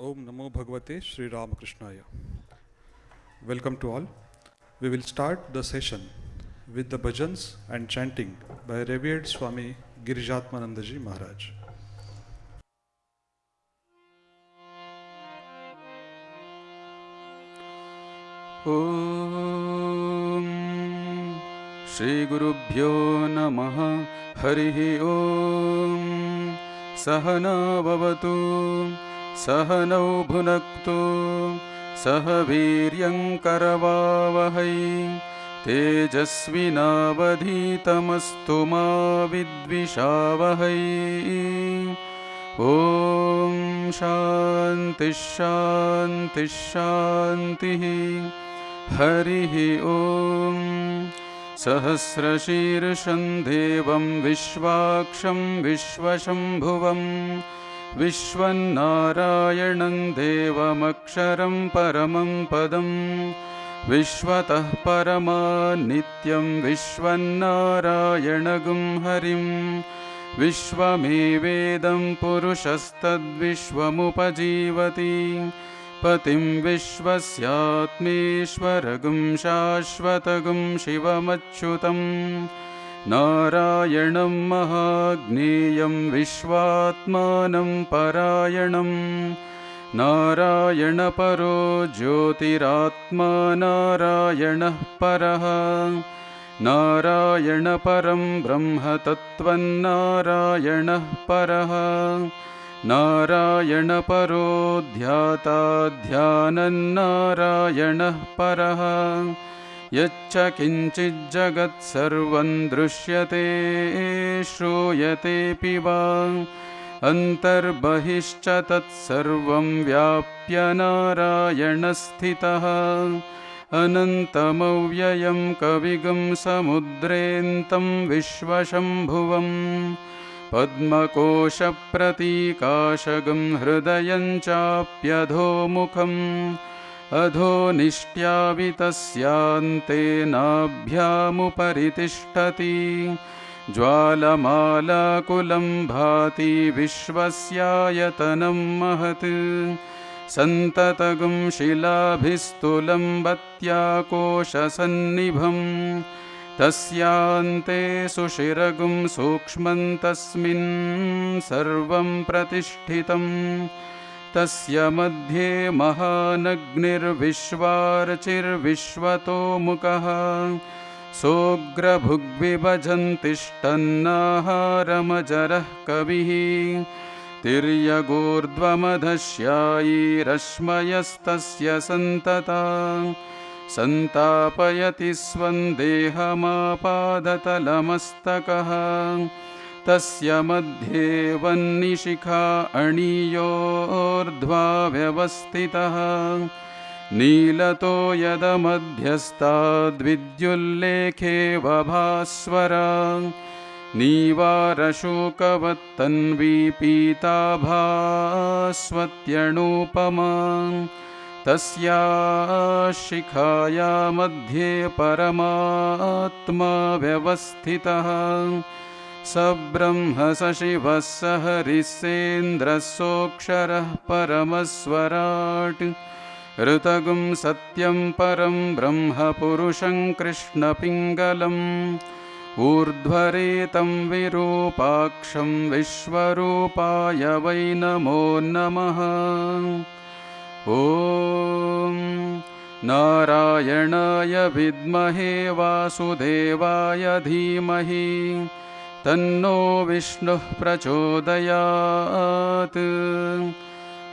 Om Namo Bhagavate Sri Ramakrishnaya. Welcome to all. We will start the session with the bhajans and chanting by Revered Swami Girijatmanandaji Maharaj. Om Shri Gurubhyo Namaha Harihi Om Sahana Bhavatu Sahanau Bhunaktu Sahaviryam Karavavahai Tejasvinavadhitamastu ma vidvishavahai. Om Shanti Shanti Shanti. Harihi Om Sahasrashirsham Devam Vishwaksham Vishwashambhuvam Vishwannarayanam Devamaksharam Paramam Padam Vishwatah Parama Nityam Vishwannarayanagum Harim Vishwamevedam Purushastad Vishwamupajivati Patim Vishwasyatmeshwaragum Shashvatagum Shivamachyutam Narayanam Mahagneyam Vishwatmanam Parayanam Narayana Paro Jyotiratma Narayana Paraha Narayana Param Brahma Tattvan Narayana Paraha Narayana Paro Dhyata Dhyanan Narayana Paraha Yaccha Kinchid Jagat Sarvan Drushyate Shruyate Piva Antarbahishcha Tat Sarvam Vyapya Narayana Sthitaha Anantamavyayam Kavigam Samudrentam Vishwashambhuvam Padmakosha Pratikashagam Hridayam Chapyadhomukham Adho Nishtyavitasyante Nabhyamuparitishthati Jwalamala Kulam Bhati Vishwasyayatanam Mahat Santatagum Shilabhistulam Bhatyakosha Sannibham Tasyante Sushiragum Sukshman Tasmin Sarvam Pratishthitam Tasya Madhye Mahanagnir Vishwarchir Vishwato Mukaha Sogra Bhugvibhajantishtannaharamajarah Kavihi Tiryagurdvamadhasyayi Rashmayastasya Santata Santapayati Swandehamapadatalamastakah Tasya Madhye Vannishikha Aniyordhva Vyavastitaha Nilato Yada Madhyastad Vidyullekhe Vabhaswara Nivarashukavattanvi Pitabhasvatyanupama Tasya Shikhaya Madhye Paramatma Vyavastitaha Sabrahma Sashivah Saharisendra Soksharah Paramaswarat Ritagum Satyam Param Brahma Purusham Krishna Pingalam Urdhvaretam Virupaksham Vishwarupaya Vai Namo Namaha. Om Narayanaya Vidmahe Vasudevaya Dhimahi Tanno Vishnu Prachodayat.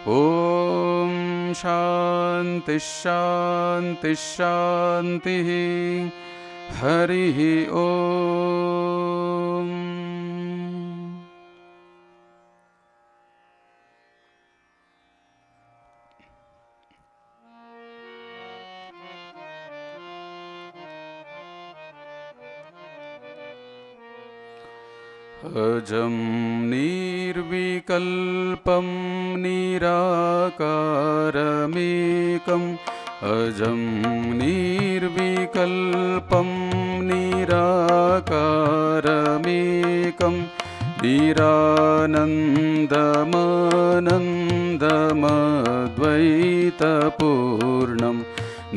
Om Shanti Shanti Shanti. Harihi Om. Ajam nirvikalpam nirakaramekam Ajam nirvikalpam nirakaramekam Niranandamanandam निरानन्दमद्वैतपूर्णं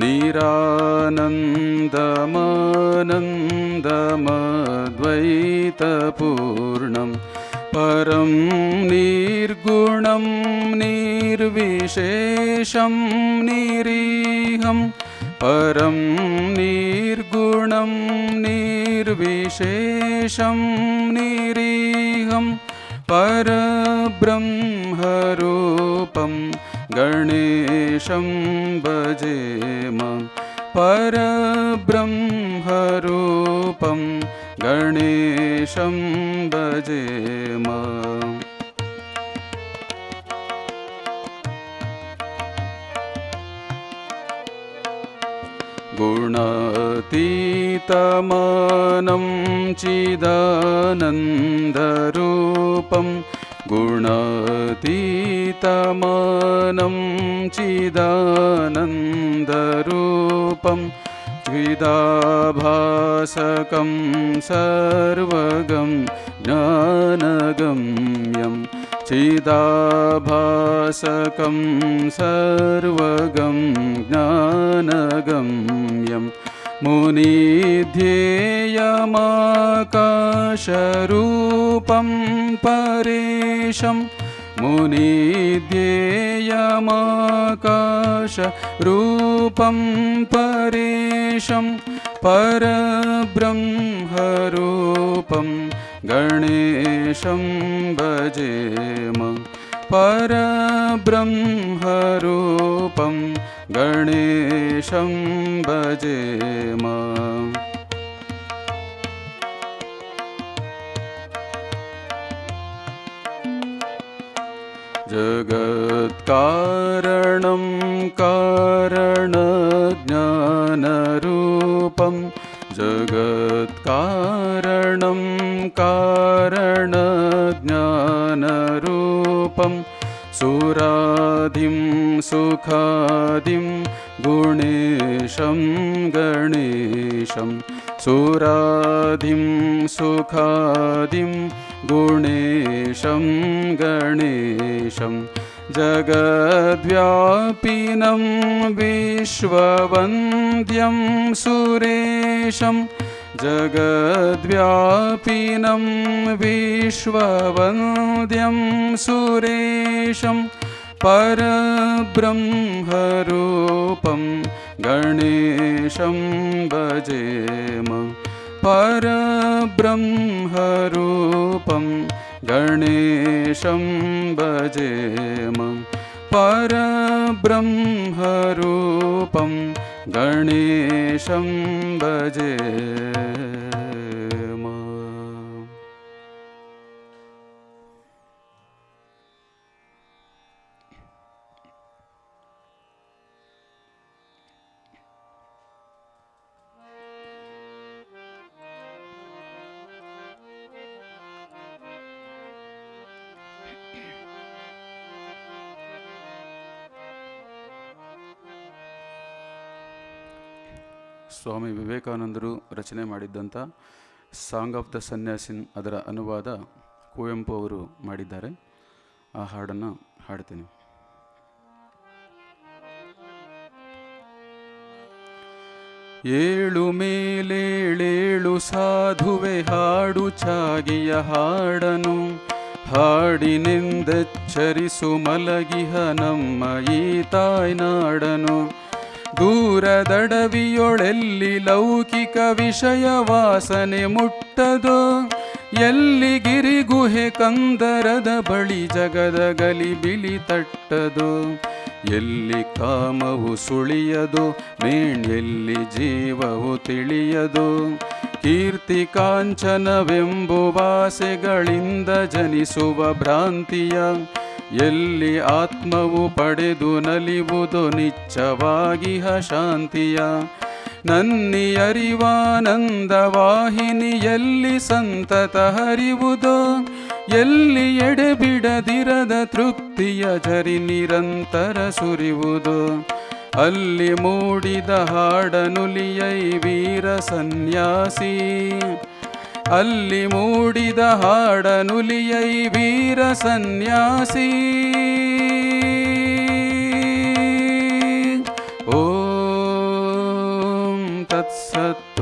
निरानन्दमनन्दमद्वैतपूर्णं परं निर्गुणं निर्विशेषं निरीहं परं निर्गुणं निर्विशेषं निरीहं परब्रह्मरूपं गणेशं भजेम परब्रह्मरूपं गणेशं भजेम गुणातीतमानं चिदानन्दरूपं गुणातीतमानं चिदानन्दरूपं चिदाभासकं सर्वगं ज्ञानगम्यं चिदाभासकं सर्वगं ज्ञानगम्यं मुनिध्येयमाकाशरूपं परेशं मुनिध्येयमाकाशरूपं परेशं परब्रह्मरूपं गणेशं भजेम परब्रह्मरूपं गणेशं भजेम जगत्कारणं कारणज्ञानरूपं जगत्कारणं कारणज्ञानरूपं सुरादिं सुखादिं गुणेशं गणेशं सुरादिं सुखादिं गुणेशं गणेशं जगद्व्यापिनं विश्ववन्द्यं सुरेशं जगद्व्यापिनं विश्ववन्द्यं सुरेशं परब्रह्मरूपं गणेशं भजेम परब्रह्मरूपं गणेशं भजेम परब्रह्मरूपं गणेशं भजेम ಸ್ವಾಮಿ ವಿವೇಕಾನಂದರು ರಚನೆ ಮಾಡಿದ್ದಂಥ song of the Sannyasin ಅದರ ಅನುವಾದ ಕುವೆಂಪು ಅವರು ಮಾಡಿದ್ದಾರೆ. ಆ ಹಾಡನ್ನು ಹಾಡ್ತೀನಿ. ಏಳು ಮೇಲೇಳೇಳು ಸಾಧುವೆ ಹಾಡು ಚಾಗಿಯ ಹಾಡನು ಹಾಡಿನೆಂದೆಚ್ಚರಿಸು ಮಲಗಿಹ ನಮ್ಮ ಈ ತಾಯ್ನಾಡನು. ದೂರದಡವಿಯೊಳೆಲ್ಲಿ ಲೌಕಿಕ ವಿಷಯ ವಾಸನೆ ಮುಟ್ಟದೋ, ಎಲ್ಲಿ ಗಿರಿಗುಹೆ ಕಂದರದ ಬಳಿ ಜಗದ ಗಲಿಬಿಲಿ ತಟ್ಟದೋ, ಎಲ್ಲಿ ಕಾಮವು ಸುಳಿಯದೋ ಮೇಣ್ಯೆಲ್ಲಿ ಜೀವವು ತಿಳಿಯದೋ, ಕೀರ್ತಿ ಕಾಂಚನವೆಂಬುವಾಸೆಗಳಿಂದ ಜನಿಸುವ ಭ್ರಾಂತಿಯ ಎಲ್ಲಿ ಆತ್ಮವು ಪಡೆದು ನಲಿವುದೋ ನಿಚ್ಚವಾಗಿಹ ಶಾಂತಿಯ. ನನ್ನಿಯರಿವಾನಂದ ವಾಹಿನಿಯಲ್ಲಿ ಸಂತತ ಹರಿವುದೋ, ಎಲ್ಲಿ ಎಡೆಬಿಡದಿರದ ತೃಪ್ತಿಯ ಜರಿ ನಿರಂತರ ಸುರಿವುದೋ, ಅಲ್ಲಿ ಮೂಡಿದ ಹಾಡನುಲಿಯೈ ವೀರ ಸನ್ಯಾಸಿ ಅಲ್ಲಿ ಮೂಡಿದ ಹಾಡನುಲಿಯೈ ವೀರ ಸನ್ಯಾಸಿ. ಓಂ ತತ್ಸತ್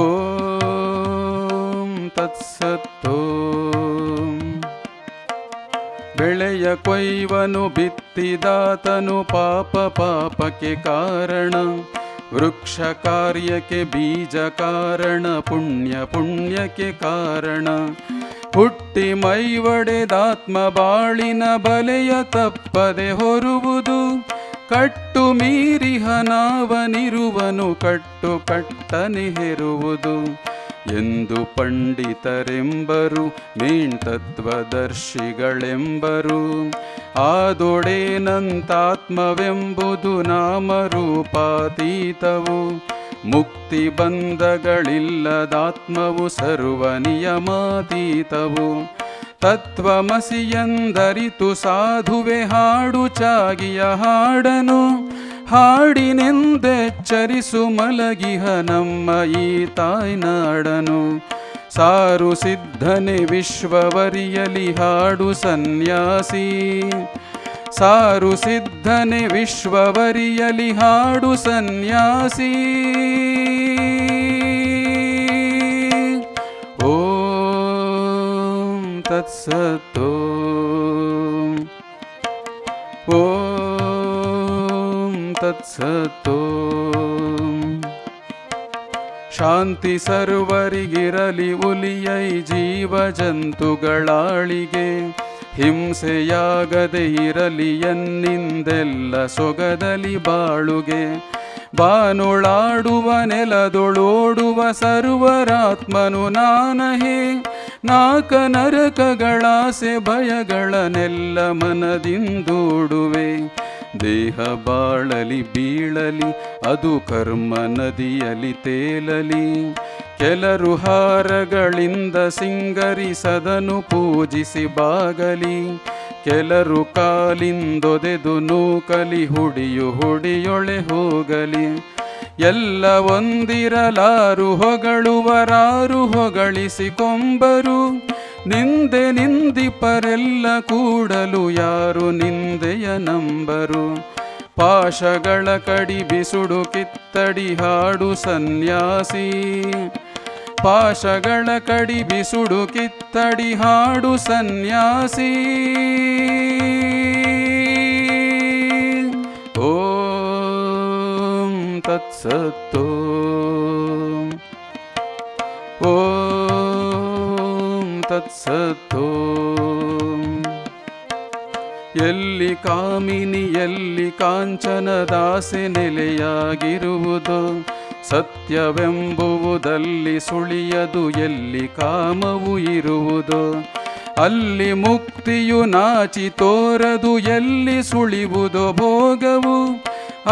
ಓಂ ತತ್ಸತ್ ಓಂ. ಬೆಳೆಯ ಕೊಯ್ವನು ಬಿತ್ತಿದಾತನು ಪಾಪ ಪಾಪಕ್ಕೆ ಕಾರಣ, ವೃಕ್ಷ ಕಾರ್ಯಕ್ಕೆ ಬೀಜ ಕಾರಣ, ಪುಣ್ಯ ಪುಣ್ಯಕ್ಕೆ ಕಾರಣ. ಹುಟ್ಟಿ ಮೈ ಒಡೆದಾತ್ಮ ಬಾಳಿನ ಬಲೆಯ ತಪ್ಪದೆ ಹೊರುವುದು, ಕಟ್ಟು ಮೀರಿಹ ನಾವನಿರುವನು ಕಟ್ಟು ಕಟ್ಟನೆ ಹೆರುವುದು ಎಂದು ಪಂಡಿತರೆಂಬರು, ಮೇಣ್ತತ್ವದರ್ಶಿಗಳೆಂಬರು. ಆದೊಡೇನಂತಾತ್ಮವೆಂಬುದು ನಾಮರೂಪಾತೀತವು, ಮುಕ್ತಿ ಬಂಧಗಳಿಲ್ಲದಾತ್ಮವು ಸರ್ವ ನಿಯಮಾತೀತವು. ತತ್ವಮಸಿಯಂದರಿತು ಸಾಧುವೆ ಹಾಡು ಚಾಗಿಯ ಹಾಡನು, ಹಾಡಿನೆಂದೆಚ್ಚರಿಸು ಮಲಗಿಹ ನಮ್ಮ ಈ ತಾಯ್ನಾಡನು. ಸಾರು ಸಿದ್ಧನೆ ವಿಶ್ವವರಿಯಲಿ ಹಾಡು ಸನ್ಯಾಸಿ, ಸಾರು ಸಿದ್ಧನೆ ವಿಶ್ವವರಿಯಲಿ ಹಾಡು ಸನ್ಯಾಸಿ. ಓಂ ತತ್ಸತ್ ಓಂ ತತ್ಸತ್ ಓಂ. ಶಾಂತಿ ಸರ್ವರಿಗಿರಲಿ ಉಲಿಯೈ ಜೀವ ಜಂತುಗಳಾಳಿಗೆ, ಹಿಂಸೆಯಾಗದೆ ಇರಲಿ ಎನ್ನಿಂದೆಲ್ಲ ಸೊಗದಲಿ ಬಾಳುಗೆ. ಬಾನುಳಾಡುವ ನೆಲದೊಳೋಡುವ ಸರ್ವರಾತ್ಮನು ನಾನಹೇ, ನಾಕ ನರಕಗಳಾಸೆ ಭಯಗಳನ್ನೆಲ್ಲ ಮನದಿಂದೂಡುವೆ. ದೇಹ ಬಾಳಲಿ ಬೀಳಲಿ ಅದು ಕರ್ಮ ನದಿಯಲಿ ತೇಲಲಿ, ಕೆಲರು ಹಾರಗಳಿಂದ ಸಿಂಗರಿಸದನು ಪೂಜಿಸಿ ಬಾಗಲಿ. ಕೆಲರು ಕಾಲಿಂದೊದೆದು ನೂಕಲಿ ಹುಡಿಯು ಹುಡಿಯೊಳೆ ಹೋಗಲಿ. ಎಲ್ಲ ಒಂದಿರಲಾರು ಹೊಗಳುವರಾರು ಹೊಗಳಿಸಿಕೊಂಬರು, ನಿಂದೆ ನಿಂದಿಪರೆಲ್ಲ ಕೂಡಲು ಯಾರು ನಿಂದೆಯ ನಂಬರು. ಪಾಶಗಳ ಕಡಿ ಬಿಸುಡು ಕಿತ್ತಡಿ ಹಾಡು ಸನ್ಯಾಸಿ, ಪಾಶಗಳ ಕಡಿ ಬಿಸುಡು ಕಿತ್ತಡಿ ಹಾಡು ಸನ್ಯಾಸಿ. ಓಂ ತತ್ಸತ್ ಓಂ ತತ್ಸತ್ ಓಂ. ಎಲ್ಲಿ ಕಾಮಿನಿ ಎಲ್ಲಿ ಕಾಂಚನದಾಸೆ ನೆಲೆಯಾಗಿರುವುದು, ಸತ್ಯವೆಂಬುವುದಲ್ಲಿ ಸುಳಿಯದು ಎಲ್ಲಿ ಕಾಮವು ಇರುವುದು. ಅಲ್ಲಿ ಮುಕ್ತಿಯು ನಾಚಿ ತೋರದು ಎಲ್ಲಿ ಸುಳಿವುದೋ ಭೋಗವು,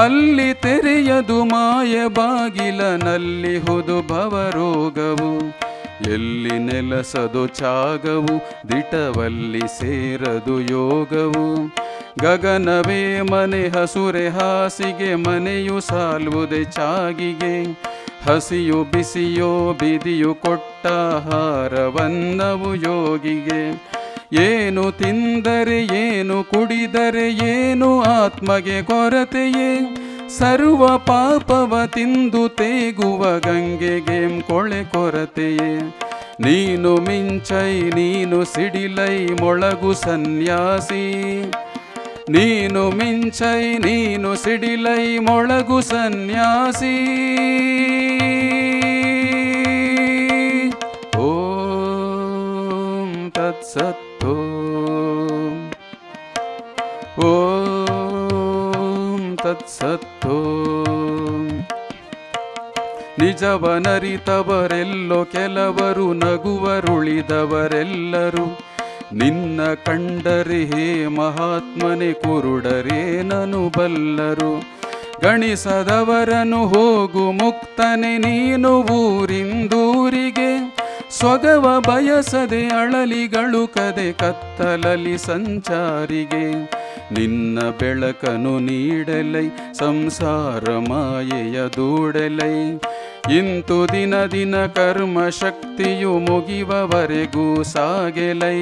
ಅಲ್ಲಿ ತೆರೆಯದು ಮಾಯ ಬಾಗಿಲನಲ್ಲಿ ಹುದು ಭವರೋಗವು. ಎಲ್ಲಿ ನೆಲಸದು ಚಾಗವು ದಿಟವಲ್ಲಿ ಸೇರದು ಯೋಗವು. ಗಗನವೇ ಮನೆ ಹಸುರೆ ಹಾಸಿಗೆ ಮನೆಯು ಸಾಲ್ವುದೆ ಚಾಗಿಗೆ. ಹಸಿಯು ಬಿಸಿಯೋ ಬಿದಿಯು ಕೊಟ್ಟಾಹಾರವನ್ನವು ಯೋಗಿಗೆ. ಏನು ತಿಂದರೆ ಏನು ಕುಡಿದರೆ ಏನು ಆತ್ಮಗೆ ಕೊರತೆಯೇ, ಸರ್ವ ಪಾಪವ ತಿಂದು ತೇಗುವ ಗಂಗೆಗೆ ಕೊಳೆ ಕೊರತೆಯೇ. ನೀನು ಮಿಂಚೈ ನೀನು ಸಿಡಿಲೈ ಮೊಳಗು ಸನ್ಯಾಸಿ, ನೀನು ಮಿಂಚೈ ನೀನು ಸಿಡಿಲೈ ಮೊಳಗು ಸನ್ಯಾಸಿ. ಓಂ ತತ್ಸತ್ ಓಂ ತತ್ಸತ್ ಓಂ. ನಿಜವನರಿತವರೆಲ್ಲೋ ಕೆಲವರು ನಗುವರುಳಿದವರೆಲ್ಲರೂ, ನಿನ್ನ ಕಂಡರೆ ಹೇ ಮಹಾತ್ಮನೆ ಕುರುಡರೇನನು ಬಲ್ಲರು. ಗಣಿಸದವರನು ಹೋಗು ಮುಕ್ತನೆ ನೀನು ಊರಿಂದೂರಿಗೆ, ಸ್ವಗವ ಬಯಸದೆ ಅಳಲಿಗಳು ಕದೆ ಕತ್ತಲಲಿ ಸಂಚಾರಿಗೆ ನಿನ್ನ ಬೆಳಕನು ನೀಡಲೈ ಸಂಸಾರ ಮಾಯೆಯ ದೂಡಲೈ ಇಂತು ದಿನ ದಿನ ಕರ್ಮ ಶಕ್ತಿಯು ಮುಗಿವವರೆಗೂ ಸಾಗೆಲೈ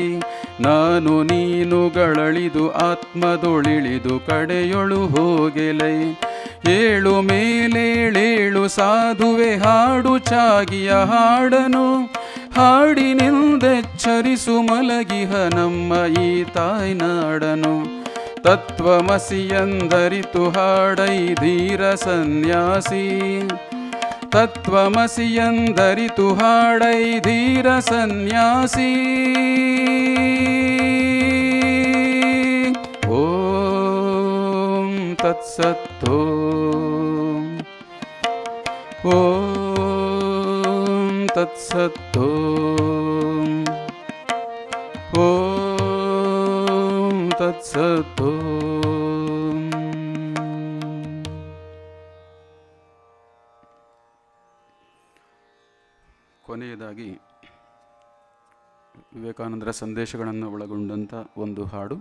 ನಾನು ನೀನುಗಳಳಿದು ಆತ್ಮದೊಳಿಳಿದು ಕಡೆಯೊಳು ಹೋಗೆಲೈ ಏಳು ಮೇಲೇಳೇಳು ಸಾಧುವೆ ಹಾಡು ಚಾಗಿಯ ಹಾಡನು ಹಾಡಿನಿಂದೆಚ್ಚರಿಸು ಮಲಗಿಹ ನಮ್ಮ ಈ ತಾಯ್ನಾಡನು ತತ್ವಮಸಿಯಂದರಿತು ಹಾಡೈ ಧೀರ ಸನ್ಯಾಸಿ ತತ್ವಮಸಿಯಂದರಿತು ಹಾಡೈ ಧೀರ ಸನ್ಯಾಸಿ ಓಂ ತತ್ಸತ್ತೋ ಓಂ ತತ್ಸತ್ತೋ ಓಂ ತತ್ಸತ್ತೋ. ಕೊನೆಯದಾಗಿ ವಿವೇಕಾನಂದರ ಸಂದೇಶಗಳನ್ನು ಒಳಗೊಂಡಂಥ ಒಂದು ಹಾಡು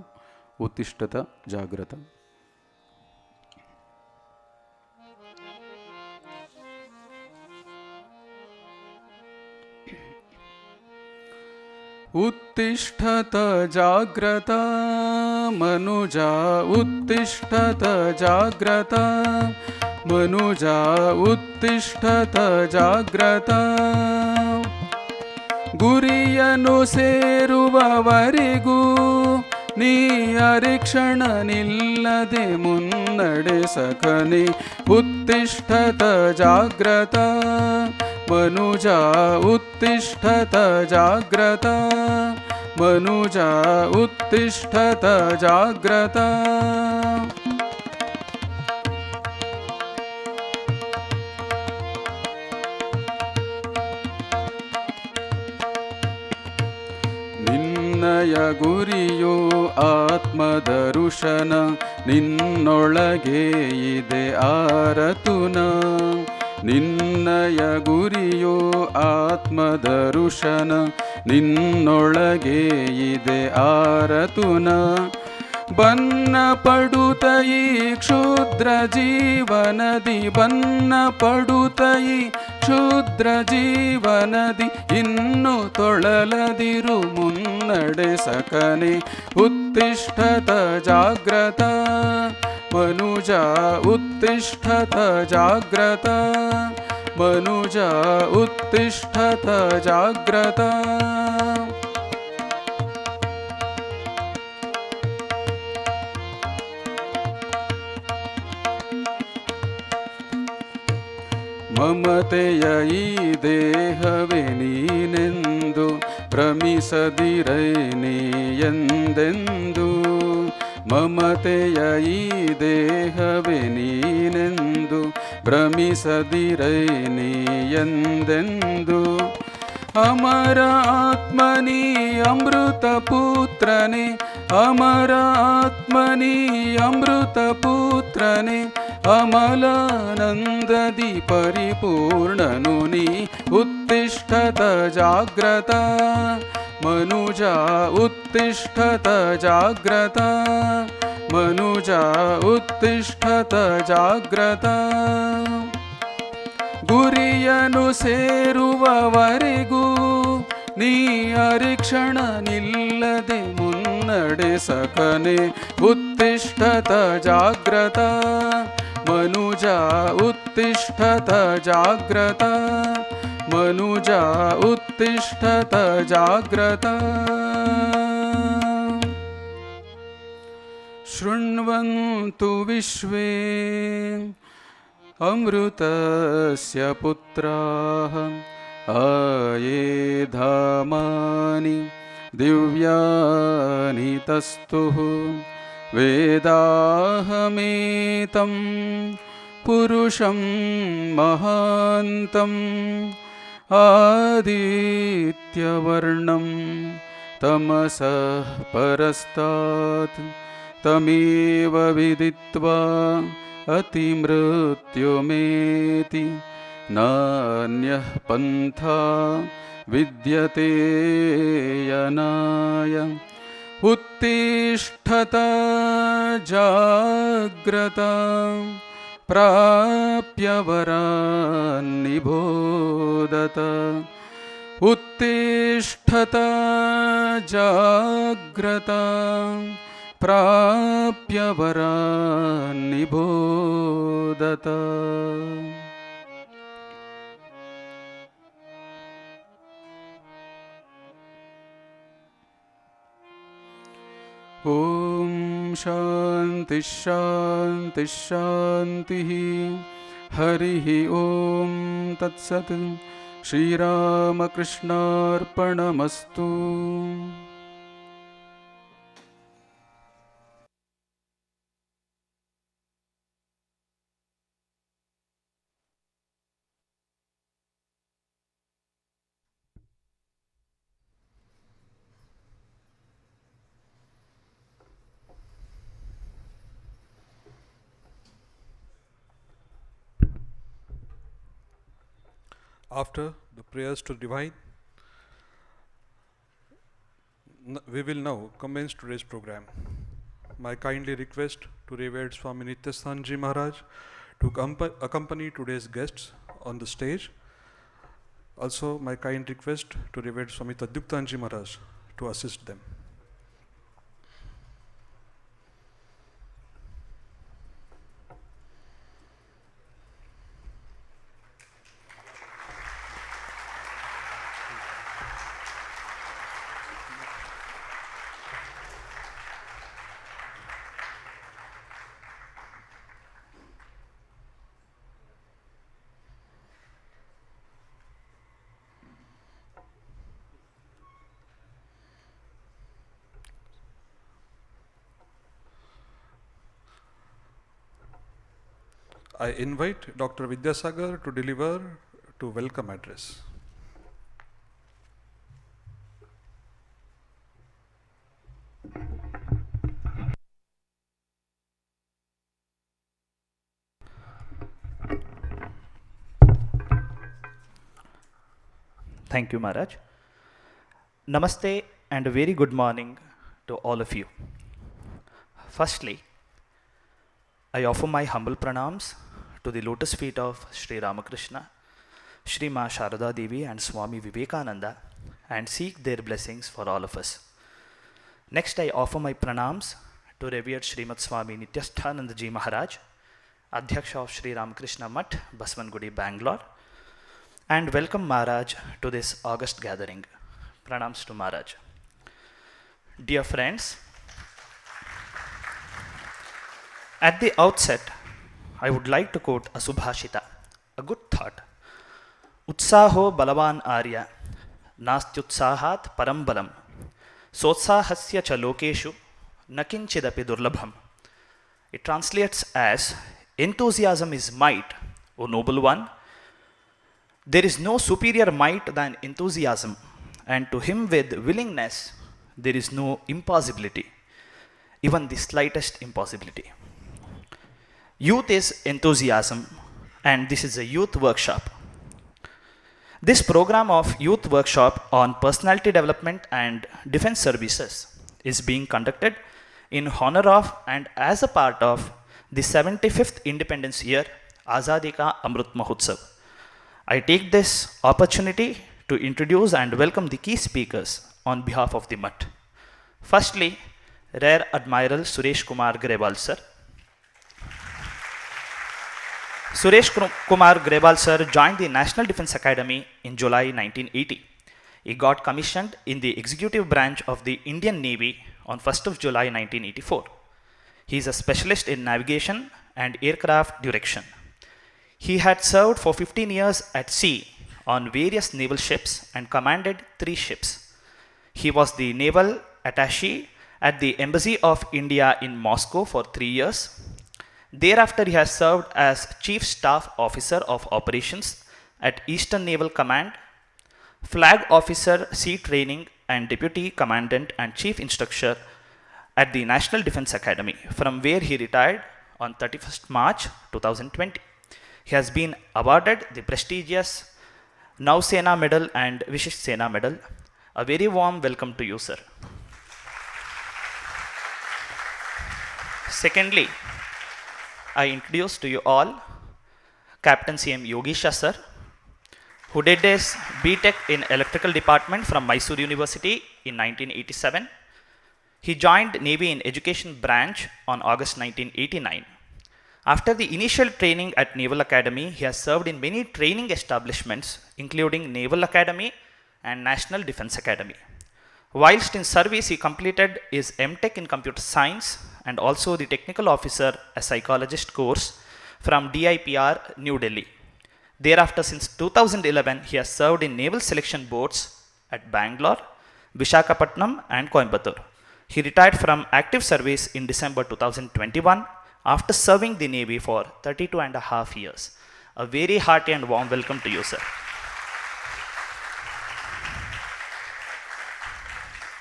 ಉತ್ತಿಷ್ಠತ ಜಾಗ್ರತ. उत्तिष्ठत जाग्रत मनुजा उत्तिष्ठत जाग्रत मनुजा उत्तिष्ठत जाग्रत ಗುರಿಯನ್ನು ಸೇರುವವರೆಗೂ ನೀ ಅರಿಕ್ಷಣ ನಿಲ್ಲದೆ ಮುನ್ನಡೆ ಸಖನೆ ಉತ್ತಿಷ್ಠತ ಜಾಗ್ರತ ಮನುಜ ಉತ್ತಿಷ್ಠತ ಜಾಗ್ರತ ಮನುಜ ಉತ್ತಿಷ್ಠತ ಜಾಗ್ರತ. ನಿನ್ನಯ ಗುರಿಯೋ ಆತ್ಮದರುಶನ ನಿನ್ನೊಳಗೆ ಇದೆ ಆರತುನ ನಿನ್ನಯ ಗುರಿಯೋ ಆತ್ಮದರುಶನ ನಿನ್ನೊಳಗೆ ಇದೆ ಆರತುನ ಬನ್ನ ಪಡುತ್ತ ಈ ಕ್ಷುದ್ರ ಜೀವನದಿ ಬನ್ನ ಪಡುತ್ತ ಈ ಕ್ಷುದ್ರ ಜೀವನದಿ ಇನ್ನು ತೊಳಲದಿರು ಮುನ್ನಡೆ ಸಕನೆ ಉತ್ತಿಷ್ಠತ ಜಾಗ್ರತ ಮನುಜ ಉತ್ತಿಷ್ಠತ ಜಾಗ್ರತ ಮನುಜ ಉತ್ತಿಷ್ಠತ ಜಾಗ್ರತ. ಮಮತೆಯ ಈ ದೇಹವೇ ನೀನೆಂದು ಭ್ರಮಿಸದಿರೈ ನೀ ಎಂದೆಂದು ಮಮತೆಯ ಈ ದೇಹವೇ ನೀನೆಂದು ಭ್ರಮಿಸದಿರೈ ನೀ ಎಂದೆಂದು ಅಮರ ಆತ್ಮನಿ ಅಮೃತ ಪುತ್ರನೇ ಅಮರ ಆತ್ಮನಿ ಅಮೃತ ಪುತ್ರನೇ ಅಮಲಾನಂದದಿ ಪರಿಪೂರ್ಣನು ನೀ ಉತ್ತಿಷ್ಠತ ಜಾಗ್ರತ ಮನುಜ ಉತ್ತಿಷ್ಠತ ಜಾಗ್ರತ ಮನುಜ ಉತ್ತಿಷ್ಠತ ಜಾಗ್ರತ. ಗುರಿಯನ್ನು ಸೇರುವವರೆಗೂ ನೀ ಅರಿಕ್ಷಣ ನಿಲ್ಲದೆ ಮುನ್ನಡೆ ಸಕನೆ ಉತ್ತಿಷ್ಠತ ಜಾಗ್ರತ ಮನುಜ ಉತ್ತಿಷ್ಠತ ಜಾಗ್ರತ ಮನುಜ ಉತ್ತಿಷ್ಠತ ಜಾಗ್ರತ. ಶೃಣ್ವಂತು ವಿಶ್ವೇ ಅಮೃತಸ್ಯ ಪುತ್ರಾಃ ಆಯೇ ಧಾಮಾನಿ ದಿವ್ಯಾನಿ ತಸ್ತುಃ ವೇದಾಹಮೇತಂ ಪುರುಷಂ ಮಹಾಂತಂ ಆದಿತ್ಯವರ್ಣಂ ತಮಸಃ ಪರಸ್ತಾತ್ ತಮೇವ ವಿದಿತ್ವಾ ಅತಿಮೃತ್ಯುಮೇತಿ ನಾನ್ಯಃ ಪಂಥಾ विद्यते यनाय उत्तिष्ठत जाग्रत प्राप्य वरान् निबोधत उत्तिष्ठत जाग्रत प्राप्य वरान् निबोधत. ओम शांति शांति शांति. हरि ओम तत्सत्. श्रीरामकृष्णार्पणमस्तु. After the prayers to divine, we will now commence today's program. My kindly request to Revered Swami Nityasanji Maharaj to accompany today's guests on the stage. Also, my kind request to Revered Swami Tadyuktanji Maharaj to assist them. I invite Dr. Vidyasagar to deliver to welcome address. Thank you, Maharaj. Namaste and a very good morning to all of you. Firstly, I offer my humble pranams to the lotus feet of Sri Ramakrishna, Sri Ma Sharada Devi and Swami Vivekananda and seek their blessings for all of us. Next, I offer my pranams to Revered Srimad Swami Nityasthananda Ji Maharaj, Adhyaksha of Sri Ramakrishna Mutt, Baswangudi, Bangalore, and welcome Maharaj to this August gathering. Pranams to Maharaj. Dear friends, at the outset, I would like to quote a Subhashita, a good thought. Utsaho balavan arya, nastyutsahat param balam, sotsahasya cha lokeshu, nakinchidapi durlabham. It translates as, enthusiasm is might, O noble one. There is no superior might than enthusiasm, and to him with willingness, there is no impossibility, even the slightest impossibility. Youth is enthusiasm, and this is a youth workshop. This program of youth workshop on personality development and defense services is being conducted in honor of and as a part of the 75th Independence Year, Azadi Ka Amrith Mahotsav. I take this opportunity to introduce and welcome the key speakers on behalf of the Mutt. Firstly, Rear.Admiral Suresh Kumar Grewal sir. Suresh Kumar Grewal sir joined the National Defense Academy in July 1980. He got commissioned in the executive branch of the Indian Navy on 1st of July 1984. He is a specialist in navigation and aircraft direction. He had served for 15 years at sea on various naval ships and commanded 3 ships. He was the naval attaché at the Embassy of India in Moscow for 3 years. Thereafter, he has served as Chief Staff Officer of Operations at Eastern Naval Command, Flag Officer Sea Training and Deputy Commandant and Chief Instructor at the National Defense Academy, from where he retired on 31st March 2020. He has been awarded the prestigious Nav Sena Medal and Vishish Sena Medal. A very warm welcome to you, sir. Secondly, I introduce to you all Captain CM Yogesha, sir, who did his B.Tech in Electrical Department from Mysore University in 1987. He joined Navy in Education branch on August 1989. After the initial training at Naval Academy, he has served in many training establishments, including Naval Academy and National Defense Academy. Whilst in service, he completed his M.Tech in Computer Science and also the Technical Officer, a Psychologist course from DIPR, New Delhi. Thereafter, since 2011, he has served in Naval Selection Boards at Bangalore, Visakhapatnam and Coimbatore. He retired from active service in December 2021 after serving the Navy for 32 and a half years. A very hearty and warm welcome to you, sir.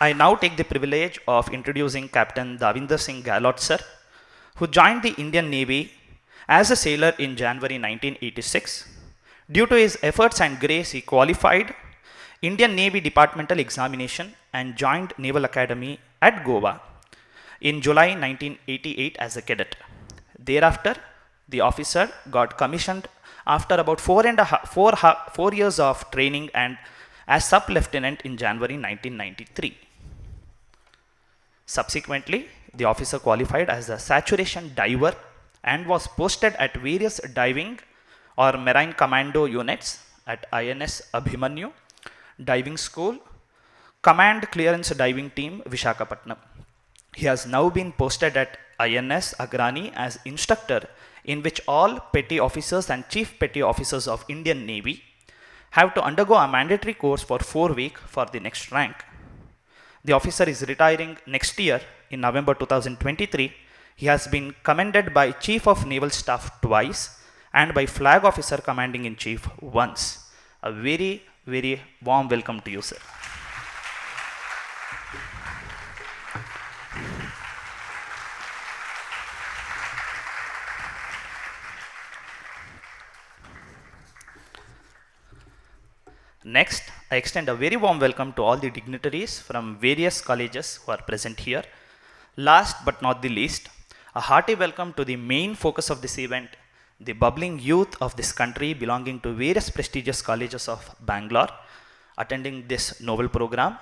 I now take the privilege of introducing Captain Davinder Singh Gehlot, sir, who joined the Indian Navy as a sailor in January 1986. Due to his efforts and grace, he qualified Indian Navy Departmental Examination and joined Naval Academy at Goa in July 1988 as a cadet. Thereafter, the officer got commissioned after about 4 years of training and as sub-lieutenant in January 1993. Subsequently, the officer qualified as a saturation diver and was posted at various diving or marine commando units at INS Abhimanyu, Diving School, Command Clearance Diving Team, Visakhapatnam. He has now been posted at INS Agrani as instructor, in which all petty officers and chief petty officers of Indian Navy have to undergo a mandatory course for 4 weeks for the next rank. The officer is retiring next year in November 2023. He has been commended by Chief of Naval Staff twice and by Flag Officer Commanding in Chief once. A very, very warm welcome to you, sir. Next, I extend a very warm welcome to all the dignitaries from various colleges who are present here. Last but not the least, a hearty welcome to the main focus of this event, the bubbling youth of this country belonging to various prestigious colleges of Bangalore, attending this novel program.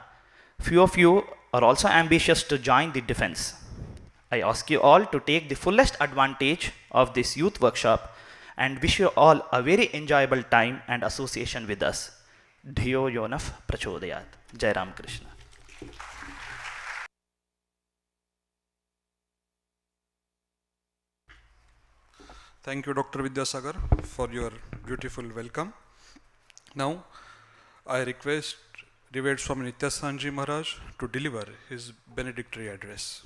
Few of you are also ambitious to join the defense. I ask you all to take the fullest advantage of this youth workshop and wish you all a very enjoyable time and association with us. Dhiyo Yonaf Prachodayat. Jai Ram Krishna. Thank you, Dr. Vidyasagar, for your beautiful welcome. Now, I request Revered Swami Nityasanji Maharaj to deliver his benedictory address.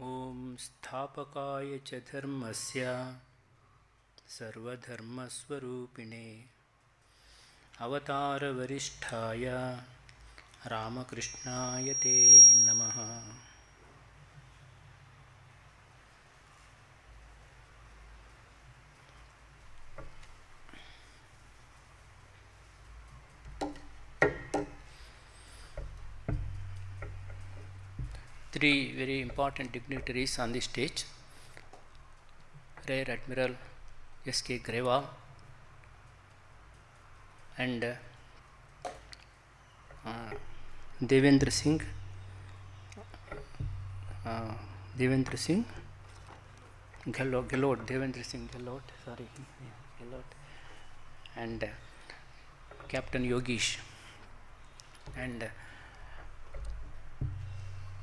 ॐ स्थापकाय च धर्मस्य सर्वधर्मस्वरूपिणे अवतारवरिष्ठाय रामकृष्णाय ते नमः। Three very important dignitaries on the stage: Rear.Admiral S K Grewal and Devendra Singh Gehlot, and Captain Yogesha, and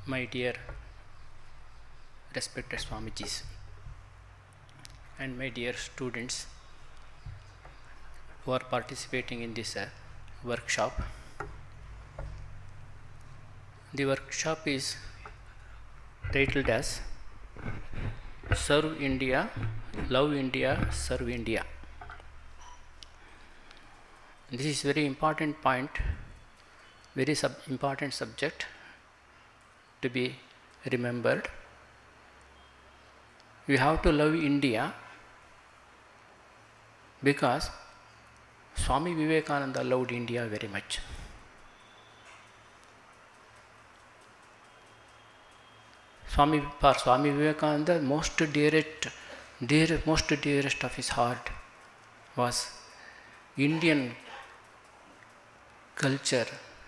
my dear respected Swamijis and my dear students, who are participating in this workshop. The workshop is titled as Serve India, Love India, Serve India. This is very important point, very important subject to be remembered. We have to love India because Swami Vivekananda loved India very much. For Swami Vivekananda, most dearest of his heart was Indian culture,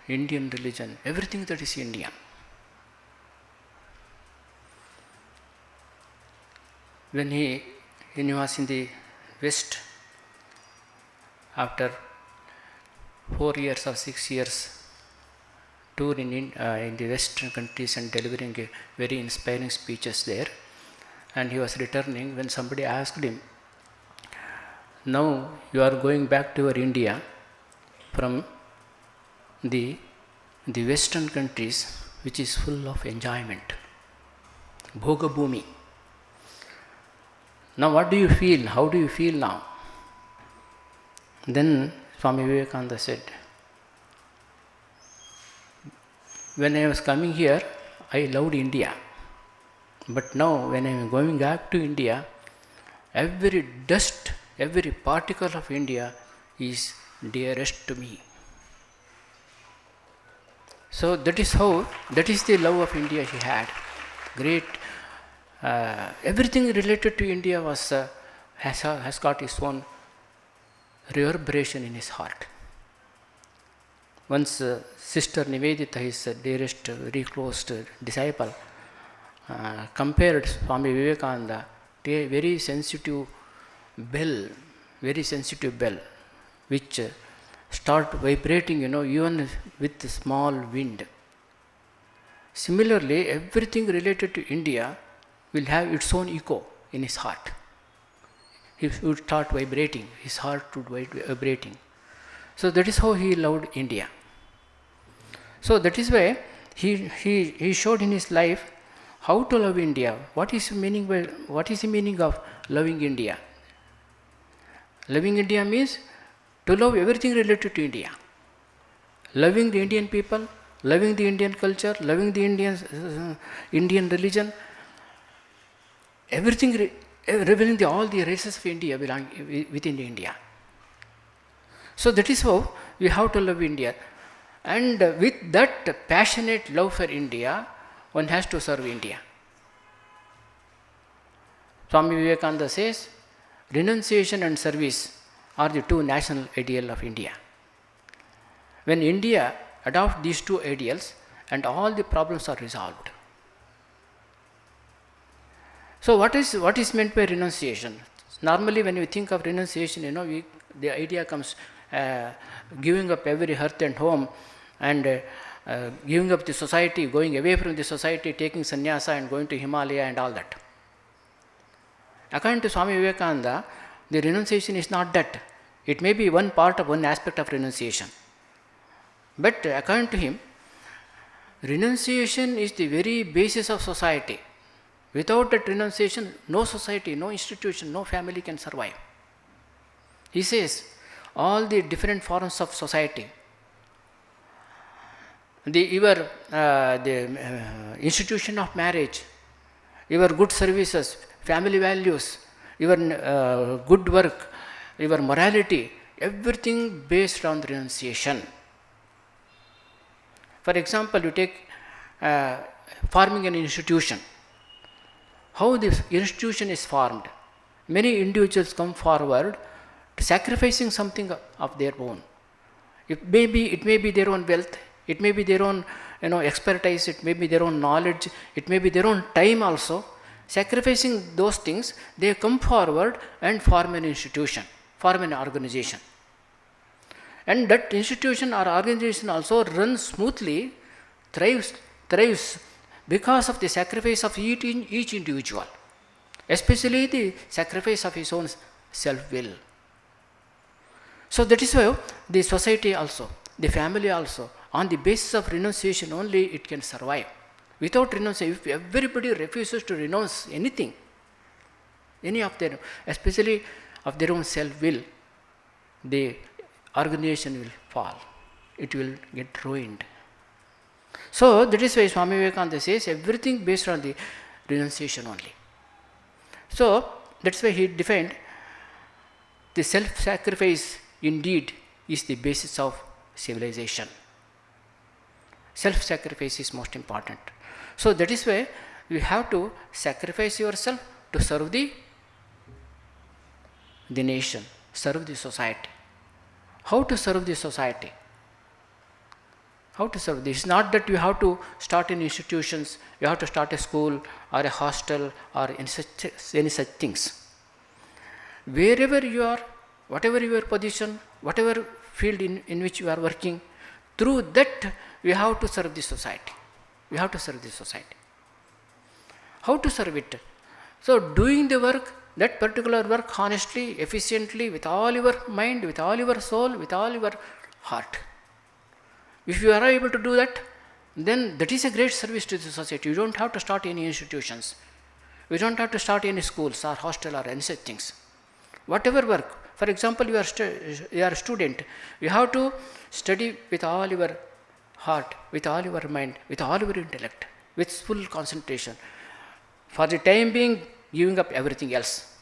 Indian religion, everything that is Indian. When he was in the West, after 4 years or 6 years tour in the Western countries and delivering very inspiring speeches there, and he was returning, when somebody asked him, now you are going back to your India from the Western countries, which is full of enjoyment, Bhoga Bhumi. Now what do you feel? How do you feel now? Then Swami Vivekananda said, when I was coming here, I loved India. But now when I am going back to India, every dust, every particle of India is dearest to me. So that is the love of India he had. Great. Everything related to India has got its own reverberation in his heart. Once Sister Nivedita, his dearest, very close disciple, compared Swami Vivekananda to a very sensitive bell, which start vibrating, even with a small wind. Similarly, everything related to India will have its own echo in his heart. He would start vibrating, his heart would vibrating. So that is how he loved India. So that is why he showed in his life how to love India. What is the meaning of loving India? Loving India means to love everything related to India. Loving the Indian people, loving the Indian culture, loving the Indian religion, everything revealing all the races of India belong within India. So that is how we have to love India. And with that passionate love for India, one has to serve India. Swami Vivekananda says, renunciation and service are the two national ideals of India. When India adopts these two ideals, and all the problems are resolved. So what is meant by renunciation? Normally when we think of renunciation, the idea comes giving up every hearth and home, and giving up the society, going away from the society, taking sannyasa and going to Himalaya and all that. According to Swami Vivekananda, the renunciation is not that. It may be one part of one aspect of renunciation. But according to him, renunciation is the very basis of society. Without that renunciation, no society, no institution, no family can survive. He says, all the different forms of society, the institution of marriage, your good services, family values, your good work, your morality, everything based on renunciation. For example, you take forming an institution. How this institution is formed? Many individuals come forward sacrificing something of their own. It may be their own wealth, it may be their own expertise, it may be their own knowledge, it may be their own time also. Sacrificing those things, they come forward and form an institution, form an organization. And that institution or organization also runs smoothly, thrives because of the sacrifice of each individual, especially the sacrifice of his own self-will. So that is why the society also, the family also, on the basis of renunciation only it can survive. Without renunciation, if everybody refuses to renounce anything, any of their, especially of their own self-will, the organization will fall. It will get ruined. So that is why Swami Vivekananda says everything based on the renunciation only. So that's why he defined the self-sacrifice indeed is the basis of civilization. Self-sacrifice is most important. So that is why you have to sacrifice yourself to serve the nation, serve the society. How to serve the society? How to serve this? It's not that you have to start in institutions, you have to start a school or a hostel or any such things. Wherever you are, whatever your position, whatever field in which you are working, through that you have to serve the society. You have to serve the society. How to serve it? So doing the work, that particular work honestly, efficiently, with all your mind, with all your soul, with all your heart. If you are able to do that, then that is a great service to the society. You don't have to start any institutions. You don't have to start any schools or hostel or any such things. Whatever work, for example, you are a student, you have to study with all your heart, with all your mind, with all your intellect, with full concentration. For the time being, giving up everything else,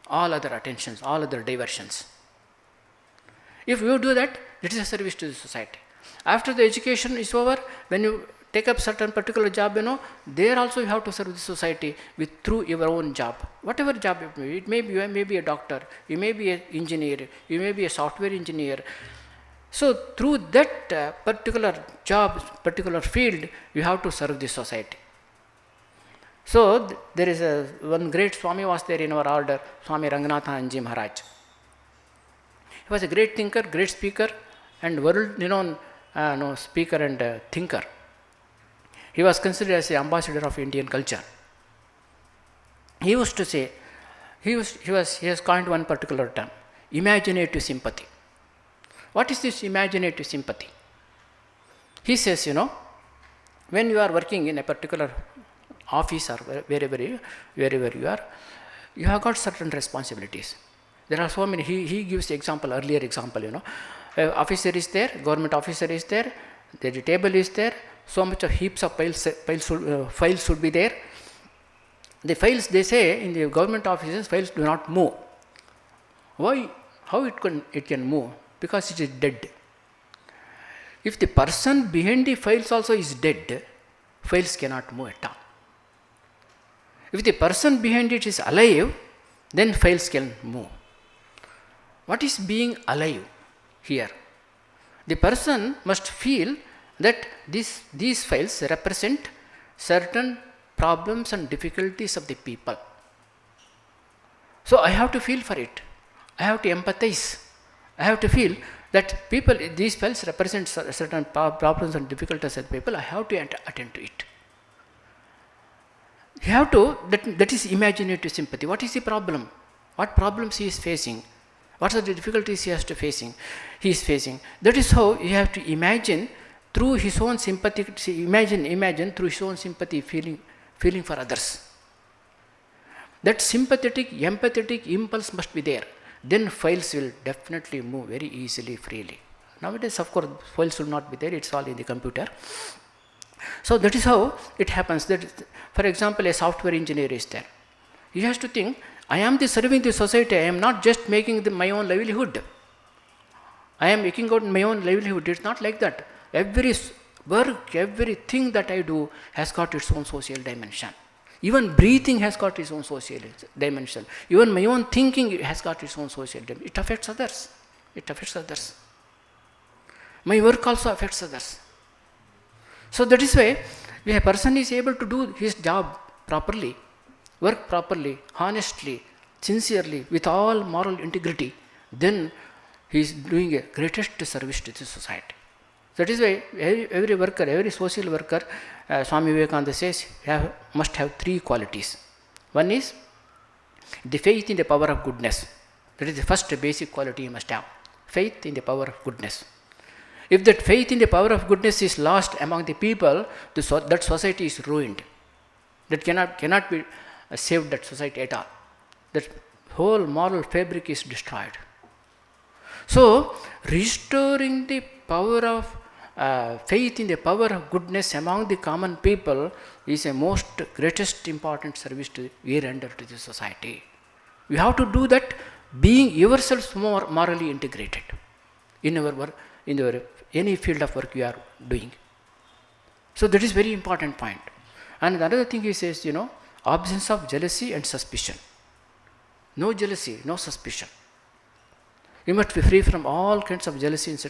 all other attentions, all other diversions. If you do that, it is a service to the society. After the education is over, when you take up certain particular job, there also you have to serve the society through your own job. Whatever job it may be, you may be a doctor, you may be an engineer, you may be a software engineer. So through that particular job, particular field, you have to serve the society. So there is one great Swami was there in our order, Swami Ranganathananji Maharaj. He was a great thinker, great speaker, and world-renowned speaker and thinker. He was considered as the ambassador of Indian culture. He used to say, he has coined one particular term, imaginative sympathy. What is this imaginative sympathy? He says, when you are working in a particular office or wherever you are, you have got certain responsibilities. There are so many. He gives earlier example, officer is there, government officer is there, the table is there, so much of heaps of files should be there. The files, they say, in the government offices, files do not move. Why? How it can move? Because it is dead. If the person behind the files also is dead, files cannot move at all. If the person behind it is alive, then files can move. What is being alive here? The person must feel that these files represent certain problems and difficulties of the people. So I have to feel for it. I have to empathize. I have to feel that these files represent certain problems and difficulties of the people. I have to attend to it. You have to, that is imaginative sympathy. What is the problem? What problems he is facing? What are the difficulties he is facing? That is how you have to imagine through his own sympathy, imagine through his own sympathy, feeling for others. That sympathetic, empathetic impulse must be there. Then files will definitely move very easily, freely. Nowadays, of course, files should not be there, it's all in the computer. So that is how it happens. That, for example, a software engineer is there. He has to think, I am serving the society, I am not just making my own livelihood. I am making out my own livelihood. It's not like that. Every work, everything that I do has got its own social dimension. Even breathing has got its own social dimension. Even my own thinking has got its own social dimension. It affects others. It affects others. My work also affects others. So that is why when a person is able to do his job properly, work properly, honestly, sincerely, with all moral integrity, then he is doing a greatest service to the society. That is why every worker, every social worker, Swami Vivekananda says, must have three qualities. One is the faith in the power of goodness. That is the first basic quality he must have. faith in the power of goodness. If that faith in the power of goodness is lost among the people, that society is ruined. That cannot be saved, that society at all. That whole moral fabric is destroyed. So, restoring the power of faith in the power of goodness among the common people is a most greatest important service we render to the society. We have to do that being yourselves more morally integrated in our work, any field of work you are doing. So that is very important point. And another thing he says, absence of jealousy and suspicion. No jealousy, no suspicion. You must be free from all kinds of jealousy and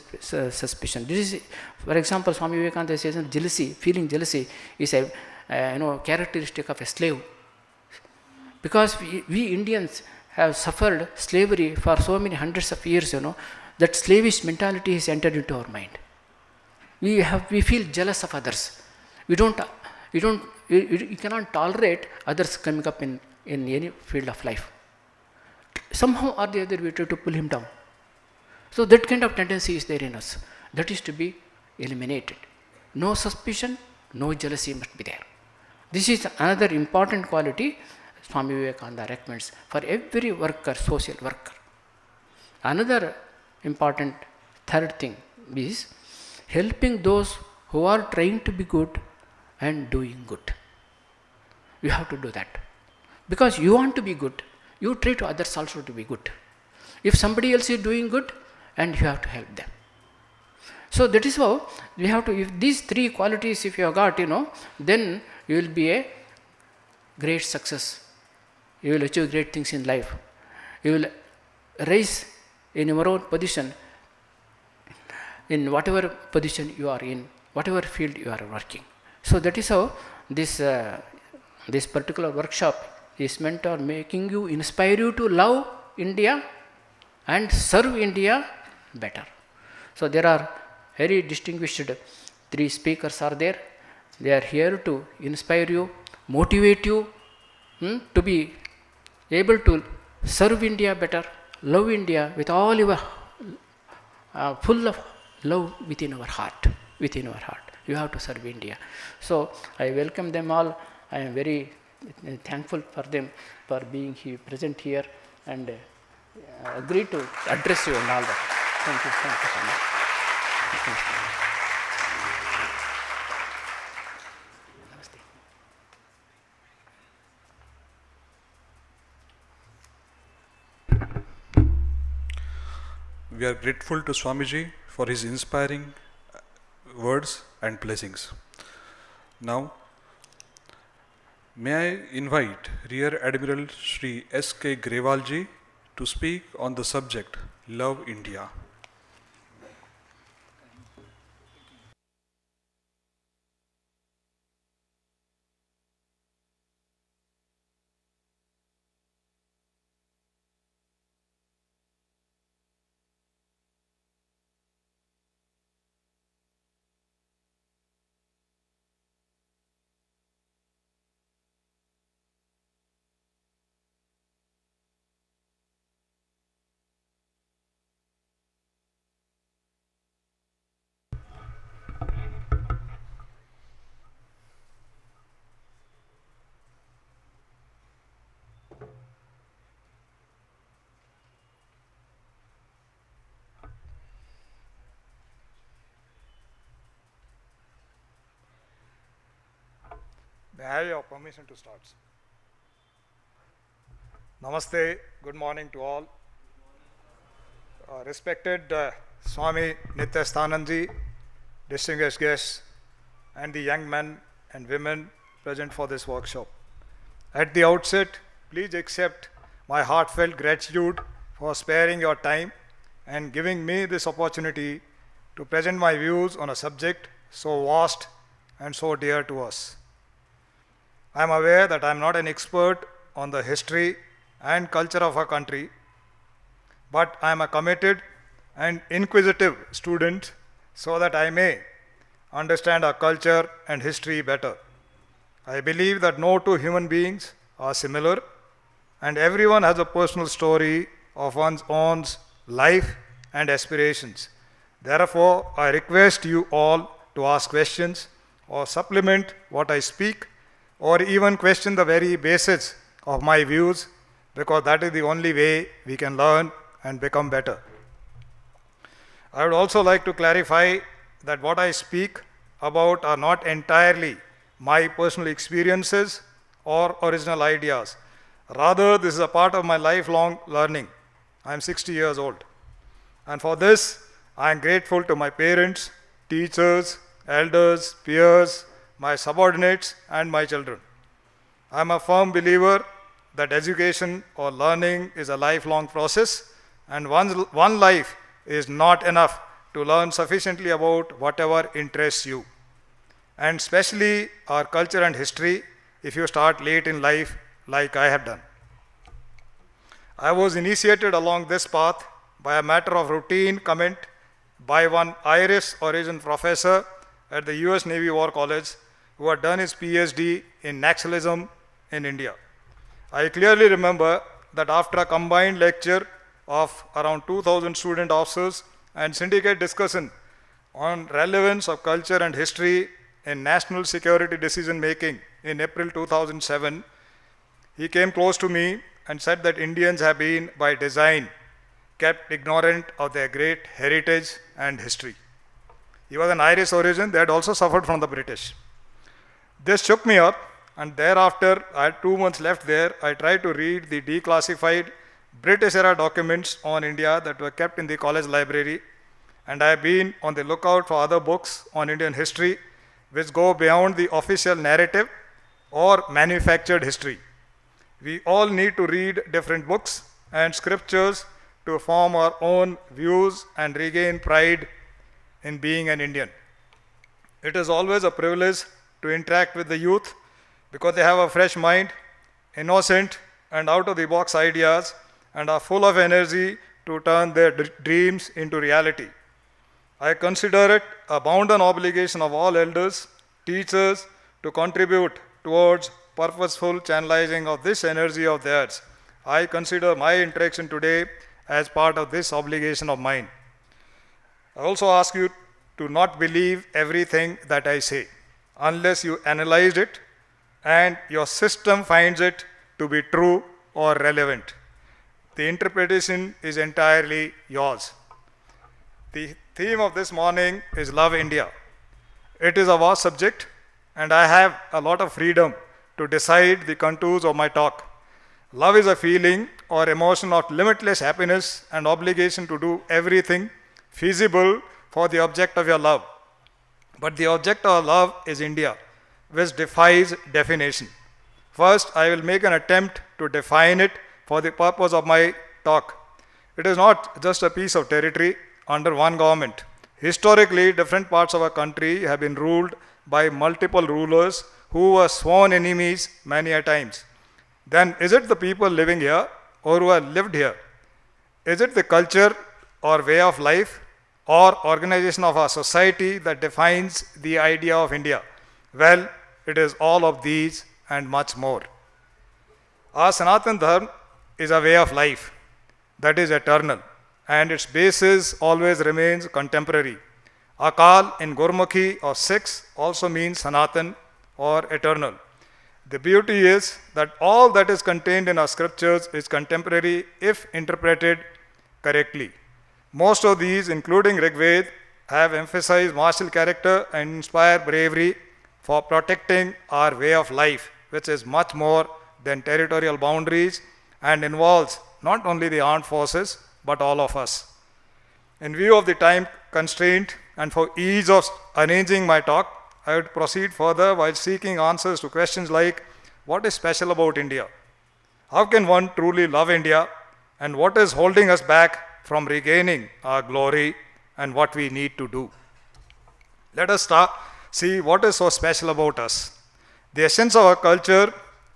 suspicion. This is, for example, Swami Vivekananda says, jealousy, feeling jealousy is a characteristic of a slave. Because we Indians have suffered slavery for so many hundreds of years, that slavish mentality has entered into our mind. We feel jealous of others. We cannot tolerate others coming up in any field of life. Somehow or the other we try to pull him down. So that kind of tendency is there in us. That is to be eliminated. No suspicion, no jealousy must be there. This is another important quality Swami Vivekananda recommends for every worker, social worker. Another important third thing is helping those who are trying to be good and doing good. You have to do that. Because you want to be good, you try to others also to be good. If somebody else is doing good, and you have to help them. So that is how we have to, if these three qualities if you have got, then you will be a great success. You will achieve great things in life. You will rise in your own position, in whatever position you are in, whatever field you are working. So that is how this particular workshop is meant for making you, inspire you to love India and serve India better. So there are very distinguished three speakers are there. They are here to inspire you, motivate you to be able to serve India better, love India with all your full of love within our heart. You have to serve India. So I welcome them all. I am very thankful for them for being present here and agree to address you and all that. Thank you so much. We are grateful to Swamiji for his inspiring words and blessings. Now, may I invite Rear.Admiral S K Grewal ji to speak on the subject Love India. May I have your permission to start? Namaste, good morning to all. Respected Swami Nityastanandji, distinguished guests, and the young men and women present for this workshop. At the outset, please accept my heartfelt gratitude for sparing your time and giving me this opportunity to present my views on a subject so vast and so dear to us. I am aware that I am not an expert on the history and culture of our country, but I am a committed and inquisitive student so that I may understand our culture and history better. I believe that no two human beings are similar, and everyone has a personal story of one's own life and aspirations. Therefore, I request you all to ask questions or supplement what I speak, or even question the very basis of my views, because that is the only way we can learn and become better. I would also like to clarify that what I speak about are not entirely my personal experiences or original ideas. Rather, this is a part of my lifelong learning. I am 60 years old. And for this, I am grateful to my parents, teachers, elders, peers, my subordinates, and my children. I am a firm believer that education or learning is a lifelong process, and one life is not enough to learn sufficiently about whatever interests you, and especially our culture and history if you start late in life like I have done. I was initiated along this path by a matter of routine comment by one Irish origin professor at the US Navy War College who had done his PhD in Naxalism in India. I clearly remember that after a combined lecture of around 2,000 student officers and syndicate discussion on relevance of culture and history in national security decision making in April 2007, he came close to me and said that Indians have been, by design, kept ignorant of their great heritage and history. He was an Irish origin. They had also suffered from the British. This shook me up, and thereafter, I had 2 months left there. I tried to read the declassified British-era documents on India that were kept in the college library, and I have been on the lookout for other books on Indian history which go beyond the official narrative or manufactured history. We all need to read different books and scriptures to form our own views and regain pride in being an Indian. It is always a privilege to interact with the youth because they have a fresh mind, innocent and out-of-the-box ideas, and are full of energy to turn their dreams into reality. I consider it a bounden obligation of all elders, teachers, to contribute towards purposeful channelizing of this energy of theirs. I consider my interaction today as part of this obligation of mine. I also ask you to not believe everything that I say unless you analyze it and your system finds it to be true or relevant. The interpretation is entirely yours. The theme of this morning is Love India. It is a vast subject, and I have a lot of freedom to decide the contours of my talk. Love is a feeling or emotion of limitless happiness and obligation to do everything feasible for the object of your love. But the object of love is India, which defies definition. First, I will make an attempt to define it for the purpose of my talk. It is not just a piece of territory under one government. Historically, different parts of our country have been ruled by multiple rulers who were sworn enemies many a times. Then is it the people living here or who have lived here? Is it the culture or way of life or organization of our society that defines the idea of India? Well, it is all of these and much more. Our Sanatan Dharma is a way of life that is eternal, and its basis always remains contemporary. Akal in Gurmukhi or Sikhs also means Sanatan or eternal. The beauty is that all that is contained in our scriptures is contemporary if interpreted correctly. Most of these, including Rig Veda, have emphasized martial character and inspire bravery for protecting our way of life, which is much more than territorial boundaries and involves not only the armed forces but all of us. In view of the time constraint and for ease of arranging my talk, I would proceed further while seeking answers to questions like, what is special about India? How can one truly love India? And what is holding us back from regaining our glory and what we need to do? Let us see what is so special about us. The essence of our culture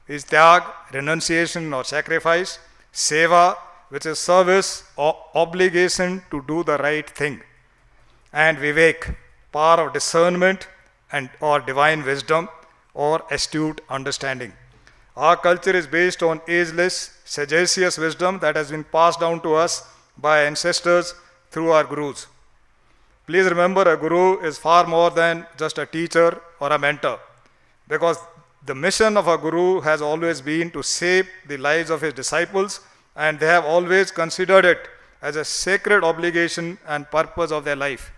is tyag, renunciation or sacrifice, seva, which is service or obligation to do the right thing, and vivek, power of discernment and or divine wisdom or astute understanding. Our culture is based on ageless, sagacious wisdom that has been passed down to us by ancestors through our gurus. Please remember, a guru is far more than just a teacher or a mentor, because the mission of a guru has always been to shape the lives of his disciples, and they have always considered it as a sacred obligation and purpose of their life.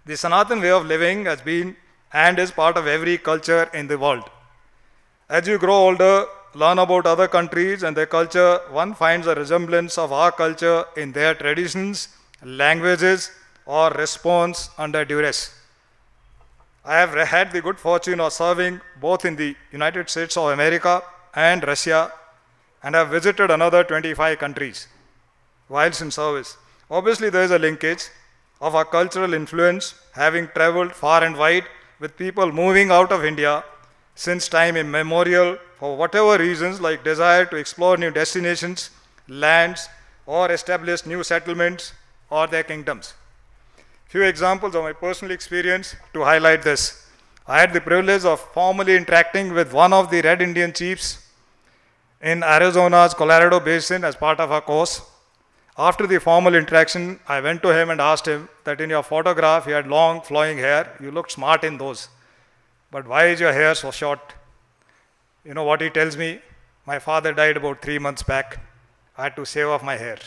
The Sanatan way of living has been and is part of every culture in the world. As you grow older, learn about other countries and their culture, one finds a resemblance of our culture in their traditions, languages, or response under duress. I have had the good fortune of serving both in the United States of America and Russia, and have visited another 25 countries whilst in service. Obviously, there is a linkage of our cultural influence, having traveled far and wide with people moving out of India since time immemorial for whatever reasons, like desire to explore new destinations, lands, or establish new settlements or their kingdoms. Few examples of my personal experience to highlight this. I had the privilege of formally interacting with one of the Red Indian chiefs in Arizona's Colorado Basin as part of our course. After the formal interaction, I went to him and asked him that in your photograph you had long flowing hair, you looked smart in those, but why is your hair so short? You know what he tells me? My father died about 3 months back. I had to shave off my hair.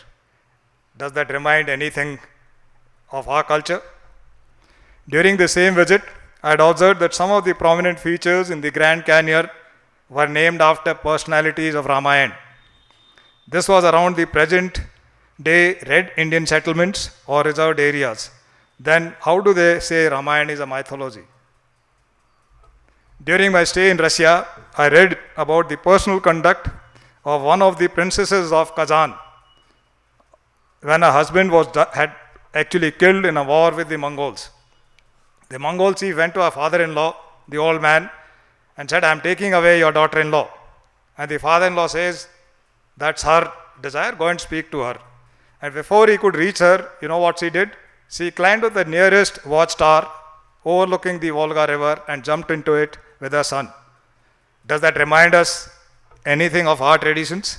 Does that remind anything of our culture? During the same visit, I had observed that some of the prominent features in the Grand Canyon were named after personalities of Ramayana. This was around the present day Red Indian settlements or reserved areas. Then how do they say Ramayana is a mythology? During my stay in Russia, I read about the personal conduct of one of the princesses of Kazan when her husband had actually killed in a war with the Mongols. The Mongol chief went to her father-in-law, the old man, and said, I am taking away your daughter-in-law. And the father-in-law says, that's her desire, go and speak to her. And before he could reach her, you know what she did? She climbed to the nearest watchtower overlooking the Volga River and jumped into it with her son. Does that remind us anything of our traditions?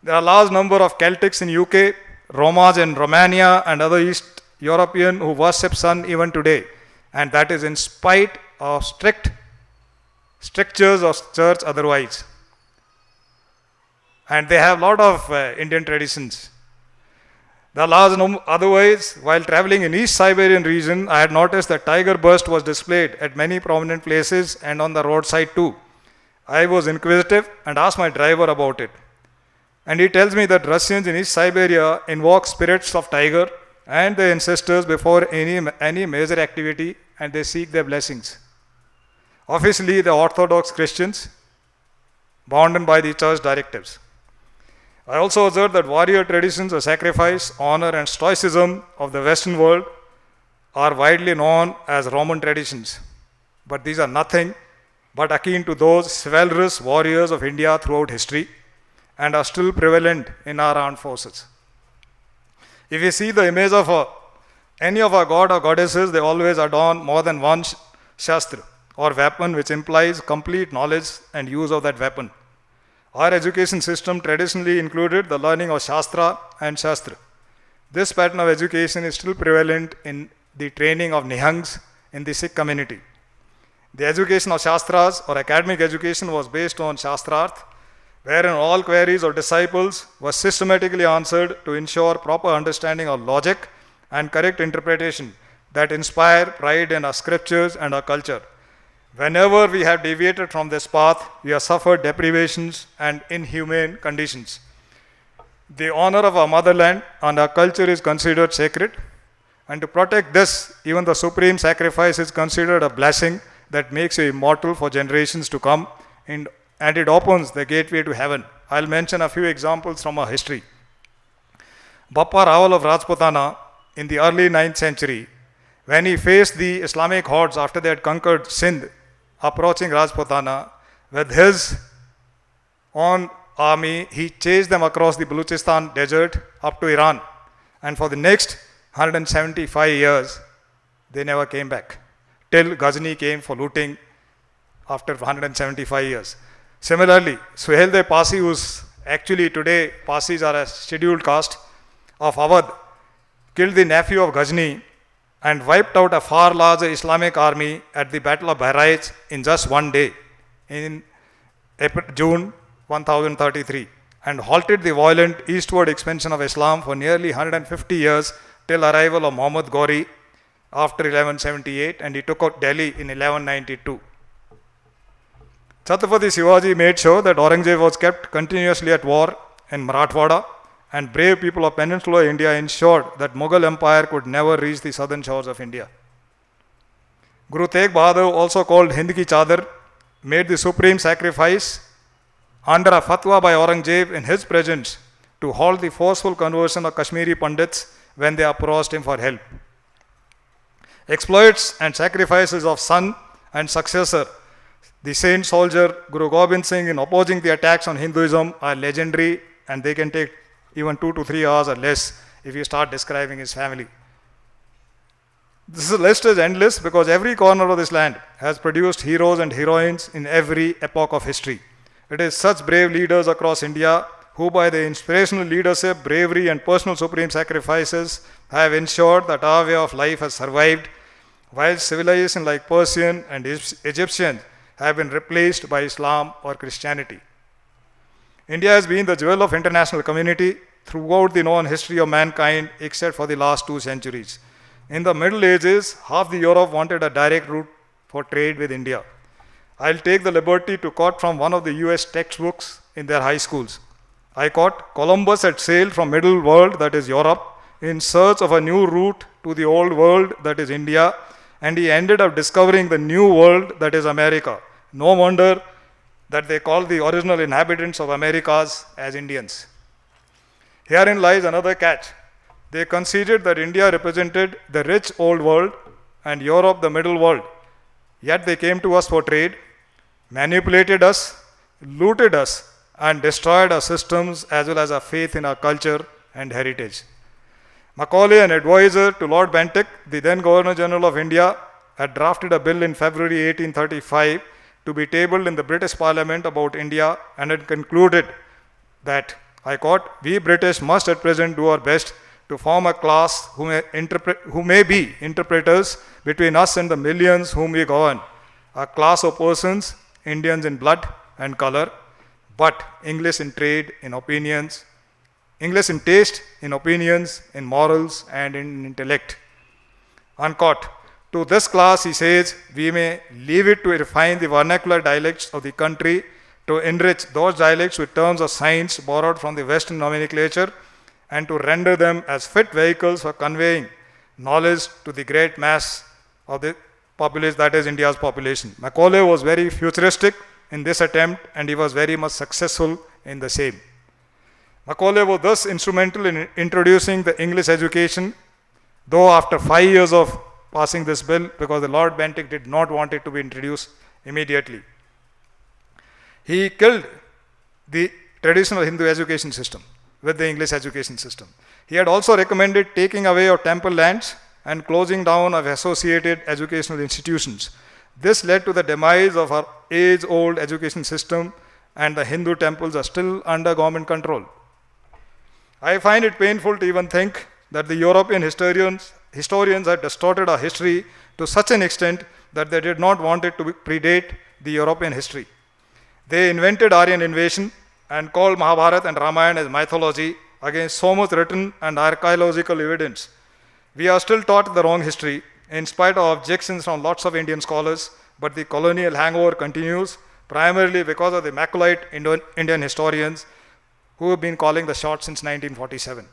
There are a large number of Celtics in UK, Romas in Romania and other East European who worship sun even today, and that is in spite of strict strictures of church otherwise. And they have a lot of Indian traditions. The large number, otherwise, while traveling in East Siberian region, I had noticed that tiger burst was displayed at many prominent places and on the roadside too. I was inquisitive and asked my driver about it. And he tells me that Russians in East Siberia invoke spirits of tiger and their ancestors before any major activity, and they seek their blessings. Obviously, the Orthodox Christians, bound by the church directives. I also observed that warrior traditions of sacrifice, honor, and stoicism of the Western world are widely known as Roman traditions. But these are nothing but akin to those chivalrous warriors of India throughout history and are still prevalent in our armed forces. If you see the image of any of our god or goddesses, they always adorn more than one shastra or weapon, which implies complete knowledge and use of that weapon. Our education system traditionally included the learning of Shastra and Shastra. This pattern of education is still prevalent in the training of Nihangs in the Sikh community. The education of Shastras or academic education was based on Shastrarth, wherein all queries of disciples were systematically answered to ensure proper understanding of logic and correct interpretation that inspire pride in our scriptures and our culture. Whenever we have deviated from this path, we have suffered deprivations and inhumane conditions. The honor of our motherland and our culture is considered sacred, and to protect this, even the supreme sacrifice is considered a blessing that makes you immortal for generations to come, and it opens the gateway to heaven. I'll mention a few examples from our history. Bappa Rawal of Rajputana in the early 9th century, when he faced the Islamic hordes after they had conquered Sindh, approaching Rajputana, with his own army, he chased them across the Baluchistan desert up to Iran. And for the next 175 years, they never came back, till Ghazni came for looting after 175 years. Similarly, Suheldeh Pasi, who's actually today, Pasis are a scheduled caste of Awadh, killed the nephew of Ghazni and wiped out a far larger Islamic army at the Battle of Bahraich in just one day in June 1033 and halted the violent eastward expansion of Islam for nearly 150 years till arrival of Muhammad Ghori after 1178, and he took out Delhi in 1192. Chhatrapati Shivaji made sure that Aurangzeb was kept continuously at war in Marathwada, and brave people of peninsular India ensured that Mughal Empire could never reach the southern shores of India. Guru Tegh Bahadur, also called Hind Ki Chadar, made the supreme sacrifice under a fatwa by Aurangzeb in his presence to halt the forceful conversion of Kashmiri Pandits when they approached him for help. Exploits and sacrifices of son and successor, the saint soldier Guru Gobind Singh, in opposing the attacks on Hinduism are legendary, and they can take even 2 to 3 hours or less if you start describing his family. This list is endless because every corner of this land has produced heroes and heroines in every epoch of history. It is such brave leaders across India who, by their inspirational leadership, bravery and personal supreme sacrifices, have ensured that our way of life has survived, while civilizations like Persian and Egyptian have been replaced by Islam or Christianity. India has been the jewel of international community throughout the known history of mankind except for the last 2 centuries. In the Middle Ages, half the Europe wanted a direct route for trade with India. I'll take the liberty to quote from one of the US textbooks in their high schools. I quote, "Columbus had sailed from middle world, that is Europe, in search of a new route to the old world, that is India, and he ended up discovering the new world, that is America. No wonder that they call the original inhabitants of Americas as Indians." Herein lies another catch. They considered that India represented the rich old world and Europe the middle world. Yet they came to us for trade, manipulated us, looted us, and destroyed our systems as well as our faith in our culture and heritage. Macaulay, an advisor to Lord Bentinck, the then Governor General of India, had drafted a bill in February 1835 to be tabled in the British Parliament about India, and had concluded that, I quote, "We British must at present do our best to form a class who may be interpreters between us and the millions whom we govern, a class of persons, Indians in blood and color, but English in trade, in opinions, English in taste, in opinions, in morals, and in intellect." Unquote. To this class, he says, we may leave it to refine the vernacular dialects of the country, to enrich those dialects with terms of science borrowed from the Western nomenclature, and to render them as fit vehicles for conveying knowledge to the great mass of the populace, that is India's population. Macaulay was very futuristic in this attempt, and he was very much successful in the same. Macaulay was thus instrumental in introducing the English education, though after 5 years of passing this bill, because the Lord Bentinck did not want it to be introduced immediately. He killed the traditional Hindu education system with the English education system. He had also recommended taking away of temple lands and closing down of associated educational institutions. This led to the demise of our age-old education system, and the Hindu temples are still under government control. I find it painful to even think that the European historians had distorted our history to such an extent that they did not want it to predate the European history. They invented Aryan invasion and called Mahabharata and Ramayana as mythology against so much written and archaeological evidence. We are still taught the wrong history in spite of objections from lots of Indian scholars, but the colonial hangover continues primarily because of the Macaulite Indian historians who have been calling the shots since 1947.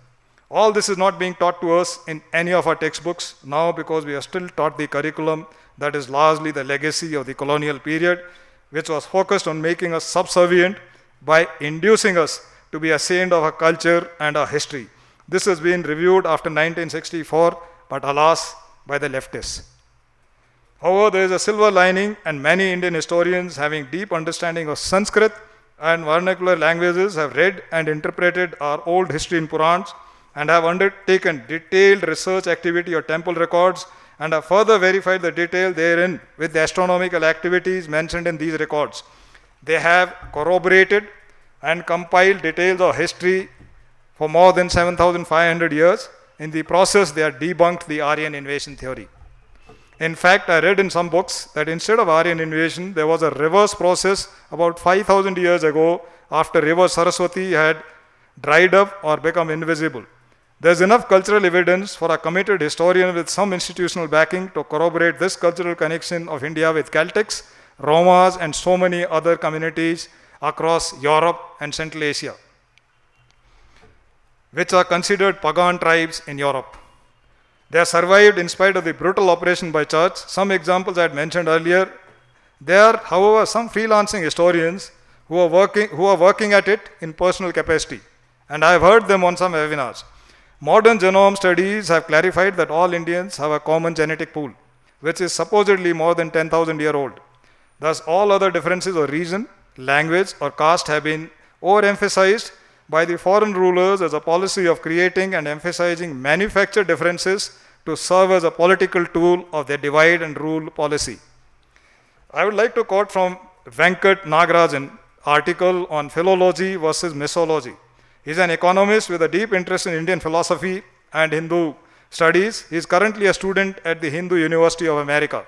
All this is not being taught to us in any of our textbooks now, because we are still taught the curriculum that is largely the legacy of the colonial period, which was focused on making us subservient by inducing us to be ashamed of our culture and our history. This has been reviewed after 1964, but alas, by the leftists. However, there is a silver lining, and many Indian historians having deep understanding of Sanskrit and vernacular languages have read and interpreted our old history in Purans, and have undertaken detailed research activity of temple records, and have further verified the detail therein with the astronomical activities mentioned in these records. They have corroborated and compiled details of history for more than 7,500 years, in the process they had debunked the Aryan invasion theory. In fact, I read in some books that instead of Aryan invasion, there was a reverse process about 5,000 years ago after river Saraswati had dried up or become invisible. There's enough cultural evidence for a committed historian with some institutional backing to corroborate this cultural connection of India with Celtics, Romas, and so many other communities across Europe and Central Asia, which are considered pagan tribes in Europe. They have survived in spite of the brutal oppression by church. Some examples I had mentioned earlier. There are, however, some freelancing historians who are working at it in personal capacity, and I have heard them on some webinars. Modern genome studies have clarified that all Indians have a common genetic pool, which is supposedly more than 10,000 years old. Thus, all other differences of region, language, or caste have been overemphasized by the foreign rulers as a policy of creating and emphasizing manufactured differences to serve as a political tool of their divide and rule policy. I would like to quote from Venkat Nagarajan article on philology versus mythology. He is an economist with a deep interest in Indian philosophy and Hindu studies. He is currently a student at the Hindu University of America.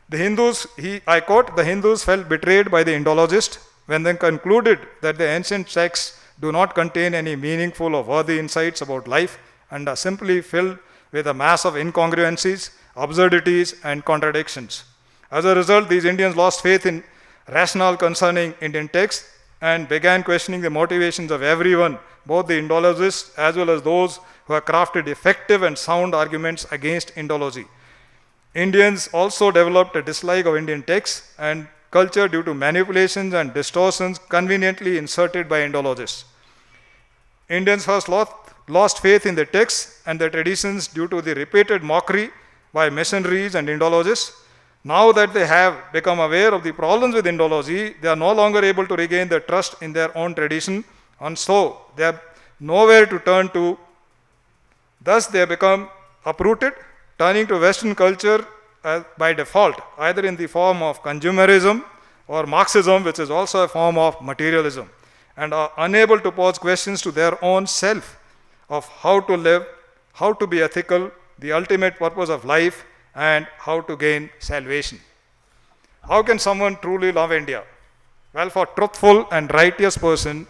The Hindus, I quote, "The Hindus felt betrayed by the Indologist when they concluded that the ancient texts do not contain any meaningful or worthy insights about life and are simply filled with a mass of incongruencies, absurdities, and contradictions. As a result, these Indians lost faith in rationale concerning Indian texts and began questioning the motivations of everyone, both the Indologists as well as those who have crafted effective and sound arguments against Indology. Indians also developed a dislike of Indian texts and culture due to manipulations and distortions conveniently inserted by Indologists. Indians first lost faith in the texts and the traditions due to the repeated mockery by missionaries and Indologists. Now that they have become aware of the problems with Indology, they are no longer able to regain their trust in their own tradition, and so they have nowhere to turn to. Thus, they have become uprooted, turning to Western culture by default, either in the form of consumerism or Marxism, which is also a form of materialism, and are unable to pose questions to their own self of how to live, how to be ethical, the ultimate purpose of life, and how to gain salvation. How can someone truly love India? Well, for a truthful and righteous person,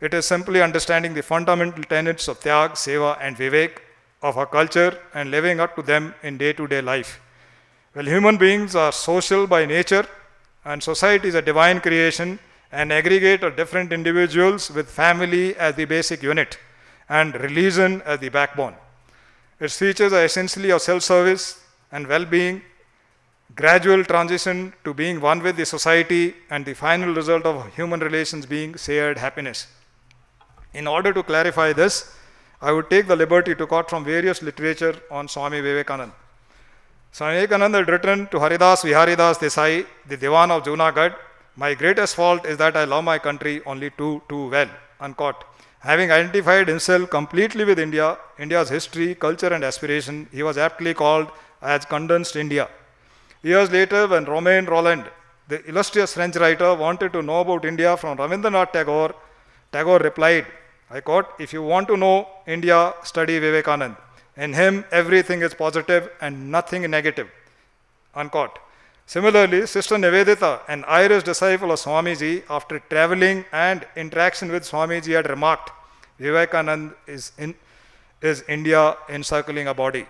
it is simply understanding the fundamental tenets of Tyag, Seva, and Vivek of our culture and living up to them in day-to-day life. Well, human beings are social by nature, and society is a divine creation, an aggregate of different individuals with family as the basic unit and religion as the backbone. Its features are essentially of self-service and well-being, gradual transition to being one with the society, and the final result of human relations being shared happiness. In order to clarify this, I would take the liberty to quote from various literature on Swami Vivekananda. Swami Vivekananda had written to Haridas Viharidas Desai, the Diwan of Junagadh, "My greatest fault is that I love my country only too well," unquote. Having identified himself completely with India, India's history, culture, and aspiration, he was aptly called as condensed India. Years later, when Romain Rolland, the illustrious French writer, wanted to know about India from Rabindranath Tagore, Tagore replied, I quote, "If you want to know India, study Vivekananda. In him, everything is positive and nothing negative," unquote. Similarly, Sister Nivedita, an Irish disciple of Swamiji, after traveling and interaction with Swamiji, had remarked, Vivekananda is India encircling a body.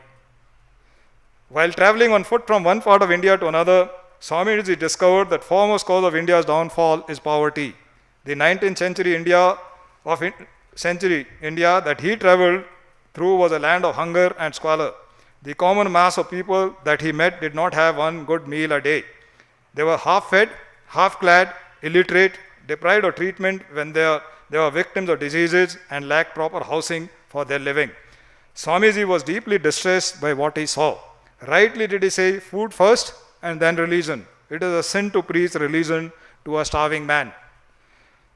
While traveling on foot from one part of India to another, Swamiji discovered that foremost cause of India's downfall is poverty. The 19th century India that he traveled through was a land of hunger and squalor. The common mass of people that he met did not have one good meal a day. They were half-fed, half-clad, illiterate, deprived of treatment when they were victims of diseases and lacked proper housing for their living. Swamiji was deeply distressed by what he saw. Rightly did he say, food first and then religion. It is a sin to preach religion to a starving man.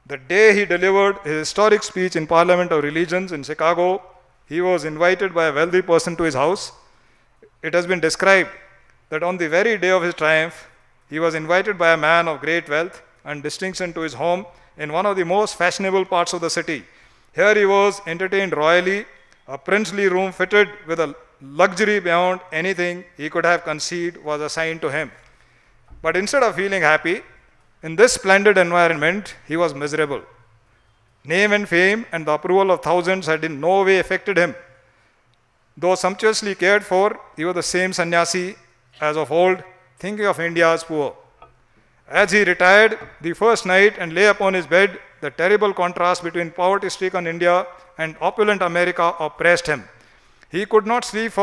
The day he delivered his historic speech in Parliament of Religions in Chicago, he was invited by a wealthy person to his house. It has been described that on the very day of his triumph, he was invited by a man of great wealth and distinction to his home in one of the most fashionable parts of the city. Here he was entertained royally, A princely room fitted with a luxury beyond anything he could have conceived was assigned to him. But instead of feeling happy, in this splendid environment, he was miserable. Name and fame and the approval of thousands had in no way affected him. Though sumptuously cared for, he was the same sannyasi as of old, thinking of India's poor. As he retired the first night and lay upon his bed, the terrible contrast between poverty-stricken India and opulent America oppressed him. He could not sleep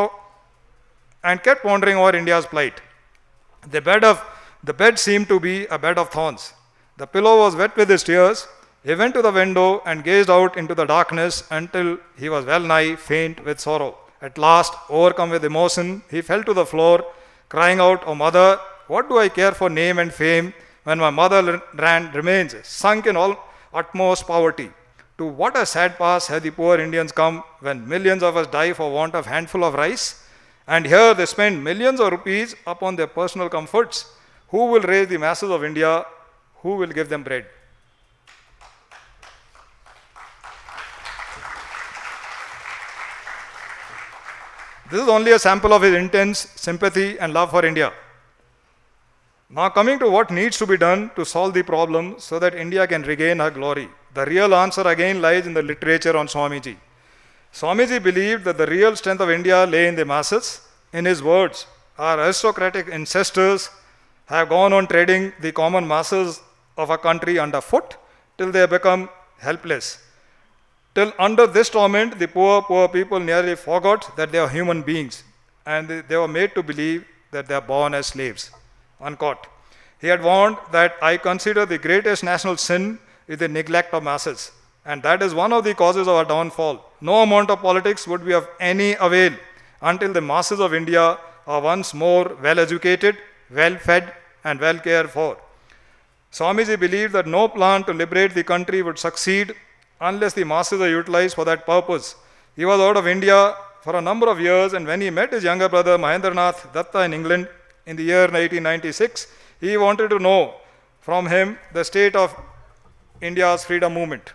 and kept pondering over India's plight. The bed seemed to be a bed of thorns. The pillow was wet with his tears. He went to the window and gazed out into the darkness until he was well nigh faint with sorrow. At last, overcome with emotion, he fell to the floor, crying out, "O mother, what do I care for name and fame when my motherland remains sunk in all utmost poverty? To what a sad pass have the poor Indians come when millions of us die for want of handful of rice? And here they spend millions of rupees upon their personal comforts. Who will raise the masses of India? Who will give them bread?" This is only a sample of his intense sympathy and love for India. Now coming to what needs to be done to solve the problem so that India can regain her glory. The real answer again lies in the literature on Swamiji. Swamiji believed that the real strength of India lay in the masses. In his words, our aristocratic ancestors have gone on treading the common masses of a country underfoot till they have become helpless. Till under this torment, the poor people nearly forgot that they are human beings, and they were made to believe that they are born as slaves. Unquote. He had warned that I consider the greatest national sin is the neglect of masses, and that is one of the causes of our downfall. No amount of politics would be of any avail until the masses of India are once more well educated, well fed, and well cared for. Swamiji believed that no plan to liberate the country would succeed unless the masses are utilized for that purpose. He was out of India for a number of years, and when he met his younger brother Mahendranath Datta in England in the year 1896, he wanted to know from him the state of India's freedom movement.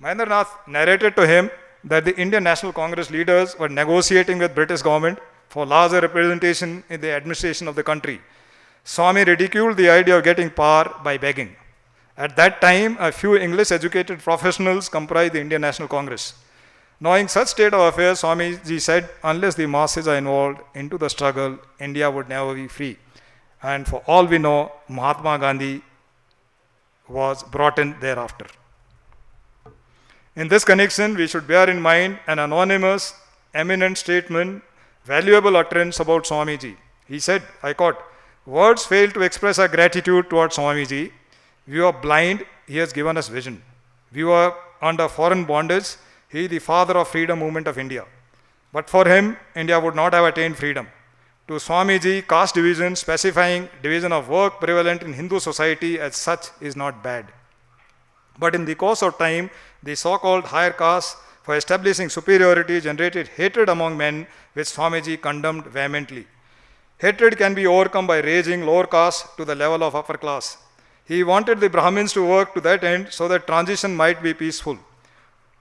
Mahendranath narrated to him that the Indian National Congress leaders were negotiating with British government for larger representation in the administration of the country. Swami ridiculed the idea of getting power by begging. At that time, a few English-educated professionals comprised the Indian National Congress. Knowing such state of affairs, Swamiji said, unless the masses are involved into the struggle, India would never be free. And for all we know, Mahatma Gandhi was brought in thereafter. In this connection, we should bear in mind an anonymous, eminent statement, valuable utterance about Swamiji. He said, I quote, "Words fail to express our gratitude towards Swamiji. We were blind, he has given us vision. We were under foreign bondage, he is the father of freedom movement of India. But for him, India would not have attained freedom. To Swamiji, caste division specifying division of work prevalent in Hindu society as such is not bad. But in the course of time, the so-called higher caste for establishing superiority generated hatred among men, which Swamiji condemned vehemently. Hatred can be overcome by raising lower caste to the level of upper class. He wanted the Brahmins to work to that end so that transition might be peaceful.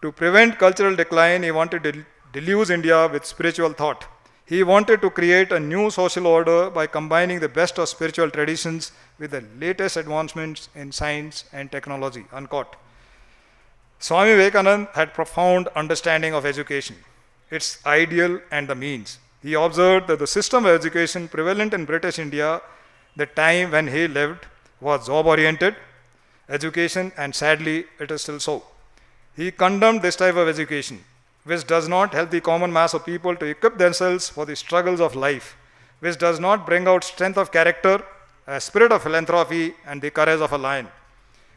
To prevent cultural decline, he wanted to deluge India with spiritual thought. He wanted to create a new social order by combining the best of spiritual traditions with the latest advancements in science and technology." Unquote. Swami Vivekananda had profound understanding of education, its ideal and the means. He observed that the system of education prevalent in British India, the time when he lived, was job-oriented education, and sadly, it is still so. He condemned this type of education, which does not help the common mass of people to equip themselves for the struggles of life, which does not bring out strength of character, a spirit of philanthropy, and the courage of a lion.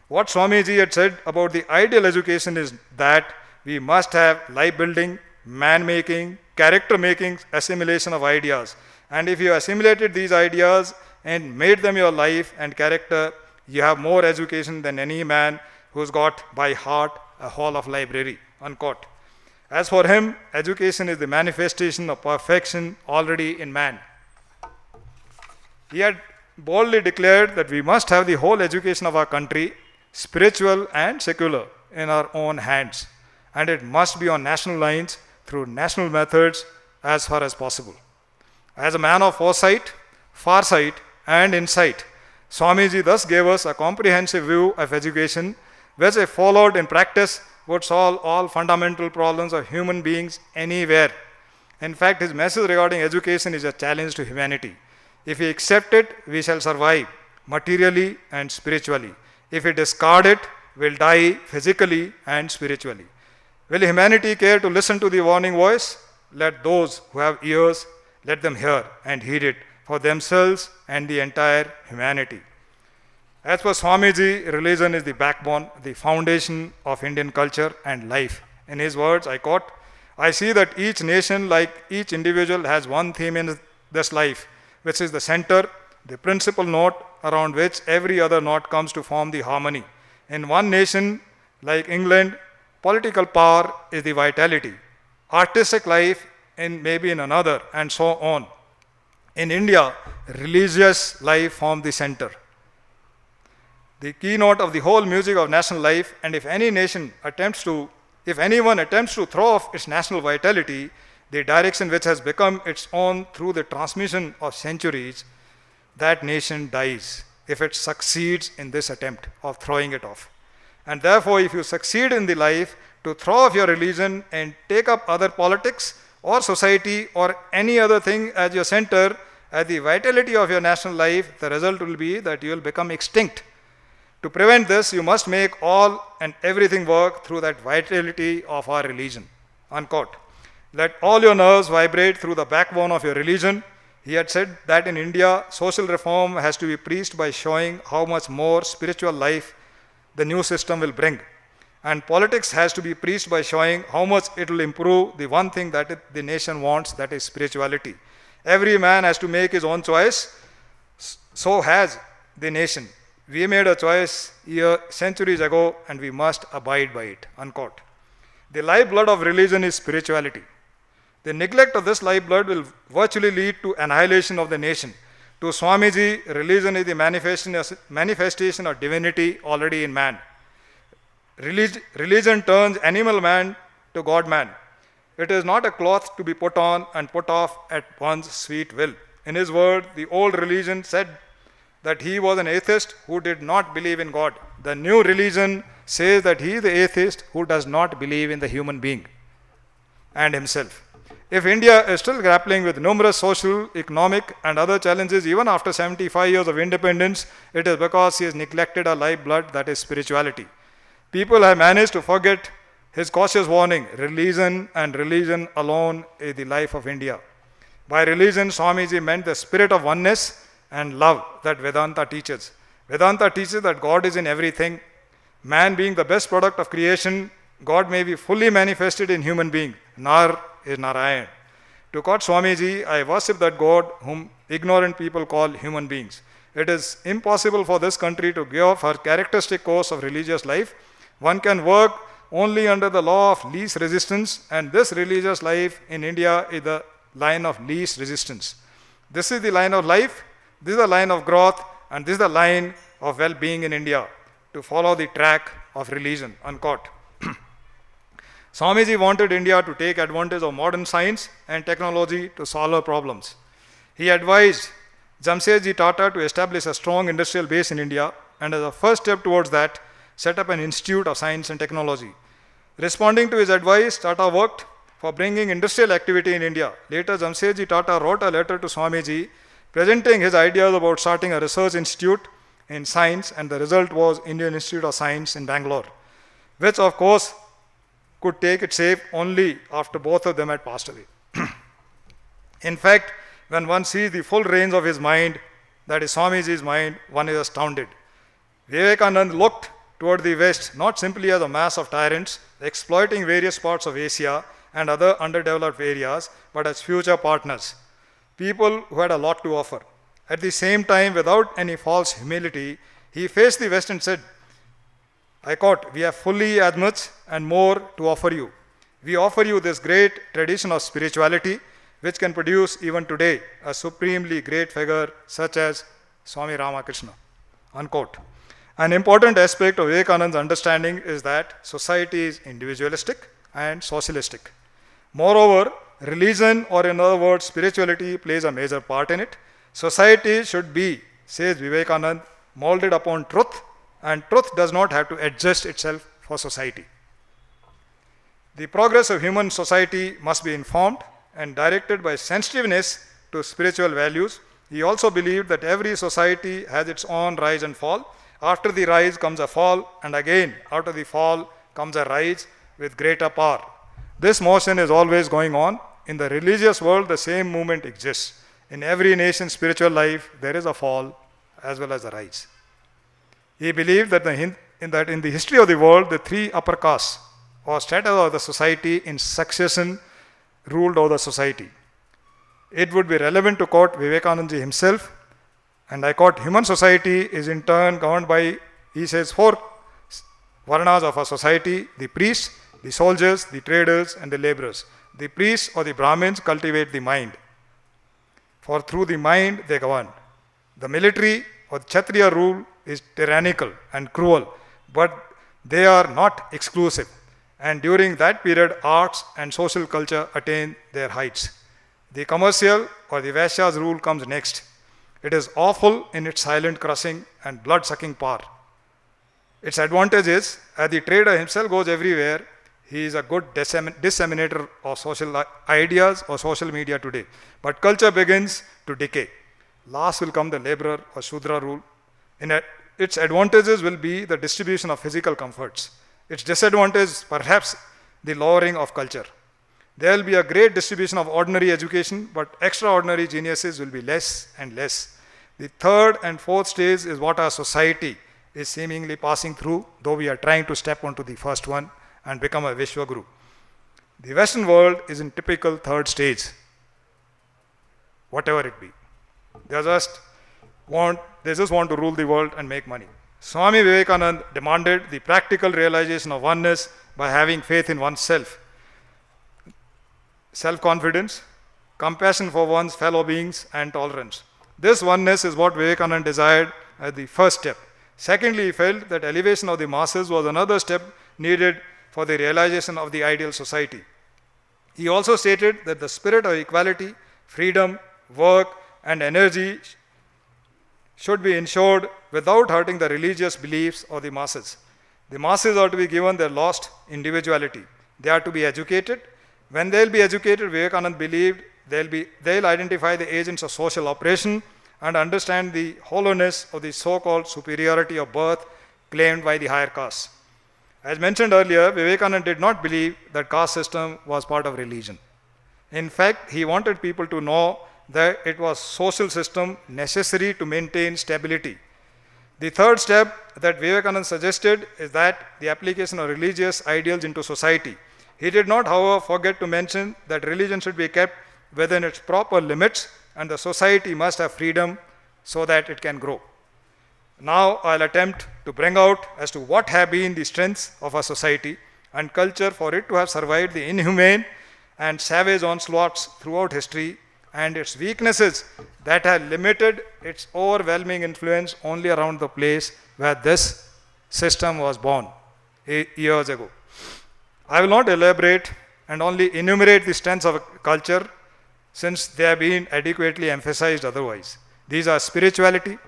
What Swamiji had said about the ideal education is that we must have life-building, man-making, character-making assimilation of ideas. And if you assimilated these ideas and made them your life and character, you have more education than any man who's got by heart a whole of library. Unquote. As for him, education is the manifestation of perfection already in man. He had boldly declared that we must have the whole education of our country, spiritual and secular, in our own hands. And it must be on national lines, through national methods as far as possible. As a man of foresight, farsight, and insight, Swamiji thus gave us a comprehensive view of education, which, if followed in practice, would solve all fundamental problems of human beings anywhere. In fact, his message regarding education is a challenge to humanity. If we accept it, we shall survive materially and spiritually. If we discard it, we'll die physically and spiritually. Will humanity care to listen to the warning voice? Let those who have ears, let them hear and heed it for themselves and the entire humanity. As per Swamiji, religion is the backbone, the foundation of Indian culture and life. In his words, I quote, I see that each nation, like each individual, has one theme in this life, which is the center, the principal note around which every other note comes to form the harmony. In one nation, like England, political power is the vitality, artistic life maybe in another, and so on. In India, religious life forms the center, the keynote of the whole music of national life, and if anyone attempts to throw off its national vitality, the direction which has become its own through the transmission of centuries, that nation dies if it succeeds in this attempt of throwing it off. And therefore, if you succeed in the life to throw off your religion and take up other politics or society or any other thing as your center, as the vitality of your national life, the result will be that you will become extinct. To prevent this, you must make all and everything work through that vitality of our religion. Unquote. Let all your nerves vibrate through the backbone of your religion. He had said that in India, social reform has to be preached by showing how much more spiritual life the new system will bring. And politics has to be preached by showing how much it will improve the one thing that the nation wants, that is spirituality. Every man has to make his own choice. So has the nation. We made a choice centuries ago and we must abide by it. Unquote. The lifeblood of religion is spirituality. The neglect of this lifeblood will virtually lead to annihilation of the nation. To Swamiji, religion is the manifestation of divinity already in man. Religion turns animal man to God man. It is not a cloth to be put on and put off at one's sweet will. In his word, the old religion said that he was an atheist who did not believe in God. The new religion says that he is the atheist who does not believe in the human being and himself. If India is still grappling with numerous social, economic and other challenges even after 75 years of independence, it is because he has neglected a lifeblood, that is spirituality. People have managed to forget his cautious warning, religion and religion alone is the life of India. By religion, Swamiji meant the spirit of oneness and love that Vedanta teaches. Vedanta teaches that God is in everything. Man being the best product of creation, God may be fully manifested in human being. Nar is Narayan. To quote Swamiji, I worship that God whom ignorant people call human beings. It is impossible for this country to give up her characteristic course of religious life. One can work only under the law of least resistance, and this religious life in India is the line of least resistance. This is the line of life, this is the line of growth, and this is the line of well-being in India, to follow the track of religion. Unquote. Swamiji wanted India to take advantage of modern science and technology to solve her problems. He advised Jamsetji Tata to establish a strong industrial base in India, and as a first step towards that, set up an institute of science and technology. Responding to his advice, Tata worked for bringing industrial activity in India. Later, Jamsetji Tata wrote a letter to Swamiji presenting his ideas about starting a research institute in science, and the result was Indian Institute of Science in Bangalore, which of course could take its shape only after both of them had passed away. In fact, when one sees the full range of his mind, that is Swamiji's mind, one is astounded. Vivekananda looked toward the West not simply as a mass of tyrants exploiting various parts of Asia and other underdeveloped areas, but as future partners, people who had a lot to offer. At the same time, without any false humility, he faced the West and said, I quote, we have fully as much and more to offer you. We offer you this great tradition of spirituality, which can produce even today a supremely great figure such as Swami Ramakrishna. Unquote. An important aspect of Vivekananda's understanding is that society is individualistic and socialistic. Moreover, religion, or in other words, spirituality, plays a major part in it. Society should be, says Vivekananda, molded upon truth, and truth does not have to adjust itself for society. The progress of human society must be informed and directed by sensitiveness to spiritual values. He also believed that every society has its own rise and fall. After the rise comes a fall, and again after the fall comes a rise with greater power. This motion is always going on. In the religious world, the same movement exists. In every nation's spiritual life, there is a fall as well as a rise. He believed that in the history of the world, the three upper castes or strata of the society in succession ruled over the society. It would be relevant to quote Vivekananda himself, and I quote, human society is in turn governed by, he says, four varnas of a society: the priests, the soldiers, the traders, and the laborers. The priests or the Brahmins cultivate the mind, for through the mind they govern. The military or the Kshatriya rule is tyrannical and cruel, but they are not exclusive. And during that period, arts and social culture attain their heights. The commercial or the Vaishya's rule comes next. It is awful in its silent crushing and blood-sucking power. Its advantage is, as the trader himself goes everywhere, he is a good disseminator of social ideas or social media today. But culture begins to decay. Last will come the laborer or Shudra rule. Its advantages will be the distribution of physical comforts. Its disadvantage, perhaps, the lowering of culture. There will be a great distribution of ordinary education, but extraordinary geniuses will be less and less. The third and fourth stage is what our society is seemingly passing through, though we are trying to step onto the first one and become a Vishwaguru. The Western world is in typical third stage, whatever it be. They just want to rule the world and make money. Swami Vivekananda demanded the practical realization of oneness by having faith in oneself, self-confidence, compassion for one's fellow beings, and tolerance. This oneness is what Vivekananda desired as the first step. Secondly, he felt that elevation of the masses was another step needed for the realization of the ideal society. He also stated that the spirit of equality, freedom, work, and energy should be ensured without hurting the religious beliefs of the masses. The masses are to be given their lost individuality. They are to be educated. When they will be educated, Vivekananda believed they'll identify the agents of social operation and understand the hollowness of the so-called superiority of birth claimed by the higher castes. As mentioned earlier, Vivekananda did not believe that caste system was part of religion. In fact, he wanted people to know that it was social system necessary to maintain stability. The third step that Vivekananda suggested is that the application of religious ideals into society. He did not, however, forget to mention that religion should be kept within its proper limits and the society must have freedom so that it can grow. Now I'll attempt to bring out as to what have been the strengths of our society and culture for it to have survived the inhumane and savage onslaughts throughout history, and its weaknesses that have limited its overwhelming influence only around the place where this system was born years ago. I will not elaborate and only enumerate the strengths of a culture, since they have been adequately emphasized otherwise. These are spirituality,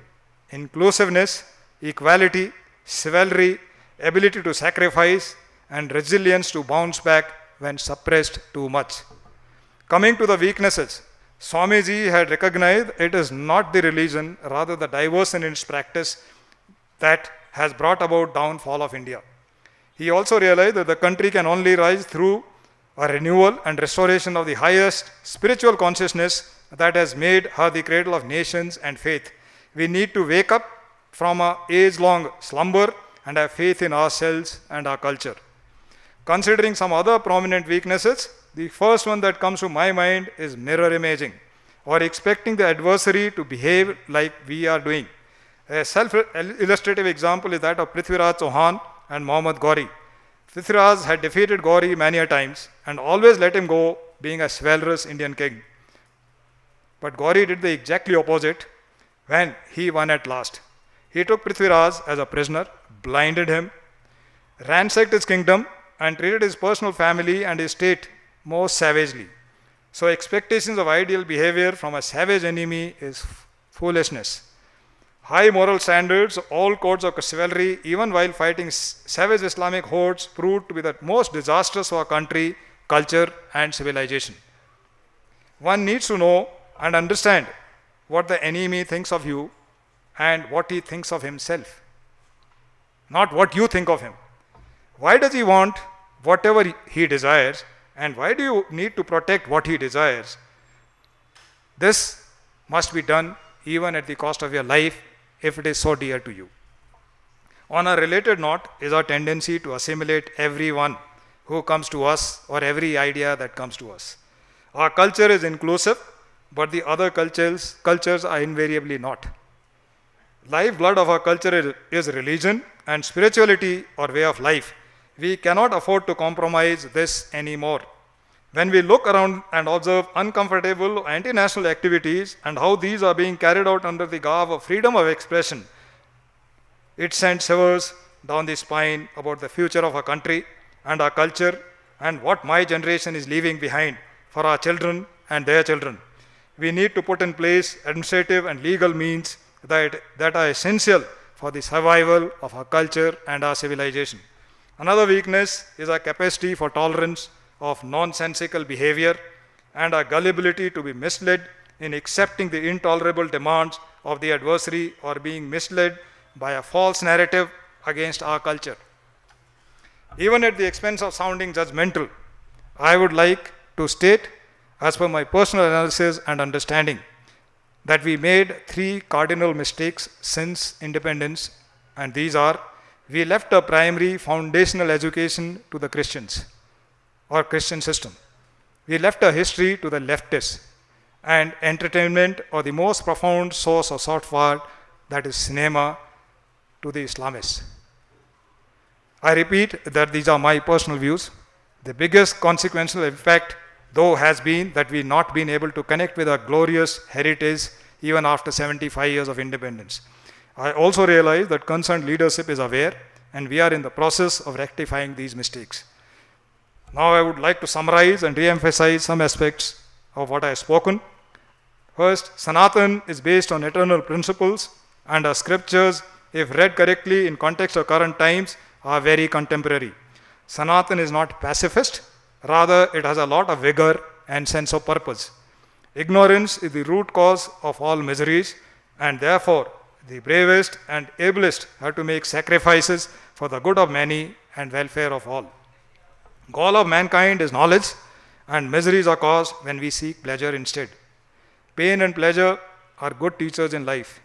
inclusiveness, equality, chivalry, ability to sacrifice, and resilience to bounce back when suppressed too much. Coming to the weaknesses, Swamiji had recognized it is not the religion, rather the diversion in its practice that has brought about downfall of India. He also realized that the country can only rise through a renewal and restoration of the highest spiritual consciousness that has made her the cradle of nations and faith. We need to wake up from an age-long slumber and have faith in ourselves and our culture. Considering some other prominent weaknesses, the first one that comes to my mind is mirror imaging, or expecting the adversary to behave like we are doing. A self-illustrative example is that of Prithviraj Chauhan and Muhammad Ghori. Prithviraj had defeated Ghori many a times and always let him go, being a chivalrous Indian king. But Ghori did the exactly opposite when he won at last. He took Prithviraj as a prisoner, blinded him, ransacked his kingdom, and treated his personal family and his state most savagely. So expectations of ideal behavior from a savage enemy is foolishness. High moral standards, all codes of chivalry, even while fighting savage Islamic hordes, proved to be the most disastrous for our country, culture, and civilization. One needs to know and understand what the enemy thinks of you and what he thinks of himself, not what you think of him. Why does he want whatever he desires, and why do you need to protect what he desires? This must be done even at the cost of your life if it is so dear to you. On a related note is our tendency to assimilate everyone who comes to us or every idea that comes to us. Our culture is inclusive, but the other cultures are invariably not. Lifeblood of our culture is religion and spirituality or way of life. We cannot afford to compromise this anymore. When we look around and observe uncomfortable anti-national activities and how these are being carried out under the garb of freedom of expression, it sends shivers down the spine about the future of our country and our culture and what my generation is leaving behind for our children and their children. We need to put in place administrative and legal means that are essential for the survival of our culture and our civilization. Another weakness is our capacity for tolerance of nonsensical behavior and our gullibility to be misled in accepting the intolerable demands of the adversary or being misled by a false narrative against our culture. Even at the expense of sounding judgmental, I would like to state, as per my personal analysis and understanding, that we made 3 cardinal mistakes since independence, and these are: we left a primary foundational education to the Christians or Christian system. We left a history to the leftists and entertainment or the most profound source of software, that is cinema, to the Islamists. I repeat that these are my personal views. The biggest consequential impact, though, has been that we've not been able to connect with our glorious heritage even after 75 years of independence. I also realize that concerned leadership is aware and we are in the process of rectifying these mistakes. Now I would like to summarize and re-emphasize some aspects of what I have spoken. First, Sanatan is based on eternal principles, and our scriptures, if read correctly in context of current times, are very contemporary. Sanatan is not pacifist, rather it has a lot of vigor and sense of purpose. Ignorance is the root cause of all miseries, and therefore the bravest and ablest have to make sacrifices for the good of many and welfare of all. Goal of mankind is knowledge, and miseries are caused when we seek pleasure instead. Pain and pleasure are good teachers in life.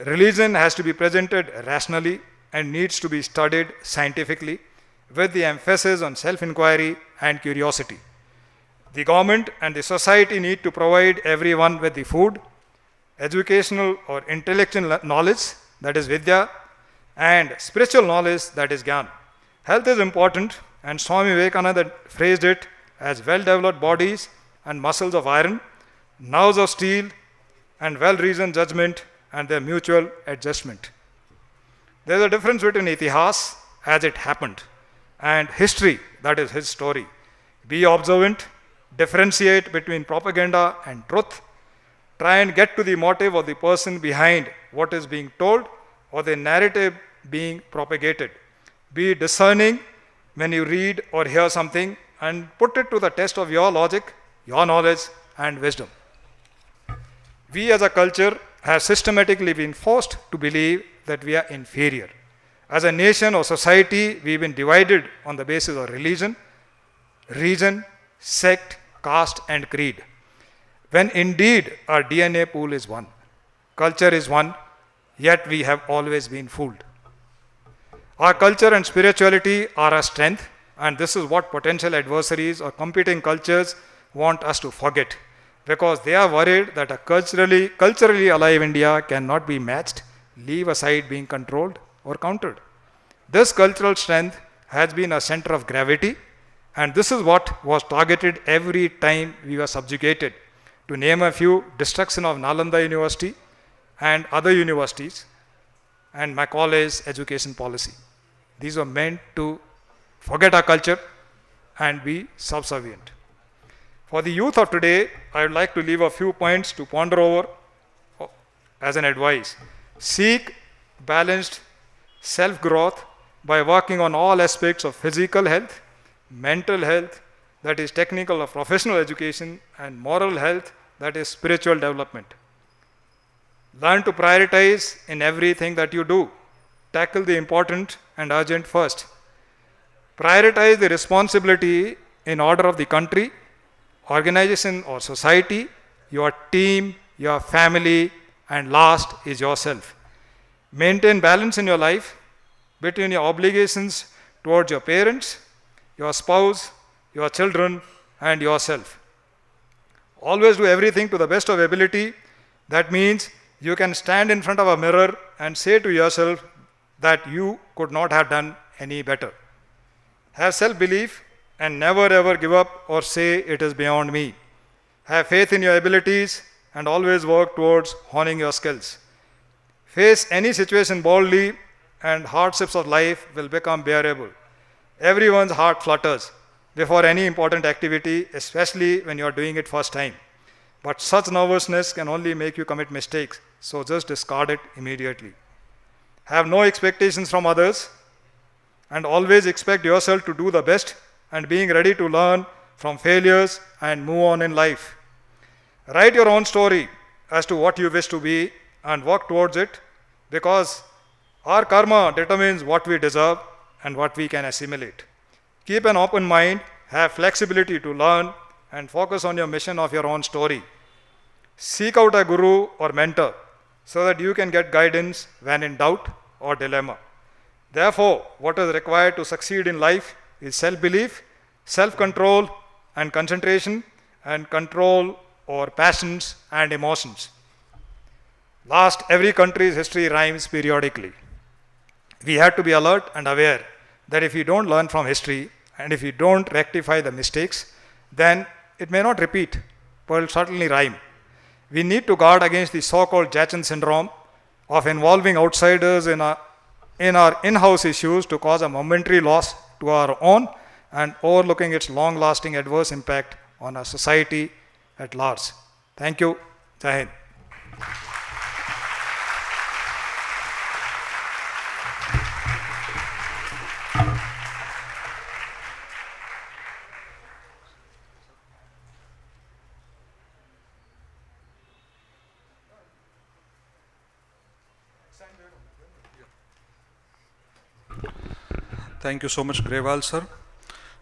Religion has to be presented rationally and needs to be studied scientifically with the emphasis on self-inquiry and curiosity. The government and the society need to provide everyone with the food, educational or intellectual knowledge, that is Vidya, and spiritual knowledge, that is Gyan. Health is important, and Swami Vivekananda phrased it as well-developed bodies and muscles of iron, nerves of steel, and well-reasoned judgment and their mutual adjustment. There is a difference between itihas, as it happened, and history, that is his story. Be observant, differentiate between propaganda and truth, try and get to the motive of the person behind what is being told or the narrative being propagated. Be discerning when you read or hear something and put it to the test of your logic, your knowledge and wisdom. We as a culture have systematically been forced to believe that we are inferior. As a nation or society, we've been divided on the basis of religion, region, sect, caste and creed. When indeed our DNA pool is one, culture is one, yet we have always been fooled. Our culture and spirituality are our strength, and this is what potential adversaries or competing cultures want us to forget, because they are worried that a culturally alive India cannot be matched, leave aside being controlled or countered. This cultural strength has been a center of gravity, and this is what was targeted every time we were subjugated. To name a few, destruction of Nalanda University and other universities, and Macaulay's education policy. These were meant to forget our culture and be subservient. For the youth of today, I would like to leave a few points to ponder over as an advice. Seek balanced self-growth by working on all aspects of physical health, mental health, that is technical or professional education, and moral health, that is spiritual development. Learn to prioritize in everything that you do. Tackle the important and urgent first. Prioritize the responsibility in order of the country, organization or society, your team, your family, and last is yourself. Maintain balance in your life between your obligations towards your parents, your spouse, your children, and yourself. Always do everything to the best of ability. That means you can stand in front of a mirror and say to yourself that you could not have done any better. Have self-belief and never ever give up or say it is beyond me. Have faith in your abilities and always work towards honing your skills. Face any situation boldly and hardships of life will become bearable. Everyone's heart flutters before any important activity, especially when you are doing it first time. But such nervousness can only make you commit mistakes, so just discard it immediately. Have no expectations from others and always expect yourself to do the best and being ready to learn from failures and move on in life. Write your own story as to what you wish to be and work towards it, because our karma determines what we deserve and what we can assimilate. Keep an open mind, have flexibility to learn, and focus on your mission of your own story. Seek out a guru or mentor so that you can get guidance when in doubt or dilemma. Therefore, what is required to succeed in life is self-belief, self-control, and concentration, and control over passions and emotions. Last, every country's history rhymes periodically. We have to be alert and aware that if you don't learn from history and if you don't rectify the mistakes, then it may not repeat, but it will certainly rhyme. We need to guard against the so-called Jachin syndrome of involving outsiders in our in-house issues to cause a momentary loss to our own and overlooking its long-lasting adverse impact on our society at large. Thank you. Jai Hind. Thank you so much, Grewal sir.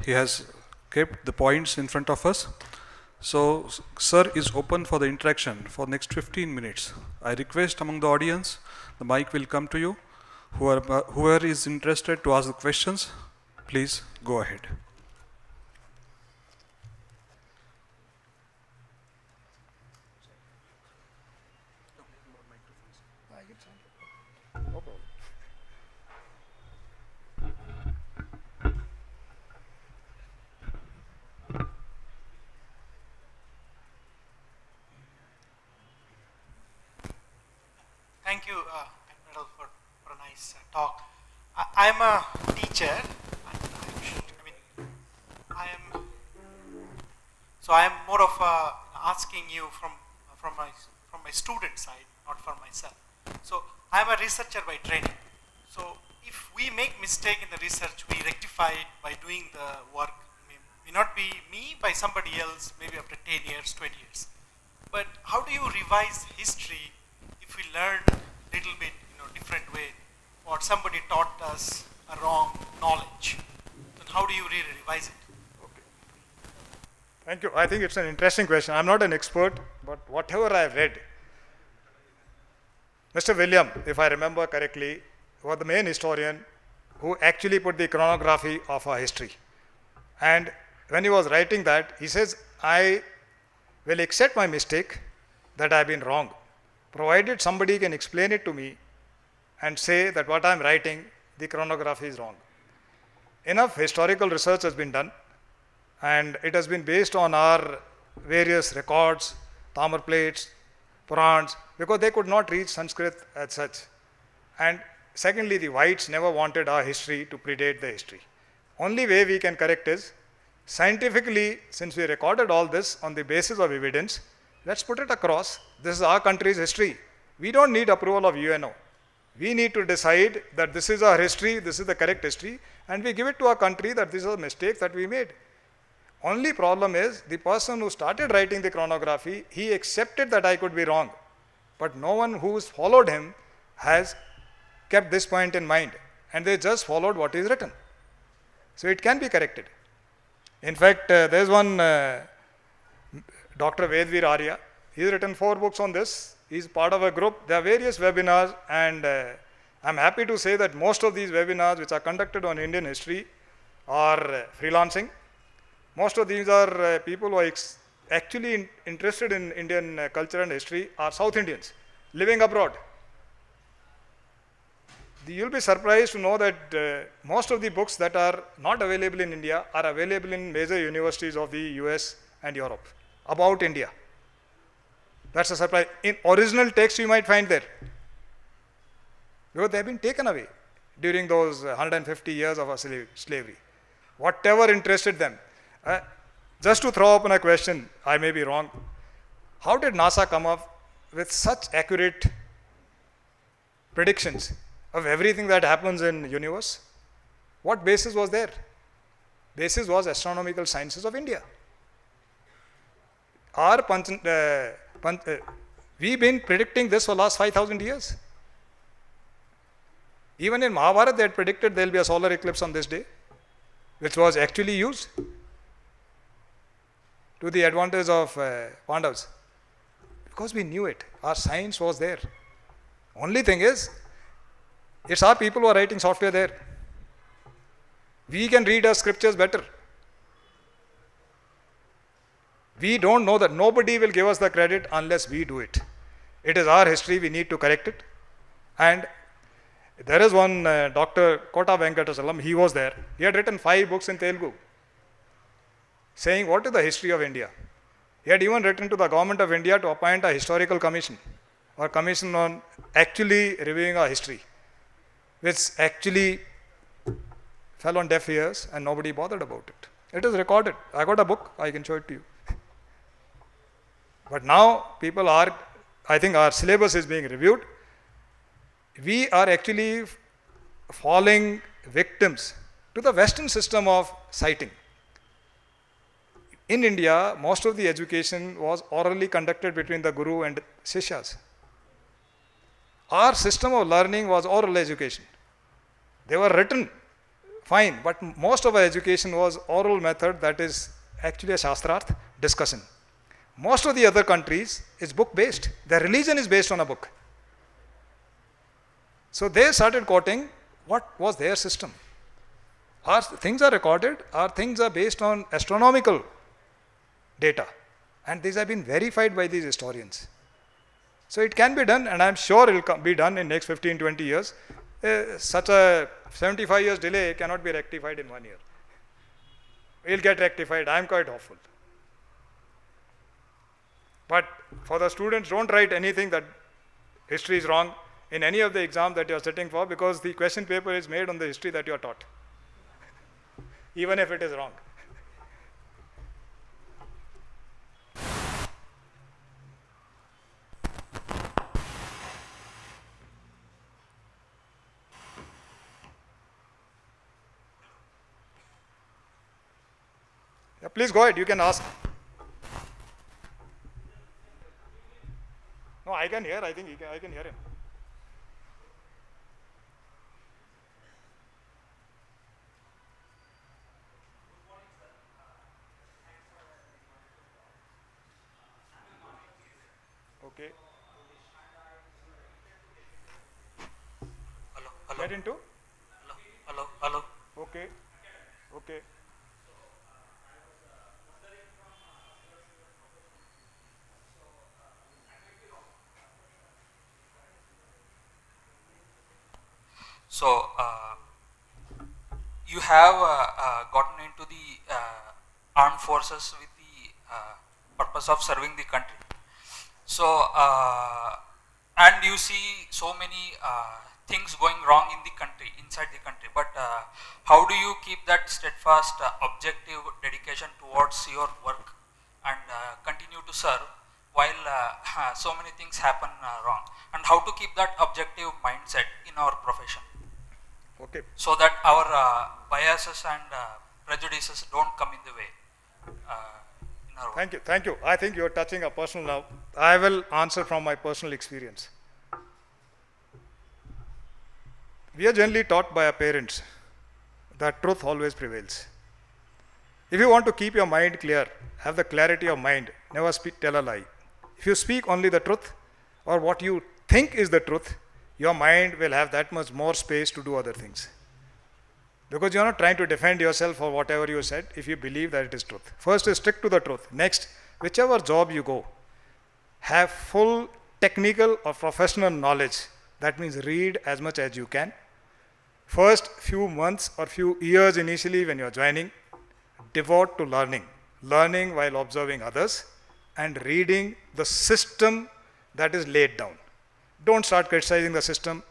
He has kept the points in front of us. So, sir is open for the interaction for next 15 minutes. I request among the audience, the mic will come to you. Whoever is interested to ask the questions, please go ahead. Thank you, Admiral, for a nice talk. I am a teacher. I am more of asking you from my student side, not for myself. So I am a researcher by training. So if we make mistake in the research, we rectify it by doing the work. May not be me, by somebody else, maybe after 10 years, 20 years. But how do you revise history if we learn a little bit, different way, or somebody taught us a wrong knowledge? Then how do you revise it? Okay. Thank you. I think it's an interesting question. I'm not an expert, but whatever I've read, Mr. William, if I remember correctly, was the main historian who actually put the chronography of our history. And when he was writing that, he says, I will accept my mistake that I've been wrong, provided somebody can explain it to me and say that what I'm writing, the chronography is wrong. Enough historical research has been done, and it has been based on our various records, Tamar plates, Purans, because they could not read Sanskrit as such. And secondly, the whites never wanted our history to predate the history. Only way we can correct is Scientifically, since we recorded all this on the basis of evidence, let's put it across. This is our country's history. We don't need approval of UNO. We need to decide that this is our history, this is the correct history, and we give it to our country that this is a mistake that we made. Only problem is the person who started writing the chronography, he accepted that I could be wrong. But no one who's followed him has kept this point in mind, and they just followed what is written. So it can be corrected. In fact, there's one Dr. Vedveer Arya. He's written 4 books on this. He's part of a group. There are various webinars, and I'm happy to say that most of these webinars which are conducted on Indian history are freelancing. Most of these are people who are actually interested in Indian culture and history are South Indians living abroad. You'll be surprised to know that most of the books that are not available in India are available in major universities of the US and Europe about India. That's a surprise. In original text you might find there, because they have been taken away during those 150 years of our slavery. Whatever interested them. Just to throw open a question, I may be wrong. How did NASA come up with such accurate predictions of everything that happens in the universe? What basis was there? Basis was astronomical sciences of India. We've been predicting this for the last 5,000 years. Even in Mahabharata they had predicted there will be a solar eclipse on this day, which was actually used to the advantage of Pandavas. Because we knew it. Our science was there. Only thing is, it's our people who are writing software there. We can read our scriptures better. We don't know that. Nobody will give us the credit unless we do it. It is our history, we need to correct it. And there is one Dr. Kota Venkatachalam, he was there. He had written 5 books in Telugu, saying what is the history of India. He had even written to the government of India to appoint a historical commission, or commission on actually reviewing our history, which actually fell on deaf ears and nobody bothered about it. It is recorded. I got a book, I can show it to you. But now people are, I think our syllabus is being reviewed. We are actually falling victims to the Western system of citing. In India, most of the education was orally conducted between the Guru and Sishyas. Our system of learning was oral education. They were written, fine, but most of our education was oral method, that is actually a Shastrarth discussion. Most of the other countries is book based. Their religion is based on a book. So they started quoting what was their system. Our things are recorded, our things are based on astronomical data, and these have been verified by these historians. So it can be done, and I am sure it will be done in next 15-20 years. Such a 75 years delay cannot be rectified in 1 year. It will get rectified, I am quite hopeful. But for the students, don't write anything that history is wrong in any of the exam that you are sitting for, because the question paper is made on the history that you are taught, even if it is wrong. Yeah, please go ahead, you can ask. No, I can hear, I think I can hear him. Okay. Hello, hello. Get into? Hello, hello. Okay, okay. So, you have gotten into the armed forces with the purpose of serving the country. So, and you see so many things going wrong in the country, inside the country. But how do you keep that steadfast, objective dedication towards your work and continue to serve while so many things happen wrong? And how to keep that objective mindset in our profession? Okay. So that our biases and prejudices don't come in the way in our work. Thank you, thank you. I think you're touching a personal now. I will answer from my personal experience. We are generally taught by our parents that truth always prevails. If you want to keep your mind clear, have the clarity of mind, never tell a lie. If you speak only the truth or what you think is the truth, your mind will have that much more space to do other things. Because you're not trying to defend yourself for whatever you said if you believe that it is truth. First is stick to the truth. Next, whichever job you go, have full technical or professional knowledge. That means read as much as you can. First few months or few years initially when you're joining, devote to learning. Learning while observing others and reading the system that is laid down. Don't start criticizing the system.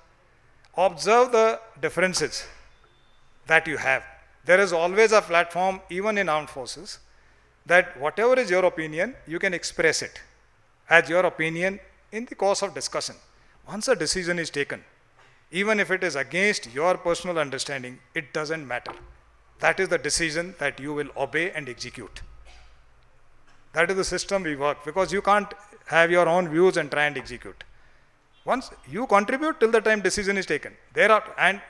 Observe the differences that you have. There is always a platform, even in armed forces, that whatever is your opinion, you can express it as your opinion in the course of discussion. Once a decision is taken, even if it is against your personal understanding, it doesn't matter. That is the decision that you will obey and execute. That is the system we work, because you can't have your own views and try and execute. Once you contribute till the time decision is taken. And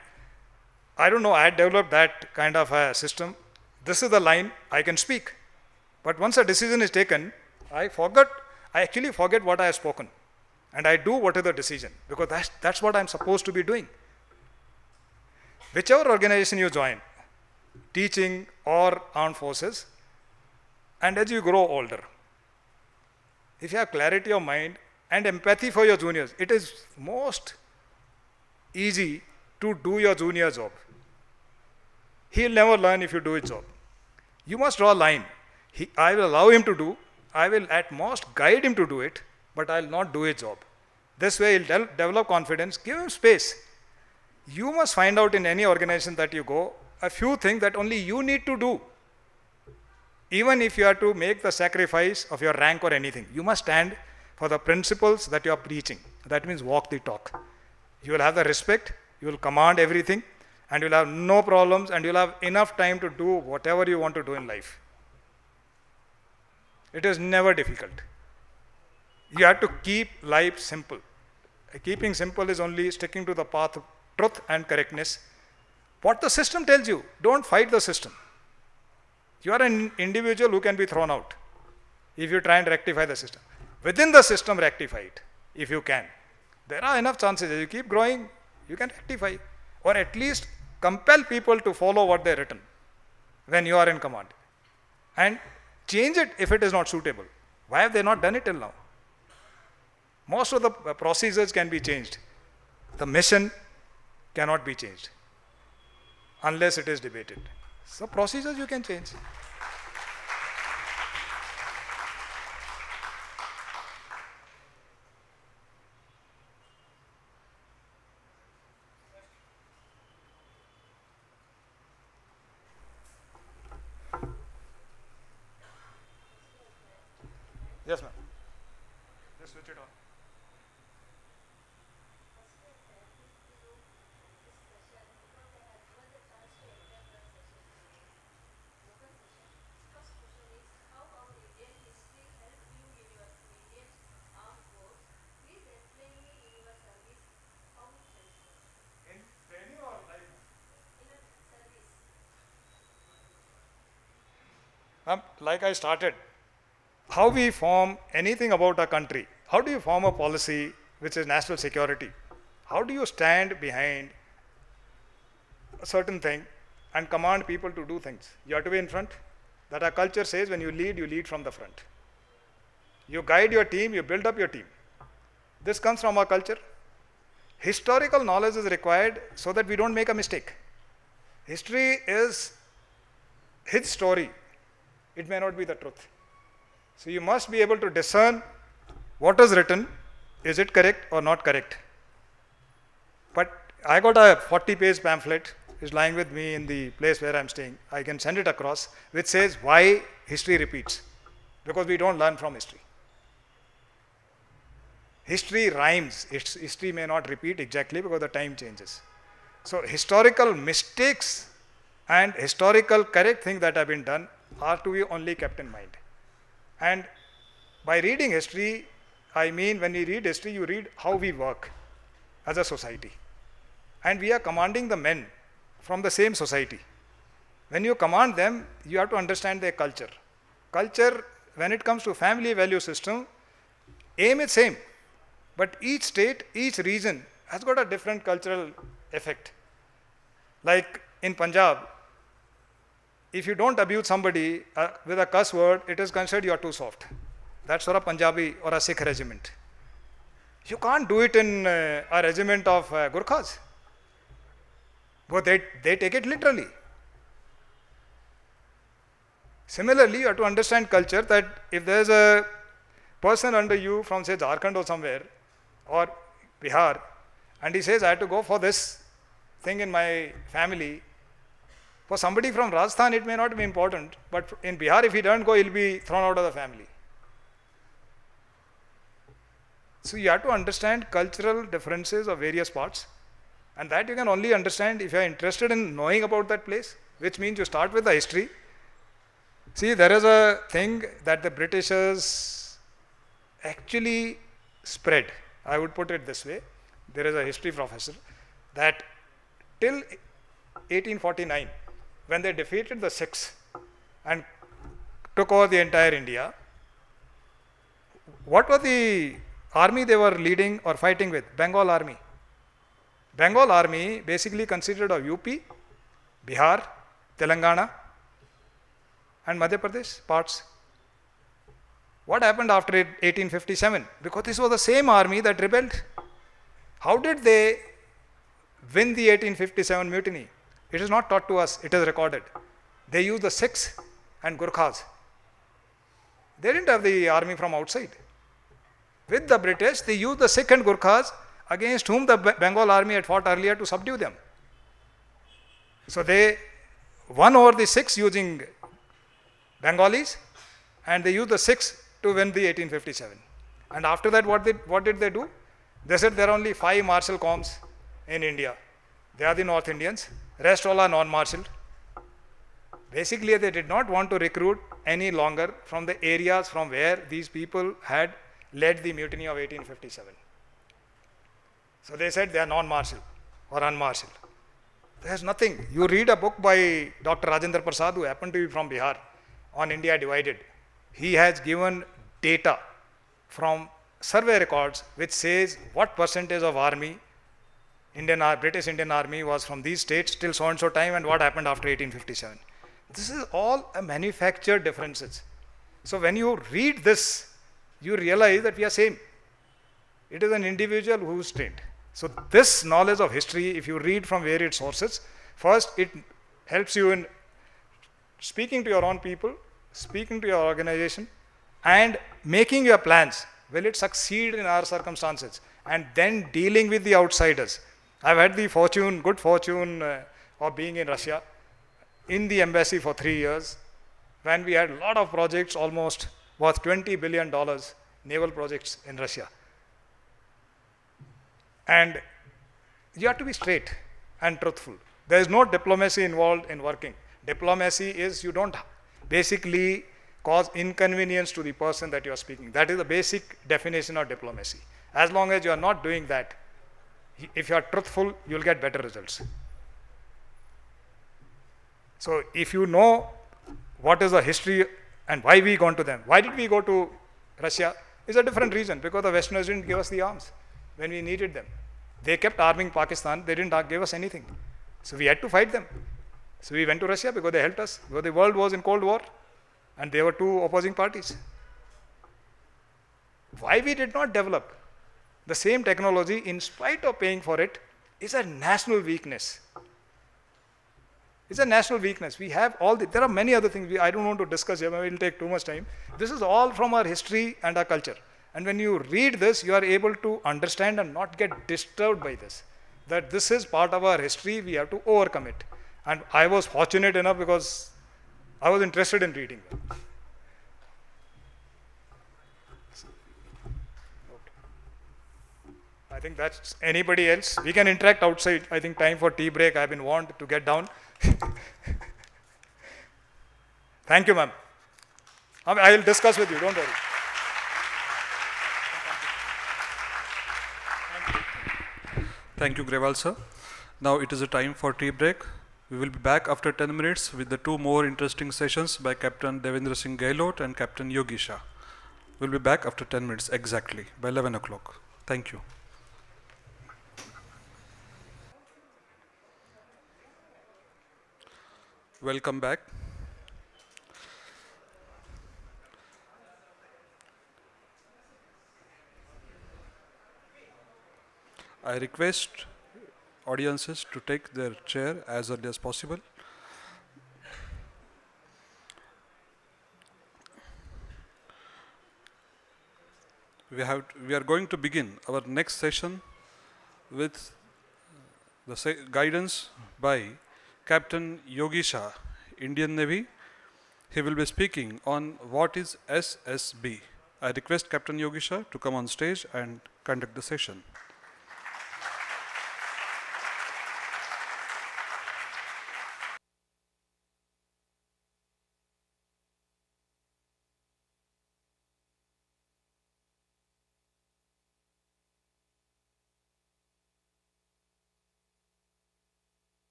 I don't know, I had developed that kind of a system. This is the line, I can speak. But once a decision is taken, I actually forget what I have spoken. And I do what is the decision, because that's what I'm supposed to be doing. Whichever organization you join, teaching or armed forces, and as you grow older, if you have clarity of mind and empathy for your juniors, it is most easy to do your junior job. He'll never learn if you do his job. You must draw a line. I will allow him to do, I will at most guide him to do it, but I'll not do his job. This way he'll develop confidence, give him space. You must find out in any organization that you go, a few things that only you need to do. Even if you are to make the sacrifice of your rank or anything, you must stand for the principles that you are preaching. That means walk the talk. You will have the respect, you will command everything, and you will have no problems, and you will have enough time to do whatever you want to do in life. It is never difficult. You have to keep life simple. Keeping simple is only sticking to the path of truth and correctness. What the system tells you, don't fight the system. You are an individual who can be thrown out if you try and rectify the system. Within the system, rectify it if you can. There are enough chances. As you keep growing, you can rectify, or at least compel people to follow what they are written when you are in command, and change it if it is not suitable. Why have they not done it till now? Most of the procedures can be changed. The mission cannot be changed unless it is debated. So procedures you can change. Yes, ma'am. Just switch it on. Like I started, how we form anything about a country, how do you form a policy which is national security? How do you stand behind a certain thing and command people to do things? You have to be in front. That our culture says when you lead from the front. You guide your team, you build up your team. This comes from our culture. Historical knowledge is required so that we don't make a mistake. History is his story. It may not be the truth. So you must be able to discern what is written, is it correct or not correct. But I got a 40-page pamphlet is lying with me in the place where I'm staying. I can send it across, which says why history repeats. Because we don't learn from history. History rhymes. History may not repeat exactly because the time changes. So historical mistakes and historical correct things that have been done are to be only kept in mind. And by reading history, I mean when we read history, you read how we work as a society. And we are commanding the men from the same society. When you command them, you have to understand their culture. Culture, when it comes to family value system, aim is same. But each state, each region has got a different cultural effect. Like in Punjab, if you don't abuse somebody with a cuss word, it is considered you are too soft. That's for a Punjabi or a Sikh regiment. You can't do it in a regiment of Gurkhas. But they take it literally. Similarly, you have to understand culture, that if there is a person under you from say Jharkhand or somewhere, or Bihar, and he says, I have to go for this thing in my family. For somebody from Rajasthan, it may not be important, but in Bihar, if he doesn't go, he'll be thrown out of the family. So you have to understand cultural differences of various parts, and that you can only understand if you are interested in knowing about that place, which means you start with the history. See, there is a thing that the Britishers actually spread. I would put it this way. There is a history professor that till 1849, when they defeated the Sikhs and took over the entire India, what was the army they were leading or fighting with? Bengal army. Bengal army basically consisted of UP, Bihar, Telangana and Madhya Pradesh parts. What happened after 1857? Because this was the same army that rebelled. How did they win the 1857 mutiny? It is not taught to us, it is recorded. They used the Sikhs and Gurkhas. They didn't have the army from outside. With the British, they used the Sikh and Gurkhas against whom the Bengal army had fought earlier to subdue them. So they won over the Sikhs using Bengalis, and they used the Sikhs to win the 1857. And after that, what did they do? They said there are only 5 martial corps in India. They are the North Indians. Rest all are non-martialed. Basically, they did not want to recruit any longer from the areas from where these people had led the mutiny of 1857. So they said they are non-martial or unmartial. There is nothing. You read a book by Dr. Rajendra Prasad, who happened to be from Bihar, on India Divided. He has given data from survey records which says what percentage of army, British Indian Army was from these states till so and so time, and what happened after 1857. This is all a manufactured differences. So when you read this, you realize that we are same. It is an individual who is trained. So this knowledge of history, if you read from varied sources, first it helps you in speaking to your own people, speaking to your organization, and making your plans. Will it succeed in our circumstances? And then dealing with the outsiders. I've had the good fortune of being in Russia, in the embassy for 3 years, when we had a lot of projects, almost worth $20 billion, naval projects in Russia. And you have to be straight and truthful. There is no diplomacy involved in working. Diplomacy is you don't basically cause inconvenience to the person that you are speaking. That is the basic definition of diplomacy. As long as you are not doing that, if you are truthful, you will get better results. So if you know what is the history and why we gone to them, why did we go to Russia, is a different reason, because the Westerners didn't give us the arms when we needed them. They kept arming Pakistan, they didn't give us anything. So we had to fight them. So we went to Russia because they helped us, because the world was in Cold War and there were 2 opposing parties. Why we did not develop the same technology in spite of paying for it is a national weakness. It's a national weakness. We have there are many other things I don't want to discuss here, it will take too much time. This is all from our history and our culture. And when you read this, you are able to understand and not get disturbed by this. that this is part of our history, we have to overcome it. And I was fortunate enough because I was interested in reading them. I think that's anybody else. We can interact outside. I think time for tea break. I've been warned to get down. Thank you, ma'am. I will discuss with you, don't worry. Thank you, Grewal sir. Now it is a time for tea break. We will be back after 10 minutes with the two more interesting sessions by Captain Devendra Singh Gehlot and Captain Yogesha. We'll be back after 10 minutes exactly, by 11 o'clock. Thank you. Welcome back. I request audiences to take their chair as early as possible. We are going to begin our next session with the guidance by Captain Yogesha, Indian Navy. He will be speaking on what is SSB. I request Captain Yogesha to come on stage and conduct the session.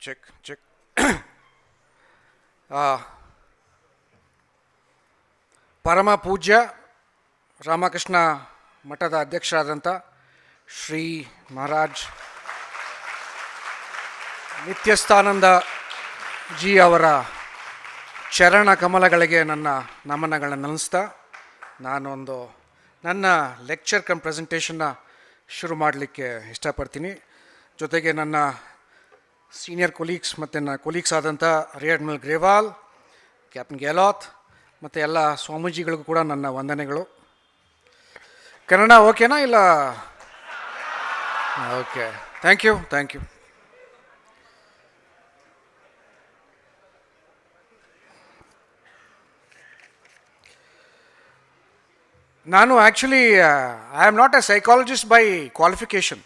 Check ಪರಮ ಪೂಜ್ಯ ರಾಮಕೃಷ್ಣ ಮಠದ ಅಧ್ಯಕ್ಷರಾದಂಥ Shri Maharaj Nityasthananda G ಅವರ ಚರಣ ಕಮಲಗಳಿಗೆ ನನ್ನ ನಮನಗಳನ್ನು ನಮಿಸ್ತಾ ನನ್ನ lecture come ಪ್ರೆಸೆಂಟೇಷನ್ನ ಶುರು ಮಾಡಲಿಕ್ಕೆ ಇಷ್ಟಪಡ್ತೀನಿ. ಜೊತೆಗೆ ನನ್ನ ಸೀನಿಯರ್ ಕೊಲೀಗ್ಸ್ ಮತ್ತು ನನ್ನ ಕೊಲೀಗ್ಸ್ ಆದಂಥ Rear.Admiral Grewal, ಕ್ಯಾಪ್ಟನ್ ಗೆಹ್ಲೋತ್ ಮತ್ತು ಎಲ್ಲ ಸ್ವಾಮೀಜಿಗಳಿಗೂ ಕೂಡ ನನ್ನ ವಂದನೆಗಳು. ಕನ್ನಡ ಓಕೆನಾ ಇಲ್ಲ? Okay, thank you. ನಾನು actually I am not a psychologist by qualification.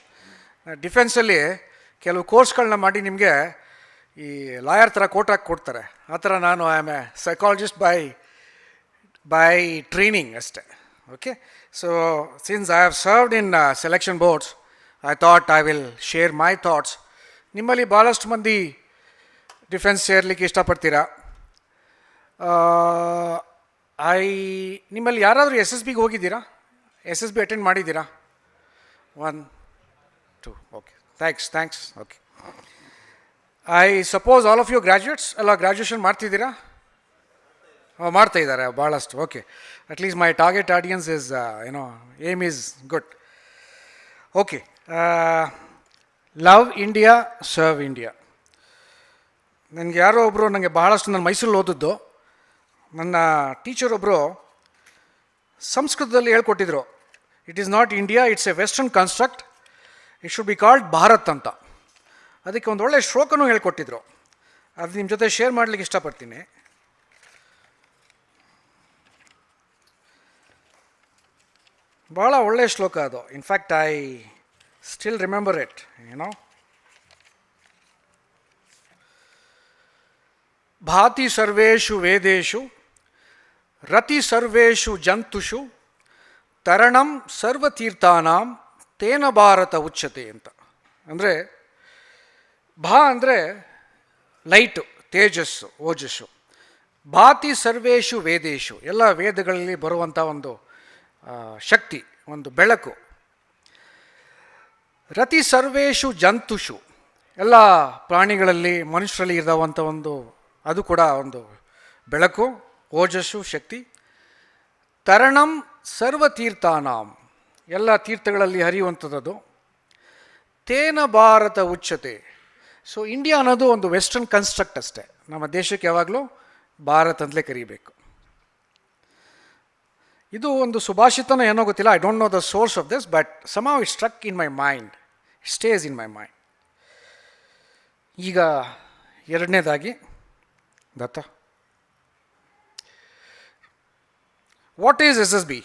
ಡಿಫೆನ್ಸಲ್ಲಿ ಕೆಲವು ಕೋರ್ಸ್ಗಳನ್ನ ಮಾಡಿ ನಿಮಗೆ ಈ ಲಾಯರ್ ಥರ ಕೋಟ್ ಹಾಕಿ ಕೊಡ್ತಾರೆ. ಆ ಥರ ನಾನು I am a psychologist by training ಅಷ್ಟೇ. Okay, so since I have served in selection boards, I thought I will share my thoughts. ನಿಮ್ಮಲ್ಲಿ ಭಾಳಷ್ಟು ಮಂದಿ ಡಿಫೆನ್ಸ್ ಸೇರಲಿಕ್ಕೆ ಇಷ್ಟಪಡ್ತೀರಾ. ನಿಮ್ಮಲ್ಲಿ ಯಾರಾದರೂ SSBಗೆ ಹೋಗಿದ್ದೀರಾ? SSB ಅಟೆಂಡ್ ಮಾಡಿದ್ದೀರಾ? 1 2 okay, thanks. Okay, I suppose all of you graduates ಎಲ್ಲ ಗ್ರ್ಯಾಜುಯೇಷನ್ ಮಾಡ್ತಿದ್ದೀರಾ? ಮಾಡ್ತಾ ಇದ್ದಾರೆ ಭಾಳಷ್ಟು. Okay, at least my target audience is aim is good. Okay, love India, serve India. ನನಗೆ ಯಾರೋ ಒಬ್ಬರು ನನಗೆ ಭಾಳಷ್ಟು ನಾನು ಮೈಸೂರಲ್ಲಿ ಓದಿದ್ದು ನನ್ನ ಟೀಚರ್ ಒಬ್ಬರು ಸಂಸ್ಕೃತದಲ್ಲಿ ಹೇಳ್ಕೊಟ್ಟಿದ್ರು, it is not India, it's a western construct, it should be called Bharat ಅಂತ. ಅದಕ್ಕೆ ಒಂದು ಒಳ್ಳೆಯ ಶ್ಲೋಕನೂ ಹೇಳ್ಕೊಟ್ಟಿದ್ರು. ಅದು ನಿಮ್ಮ ಜೊತೆ ಶೇರ್ ಮಾಡಲಿಕ್ಕೆ ಇಷ್ಟಪಡ್ತೀನಿ. ಭಾಳ ಒಳ್ಳೆಯ ಶ್ಲೋಕ ಅದು. In fact I still remember it. ಭಾತಿ ಸರ್ವೇಷು ವೇದೇಶು ರತಿ ಸರ್ವೇಷು ಜಂತುಷು ತರಣಂ ಸರ್ವತೀರ್ಥಾನಾಂ ತೇನ ಭಾರತ ಉಚ್ಯತೆ ಅಂತ. ಅಂದರೆ ಅಂದರೆ ಲೈಟು, ತೇಜಸ್ಸು, ಓಜಸ್ಸು. ಭಾತಿ ಸರ್ವೇಷು ವೇದೇಶು, ಎಲ್ಲ ವೇದಗಳಲ್ಲಿ ಬರುವಂಥ ಒಂದು ಶಕ್ತಿ, ಒಂದು ಬೆಳಕು. ರತಿ ಸರ್ವೇಷು ಜಂತುಷು, ಎಲ್ಲ ಪ್ರಾಣಿಗಳಲ್ಲಿ ಮನುಷ್ಯರಲ್ಲಿ ಇರುವಂಥ ಅದು ಕೂಡ ಒಂದು ಬೆಳಕು, ಓಜಸ್ಸು, ಶಕ್ತಿ. ತರಣಂ ಸರ್ವತೀರ್ಥಾನಾಂ, ಎಲ್ಲ ತೀರ್ಥಗಳಲ್ಲಿ ಹರಿಯುವಂಥದ್ದು. ತೇನ ಭಾರತ ಉಚ್ಯತೆ. ಸೊ ಇಂಡಿಯಾ ಅನ್ನೋದು ಒಂದು ವೆಸ್ಟರ್ನ್ ಕನ್ಸ್ಟ್ರಕ್ಟ್ ಅಷ್ಟೇ. ನಮ್ಮ ದೇಶಕ್ಕೆ ಯಾವಾಗಲೂ ಭಾರತ್ ಅಂತಲೇ ಕರೀಬೇಕು. ಇದು ಒಂದು ಸುಭಾಷಿತನೋ ಏನೋ ಗೊತ್ತಿಲ್ಲ, I don't know the source of this, but somehow it struck in my mind, it stays in my mind. ಈಗ ಎರಡನೇದಾಗಿ ದತ್ತ, what is S S B?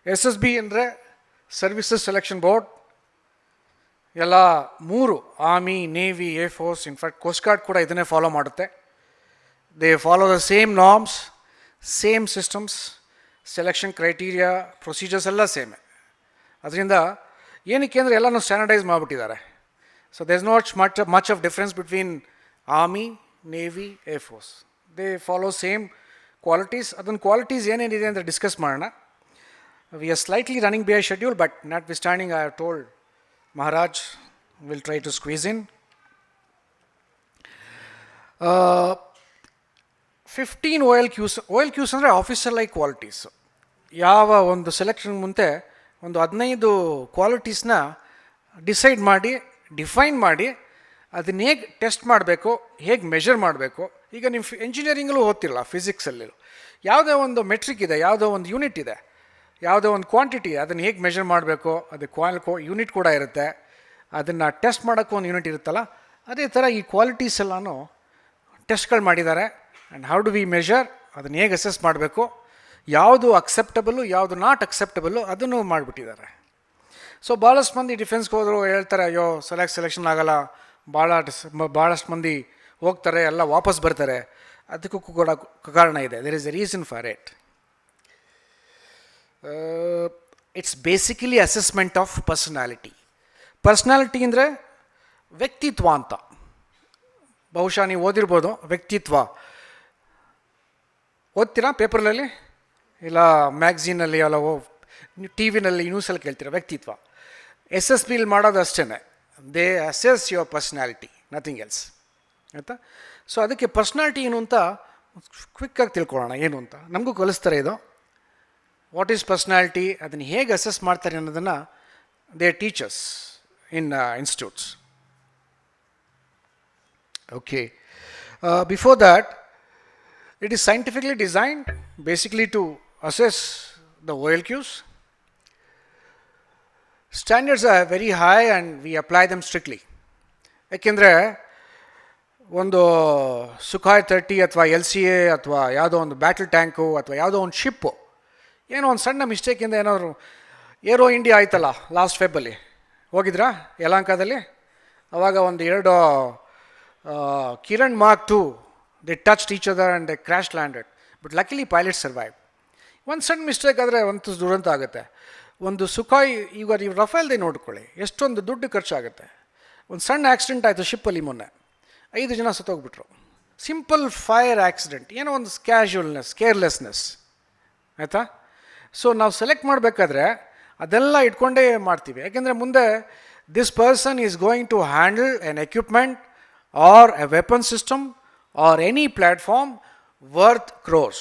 S S B ಅಂದರೆ ಸರ್ವಿಸಸ್ ಸೆಲೆಕ್ಷನ್ ಬೋರ್ಡ್. ಎಲ್ಲ ಮೂರು, army, navy, air force, in fact coast guard ಕೂಡ ಇದನ್ನೇ follow ಮಾಡುತ್ತೆ. They follow the same norms, same systems, selection criteria, procedures ಎಲ್ಲ ಸೇಮೆ. ಅದರಿಂದ ಏನಕ್ಕೆ ಅಂದರೆ ಎಲ್ಲನೂ ಸ್ಟ್ಯಾಂಡರ್ಡೈಸ್ ಮಾಡಿಬಿಟ್ಟಿದ್ದಾರೆ. So there is not much of difference between army, navy, air force. They follow same qualities. ಅದನ್ನು ಕ್ವಾಲಿಟೀಸ್ ಏನೇನಿದೆ ಅಂತ ಡಿಸ್ಕಸ್ ಮಾಡೋಣ. We are slightly running behind schedule, but notwithstanding I have told Maharaj will try to squeeze in. 15 OLQs. OLQs ಅಂದರೆ officer like qualities. ಯಾವ ಒಂದು selection ಮುಂದೆ ಒಂದು 15 ಕ್ವಾಲಿಟೀಸ್ನ decide ಮಾಡಿ, ಡಿಫೈನ್ ಮಾಡಿ, ಅದನ್ನ ಹೇಗೆ ಟೆಸ್ಟ್ ಮಾಡಬೇಕು, ಹೇಗೆ ಮೆಷರ್ ಮಾಡಬೇಕು. ಈಗ ನೀವು ಎಂಜಿನಿಯರಿಂಗಲ್ಲೂ ಓದ್ತಿರಲ್ಲ, ಫಿಸಿಕ್ಸಲ್ಲಿ ಯಾವುದೋ ಒಂದು ಮೆಟ್ರಿಕ್ ಇದೆ, ಯಾವುದೋ ಒಂದು ಯೂನಿಟ್ ಇದೆ, ಯಾವುದೋ ಒಂದು ಕ್ವಾಂಟಿಟಿ, ಅದನ್ನು ಹೇಗೆ ಮೆಷರ್ ಮಾಡಬೇಕು, ಅದು ಯೂನಿಟ್ ಕೂಡ ಇರುತ್ತೆ. ಅದನ್ನು ಟೆಸ್ಟ್ ಮಾಡೋಕ್ಕೂ ಒಂದು ಯೂನಿಟ್ ಇರುತ್ತಲ್ಲ, ಅದೇ ಥರ ಈ ಕ್ವಾಲಿಟೀಸ್ ಎಲ್ಲನೂ ಟೆಸ್ಟ್ಗಳು ಮಾಡಿದ್ದಾರೆ. And how do we measure, ಅದನ್ನು ಹೇಗೆ ಅಸೆಸ್ ಮಾಡಬೇಕು, ಯಾವುದು ಅಕ್ಸೆಪ್ಟಬಲ್ಲು, ಯಾವುದು ನಾಟ್ ಅಕ್ಸೆಪ್ಟಬಲ್ಲು, ಅದನ್ನು ಮಾಡಿಬಿಟ್ಟಿದ್ದಾರೆ. ಸೊ ಭಾಳಷ್ಟು ಮಂದಿ ಡಿಫೆನ್ಸ್ಗೆ ಹೋದರು, ಹೇಳ್ತಾರೆ ಅಯ್ಯೋ ಸೆಲೆಕ್ಷನ್ ಆಗಲ್ಲ, ಭಾಳಷ್ಟು ಮಂದಿ ಹೋಗ್ತಾರೆ, ಎಲ್ಲ ವಾಪಸ್ ಬರ್ತಾರೆ. ಅದಕ್ಕೂ ಕೂಡ ಕಾರಣ ಇದೆ. There is a reason for it. It's basically assessment of personality. Personality ಅಂದರೆ ವ್ಯಕ್ತಿತ್ವ ಅಂತ. ಬಹುಶಃ ನೀವು ಓದಿರ್ಬೋದು ವ್ಯಕ್ತಿತ್ವ. ಓದ್ತೀರಾ ಪೇಪರ್ನಲ್ಲಿ, ಇಲ್ಲ ಮ್ಯಾಗ್ಝೀನಲ್ಲಿ, ಅಲ್ಲ ಟಿ ವಿನಲ್ಲಿ, ನ್ಯೂಸಲ್ಲಿ ಕೇಳ್ತೀರಾ ವ್ಯಕ್ತಿತ್ವ. ಎಸ್ ಎಸ್ ಬಿಲ್ ಮಾಡೋದು ಅಷ್ಟೇ. They assess your personality, nothing else. ಆಯಿತಾ? ಸೊ ಅದಕ್ಕೆ ಪರ್ಸ್ನಾಲಿಟಿ ಏನು ಅಂತ ಕ್ವಿಕ್ಕಾಗಿ ತಿಳ್ಕೊಳ್ಳೋಣ. ಏನು ಅಂತ ನಮಗೂ ಕಲಿಸ್ತಾರೆ ಇದು. ವಾಟ್ ಈಸ್ ಪರ್ಸ್ನಾಲಿಟಿ, ಅದನ್ನು ಹೇಗೆ ಅಸೆಸ್ ಮಾಡ್ತಾರೆ ಅನ್ನೋದನ್ನು they teachers in institutes. Okay, before that it is scientifically designed basically to assess the OLQs. Standards are very high and we apply them strictly. ಯಾಕೆಂದರೆ ಒಂದು ಸುಖಾಯ್ 30 ಅಥವಾ LCA ಅಥವಾ ಯಾವುದೋ ಒಂದು ಬ್ಯಾಟಲ್ ಟ್ಯಾಂಕು ಅಥವಾ ಯಾವುದೋ ಒಂದು ಶಿಪ್ಪು ಏನೋ ಒಂದು ಸಣ್ಣ ಮಿಸ್ಟೇಕಿಂದ ಏನಾದ್ರು, ಏರೋ ಇಂಡಿಯಾ ಆಯ್ತಲ್ಲ ಲಾಸ್ಟ್ ಫೆಬ್ಬಲ್ಲಿ, ಹೋಗಿದ್ರಾ ಯಲಹಂಕದಲ್ಲಿ? ಆವಾಗ ಒಂದು 2 Kiran mark 2 they touched each other and they crash landed, but luckily pilots survived. ಒಂದು ಸಣ್ಣ ಮಿಸ್ಟೇಕ್ ಆದರೆ ಒಂದು ದುರಂತ ಆಗುತ್ತೆ. ಒಂದು ಸುಖಾಯ್, ಈಗ ನೀವು ರಫೇಲ್ದೇ ನೋಡ್ಕೊಳ್ಳಿ, ಎಷ್ಟೊಂದು ದುಡ್ಡು ಖರ್ಚಾಗುತ್ತೆ. ಒಂದು ಸಣ್ಣ ಆಕ್ಸಿಡೆಂಟ್ ಆಯಿತು ಶಿಪ್ಪಲ್ಲಿ ಮೊನ್ನೆ, 5 ಜನ ಸತ್ತೋಗ್ಬಿಟ್ರು. ಸಿಂಪಲ್ ಫೈರ್ ಆಕ್ಸಿಡೆಂಟ್, ಏನೋ ಒಂದು ಕ್ಯಾಶುವಲ್ನೆಸ್, ಕೇರ್ಲೆಸ್ನೆಸ್. ಆಯಿತಾ? ಸೊ ನಾವು ಸೆಲೆಕ್ಟ್ ಮಾಡಬೇಕಾದ್ರೆ ಅದೆಲ್ಲ ಇಟ್ಕೊಂಡೇ ಮಾಡ್ತೀವಿ. ಯಾಕೆಂದರೆ ಮುಂದೆ this person is going to handle an equipment or a weapon system or any platform worth crores.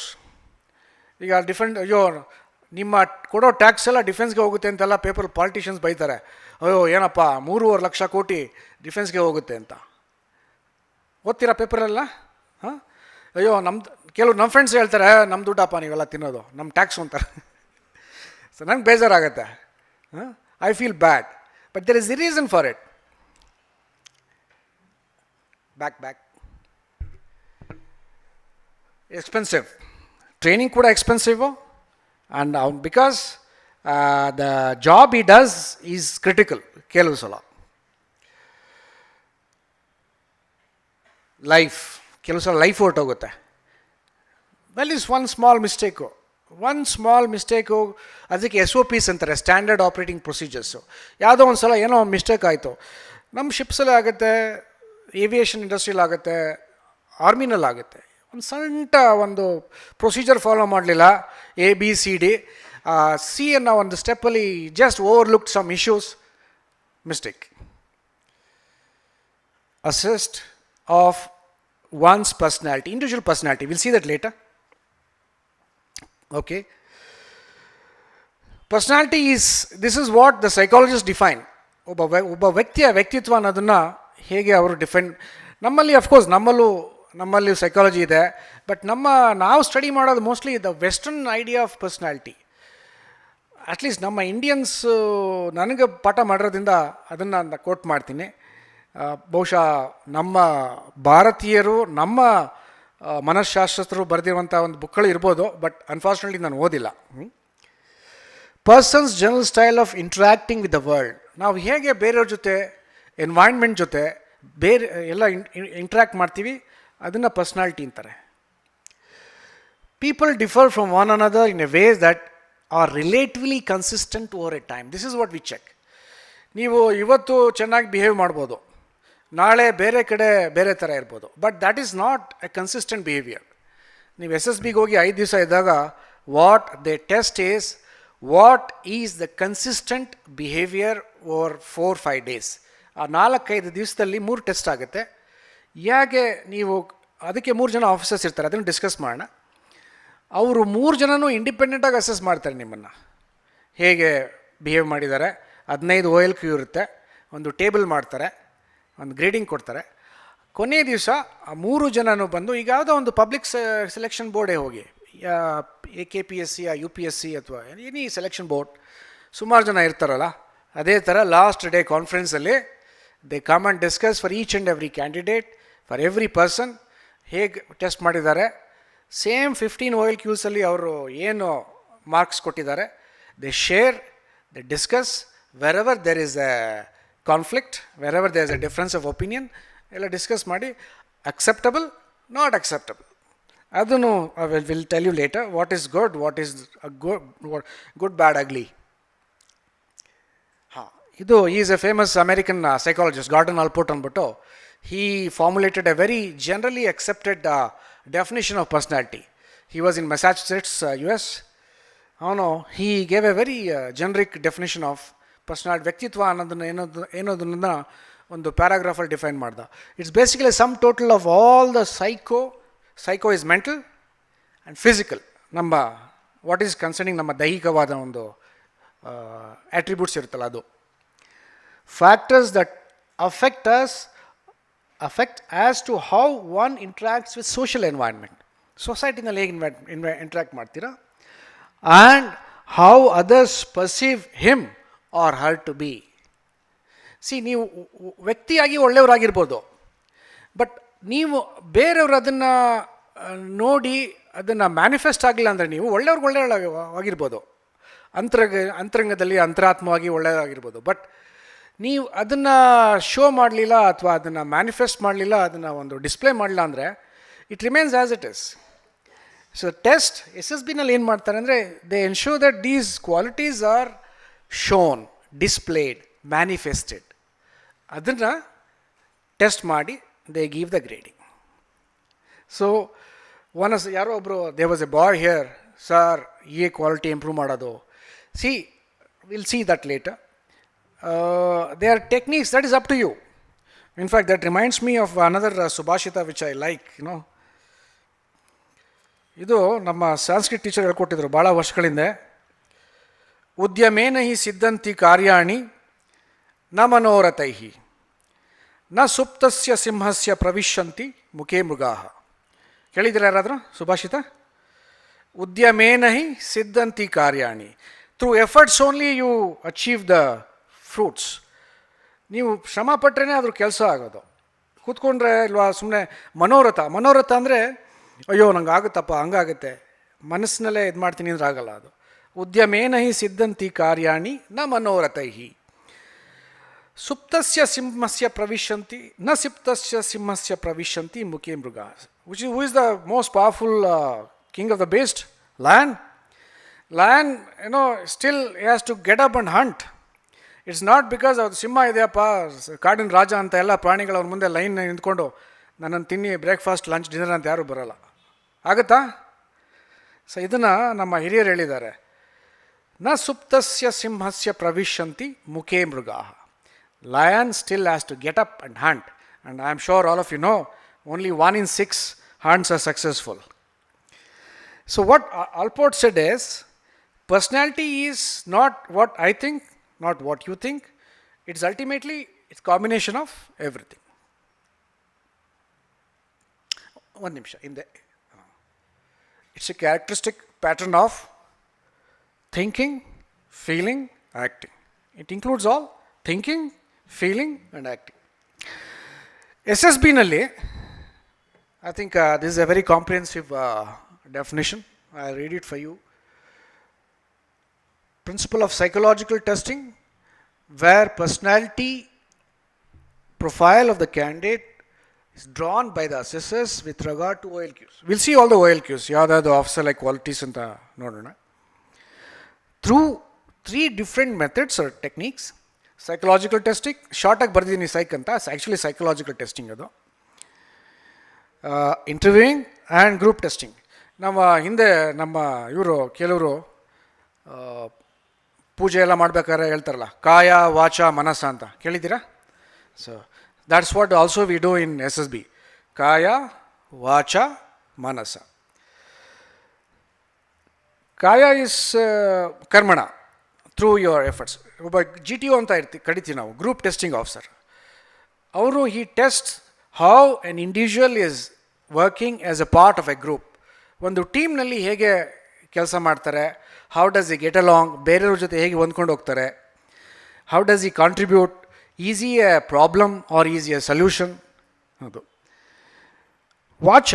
ಈಗ ಡಿಫೆಂಡ್, ಅಯ್ಯೋ ನಿಮ್ಮ ಕೊಡೋ ಟ್ಯಾಕ್ಸ್ ಎಲ್ಲ ಡಿಫೆನ್ಸ್ಗೆ ಹೋಗುತ್ತೆ ಅಂತೆಲ್ಲ ಪೇಪರ್ ಪಾಲಿಟಿಷಿಯನ್ಸ್ ಬೈತಾರೆ. ಅಯ್ಯೋ ಏನಪ್ಪ 3.5 ಲಕ್ಷ ಕೋಟಿ ಡಿಫೆನ್ಸ್ಗೆ ಹೋಗುತ್ತೆ ಅಂತ. ಓದ್ತೀರಾ ಪೇಪರೆಲ್ಲ? ಹಾಂ, ಅಯ್ಯೋ ಕೆಲವು ನಮ್ಮ ಫ್ರೆಂಡ್ಸ್ ಹೇಳ್ತಾರೆ, ನಮ್ಮ ದುಡ್ಡಪ್ಪ ನೀವೆಲ್ಲ ತಿನ್ನೋದು, ನಮ್ಮ ಟ್ಯಾಕ್ಸ್ ಅಂತಾರೆ. ಸೊ ನಂಗೆ ಬೇಜಾರಾಗುತ್ತೆ. I feel bad, but there is a reason for it. Back expensive. Training kuda expensive, and because the job he does is critical. Kelu sala life, kelu sala life ಹೊರಟೋಗುತ್ತೆ. Well, is one small mistake, ಅದಕ್ಕೆ SOPs ಅಂತಾರೆ, standard operating procedures. ಯಾವುದೋ ಒಂದು ಸಲ ಏನೋ mistake ಆಯಿತು. ನಮ್ಮ ಶಿಪ್ಸಲ್ಲಿ ಆಗುತ್ತೆ, ಏವಿಯೇಷನ್ ಇಂಡಸ್ಟ್ರಿಯಲ್ಲಿ ಆಗುತ್ತೆ, ಆರ್ಮಿನಲ್ಲಿ ಆಗುತ್ತೆ. ಒಂದು ಸಣ್ಣ ಒಂದು ಪ್ರೊಸೀಜರ್ ಫಾಲೋ ಮಾಡಲಿಲ್ಲ, ABCD, C ಅನ್ನೋ ಒಂದು ಸ್ಟೆಪ್ಪಲ್ಲಿ just overlooked some issues, mistake. Assessed of one's personality, individual personality. We'll see that later. Okay. Personality is, this is what the psychologists define. ಒಬ್ಬ ವ್ಯಕ್ತಿಯ ವ್ಯಕ್ತಿತ್ವ ಅನ್ನೋದನ್ನು ಹೇಗೆ ಅವರು ಡಿಫೈನ್, ನಮ್ಮಲ್ಲಿ ಅಫ್ಕೋರ್ಸ್ ನಮ್ಮಲ್ಲೂ ನಮ್ಮಲ್ಲಿ ಸೈಕಾಲಜಿ ಇದೆ, ಬಟ್ ನಾವು ಸ್ಟಡಿ ಮಾಡೋದು mostly the western idea of personality. At least ನಮ್ಮ ಇಂಡಿಯನ್ಸ್ ನನಗೆ ಪಾಠ ಮಾಡಿರೋದ್ರಿಂದ ಅದನ್ನು ನಾನು ಕೋಟ್ ಮಾಡ್ತೀನಿ. ಬಹುಶಃ ನಮ್ಮ ಭಾರತೀಯರು, ನಮ್ಮ ಮನಃಶಾಸ್ತ್ರಜ್ಞರು ಬರೆದಿರುವಂಥ ಒಂದು ಬುಕ್ಗಳು ಇರ್ಬೋದು, ಬಟ್ ಅನ್ಫಾರ್ಚುನೇಟ್ಲಿ ನಾನು ಓದಿಲ್ಲ. Person's general style of interacting with the world. ನಾವು ಹೇಗೆ ಬೇರೆಯವ್ರ ಜೊತೆ, ಎನ್ವೈರ್ನ್ಮೆಂಟ್ ಜೊತೆ ಬೇರೆ ಎಲ್ಲ ಇಂಟ್ರ್ಯಾಕ್ಟ್ ಮಾಡ್ತೀವಿ, ಅದನ್ನು ಪರ್ಸ್ನಾಲಿಟಿ ಅಂತಾರೆ. People differ from one another in a ways that are relatively consistent over a time. This is what we check. ನೀವು ಇವತ್ತು ಚೆನ್ನಾಗಿ ಬಿಹೇವ್ ಮಾಡ್ಬೋದು, ನಾಳೆ ಬೇರೆ ಕಡೆ ಬೇರೆ ಥರ ಇರ್ಬೋದು, but that is not A consistent behaviour. ನೀವು SSBಗೆ ಹೋಗಿ 5 ದಿವಸ ಇದ್ದಾಗ what they test is what is the consistent behaviour over 4-5 days. ಆ 4-5 ದಿವಸದಲ್ಲಿ 3 ಟೆಸ್ಟ್ ಆಗುತ್ತೆ. ಯಾಕೆ ನೀವು ಅದಕ್ಕೆ 3 ಜನ ಆಫೀಸರ್ಸ್ ಇರ್ತಾರೆ, ಅದನ್ನು ಡಿಸ್ಕಸ್ ಮಾಡೋಣ. ಅವರು 3 ಜನನೂ ಇಂಡಿಪೆಂಡೆಂಟಾಗಿ ಅಸೆಸ್ ಮಾಡ್ತಾರೆ ನಿಮ್ಮನ್ನು, ಹೇಗೆ ಬಿಹೇವ್ ಮಾಡಿದ್ದಾರೆ. 15 OLQ ಇರುತ್ತೆ, ಒಂದು ಟೇಬಲ್ ಮಾಡ್ತಾರೆ, ಒಂದು ಗ್ರೇಡಿಂಗ್ ಕೊಡ್ತಾರೆ. ಕೊನೆಯ ದಿವಸ ಆ 3 ಜನನೂ ಬಂದು, ಈಗ ಯಾವುದೋ ಒಂದು ಪಬ್ಲಿಕ್ ಸೆಲೆಕ್ಷನ್ ಬೋರ್ಡೇ ಹೋಗಿ, KPSC, UPSC ಅಥವಾ ಎನಿ ಸೆಲೆಕ್ಷನ್ ಬೋರ್ಡ್, ಸುಮಾರು ಜನ ಇರ್ತಾರಲ್ಲ, ಅದೇ ಥರ ಲಾಸ್ಟ್ ಡೇ ಕಾನ್ಫರೆನ್ಸಲ್ಲಿ they come and discuss for each and every candidate, for every person ಹೇಗೆ ಟೆಸ್ಟ್ ಮಾಡಿದ್ದಾರೆ. ಸೇಮ್ 15 OLQsಲ್ಲಿ ಅವರು ಏನು ಮಾರ್ಕ್ಸ್ ಕೊಟ್ಟಿದ್ದಾರೆ, they share, they discuss wherever there is a conflict, wherever there is a difference of opinion, ಎಲ್ಲ discuss ಮಾಡಿ acceptable, not acceptable, ಅದನ್ನು will tell you later what is good, what is good, bad, ugly. ಹಾಂ, ಇದು is a famous American psychologist Gordon Allport ಅಂದ್ಬಿಟ್ಟು, he formulated a very generally accepted definition of personality. He was in Massachusetts, US. He gave a very generic definition of personality. ವ್ಯಕ್ತಿತ್ವ ಅನ್ನೋದನ್ನ ಒಂದು ಪ್ಯಾರಾಗ್ರಾಫಲ್ಲಿ define ಮಾಡ್ದ. It's basically sum total of all the psycho is mental and physical, ನಮ್ಮ what is concerning ನಮ್ಮ ದೈಹಿಕವಾದ ಒಂದು attributes ಇರುತ್ತಲ್ಲ, ಅದು factors that affect as to how one interacts with social environment. ಸೊಸೈಟಿನಲ್ಲಿ ಹೇಗೆ ಇಂಟ್ರ್ಯಾಕ್ಟ್ ಮಾಡ್ತೀರಾ, and how others perceive him or her to be. ನೀವು ವ್ಯಕ್ತಿಯಾಗಿ ಒಳ್ಳೆಯವರಾಗಿರ್ಬೋದು, ಬಟ್ ನೀವು ಬೇರೆಯವರು ಅದನ್ನು ನೋಡಿ ಅದನ್ನು ಮ್ಯಾನಿಫೆಸ್ಟ್ ಆಗಲಿಲ್ಲ ಅಂದರೆ ನೀವು ಒಳ್ಳೆಯವ್ರಾಗಿರ್ಬೋದು, ಅಂತರಂಗದಲ್ಲಿ ಅಂತರಾತ್ಮವಾಗಿ ಒಳ್ಳೆಯದಾಗಿರ್ಬೋದು, ಬಟ್ ನೀವು ಅದನ್ನು ಶೋ ಮಾಡಲಿಲ್ಲ ಅಥವಾ ಅದನ್ನು ಮ್ಯಾನಿಫೆಸ್ಟ್ ಮಾಡಲಿಲ್ಲ, ಅದನ್ನು ಒಂದು ಡಿಸ್ಪ್ಲೇ ಮಾಡಲಿಲ್ಲ ಅಂದರೆ it remains as it is. So test SSBನಲ್ಲಿ ಏನು ಮಾಡ್ತಾರೆ ಅಂದರೆ, they ensure that these qualities are shown, displayed, manifested. ಅದನ್ನು ಟೆಸ್ಟ್ ಮಾಡಿ they give the grading. So ಯಾರೋ ಒಬ್ಬರು, they was a boy here, sir ಈ ಕ್ವಾಲಿಟಿ ಇಂಪ್ರೂವ್ ಮಾಡೋದು, will see that later. There are techniques, that is up to you. In fact, that reminds me of another Subhashita which I like, ಇದು ನಮ್ಮ Sanskrit teacher ಹೇಳ್ಕೊಟ್ಟಿದ್ರು ಭಾಳ ವರ್ಷಗಳಿಂದ. ಉದ್ಯಮೇನ ಹಿ ಸಿದ್ಧಂತಿ ಕಾರ್ಯಾಣಿ ನ ಮನೋರಥೈ ನ ಸುಪ್ತಸ್ಯ ಸಿಂಹಸ್ಯ ಪ್ರವಿಶಂತಿ ಮುಖೇ ಮೃಗಾಃ. ಕೇಳಿದ್ರೆ ಯಾರಾದರೂ ಸುಭಾಷಿತ? ಉದ್ಯಮೇನ ಹಿ ಸಿದ್ಧಂತಿ ಕಾರ್ಯಾಣಿ, through efforts only you achieve the fruits. ನೀವು ಶ್ರಮ ಪಟ್ಟರೆ ಅದ್ರ ಕೆಲಸ ಆಗೋದು, ಕೂತ್ಕೊಂಡ್ರೆ ಇಲ್ವಾ ಸುಮ್ಮನೆ ಮನೋರಥ ಅಂದರೆ ಅಯ್ಯೋ ನಂಗೆ ಆಗುತ್ತಪ್ಪ, ಹಂಗಾಗುತ್ತೆ, ಮನಸ್ಸಿನಲ್ಲೇ ಇದು ಮಾಡ್ತೀನಿ ಅಂದ್ರೆ ಆಗಲ್ಲ ಅದು. ಉದ್ಯಮೇನ ಹಿ ಸಿದ್ಧಂತಿ ಕಾರ್ಯಾಣಿ ನ ಮನೋರಥೈ ಸುಪ್ತಸ್ಯ ಸಿಂಹಸ್ಯ ಪ್ರವಿಶಂತಿ ನ ಸಿಪ್ತಸ್ಯ ಸಿಂಹಸ್ಯ ಪ್ರವಿಶಂತಿ ಮುಖೇ ಮೃಗ. Who is the most powerful king of the beast? Lion still has to get up and hunt. It's not because ಅದು ಸಿಂಹ ಇದೆಯಪ್ಪ, ಕಾಡಿನ ರಾಜ ಅಂತ ಎಲ್ಲ ಪ್ರಾಣಿಗಳು ಅವ್ರ ಮುಂದೆ ಲೈನ್ ನಿಂತ್ಕೊಂಡು ನನ್ನನ್ನು ತಿನ್ನಿ ಬ್ರೇಕ್ಫಾಸ್ಟ್, ಲಂಚ್, ಡಿನ್ನರ್ ಅಂತ ಯಾರೂ ಬರೋಲ್ಲ. ಆಗುತ್ತಾ? ಸೊ ಇದನ್ನು ನಮ್ಮ ಹಿರಿಯರು ಹೇಳಿದ್ದಾರೆ. ನ ಸುಪ್ತಸ್ಯ ಸಿಂಹಸ್ಯ ಪ್ರವಿಶಂತಿ ಮುಖೇ ಮೃಗಾಃ. Lion still has to get up and hunt, and I am sure all of you know only 1 in 6 hunts are successful. So what Alport said is, personality is not what I think, not what you think. It's ultimately it's combination of everything. ಒಂದು ನಿಮಿಷ ಹಿಂದೆ. It's a characteristic pattern of thinking, feeling, acting. It includes all thinking, feeling and acting. SSB nalli, I think this is a very comprehensive definition. I'll read it for you. Principle of psychological testing, where personality profile of the candidate is drawn by the assessors with regard to OLQs. We'll see all the OLQs, the officer-like qualities and the nodona. Through 3 different methods or techniques. Psychological testing, short agi bardidini psych anta, actually psychological testing adu. Interviewing and group testing. ನಮ್ಮ ಹಿಂದೆ ನಮ್ಮ ಇವರು ಕೆಲವರು ಪೂಜೆ ಎಲ್ಲ ಮಾಡ್ಬೇಕಾದ್ರೆ ಹೇಳ್ತಾರಲ್ಲ ಕಾಯ ವಾಚ ಮನಸ್ಸ ಅಂತ, ಕೇಳಿದ್ದೀರಾ? So that's what also we do in SSB. Kaya, Vacha, Manasa. Kaya is karmana, through your efforts. But GTO anta kaditi now, group testing officer. Avaru, he tests how an individual is working as a part of a group. ಒಂದು ಟೀಮ್ನಲ್ಲಿ ಹೇಗೆ ಕೆಲಸ ಮಾಡ್ತಾರೆ, how does he get along, ಬೇರೆಯವ್ರ ಜೊತೆ ಹೇಗೆ ಹೊಂದ್ಕೊಂಡು ಹೋಗ್ತಾರೆ, how does he contribute, easy A problem are easy A solution. ಅದು ವಾಚ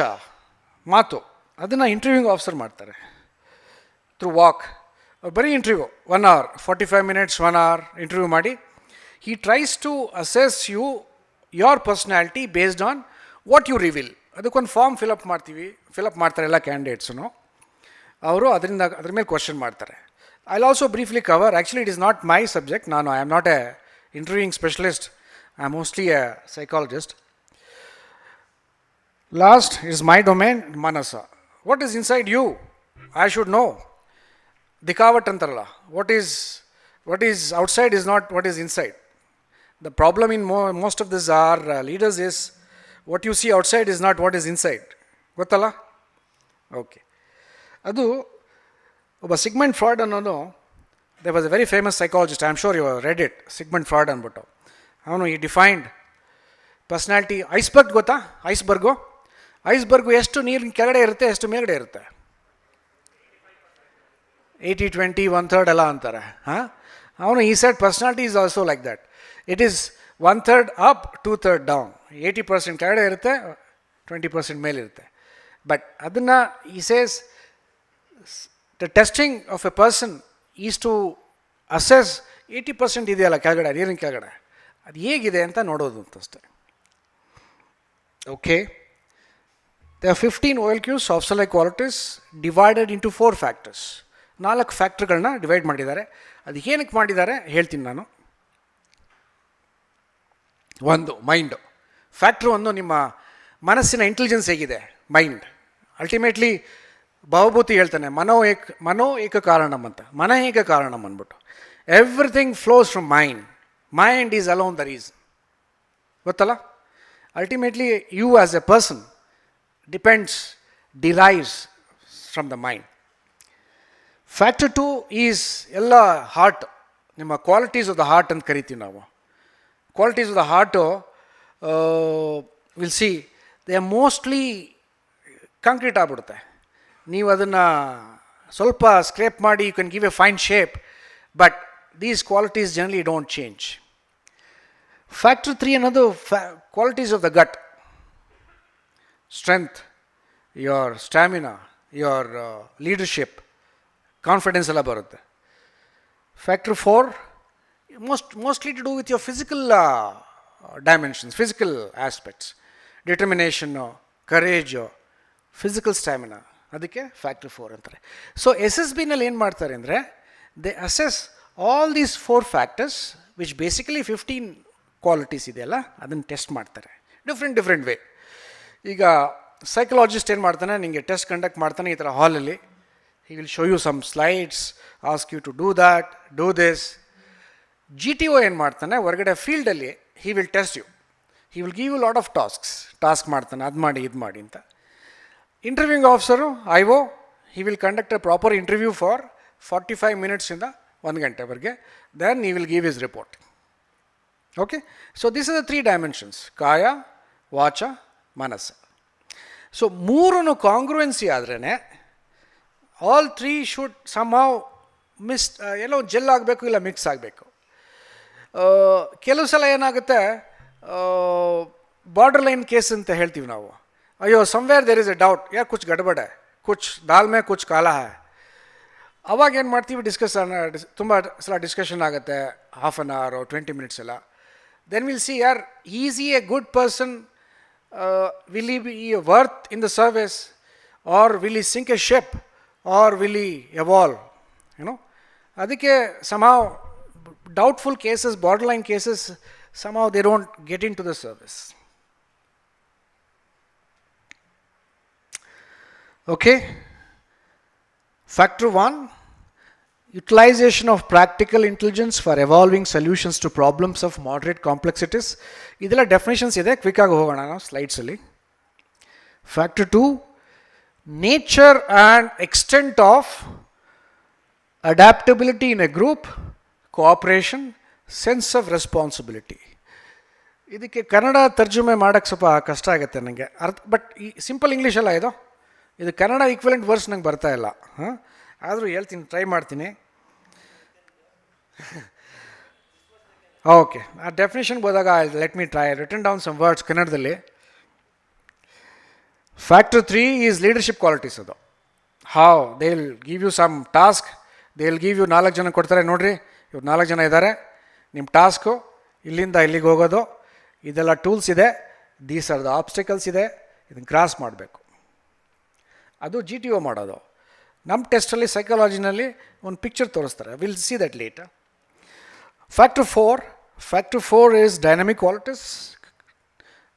ಮಾತು, ಅದನ್ನು ಇಂಟರ್ವ್ಯೂಯಿಂಗ್ ಆಫೀಸರ್ ಮಾಡ್ತಾರೆ. ಥ್ರೂ ವಾಕ್, ಬರೀ interview 1 hour 45 minutes 1 hour interview ಮಾಡಿ, he tries to assess you, your personality based on what you reveal. ಅದಕ್ಕೊಂದು form fill up ಮಾಡ್ತಾರೆ ಎಲ್ಲ ಕ್ಯಾಂಡಿಡೇಟ್ಸು. ಅವರು ಅದ್ರ ಮೇಲೆ ಕ್ವಶನ್ ಮಾಡ್ತಾರೆ. I also briefly cover, actually it is not my subject, I am not A interviewing specialist, I am mostly a psychologist. Last is my domain, Manasa. What is inside you? I should know. Dikavat antarala. What is outside is not what is inside. The problem in most of these our leaders is what you see outside is not what is inside. Gottala? Okay. Adu oba Sigmund Freud annodu, there was a very famous psychologist, I am sure you have read it, Sigmund Freud anbuttu. He defined personality. Iceberg gotta? Iceberg ಎಷ್ಟು ನೀರಿನ ಕೆಳಗಡೆ ಇರುತ್ತೆ, ಎಷ್ಟು ಮೇಲ್ಗಡೆ ಇರುತ್ತೆ? 80-20 1/3 ಎಲ್ಲ ಅಂತಾರೆ. he said personality is also like that. It is 1/3 up, 2/3 down. 80% ಕೆಳಗಡೆ ಇರುತ್ತೆ, 20% ಮೇಲೆ ಇರುತ್ತೆ. But ಅದನ್ನು he says the testing of a person is to assess 80% ಇದೆಯಲ್ಲ ಕೆಳಗಡೆ, ನೀರಿನ ಕೆಳಗಡೆ, ಅದು ಹೇಗಿದೆ ಅಂತ ನೋಡೋದು ಅಂತಷ್ಟೇ. Okay, there are 15 OLQs, officer-like qualities, divided into 4 factors. 4 ಫ್ಯಾಕ್ಟ್ರಿಗಳನ್ನ divide ಮಾಡಿದ್ದಾರೆ. ಅದು ಏನಕ್ಕೆ ಮಾಡಿದ್ದಾರೆ ಹೇಳ್ತೀನಿ ನಾನು. ಒಂದು ಮೈಂಡ್ ಫ್ಯಾಕ್ಟ್ರ್, ಒಂದು ನಿಮ್ಮ ಮನಸ್ಸಿನ ಇಂಟೆಲಿಜೆನ್ಸ್ ಹೇಗಿದೆ, ಮೈಂಡ್. ಅಲ್ಟಿಮೇಟ್ಲಿ ಭಾವಭೂತಿ ಹೇಳ್ತಾನೆ ಮನೋ ಏಕ ಕಾರಣಂ ಅಂತ, ಮನ ಏಕ ಕಾರಣಂ ಅಂದ್ಬಿಟ್ಟು. Everything flows from mind. Mind is alone the reason. ಗೊತ್ತಲ್ಲ? Ultimately you as a person derives from the mind. Factor 2 is ಎಲ್ಲ ಹಾರ್ಟ್, ನಿಮ್ಮ ಕ್ವಾಲಿಟೀಸ್ ಆಫ್ ದ ಹಾರ್ಟ್ ಅಂತ ಕರಿತೀವಿ ನಾವು. Qualities of the heart will see they are mostly concrete ಆಗ್ಬಿಡುತ್ತೆ. ನೀವು ಅದನ್ನು ಸ್ವಲ್ಪ ಸ್ಕ್ರೇಪ್ ಮಾಡಿ you can give a fine shape, but these qualities generally don't change. Factor 3 ಅನ್ನೋದು qualities of the gut, strength, your stamina, your leadership, confidence ಎಲ್ಲ ಬರುತ್ತೆ. Factor 4 mostly to do with your physical dimensions, physical aspects, determination, courage, physical stamina. ಅದಕ್ಕೆ factor 4 ಅಂತಾರೆ. So SSB ನಲ್ಲಿ ಏನು ಮಾಡ್ತಾರೆ ಅಂದರೆ, they assess all these 4 factors which basically 15 qualities ಇದೆಯಲ್ಲ ಅದನ್ನು ಟೆಸ್ಟ್ ಮಾಡ್ತಾರೆ ಡಿಫ್ರೆಂಟ್ ವೇ. ಈಗ ಸೈಕಲಾಜಿಸ್ಟ್ ಏನು ಮಾಡ್ತಾನೆ, ನಿಮಗೆ ಟೆಸ್ಟ್ ಕಂಡಕ್ಟ್ ಮಾಡ್ತಾನೆ ಈ ಥರ ಹಾಲಲ್ಲಿ. He will show you some slides, ask you to do that, do this. GTO ಏನು ಮಾಡ್ತಾನೆ, ಹೊರಗಡೆ ಫೀಲ್ಡಲ್ಲಿ he will test you, he will give you lot of task ಮಾಡ್ತಾನೆ, ಅದು ಮಾಡಿ ಇದು ಮಾಡಿ ಅಂತ. Interviewing officer IO, he will conduct a proper interview for 45 minutesಯಿಂದ 1 ಗಂಟೆವರೆಗೆ. Then he will give his report. Okay, so this are the 3 dimensions: ಕಾಯ, ವಾಚ, ಮನಸ್ಸು. ಸೊ ಮೂರೂ ಕಾಂಗ್ರುವೆನ್ಸಿ ಆದ್ರೇ all three should somehow ಎಲ್ಲೋ ಜೆಲ್ ಆಗಬೇಕು ಇಲ್ಲ ಮಿಕ್ಸ್ ಆಗಬೇಕು. ಕೆಲವು ಸಲ ಏನಾಗುತ್ತೆ, ಬಾರ್ಡರ್ ಲೈನ್ ಕೇಸ್ ಅಂತ ಹೇಳ್ತೀವಿ ನಾವು. ಅಯ್ಯೋ somewhere there is a doubt, ಯಾರು ಕುಚ್ ಗಡ್ಬಡೆ, ಕುಚ್ ದಾಲ್ ಮೇ ಕುಚ್ ಕಾಲ ಹೈ. ಅವಾಗ ಏನು ಮಾಡ್ತೀವಿ, ತುಂಬ ಸಲ ಡಿಸ್ಕಷನ್ ಆಗುತ್ತೆ, ಹಾಫ್ ಆನ್ ಅವರ್ 20 ಮಿನಿಟ್ಸ್ ಎಲ್ಲ. ದೆನ್ ವಿಲ್ ಸಿ ಯಾರ್ is he a good person, will he be worth in the service, or will he sink a ship, or will he evolve, you know. ಅದಕ್ಕೆ somehow doubtful cases, borderline cases, somehow they don't get into the service. Okay. Factor 1, utilization of practical intelligence for evolving solutions to problems of moderate complexities. ಇದೆಲ್ಲ definitions ಇದೆ, quick ಆಗಿ ಹೋಗೋಣ ನಾವು ಸ್ಲೈಡ್ಸಲ್ಲಿ. Factor 2, nature and extent of adaptability in a group, cooperation, sense of responsibility. ಇದಕ್ಕೆ ಕನ್ನಡ ತರ್ಜುಮೆ ಮಾಡೋಕ್ಕೆ ಸ್ವಲ್ಪ ಕಷ್ಟ ಆಗುತ್ತೆ ನನಗೆ, ಬಟ್ ಈ ಸಿಂಪಲ್ ಇಂಗ್ಲೀಷಲ್ಲ ಇದು ಕನ್ನಡ ಈಕ್ವಲೆಂಟ್ ವರ್ಸ್ ನಂಗೆ ಬರ್ತಾ ಇಲ್ಲ. ಆದರೂ ಹೇಳ್ತೀನಿ, ಟ್ರೈ ಮಾಡ್ತೀನಿ. ಓಕೆ, ಆ ಡೆಫಿನೇಷನ್ಗೆ ಹೋದಾಗ let me try written down some words ಕನ್ನಡದಲ್ಲಿ. Factor 3 is leadership qualities. ಅದು how they will give you some task, they will give you 4 ಜನ ಕೊಡ್ತಾರೆ, ನೋಡಿರಿ ಇವ್ರು 4 ಜನ ಇದ್ದಾರೆ, ನಿಮ್ಮ ಟಾಸ್ಕು ಇಲ್ಲಿಂದ ಇಲ್ಲಿಗೆ ಹೋಗೋದು, ಇದೆಲ್ಲ ಟೂಲ್ಸ್ ಇದೆ, ದೀಸ್ ಆರ್ ದ ಆಬ್ಸ್ಟಿಕಲ್ಸ್ ಇದೆ, ಇದನ್ನು ಕ್ರಾಸ್ ಮಾಡಬೇಕು. ಅದು GTO ಮಾಡೋದು. ನಮ್ಮ ಟೆಸ್ಟಲ್ಲಿ ಸೈಕಾಲಜಿನಲ್ಲಿ ಒಂದು ಪಿಕ್ಚರ್ ತೋರಿಸ್ತಾರೆ, will see that litre. Factor 4 is dynamic qualities,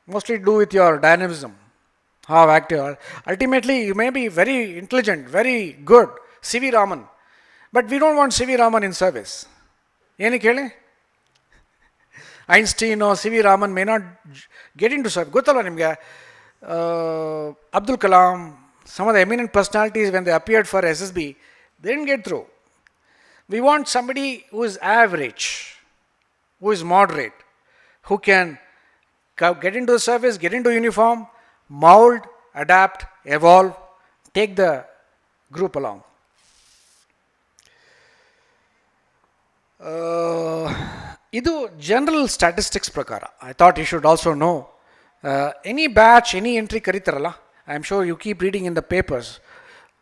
mostly do with your dynamism, how active. Ultimately you may be very intelligent, very good, C.V. Raman, but we don't want C.V. Raman in service. ಏನಕ್ಕೆ ಹೇಳಿ, Einstein C.V. Raman may not get into service. ಗೊತ್ತಲ್ಲ ನಿಮಗೆ, Abdul Kalam, some of the eminent personalities when they appeared for SSB, they didn't get through. We want somebody who is average, who is moderate, who can get into the service, get into uniform, mold, adapt, evolve, take the group along. ಇದು general statistics ಪ್ರಕಾರ. I thought you should also know. Any batch, any entry ಕರೀತಾರಲ್ಲ, I am sure you keep reading in the papers.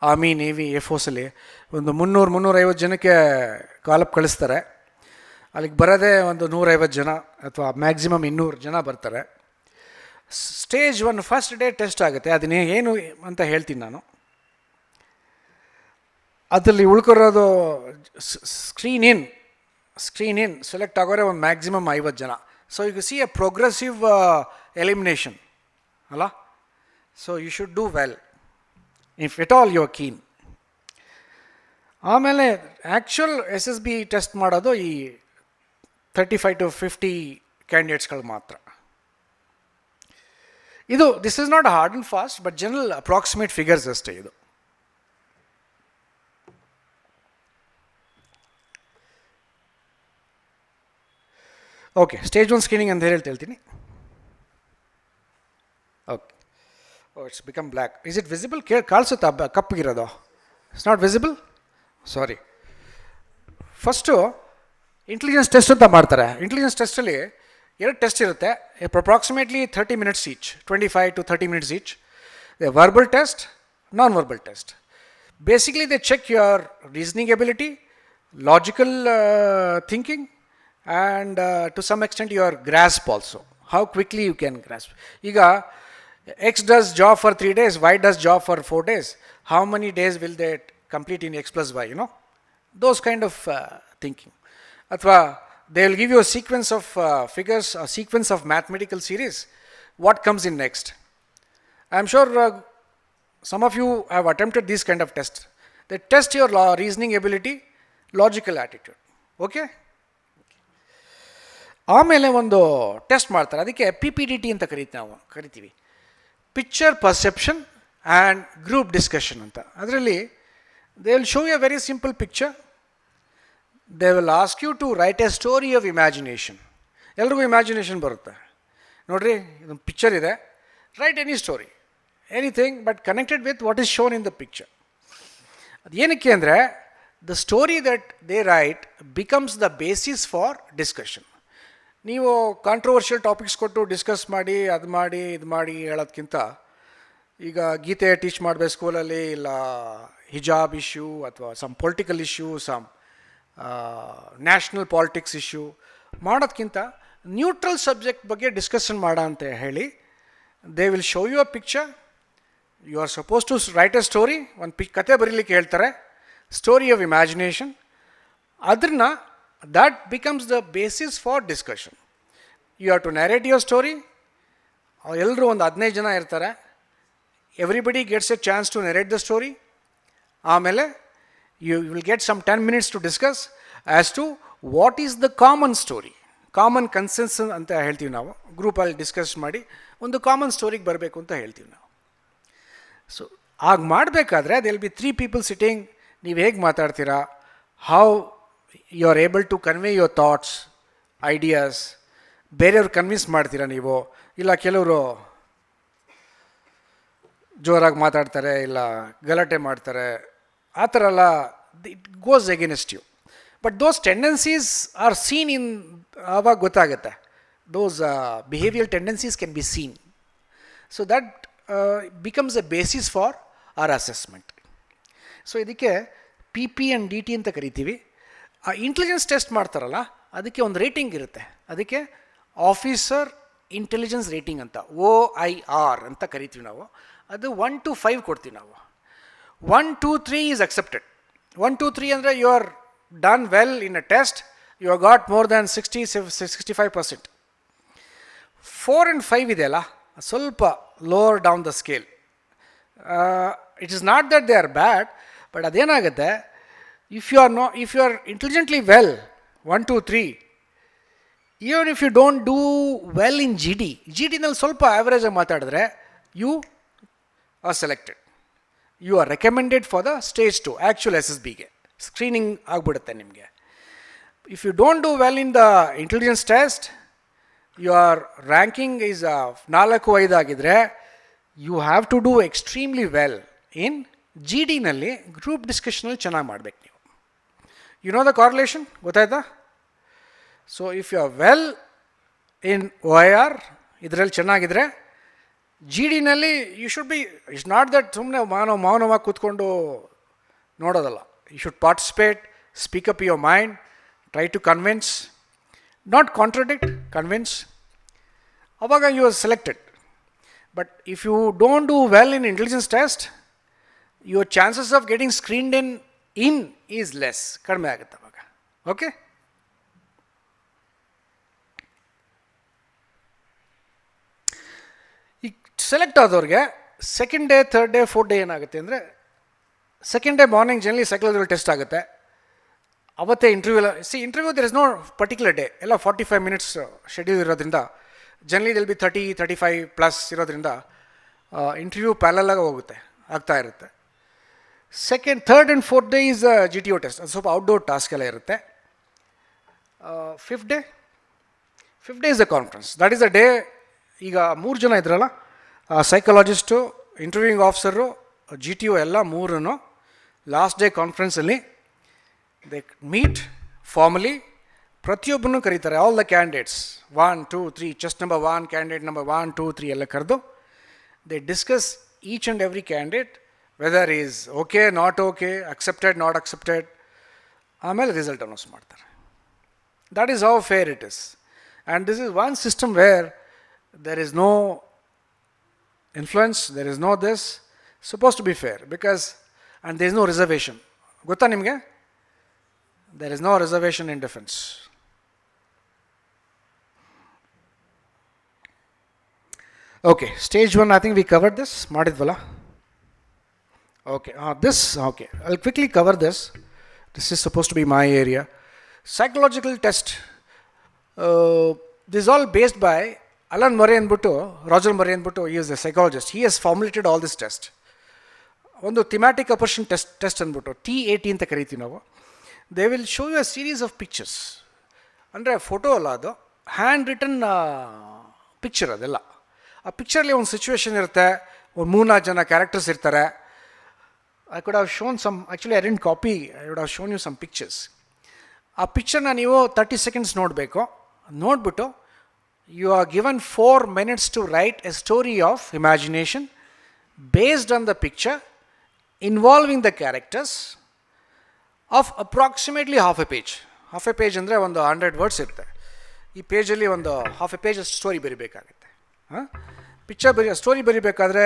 Army, navy, ಎಫೋಸಲ್ಲಿ ಒಂದು 300-350 ಜನಕ್ಕೆ ಕಾಲಪ್ ಕಳಿಸ್ತಾರೆ. ಅಲ್ಲಿಗೆ ಬರೋದೇ ಒಂದು 150 ಜನ ಅಥವಾ ಮ್ಯಾಕ್ಸಿಮಮ್ 200 ಜನ ಬರ್ತಾರೆ. ಸ್ಟೇಜ್ 1 ಫಸ್ಟ್ ಡೇ ಟೆಸ್ಟ್ ಆಗುತ್ತೆ. ಅದನ್ನೇ ಏನು ಅಂತ ಹೇಳ್ತೀನಿ ನಾನು. ಅದರಲ್ಲಿ ಉಳ್ಕೊರೋದು ಸ್ಕ್ರೀನ್ ಇನ್ ಸೆಲೆಕ್ಟ್ ಆಗೋರೆ ಒಂದು ಮ್ಯಾಕ್ಸಿಮಮ್ 50 ಜನ. So you see a progressive elimination ಅಲ್ಲ. So you should do well if at all you are keen. ಆಮೇಲೆ ಆ್ಯಕ್ಚುಯಲ್ SSB ಟೆಸ್ಟ್ ಮಾಡೋದು ಈ 35 to 50 ಕ್ಯಾಂಡಿಡೇಟ್ಸ್ಗಳು ಮಾತ್ರ. ಇದು this is not hard and fast, but general approximate figures ಅಷ್ಟೇ ಇದು. Okay, stage 1 screening ಅಂತ ಹೇಳ್ತೀನಿ. Okay, it's become black. Is it visible? ಕಾಣಿಸುತ್ತಾ ಕಪ್ಪಗಿರೋದು? It's not visible, sorry. First intelligence test ಅಂತ ಮಾಡ್ತಾರೆ. ಇಂಟೆಲಿಜೆನ್ಸ್ ಟೆಸ್ಟಲ್ಲಿ 2 ಟೆಸ್ಟ್ ಇರುತ್ತೆ, approximately 30 minutes each, 25 to 30 minutes each. The verbal test, non verbal test. Basically they check your reasoning ability, logical thinking, and to some extent your grasp also, how quickly you can grasp. Iga X does job for 3 days, Y does job for 4 days, how many days will they complete in X plus Y, you know, those kind of thinking. Athwa they will give you a sequence of figures, a sequence of mathematical series, what comes in next. I am sure some of you have attempted this kind of test. They test your reasoning ability, logical attitude. Okay. ಆಮೇಲೆ ಒಂದು test ಮಾಡ್ತಾರೆ, ಅದಕ್ಕೆ PPDT ಅಂತ ಕರಿತೀವಿ, picture perception and group discussion ಅಂತ. ಅದರಲ್ಲಿ they will show a very simple picture, they will ask you to write a story of imagination. ಎಲ್ರಿಗೂ imagination ಬರುತ್ತೆ ನೋಡಿರಿ, ಇದೊಂದು ಪಿಕ್ಚರ್ ಇದೆ, write any story, anything but connected with what is shown in the picture. ಅದು ಏನಕ್ಕೆ ಅಂದರೆ the story that they write becomes the basis for discussion. ನೀವು controversial topics ಕೊಟ್ಟು ಡಿಸ್ಕಸ್ ಮಾಡಿ ಅದು ಮಾಡಿ ಇದು ಮಾಡಿ ಹೇಳೋದ್ಕಿಂತ, ಈಗ ಗೀತೆ ಟೀಚ್ ಮಾಡಬೇಕು ಸ್ಕೂಲಲ್ಲಿ, ಇಲ್ಲ ಹಿಜಾಬ್ ಇಶ್ಯೂ ಅಥವಾ some political issue, some national politics issue ಮಾಡೋದ್ಕಿಂತ ನ್ಯೂಟ್ರಲ್ ಸಬ್ಜೆಕ್ಟ್ ಬಗ್ಗೆ ಡಿಸ್ಕಷನ್ ಮಾಡ ಅಂತ ಹೇಳಿ, they will show you a picture. You are suppose to write a story, ಒಂದು ಕತೆ ಬರೀಲಿಕ್ಕೆ ಹೇಳ್ತಾರೆ, ಸ್ಟೋರಿ ಆಫ್ ಇಮ್ಯಾಜಿನೇಷನ್. ಅದನ್ನು that becomes the basis for discussion. You have to narrate your story. ಎಲ್ಲರೂ ಒಂದು 15 ಜನ ಇರ್ತಾರೆ. Everybody gets a chance to narrate the story. ಆಮೇಲೆ you will get some 10 minutes to discuss as to what is the common story. Common consensus ಅಂತ ಹೇಳ್ತೀವಿ ನಾವು. ಗ್ರೂಪಲ್ಲಿ discuss ಮಾಡಿ ಒಂದು ಕಾಮನ್ ಸ್ಟೋರಿಗೆ ಬರಬೇಕು ಅಂತ ಹೇಳ್ತೀವಿ ನಾವು. ಸೊ ಆಗ ಮಾಡಬೇಕಾದ್ರೆ they will be 3 people sitting. ನೀವು ಹೇಗೆ ಮಾತಾಡ್ತೀರಾ, how you are able to convey your thoughts, ideas. ಬೇರೆಯವ್ರು ಕನ್ವಿನ್ಸ್ ಮಾಡ್ತೀರಾ ನೀವು, ಇಲ್ಲ ಕೆಲವರು ಜೋರಾಗಿ ಮಾತಾಡ್ತಾರೆ, ಇಲ್ಲ ಗಲಾಟೆ ಮಾಡ್ತಾರೆ, ಆ ಥರ ಎಲ್ಲ it goes against you. But those tendencies are seen in, ಆವಾಗ ಗೊತ್ತಾಗುತ್ತೆ. Those behaviour tendencies can be seen. So that becomes a basis for our assessment. ಸೊ ಇದಕ್ಕೆ PP and DT ಅಂತ ಕರಿತೀವಿ. ಆ ಇಂಟೆಲಿಜೆನ್ಸ್ ಟೆಸ್ಟ್ ಮಾಡ್ತಾರಲ್ಲ, ಅದಕ್ಕೆ ಒಂದು ರೇಟಿಂಗ್ ಇರುತ್ತೆ. ಅದಕ್ಕೆ ಆಫೀಸರ್ ಇಂಟೆಲಿಜೆನ್ಸ್ ರೇಟಿಂಗ್ ಅಂತ, OIR ಅಂತ ಕರಿತೀವಿ ನಾವು. ಅದು 1 to 5 ಕೊಡ್ತೀವಿ ನಾವು. 1, 2, 3 ಈಸ್ ಅಕ್ಸೆಪ್ಟೆಡ್. 1, 2, 3 ಅಂದರೆ you are done well in a test, you are got more than 65%. 4 and 5 ಇದೆಯಲ್ಲ, ಸ್ವಲ್ಪ lower down the scale. It is not that they are bad, but ಅದೇನಾಗುತ್ತೆ, if you are intelligently well, 1, 2, 3, even if you don't do well in GD ನಲ್ಲಿ ಸ್ವಲ್ಪ average ಆಗಿ ಮಾತಾಡಿದ್ರೆ, you are selected. You are recommended for the stage 2 actual SSBಗೆ screening ಆಗಿಬಿಡುತ್ತೆ ನಿಮಗೆ. If you don't do well in the intelligence test, your ranking is 4-5 ಆಗಿದ್ರೆ, you have to do extremely well in GDನಲ್ಲಿ group ಡಿಸ್ಕಷನಲ್ಲಿ ಚೆನ್ನಾಗಿ ಮಾಡಬೇಕು ನೀವು. You know the correlation, ಗೊತ್ತಾಯ್ತಾ? So if you are well in OIR ಇದರಲ್ಲಿ ಚೆನ್ನಾಗಿದ್ರೆ, GDನಲ್ಲಿ you should be, it's not that ಸುಮ್ಮನೆ ಮೌನವಾಗಿ ಕೂತ್ಕೊಂಡು ನೋಡೋದಲ್ಲ. You should participate, speak up your mind, try to convince, not contradict, convince. ಅವಾಗ you are selected. But if you don't do well in intelligence test, your chances of getting screened in is less, ಕಡಿಮೆ ಆಗುತ್ತೆ ಅವಾಗ. Okay, ಈಗ select ಆದವ್ರಿಗೆ second day, third day, fourth day ಏನಾಗುತ್ತೆ ಅಂದರೆ, second day morning generally psychological test ಆಗುತ್ತೆ. ಅವತ್ತೇ interview there is no particular day, ಎಲ್ಲ 45 minutes ಶೆಡ್ಯೂಲ್ ಇರೋದ್ರಿಂದ, ಜನರಲಿ ದಿಲ್ ಬಿ 30-35+ ಇರೋದ್ರಿಂದ ಇಂಟರ್ವ್ಯೂ ಪ್ಯಾರಲಲ್ ಹೋಗುತ್ತೆ, ಆಗ್ತಾ ಇರುತ್ತೆ. Second, third and fourth day is GTO test, ಅದು ಸ್ವಲ್ಪ ಔಟ್ಡೋರ್ ಟಾಸ್ಕ್ ಎಲ್ಲ ಇರುತ್ತೆ. Fifth day is the conference. That is the day. ಈಗ 3 ಜನ ಇದ್ರಲ್ಲ, ಸೈಕಾಲಜಿಸ್ಟು, ಇಂಟರ್ವ್ಯೂಯಿಂಗ್ ಆಫೀಸರು, GTO ಎಲ್ಲ 3 ಲಾಸ್ಟ್ ಡೇ ಕಾನ್ಫರೆನ್ಸಲ್ಲಿ ದೇ ಮೀಟ್ ಫಾರ್ಮಲಿ. ಪ್ರತಿಯೊಬ್ಬರನ್ನು ಕರೀತಾರೆ, all the candidates 1, 2, 3, chest number 1, candidate number 1, 2, 3 ಎಲ್ಲ ಕರೆದು they discuss each and every candidate, whether is okay, not okay, accepted, not accepted. ಆಮೇಲೆ ರಿಸಲ್ಟ್ ಅನೌನ್ಸ್ ಮಾಡ್ತಾರೆ. That is how fair it is. And this is one system where there is no influence, there is no this, supposed to be fair, because, and there is no reservation. ಗೊತ್ತಾ ನಿಮಗೆ? There is no reservation in defense. Okay, stage 1, I think we covered this. ಮಾಡಿದ್ವಲ್ಲ? Okay, okay, I'll quickly cover this. This is supposed to be my area. Psychological test. This is all based by Alan Murray ಅಂದ್ಬಿಟ್ಟು, Roger ಮರೆ ಅಂದ್ಬಿಟ್ಟು, he is a psychologist. He has formulated all this test. ಒಂದು thematic apperception test ಅಂದ್ಬಿಟ್ಟು TAT ಅಂತ ಕರಿತೀವಿ ನಾವು. They will show you a series of pictures. ಅಂದರೆ photo ಅಲ್ಲ, ಅದು ಹ್ಯಾಂಡ್ ರಿಟನ್ ಪಿಕ್ಚರ್. ಅದೆಲ್ಲ ಆ ಪಿಕ್ಚರ್ಲಿ ಒಂದು ಸಿಚುವೇಶನ್ ಇರುತ್ತೆ, ಒಂದು 3-4 ಜನ ಕ್ಯಾರೆಕ್ಟರ್ಸ್ ಇರ್ತಾರೆ. I could have shown some, actually I didn't copy, I would have shown you some pictures. ಆ ಪಿಕ್ಚರ್ನ ನೀವು 30 seconds ನೋಡಬೇಕು. ನೋಡಿಬಿಟ್ಟು you are given 4 minutes to write a story of imagination based on the picture involving the characters of approximately half a page. Half a page ಅಂದರೆ ಒಂದು 100 words ಇರುತ್ತೆ. ಈ ಪೇಜಲ್ಲಿ ಒಂದು ಹಾಫ್ ಎ ಪೇಜ್ ಸ್ಟೋರಿ ಬರಿಬೇಕಾಗುತ್ತೆ. Story ಬರಿಬೇಕಾದ್ರೆ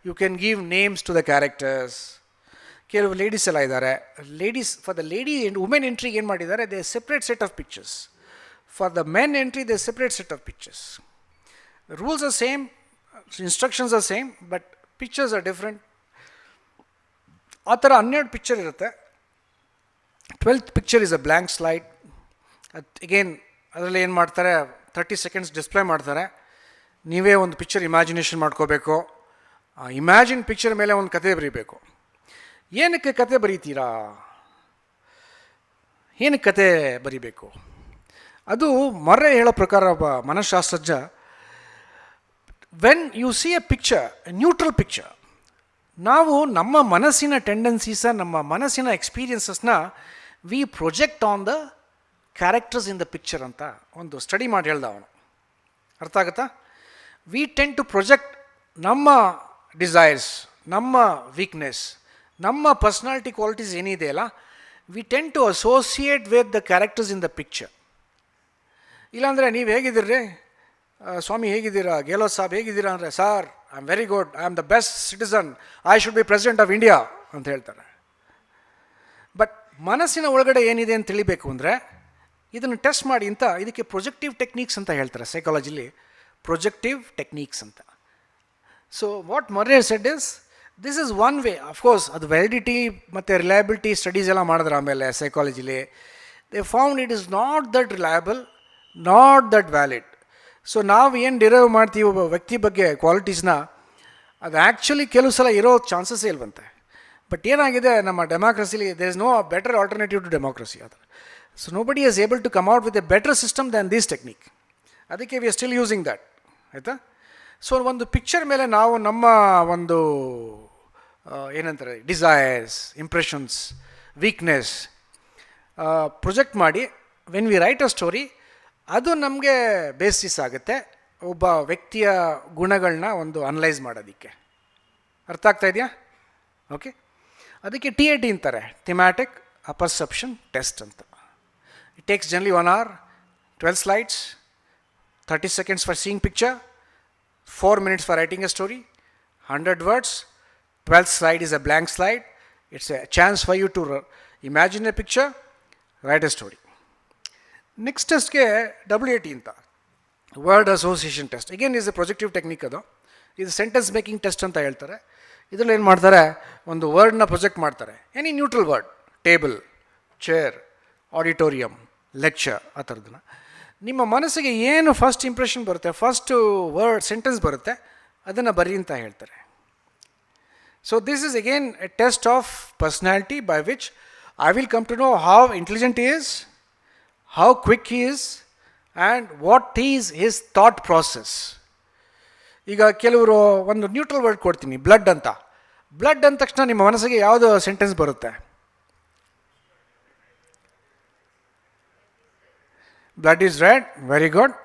you can give names to the characters. ಕೆಲವು ladies ಎಲ್ಲ ಇದ್ದಾರೆ. For the lady and women ಎಂಟ್ರಿಗೆ ಏನು ಮಾಡಿದ್ದಾರೆ, they separate set of pictures. For the men entry they separate set of pictures. The rules are same, instructions are same, but pictures are different. ಆ ಥರ 12 picture ಇರುತ್ತೆ. 12th picture is a blank slide. Again ಅದರಲ್ಲಿ ಏನು ಮಾಡ್ತಾರೆ, 30 seconds display ಮಾಡ್ತಾರೆ. ನೀವೇ ಒಂದು picture imagination ಮಾಡ್ಕೋಬೇಕು. ಆ ಇಮ್ಯಾಜಿನ್ ಪಿಕ್ಚರ್ ಮೇಲೆ ಒಂದು ಕತೆ ಬರೀಬೇಕು. ಏನಕ್ಕೆ ಕತೆ ಬರೀತೀರಾ, ಏನಕ್ಕೆ ಕತೆ ಬರೀಬೇಕು? ಅದು ಮರ್ರೆ ಹೇಳೋ ಪ್ರಕಾರ ಒಬ್ಬ ಮನಃಶಾಸ್ತ್ರಜ್ಞ, when you see a picture, neutral picture, ನಾವು ನಮ್ಮ ಮನಸ್ಸಿನ ಟೆಂಡೆನ್ಸೀಸ, ನಮ್ಮ ಮನಸ್ಸಿನ ಎಕ್ಸ್ಪೀರಿಯನ್ಸಸ್ನ we project on the characters in the picture ಅಂತ ಒಂದು ಸ್ಟಡಿ ಮಾಡಿ ಹೇಳ್ದ ಅವನು. ಅರ್ಥ ಆಗುತ್ತಾ? ವಿ ಟೆನ್ ಟು ಪ್ರೊಜೆಕ್ಟ್ ನಮ್ಮ ಡಿಸೈರ್ಸ್, ನಮ್ಮ ವೀಕ್ನೆಸ್, ನಮ್ಮ ಪರ್ಸ್ನಾಲಿಟಿ ಕ್ವಾಲಿಟೀಸ್ ಏನಿದೆಯಲ್ಲ, we tend to associate with the characters in the picture. ಇಲ್ಲಾಂದರೆ ನೀವು ಹೇಗಿದ್ದೀರಿ ಸ್ವಾಮಿ, ಹೇಗಿದ್ದೀರಾ ಗೆಹ್ಲೋಟ್ ಸಾಬ್, ಹೇಗಿದ್ದೀರಾ ಅಂದರೆ, sir I am very good, I am the best citizen, I should be president of India ಅಂತ ಹೇಳ್ತಾರೆ. ಬಟ್ ಮನಸ್ಸಿನ ಒಳಗಡೆ ಏನಿದೆ ಅಂತ ತಿಳಿಬೇಕು ಅಂದರೆ ಇದನ್ನು ಟೆಸ್ಟ್ ಮಾಡಿ ಅಂತ, ಇದಕ್ಕೆ ಪ್ರೊಜೆಕ್ಟಿವ್ ಟೆಕ್ನಿಕ್ಸ್ ಅಂತ ಹೇಳ್ತಾರೆ ಸೈಕಾಲಜಿಲಿ, ಪ್ರೊಜೆಕ್ಟಿವ್ ಟೆಕ್ನಿಕ್ಸ್ ಅಂತ. So what Murray said is, this is one way. Of course ಅದು ವ್ಯಾಲಿಡಿಟಿ ಮತ್ತು ರಿಲಯಬಿಲಿಟಿ ಸ್ಟಡೀಸ್ ಎಲ್ಲ ಮಾಡಿದ್ರೆ ಆಮೇಲೆ ಸೈಕಾಲಜಿಲಿ they found it is not that reliable, not that valid. So ನಾವು ಏನು ಡಿರೈವ್ ಮಾಡ್ತೀವಿ ಒಬ್ಬ ವ್ಯಕ್ತಿ ಬಗ್ಗೆ ಕ್ವಾಲಿಟೀಸ್ನ, ಅದು ಆ್ಯಕ್ಚುಲಿ ಕೆಲವು ಸಲ ಇರೋ ಚಾನ್ಸಸ್ಸೇ ಇಲ್ವಂತೆ. ಬಟ್ ಏನಾಗಿದೆ ನಮ್ಮ ಡೆಮಾಕ್ರಸಿಲಿ, there is no better alternative to democracy. ಅದು so nobody is able to come out with a better system than this technique. ಅದಕ್ಕೆ we are still using that. ಆಯಿತಾ? ಸೊ ಒಂದು ಪಿಕ್ಚರ್ ಮೇಲೆ ನಾವು ನಮ್ಮ ಒಂದು ಏನಂತಾರೆ ಡಿಸೈರ್ಸ್, ಇಂಪ್ರೆಷನ್ಸ್, ವೀಕ್ನೆಸ್ ಪ್ರೊಜೆಕ್ಟ್ ಮಾಡಿ when we write a story, ಅದು ನಮಗೆ ಬೇಸಿಸ್ ಆಗುತ್ತೆ ಒಬ್ಬ ವ್ಯಕ್ತಿಯ ಗುಣಗಳನ್ನ ಒಂದು ಅನಲೈಸ್ ಮಾಡೋದಕ್ಕೆ. ಅರ್ಥ ಆಗ್ತಾ ಇದೆಯಾ? ಓಕೆ. ಅದಕ್ಕೆ TAT ಅಂತಾರೆ, ಥಿಮ್ಯಾಟಿಕ್ ಅಪರ್ಸೆಪ್ಷನ್ ಟೆಸ್ಟ್ ಅಂತ. It takes generally 1 hour, 12 slides, 30 seconds for seeing picture, 4 minutes for writing a story, 100 words, 12th slide is a blank slide. It's a chance for you to imagine a picture, write a story. Next ಟೆಸ್ಟ್ಗೆ WAT ಅಂತ, word association test. Again is a projective technique. ಅದು ಇದು sentence making test ಅಂತ ಹೇಳ್ತಾರೆ. ಇದರಲ್ಲಿ ಏನು ಮಾಡ್ತಾರೆ, ಒಂದು ವರ್ಡ್ನ ಪ್ರೊಜೆಕ್ಟ್ ಮಾಡ್ತಾರೆ, any neutral word, table, chair, auditorium, lecture, ಆ ಥರದನ್ನ. ನಿಮ್ಮ ಮನಸ್ಸಿಗೆ ಏನು ಫಸ್ಟ್ ಇಂಪ್ರೆಷನ್ ಬರುತ್ತೆ, ಫಸ್ಟು ವರ್ಡ್ ಸೆಂಟೆನ್ಸ್ ಬರುತ್ತೆ, ಅದನ್ನು ಬರಿ ಅಂತ ಹೇಳ್ತಾರೆ. So this is again a test of personality by which I will come to know how intelligent he is, how quick he is, and what is his thought process. ಈಗ ಕೆಲವರು ಒಂದು neutral word ಕೊಡ್ತೀನಿ, blood ಅಂತ. Blood ಅಂದ ತಕ್ಷಣ ನಿಮ್ಮ ಮನಸ್ಸಿಗೆ ಯಾವುದು ಸೆಂಟೆನ್ಸ್ ಬರುತ್ತೆ? Blood is red, very good.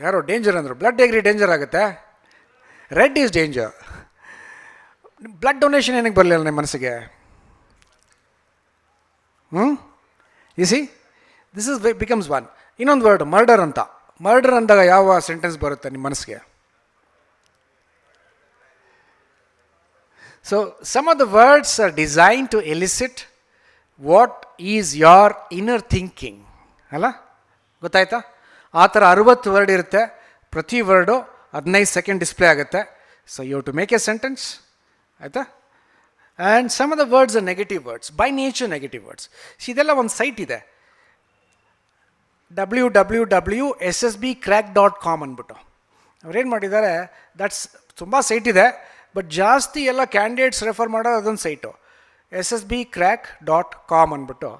ಯಾರೋ ಡೇಂಜರ್ ಅಂದರು. ಬ್ಲಡ್ ಹೇಗ್ರಿ ಡೇಂಜರ್ ಆಗುತ್ತೆ? Red is danger. Blood donation ಏನಕ್ಕೆ ಬರಲಿಲ್ಲ ನಿಮ್ಮ ಮನಸ್ಸಿಗೆ? You see, this is becomes one. ಇನ್ನೊಂದು ವರ್ಡ್ ಮರ್ಡರ್ ಅಂತ. ಮರ್ಡರ್ ಅಂದಾಗ ಯಾವ ಸೆಂಟೆನ್ಸ್ ಬರುತ್ತೆ ನಿಮ್ಮ ಮನಸ್ಸಿಗೆ? So some of the words are design to elicit what is your inner thinking. ಅಲ್ಲ, ಗೊತ್ತಾಯ್ತಾ? ಆ ಥರ 60 ವರ್ಡ್ ಇರುತ್ತೆ. ಪ್ರತಿ ವರ್ಡು 15 ಸೆಕೆಂಡ್ ಡಿಸ್ಪ್ಲೇ ಆಗುತ್ತೆ. So you have to make a sentence. ಆಯಿತಾ? And some of the words are negative words, by nature negative words. ಇದೆಲ್ಲ ಒಂದು ಸೈಟ್ ಇದೆ, www.ssbcrack.com ಅಂದ್ಬಿಟ್ಟು. ಅವ್ರೇನು ಮಾಡಿದ್ದಾರೆ, ದಟ್ಸ್ ತುಂಬ ಸೈಟ್ ಇದೆ, ಬಟ್ ಜಾಸ್ತಿ ಎಲ್ಲ ಕ್ಯಾಂಡಿಡೇಟ್ಸ್ ರೆಫರ್ ಮಾಡೋದು ಅದೊಂದು ಸೈಟು, ssbcrack.com ಅಂದ್ಬಿಟ್ಟು.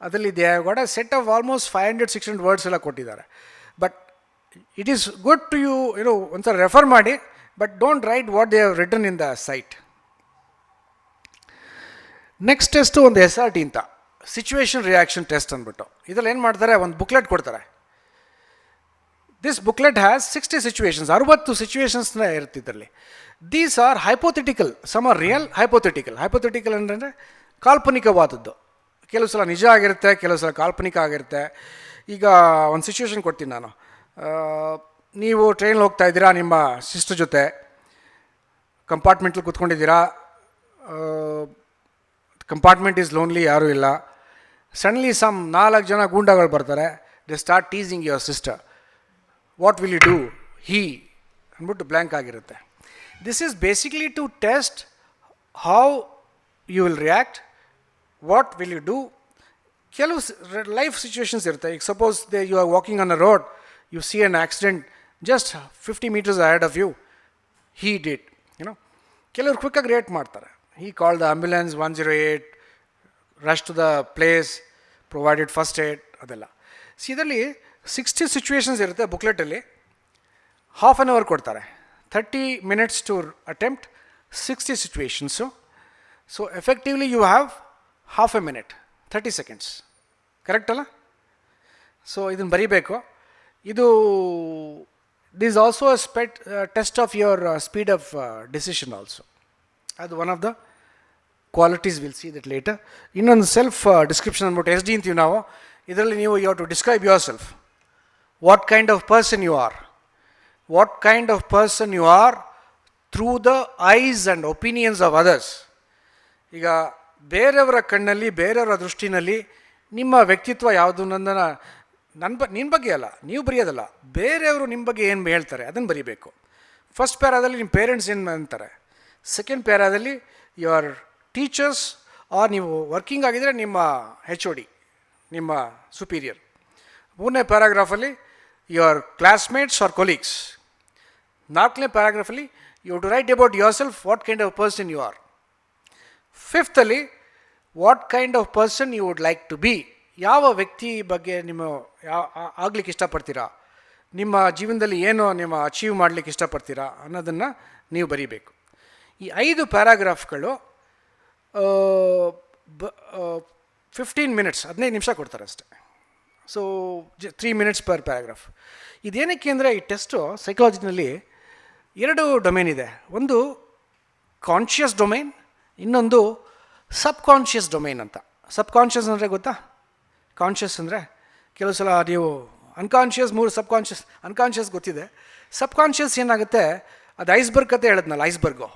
ಅದರಲ್ಲಿ they have got a set of almost 500-600 words ಎಲ್ಲ ಕೊಟ್ಟಿದ್ದಾರೆ. But it is good to you ಒಂಥರ ರೆಫರ್ ಮಾಡಿ, but don't write what they have written in the site. Next test ಒಂದು SRT ಅಂತ, ಸಿಚುವೇಶನ್ ರಿಯಾಕ್ಷನ್ ಟೆಸ್ಟ್ ಅಂದ್ಬಿಟ್ಟು. ಇದರಲ್ಲಿ ಏನು ಮಾಡ್ತಾರೆ, ಒಂದು ಬುಕ್ಲೆಟ್ ಕೊಡ್ತಾರೆ. ದಿಸ್ ಬುಕ್ಲೆಟ್ ಹ್ಯಾಸ್ 60 ಸಿಚುವೇಶನ್ಸ್, 60 ಸಿಚುವೇಶನ್ಸ್ನ ಇರುತ್ತೆ ಇದರಲ್ಲಿ. These are hypothetical, some are real, hypothetical. Hypothetical ಅಂದರೆ ಕಾಲ್ಪನಿಕವಾದದ್ದು. ಕೆಲವು ಸಲ ನಿಜ ಆಗಿರುತ್ತೆ, ಕೆಲವು ಸಲ ಕಾಲ್ಪನಿಕ ಆಗಿರುತ್ತೆ. ಈಗ ಒಂದು ಸಿಚುವೇಶನ್ ಕೊಡ್ತೀನಿ ನಾನು. ನೀವು ಟ್ರೈನಲ್ಲಿ ಹೋಗ್ತಾ ಇದ್ದೀರಾ ನಿಮ್ಮ ಸಿಸ್ಟರ್ ಜೊತೆ, ಕಂಪಾರ್ಟ್ಮೆಂಟಲ್ಲಿ ಕೂತ್ಕೊಂಡಿದ್ದೀರಾ, ಕಂಪಾರ್ಟ್ಮೆಂಟ್ ಈಸ್ ಲೋನ್ಲಿ, ಯಾರೂ ಇಲ್ಲ. ಸಡನ್ಲಿ 4 ಜನ ಗೂಂಡಾಗಳು ಬರ್ತಾರೆ. They start teasing your sister. What will you do? He ಅಂದ್ಬಿಟ್ಟು ಬ್ಲ್ಯಾಂಕ್ ಆಗಿರುತ್ತೆ. This is basically to test how you will react, what will you do. ಕೆಲವು ಲೈಫ್ ಸಿಚುವೇಶನ್ಸ್ ಇರುತ್ತೆ. ಈಗ suppose you are walking on a road, you see an accident just 50 meters ahead of you, he did, ಕೆಲವರು ಕ್ವಿಕ್ಕಾಗಿ react ಮಾಡ್ತಾರೆ. He called the ambulance, 108, rushed to the place, provided first aid, ಅದೆಲ್ಲ. ಇದರಲ್ಲಿ 60 situations ಇರುತ್ತೆ ಬುಕ್ಲೆಟಲ್ಲಿ. Half an hour ಕೊಡ್ತಾರೆ, 30 minutes to attempt 60 situations. So effectively you have half a minute, 30 seconds. Correct ಅಲ್ಲ? ಸೊ ಇದನ್ನು ಬರೀಬೇಕು. ಇದು this also test of your speed of decision also. ಅದು one of the qualities, will see that later. ಇನ್ನೊಂದು self description ಅಂದ್ಬಿಟ್ಟು SD ಅಂತೀವಿ ನಾವು. ಇದರಲ್ಲಿ ನೀವು you have to describe yourself. What kind of person you are, what kind of person you are through the ice and opinions of others. ಈಗ ಬೇರೆಯವರ ಕಣ್ಣಲ್ಲಿ, ಬೇರೆಯವರ ದೃಷ್ಟಿನಲ್ಲಿ ನಿಮ್ಮ ವ್ಯಕ್ತಿತ್ವ ಯಾವುದು ಅನ್ನೋದನ್ನು ನಿನ್ನ ಬಗ್ಗೆ ಅಲ್ಲ, ನೀವು ಬರೆಯೋದಲ್ಲ, ಬೇರೆಯವರು ನಿಮ್ಮ ಬಗ್ಗೆ ಏನು ಹೇಳ್ತಾರೆ ಅದನ್ನು ಬರೀಬೇಕು. ಫಸ್ಟ್ ಪ್ಯಾರಾದಲ್ಲಿ ನಿಮ್ಮ ಪೇರೆಂಟ್ಸ್ ಏನು ಅಂತಾರೆ, ಸೆಕೆಂಡ್ ಪ್ಯಾರಾದಲ್ಲಿ ಯುವರ್ ಟೀಚರ್ಸ್, ಆರ್ ನೀವು ವರ್ಕಿಂಗ್ ಆಗಿದ್ದರೆ ನಿಮ್ಮ HOD, ನಿಮ್ಮ ಸುಪೀರಿಯರ್. ಮೂರನೇ ಪ್ಯಾರಾಗ್ರಾಫಲ್ಲಿ ಯುವರ್ ಕ್ಲಾಸ್ಮೇಟ್ಸ್ ಆರ್ ಕೊಲೀಗ್ಸ್. ನಾಲ್ಕನೇ ಪ್ಯಾರಾಗ್ರಾಫಲ್ಲಿ you have to write about yourself, what kind of person you are. ಫಿಫ್ತಲ್ಲಿ what kind of person you would like to be, ಯಾವ ವ್ಯಕ್ತಿ ಬಗ್ಗೆ ನಿಮ್ಮ ಆಗ್ಲಿಕ್ಕೆ ಇಷ್ಟಪಡ್ತೀರಾ, ನಿಮ್ಮ ಜೀವನದಲ್ಲಿ ಏನು ನಿಮ್ಮ ಅಚೀವ್ ಮಾಡಲಿಕ್ಕೆ ಇಷ್ಟಪಡ್ತೀರಾ ಅನ್ನೋದನ್ನು ನೀವು ಬರೀಬೇಕು. ಈ 5 ಪ್ಯಾರಾಗ್ರಾಫ್ಗಳು 15 minutes, 15 ನಿಮಿಷ ಕೊಡ್ತಾರೆ ಅಷ್ಟೆ. ಸೊ 3 minutes per ಪ್ಯಾರಾಗ್ರಾಫ್. ಇದೇನಕ್ಕೆ ಅಂದರೆ ಈ ಟೆಸ್ಟು ಸೈಕಾಲಜಿನಲ್ಲಿ 2 ಡೊಮೇನ್ ಇದೆ. ಒಂದು ಕಾನ್ಷಿಯಸ್ ಡೊಮೈನ್, ಇನ್ನೊಂದು ಸಬ್ಕಾನ್ಷಿಯಸ್ ಡೊಮೈನ್ ಅಂತ. ಸಬ್ಕಾನ್ಷಿಯಸ್ ಅಂದರೆ ಗೊತ್ತಾ? ಕಾನ್ಷಿಯಸ್ ಅಂದರೆ ಕೆಲವು ಸಲ ನೀವು ಅನ್ಕಾನ್ಷಿಯಸ್, 3 ಸಬ್ಕಾನ್ಷಿಯಸ್. ಅನ್ಕಾನ್ಷಿಯಸ್ ಗೊತ್ತಿದೆ. ಸಬ್ಕಾನ್ಷಿಯಸ್ ಏನಾಗುತ್ತೆ, ಅದು ಐಸ್ಬರ್ಗ್ ಕತೆ ಹೇಳಿದ್ನಲ್ಲ, ಐಸ್ಬರ್ಗು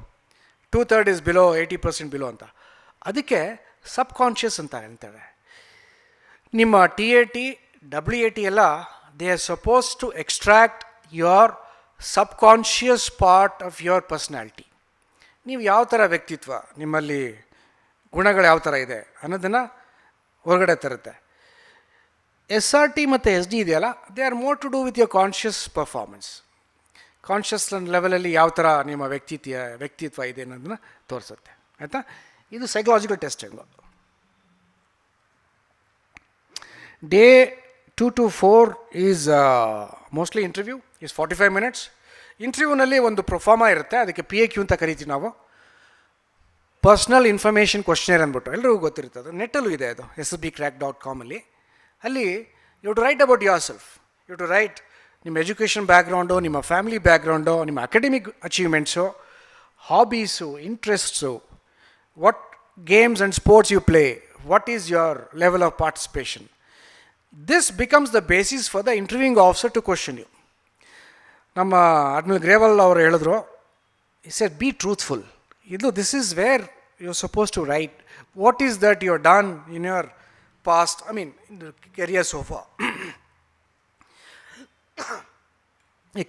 2/3 ಇಸ್ ಬಿಲೋ, 80% ಬಿಲೋ ಅಂತ. ಅದಕ್ಕೆ ಸಬ್ಕಾನ್ಷಿಯಸ್ ಅಂತ ಹೇಳ್ತಾರೆ. ನಿಮ್ಮ TAT, WAT ಎಲ್ಲ they are suppose to extract your subconscious part of your personality. ನೀವು ಯಾವ ಥರ ವ್ಯಕ್ತಿತ್ವ, ನಿಮ್ಮಲ್ಲಿ ಗುಣಗಳು ಯಾವ ಥರ ಇದೆ ಅನ್ನೋದನ್ನು ಹೊರಗಡೆ ತರುತ್ತೆ. SRT ಮತ್ತು SD ಇದೆಯಲ್ಲ, they are more to do with your conscious performance. Conscious ಲೆವೆಲಲ್ಲಿ ಯಾವ ಥರ ನಿಮ್ಮ ವ್ಯಕ್ತಿತ್ವ ಇದೆ ಅನ್ನೋದನ್ನು ತೋರಿಸುತ್ತೆ. ಆಯಿತಾ? ಇದು psychological testing. Day 2 to 4 is mostly interview, is 45 minutes. ಇಂಟರ್ವ್ಯೂನಲ್ಲಿ ಒಂದು ಪ್ರೊಫಾರ್ಮಾ ಇರುತ್ತೆ, ಅದಕ್ಕೆ PAQ ಅಂತ ಕರಿತೀವಿ ನಾವು. ಪರ್ಸ್ನಲ್ ಇನ್ಫಾರ್ಮೇಷನ್ ಕ್ವಶನೇರ್ ಅಂದ್ಬಿಟ್ಟು ಎಲ್ರಿಗೂ ಗೊತ್ತಿರ್ತದೆ, ನೆಟ್ಟಲ್ಲೂ ಇದೆ ಅದು, SSBcrack.com ಅಲ್ಲಿ you to write about yourself. You to write ನಿಮ್ಮ ಎಜುಕೇಷನ್ ಬ್ಯಾಕ್ಗ್ರೌಂಡು, ನಿಮ್ಮ ಫ್ಯಾಮಿಲಿ ಬ್ಯಾಕ್ಗ್ರೌಂಡು, ನಿಮ್ಮ academic achievements, hobbies, interests, what games and sports you play, what is your level of participation. This becomes the basis for the interviewing officer to question you. ನಮ್ಮ admiral Grewal ಅವರು ಹೇಳಿದ್ರು, ಈ said be truthful. This is where you are suppose to write what is that you are done in your past, I mean career sofa.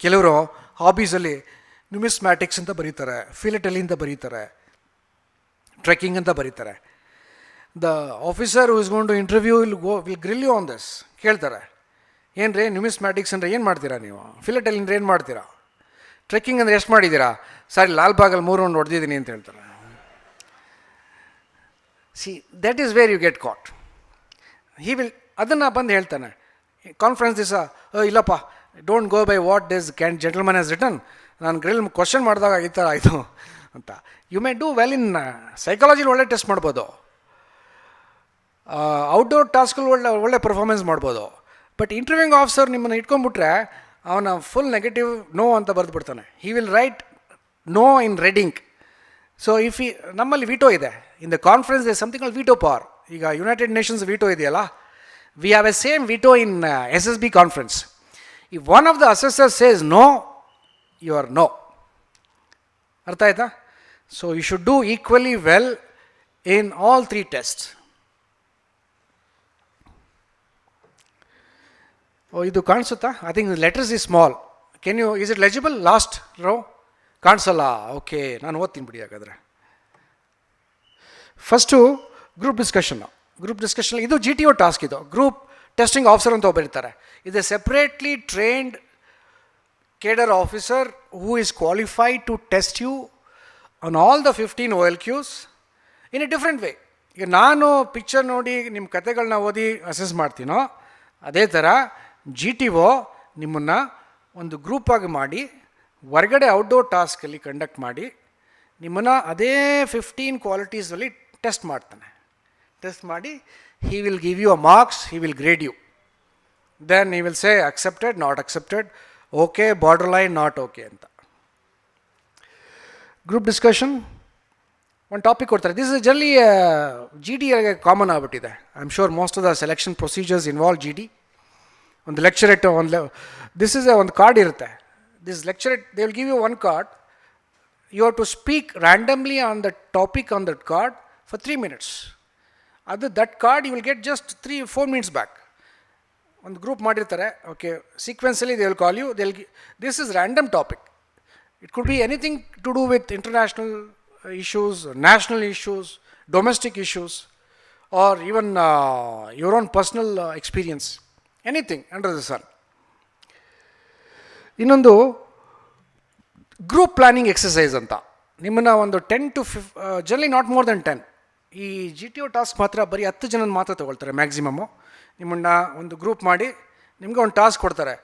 ಕೆಲವರು ಹಾಬೀಸಲ್ಲಿ numismatics ಅಂತ ಬರೀತಾರೆ, ಫಿಲಟಲಿ ಅಂತ ಬರೀತಾರೆ, trekking ಅಂತ ಬರೀತಾರೆ. The officer who is going to interview will grill you on this. ಕೇಳ್ತಾರೆ, ಏನು ರೀ ನ್ಯೂಮಿಸ್ಮ್ಯಾಟಿಕ್ಸ್ ಅಂದರೆ ಏನು ಮಾಡ್ತೀರಾ ನೀವು, ಫಿಲಟಲಿ ಅಂದರೆ ಏನು ಮಾಡ್ತೀರಾ, ಟ್ರೆಕ್ಕಿಂಗ್ ಅಂದರೆ ಎಷ್ಟು ಮಾಡಿದ್ದೀರಾ, ಸರಿ ಲಾಲ್ಬಾಗಲ್ಲಿ 3 round ಹೊಡೆದಿದ್ದೀನಿ ಅಂತ ಹೇಳ್ತಾರೆ. See that is where you get caught. He will ಅದನ್ನು ಬಂದು ಹೇಳ್ತಾನೆ ಕಾನ್ಫರೆನ್ಸ್ ದಿವಸ, ಇಲ್ಲಪ್ಪ don't go by what this gentleman has return, ನಾನು ಗ್ರಿಲ್ ಕ್ವಶನ್ ಮಾಡಿದಾಗ ಈ ಥರ ಆಯಿತು ಅಂತ. You may do well in ಸೈಕಾಲಜಿಲಿ ಒಳ್ಳೆ ಟೆಸ್ಟ್ ಮಾಡ್ಬೋದು, ಔಟ್ಡೋರ್ ಟಾಸ್ಕಲ್ಲಿ ಒಳ್ಳೆ ಪರ್ಫಾರ್ಮೆನ್ಸ್ ಮಾಡ್ಬೋದು. ಬಟ್ ಇಂಟರ್ವ್ಯೂಯಿಂಗ್ ಆಫೀಸರ್ ನಿಮ್ಮನ್ನು ಇಟ್ಕೊಂಡ್ಬಿಟ್ರೆ ಅವನ ಫುಲ್ ನೆಗೆಟಿವ್ ನೋ ಅಂತ ಬರೆದುಬಿಡ್ತಾನೆ. He will write no in red ink. So if ನಮ್ಮಲ್ಲಿ ವಿಟೋ ಇದೆ in the conference, they something called veto power. ಈಗ ಯುನೈಟೆಡ್ ನೇಷನ್ಸ್ ವಿಟೋ ಇದೆಯಲ್ಲ, we have a same veto in SSB conference. If one of the assessors says no, you are no. ಅರ್ಥ ಆಯ್ತಾ? So you should do equally well in all 3 tests. ಇದು ಕಾಣಿಸುತ್ತಾ? I think letters is small. Can you, is it legible? Last row ಕಾಣಿಸಲ್ಲ? Okay, ನಾನು ಓದ್ತೀನಿ ಬಿಡಿ ಹಾಗಾದರೆ. First group ಡಿಸ್ಕಷನ್ನು. ಗ್ರೂಪ್ ಡಿಸ್ಕಷನ್ ಇದು GTO ಟಾಸ್ಕ್. ಇದು ಗ್ರೂಪ್ ಟೆಸ್ಟಿಂಗ್ ಆಫೀಸರ್ ಅಂತ ಒಬ್ಬರಿರ್ತಾರೆ. ಇದು separately trained cadre officer who is qualified to test you on all the 15 OLQs in a different way. ಈಗ ನಾನು ಪಿಕ್ಚರ್ ನೋಡಿ ನಿಮ್ಮ ಕತೆಗಳನ್ನ ಓದಿ ಅಸೆಸ್ ಮಾಡ್ತೀನೋ, ಅದೇ ಥರ GTO ನಿಮ್ಮನ್ನು ಒಂದು ಗ್ರೂಪಾಗಿ ಮಾಡಿ ಹೊರಗಡೆ ಔಟ್ಡೋರ್ ಟಾಸ್ಕಲ್ಲಿ ಕಂಡಕ್ಟ್ ಮಾಡಿ ನಿಮ್ಮನ್ನು ಅದೇ 15 ಕ್ವಾಲಿಟೀಸಲ್ಲಿ ಟೆಸ್ಟ್ ಮಾಡ್ತಾನೆ. ಟೆಸ್ಟ್ ಮಾಡಿ he will give you a marks, he will grade you. Then he will say accepted, not accepted, okay, borderline, not okay ಅಂತ. ಗ್ರೂಪ್ ಡಿಸ್ಕಷನ್ ಒಂದು ಟಾಪಿಕ್ ಕೊಡ್ತಾರೆ. ದಿಸ್ ಇಸ್ ಜನರಲಿ GDಗೆ common ಆಗಿಬಿಟ್ಟಿದೆ. I am sure most of the selection procedures involve GD. ಒಂದು lecturette this is ಒಂದು card ಇರುತ್ತೆ. This lecturette they will give you one card. You have to speak randomly on the topic on that card for 3 minutes. That card you will get just 3-4 minutes back. ಒಂದು group ಮಾಡಿರ್ತಾರೆ, okay, ಸೀಕ್ವೆನ್ಸಲ್ಲಿ they will call you, they will this is random topic. It could be anything to do with international issues, national issues, domestic issues, or even your own personal experience, anything under the sun. ಇನ್ನೊಂದು group planning exercise ಅಂತ. ನಿಮ್ಮನ್ನು ಒಂದು 10 to 15 generally not more than 10. ಈ GTO task ಮಾತ್ರ ಬರೀ 10 ಜನನ ಮಾತ್ರ ತೊಗೊಳ್ತಾರೆ ಮ್ಯಾಕ್ಸಿಮಮ್ಮು. ನಿಮ್ಮನ್ನು ಒಂದು ಗ್ರೂಪ್ ಮಾಡಿ ನಿಮಗೆ ಒಂದು ಟಾಸ್ಕ್ ಕೊಡ್ತಾರೆ.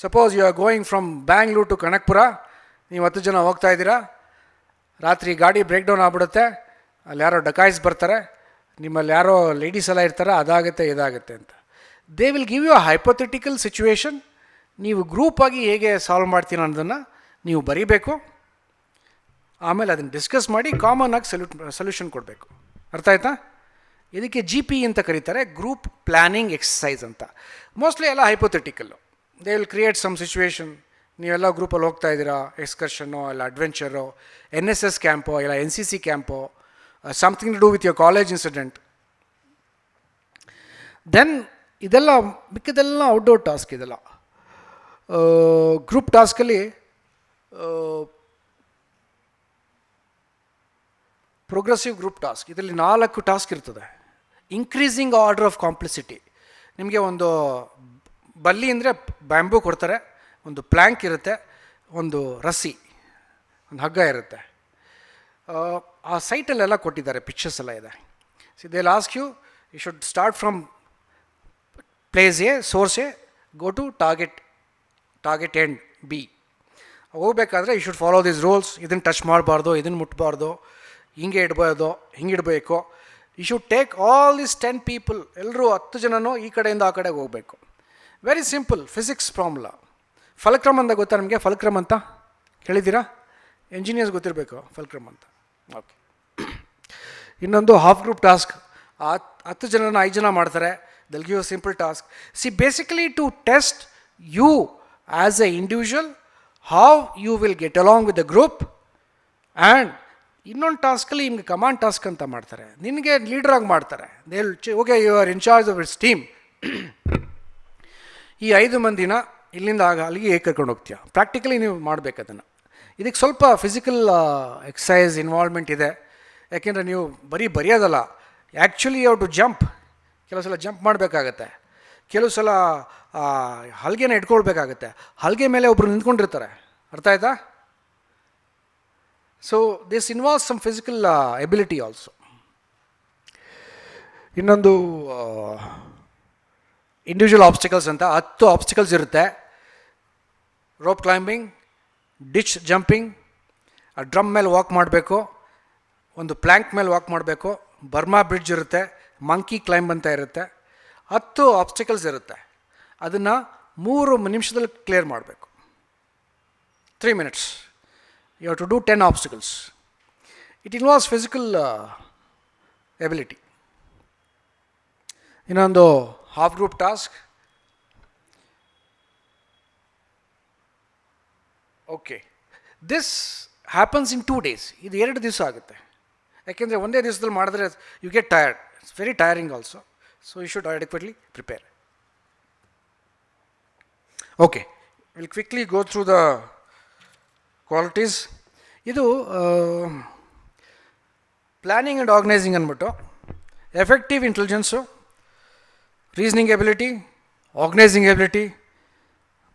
Suppose you are going from Bangalore to Kanakapura, ನೀವು 10 ಜನ ಹೋಗ್ತಾ ಇದ್ದೀರಾ, ರಾತ್ರಿ ಗಾಡಿ ಬ್ರೇಕ್ ಡೌನ್ ಆಗ್ಬಿಡುತ್ತೆ, ಅಲ್ಲಿ ಯಾರೋ ಡಕಾಯ್ಸ್ ಬರ್ತಾರೆ, ನಿಮ್ಮಲ್ಲಿ ಯಾರೋ ಲೇಡೀಸ್ ಎಲ್ಲ ಇರ್ತಾರೆ, ಅದಾಗುತ್ತೆ ಇದಾಗುತ್ತೆ ಅಂತ. They will give you a hypothetical situation. ನೀವು ಗ್ರೂಪಾಗಿ ಹೇಗೆ ಸಾಲ್ವ್ ಮಾಡ್ತೀರ ಅನ್ನೋದನ್ನು ನೀವು ಬರೀಬೇಕು. ಆಮೇಲೆ ಅದನ್ನು ಡಿಸ್ಕಸ್ ಮಾಡಿ ಕಾಮನ್ ಆಗಿ ಸೊಲ್ಯೂಷನ್ ಕೊಡಬೇಕು. ಅರ್ಥ ಆಯ್ತಾ? ಇದಕ್ಕೆ GP ಅಂತ ಕರೀತಾರೆ, ಗ್ರೂಪ್ ಪ್ಲ್ಯಾನಿಂಗ್ ಎಕ್ಸಸೈಸ್ ಅಂತ. ಮೋಸ್ಟ್ಲಿ ಎಲ್ಲ hypothetical. They will create some situation. ನೀವೆಲ್ಲ ಗ್ರೂಪಲ್ಲಿ ಹೋಗ್ತಾ ಇದ್ದೀರಾ, ಎಕ್ಸ್ಕರ್ಷನ್ನೋ ಇಲ್ಲ ಅಡ್ವೆಂಚರೋ, NSS ಕ್ಯಾಂಪೋ ಇಲ್ಲ NCC ಕ್ಯಾಂಪೋ, something to do with your college incident. Then ಇದೆಲ್ಲ ಮಿಕ್ಕಿದೆಲ್ಲ ಔಟ್ಡೋರ್ ಟಾಸ್ಕ್. ಇದೆಲ್ಲ ಗ್ರೂಪ್ ಟಾಸ್ಕಲ್ಲಿ ಪ್ರೋಗ್ರೆಸಿವ್ ಗ್ರೂಪ್ ಟಾಸ್ಕ್. ಇದರಲ್ಲಿ 4 ಟಾಸ್ಕ್ ಇರ್ತದೆ. Increasing order of complexity. ನಿಮಗೆ ಒಂದು ಬಲ್ಲಿ ಅಂದರೆ ಬ್ಯಾಂಬೂ ಕೊಡ್ತಾರೆ, ಒಂದು ಪ್ಲ್ಯಾಂಕ್ ಇರುತ್ತೆ, ಒಂದು ರಸ್ಸಿ, ಒಂದು ಹಗ್ಗ ಇರುತ್ತೆ. ಆ ಸೈಟಲ್ಲೆಲ್ಲ ಕೊಟ್ಟಿದ್ದಾರೆ, ಪಿಕ್ಚರ್ಸ್ ಎಲ್ಲ ಇದೆ. See they will ask you, you should start from place A, source A, go to target end B. ಹೋಗ್ಬೇಕಾದ್ರೆ you should follow these rules. ಇದನ್ನು ಟಚ್ ಮಾಡಬಾರ್ದು, ಇದನ್ನು ಮುಟ್ಬಾರ್ದು, ಹಿಂಗೆ ಇಡ್ಬೋದು, ಹಿಂಗೆ ಇಡಬೇಕು. You should take all this 10 people, ಎಲ್ಲರೂ 10 ಜನನೂ ಈ ಕಡೆಯಿಂದ ಆ ಕಡೆಗೆ ಹೋಗಬೇಕು. Very simple physics formula. Fulcrum ಅಂತ ಗೊತ್ತಾ ನಿಮಗೆ? ಫಲಕ್ರಮ ಅಂತ ಕೇಳಿದ್ದೀರಾ? ಎಂಜಿನಿಯರ್ಸ್ ಗೊತ್ತಿರಬೇಕು ಫಲಕ್ರಮ ಅಂತ. ಓಕೆ. ಇನ್ನೊಂದು ಹಾಫ್ ಗ್ರೂಪ್ ಟಾಸ್ಕ್. 10 ಜನನ 5 ಜನ ಮಾಡ್ತಾರೆ. They'll give a simple task. See basically to test you as a individual, how you will get along with the group. And ಇನ್ನೊಂದು ಟಾಸ್ಕಲ್ಲಿ ನಿಮಗೆ ಕಮಾಂಡ್ ಟಾಸ್ಕ್ ಅಂತ ಮಾಡ್ತಾರೆ, ನಿನಗೆ ಲೀಡ್ರಾಗಿ ಮಾಡ್ತಾರೆ. They will okay, you are in charge of its team. ಈ 5 ಮಂದಿನ ಇಲ್ಲಿಂದ ಅಲ್ಲಿಗೆ ಹೇಗೆ ಕರ್ಕೊಂಡು ಹೋಗ್ತೀಯ, ಪ್ರಾಕ್ಟಿಕಲಿ ನೀವು ಮಾಡಬೇಕು ಅದನ್ನು. ಇದಕ್ಕೆ ಸ್ವಲ್ಪ ಫಿಸಿಕಲ್ ಎಕ್ಸಸೈಸ್ ಇನ್ವಾಲ್ವ್ಮೆಂಟ್ ಇದೆ. ಯಾಕೆಂದರೆ ನೀವು ಬರೆಯೋದಲ್ಲ, actually you have to jump. ಕೆಲವು ಸಲ ಜಂಪ್ ಮಾಡಬೇಕಾಗತ್ತೆ, ಕೆಲವು ಸಲ ಹಲ್ಗೆನ ಇಟ್ಕೊಳ್ಬೇಕಾಗತ್ತೆ, ಹಲ್ಗೆ ಮೇಲೆ ಒಬ್ಬರು ನಿಂತ್ಕೊಂಡಿರ್ತಾರೆ. ಅರ್ಥ ಆಯ್ತಾ? So this involves some physical ability also. ಇನ್ನೊಂದು ಇಂಡಿವಿಜುವಲ್ ಆಬ್ಸ್ಟಿಕಲ್ಸ್ ಅಂತ 10 ಆಬ್ಸ್ಟಿಕಲ್ಸ್ ಇರುತ್ತೆ. ರೋಪ್ ಕ್ಲೈಂಬಿಂಗ್, ಡಿಚ್ ಜಂಪಿಂಗ್, ಆ ಡ್ರಮ್ ಮೇಲೆ ವಾಕ್ ಮಾಡಬೇಕು, ಒಂದು ಪ್ಲ್ಯಾಂಕ್ ಮೇಲೆ ವಾಕ್ ಮಾಡಬೇಕು, ಬರ್ಮಾ ಬ್ರಿಡ್ಜ್ ಇರುತ್ತೆ, ಮಂಕಿ ಕ್ಲೈಂಬ್ ಅಂತ ಇರುತ್ತೆ. 10 ಆಬ್ಸ್ಟಿಕಲ್ಸ್ ಇರುತ್ತೆ. ಅದನ್ನು 3 ನಿಮಿಷದಲ್ಲಿ ಕ್ಲಿಯರ್ ಮಾಡಬೇಕು. 3 minutes. You have to do 10 obstacles. It involves physical ability. ಇನ್ನೊಂದು half group task. Okay, this happens in 2 days. ಇದು 2 ದಿವಸ ಆಗುತ್ತೆ. ಯಾಕೆಂದರೆ ಒಂದೇ ದಿವಸದಲ್ಲಿ ಮಾಡಿದ್ರೆ you get tired. It's very tiring also. So you should adequately prepare. Okay, will quickly go through the qualities. ಇದು planning and organising ಅಂದ್ಬಿಟ್ಟು effective intelligence, reasoning ability, organising ability,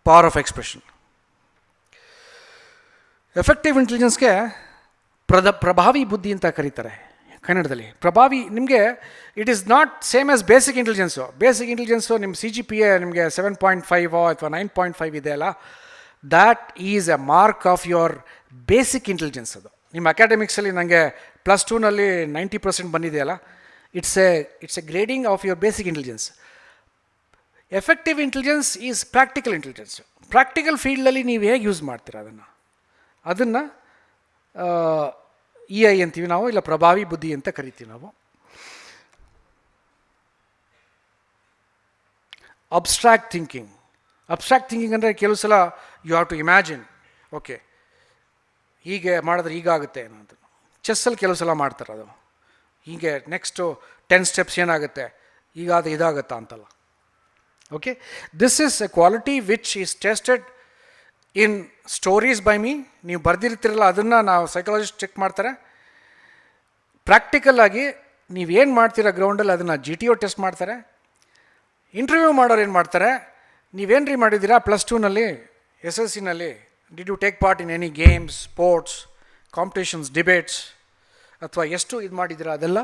power of expression. Effective ಇಂಟೆಲಿಜೆನ್ಸ್ಗೆ ಪ್ರಭಾವಿ ಬುದ್ಧಿ ಅಂತ ಕರೀತಾರೆ ಕನ್ನಡದಲ್ಲಿ. ಪ್ರಭಾವಿ ನಿಮಗೆ it is not same as basic intelligence. Basic intelligence ನಿಮ್ಮ CGPA ನಿಮಗೆ 7.5 ಅಥವಾ 9.5 ಇದೆ ಅಲ್ಲ, that is a mark of your basic intelligence. ಅದು ನಿಮ್ಮ ಅಕಾಡೆಮಿಕ್ಸಲ್ಲಿ ನನಗೆ +2ನಲ್ಲಿ 90% ಬಂದಿದೆಯಲ್ಲ, it's a grading of your basic intelligence. Effective intelligence is practical intelligence. Practical ಫೀಲ್ಡಲ್ಲಿ ನೀವು ಹೇಗೆ ಯೂಸ್ ಮಾಡ್ತೀರ ಅದನ್ನು EI ಅಂತೀವಿ ನಾವು, ಇಲ್ಲ ಪ್ರಭಾವಿ ಬುದ್ಧಿ ಅಂತ ಕರಿತೀವಿ ನಾವು. Abstract thinking. ಅಬ್ಸ್ಟ್ರಾಕ್ಟ್ ಥಿಂಕಿಂಗ್ ಅಂದರೆ ಕೆಲವು ಸಲ you have to imagine, okay ಹೀಗೆ ಮಾಡಿದ್ರೆ ಹೀಗಾಗುತ್ತೆ ಅನ್ನೋದು. ಚೆಸ್ಸಲ್ಲಿ ಕೆಲವು ಸಲ ಮಾಡ್ತಾರೆ ಅದು. ಹೀಗೆ ನೆಕ್ಸ್ಟು 10 steps ಏನಾಗುತ್ತೆ, ಹೀಗಾದರೆ ಇದಾಗುತ್ತಾ ಅಂತಲ್ಲ. Okay, this is A quality which is tested in stories by me. ನೀವು ಬರೆದಿರ್ತೀರಲ್ಲ, ಅದನ್ನು ನಾವು ಸೈಕಾಲಜಿಸ್ಟ್ ಚೆಕ್ ಮಾಡ್ತಾರೆ. ಪ್ರಾಕ್ಟಿಕಲ್ಲಾಗಿ ನೀವೇನು ಮಾಡ್ತೀರ ಗ್ರೌಂಡಲ್ಲಿ ಅದನ್ನು GTO ಟೆಸ್ಟ್ ಮಾಡ್ತಾರೆ. ಇಂಟರ್ವ್ಯೂ ಮಾಡೋರು ಏನು ಮಾಡ್ತಾರೆ, ನೀವೇನು ರೀ ಮಾಡಿದ್ದೀರಾ +2ನಲ್ಲಿ SSCನಲ್ಲಿ, did you take part in any games, sports, competitions, debates, ಅಥವಾ ಎಷ್ಟು ಇದು ಮಾಡಿದ್ದೀರಾ, ಅದೆಲ್ಲ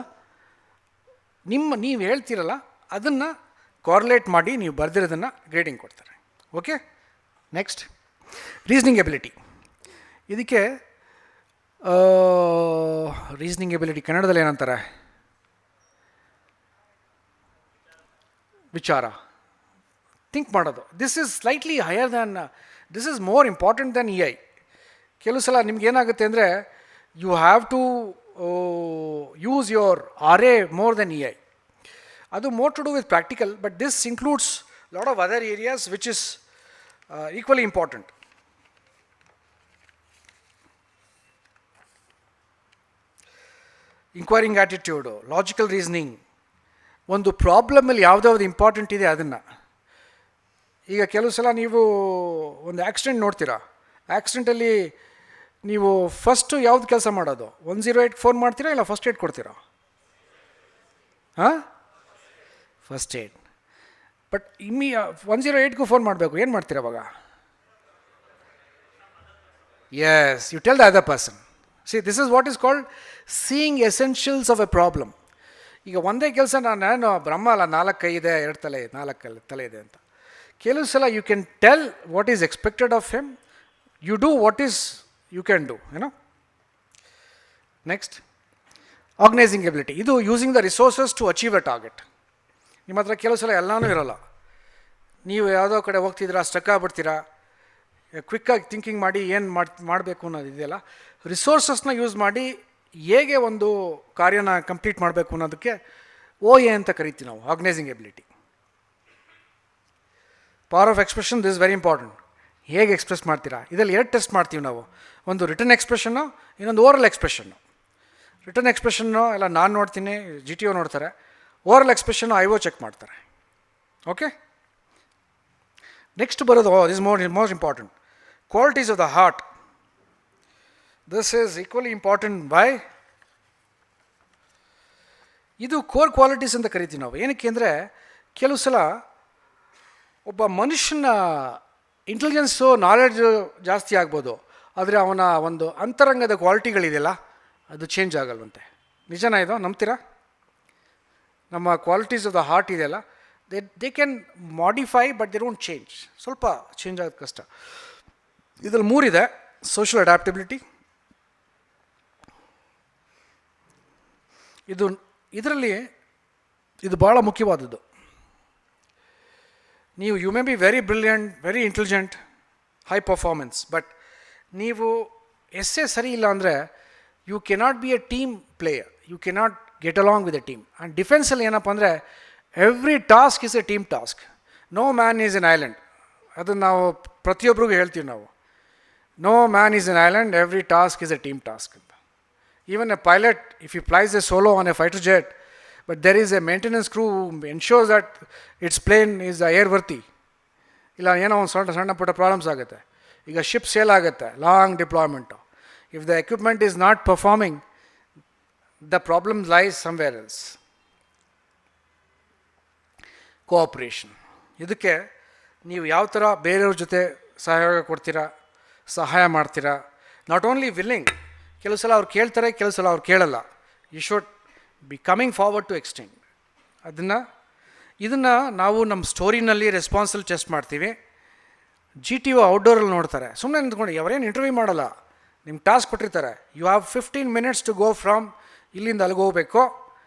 ನೀವು ಹೇಳ್ತೀರಲ್ಲ ಅದನ್ನು ಕಾರ್ಲೇಟ್ ಮಾಡಿ ನೀವು ಬರೆದಿರೋದನ್ನು ಗ್ರೇಡಿಂಗ್ ಕೊಡ್ತಾರೆ. Okay, next reasoning ability. ಇದಕ್ಕೆ ರೀಸನಿಂಗ್ ಎಬಿಲಿಟಿ ಕನ್ನಡದಲ್ಲಿ ಏನಂತಾರೆ, ವಿಚಾರ, ಥಿಂಕ್ ಮಾಡೋದು. This is slightly higher than, this is more important than EI. ಕೆಲವು ಸಲ ನಿಮ್ಗೇನಾಗುತ್ತೆ ಅಂದರೆ you have to use your RA more then EI. ಅದು more to do with practical, but this includes lot of other areas which is equally important. Inquiring attitude, logical reasoning. ಒಂದು ಪ್ರಾಬ್ಲಮಲ್ಲಿ ಯಾವುದ್ಯಾವುದು important ಇದೆ ಅದನ್ನು. ಈಗ ಕೆಲವು ಸಲ ನೀವು ಒಂದು ಆಕ್ಸಿಡೆಂಟ್ ನೋಡ್ತೀರಾ, ಆಕ್ಸಿಡೆಂಟಲ್ಲಿ ನೀವು ಫಸ್ಟು ಯಾವ್ದು ಕೆಲಸ ಮಾಡೋದು, 108 ಫೋನ್ ಮಾಡ್ತೀರಾ ಇಲ್ಲ ಫಸ್ಟ್ ಏಡ್ ಕೊಡ್ತೀರಾ? ಹಾಂ, ಫಸ್ಟ್ ಏಡ್. ಬಟ್ 108ಗೂ ಫೋನ್ ಮಾಡಬೇಕು, ಏನು ಮಾಡ್ತೀರಾ ಅವಾಗ? Yes, you tell the other person. See, this is what is called seeing essentials of a problem. ಈಗ ಒಂದೇ ಕೆಲಸ ನಾನು ಬ್ರಹ್ಮ ಅಲ್ಲ, 4 ಕೈ ಇದೆ, 2 ತಲೆ, 4 ತಲೆ ಇದೆ ಅಂತ. ಕೆಲವು ಸಲ you can tell what is expected of him, you do what is you can do, ಏನೋ. Next, organising ability. ಇದು using the resources to achieve a target. ನಿಮ್ಮ ಹತ್ರ ಕೆಲವು ಸಲ ಎಲ್ಲನೂ ಇರೋಲ್ಲ, ನೀವು ಯಾವುದೋ ಕಡೆ ಹೋಗ್ತಿದ್ದೀರಾ, ಸ್ಟಕ್ ಆಗ್ಬಿಡ್ತೀರಾ. ಕ್ವಿಕ್ಕಾಗಿ ಥಿಂಕಿಂಗ್ ಮಾಡಿ ಏನು ಮಾಡಬೇಕು ಅನ್ನೋದು ಇದೆಯಲ್ಲ, ರಿಸೋರ್ಸಸ್ನ ಯೂಸ್ ಮಾಡಿ ಹೇಗೆ ಒಂದು ಕಾರ್ಯನ ಕಂಪ್ಲೀಟ್ ಮಾಡಬೇಕು ಅನ್ನೋದಕ್ಕೆ OA ಅಂತ ಕರಿತೀವಿ ನಾವು, organising ability. Power of expression, this is very important. ಹೇಗೆ ಎಕ್ಸ್ಪ್ರೆಸ್ ಮಾಡ್ತೀರಾ, ಇದರಲ್ಲಿ 2 ಟೆಸ್ಟ್ ಮಾಡ್ತೀವಿ ನಾವು. ಒಂದು ರಿಟರ್ನ್ ಎಕ್ಸ್ಪ್ರೆಷನ್ನು, ಇನ್ನೊಂದು ಓರಲ್ ಎಕ್ಸ್ಪ್ರೆಷನ್ನು. ರಿಟರ್ನ್ ಎಕ್ಸ್ಪ್ರೆಷನ್ನು ಎಲ್ಲ ನಾನು ನೋಡ್ತೀನಿ, GTO ನೋಡ್ತಾರೆ. ಓರಲ್ ಎಕ್ಸ್ಪ್ರೆಷನ್ನು IO ಚೆಕ್ ಮಾಡ್ತಾರೆ. ಓಕೆ, ನೆಕ್ಸ್ಟ್ ಬರೋದು this most important, qualities of the heart. This is equally important. By ಇದು ಕೋರ್ ಕ್ವಾಲಿಟೀಸ್ ಅಂತ ಕರಿತೀವಿ ನಾವು. ಏನಕ್ಕೆ ಅಂದರೆ ಕೆಲವು ಸಲ ಒಬ್ಬ ಮನುಷ್ಯನ ಇಂಟೆಲಿಜೆನ್ಸು, ನಾಲೆಡ್ಜು ಜಾಸ್ತಿ ಆಗ್ಬೋದು, ಆದರೆ ಅವನ ಒಂದು ಅಂತರಂಗದ ಕ್ವಾಲಿಟಿಗಳಿದೆಯಲ್ಲ ಅದು ಚೇಂಜ್ ಆಗಲ್ವಂತೆ. ನಿಜನಾ ಇದು? ನಂಬ್ತೀರಾ? ನಮ್ಮ ಕ್ವಾಲಿಟೀಸ್ ಆಫ್ ದ ಹಾರ್ಟ್ ಇದೆಯಲ್ಲ, they can modify but they don't change. ಸ್ವಲ್ಪ ಚೇಂಜ್ ಆಗೋದು ಕಷ್ಟ. ಇದರಲ್ಲಿ 3 ಇದೆ. ಸೋಷಿಯಲ್ ಅಡ್ಯಾಪ್ಟಬಿಲಿಟಿ, ಇದರಲ್ಲಿ ಇದು ಭಾಳ ಮುಖ್ಯವಾದದ್ದು. ನೀವು you may be very brilliant, very intelligent, high performance, but ನೀವು ಎಸ್ಸೇ ಸರಿ ಇಲ್ಲ ಅಂದರೆ you cannot be a team player, you cannot get along with a team. And ಡಿಫೆನ್ಸಲ್ಲಿ ಏನಪ್ಪ ಅಂದರೆ every task is a team task, no man is an island. ಅದನ್ನು ನಾವು ಪ್ರತಿಯೊಬ್ಬರಿಗೂ ಹೇಳ್ತೀವಿ ನಾವು, no man is an island, every task is a team task ಅಂತ. Even a pilot, if he flies a solo on a fighter jet, but there is a maintenance crew who ensures that its plane is airworthy. ಇಲ್ಲ ಏನೋ ಒಂದು ಸಣ್ಣ ಪುಟ್ಟ problems ಆಗುತ್ತೆ. ಈಗ ship sail ಆಗುತ್ತೆ, long deployment. If the equipment is not performing, the problem lies somewhere else. Cooperation, ಇದಕ್ಕೆ ನೀವು ಯಾವ ಥರ ಬೇರೆಯವ್ರ ಜೊತೆ ಸಹಾಯ ಮಾಡ್ತೀರಾ. ನಾಟ್ ಓನ್ಲಿ ವಿಲ್ಲಿಂಗ್, ಕೆಲವು ಸಲ ಅವ್ರು ಕೇಳ್ತಾರೆ, ಕೆಲವು ಸಲ ಅವ್ರು ಕೇಳಲ್ಲ. You should be coming forward to extend. ಇದನ್ನು ನಾವು ನಮ್ಮ ಸ್ಟೋರಿನಲ್ಲಿ ರೆಸ್ಪಾನ್ಸಲ್ಲಿ ಟೆಸ್ಟ್ ಮಾಡ್ತೀವಿ. GTO ಔಟ್ಡೋರಲ್ಲಿ ನೋಡ್ತಾರೆ, ಸುಮ್ಮನೆ ನಿಂತ್ಕೊಂಡು ಅವರೇನು ಇಂಟರ್ವ್ಯೂ ಮಾಡಲ್ಲ, ನಿಮ್ಗೆ ಟಾಸ್ಕ್ ಕೊಟ್ಟಿರ್ತಾರೆ. You have 15 minutes to go from ಇಲ್ಲಿಂದ ಅಲ್ಲಿಗೆ ಹೋಗಬೇಕು,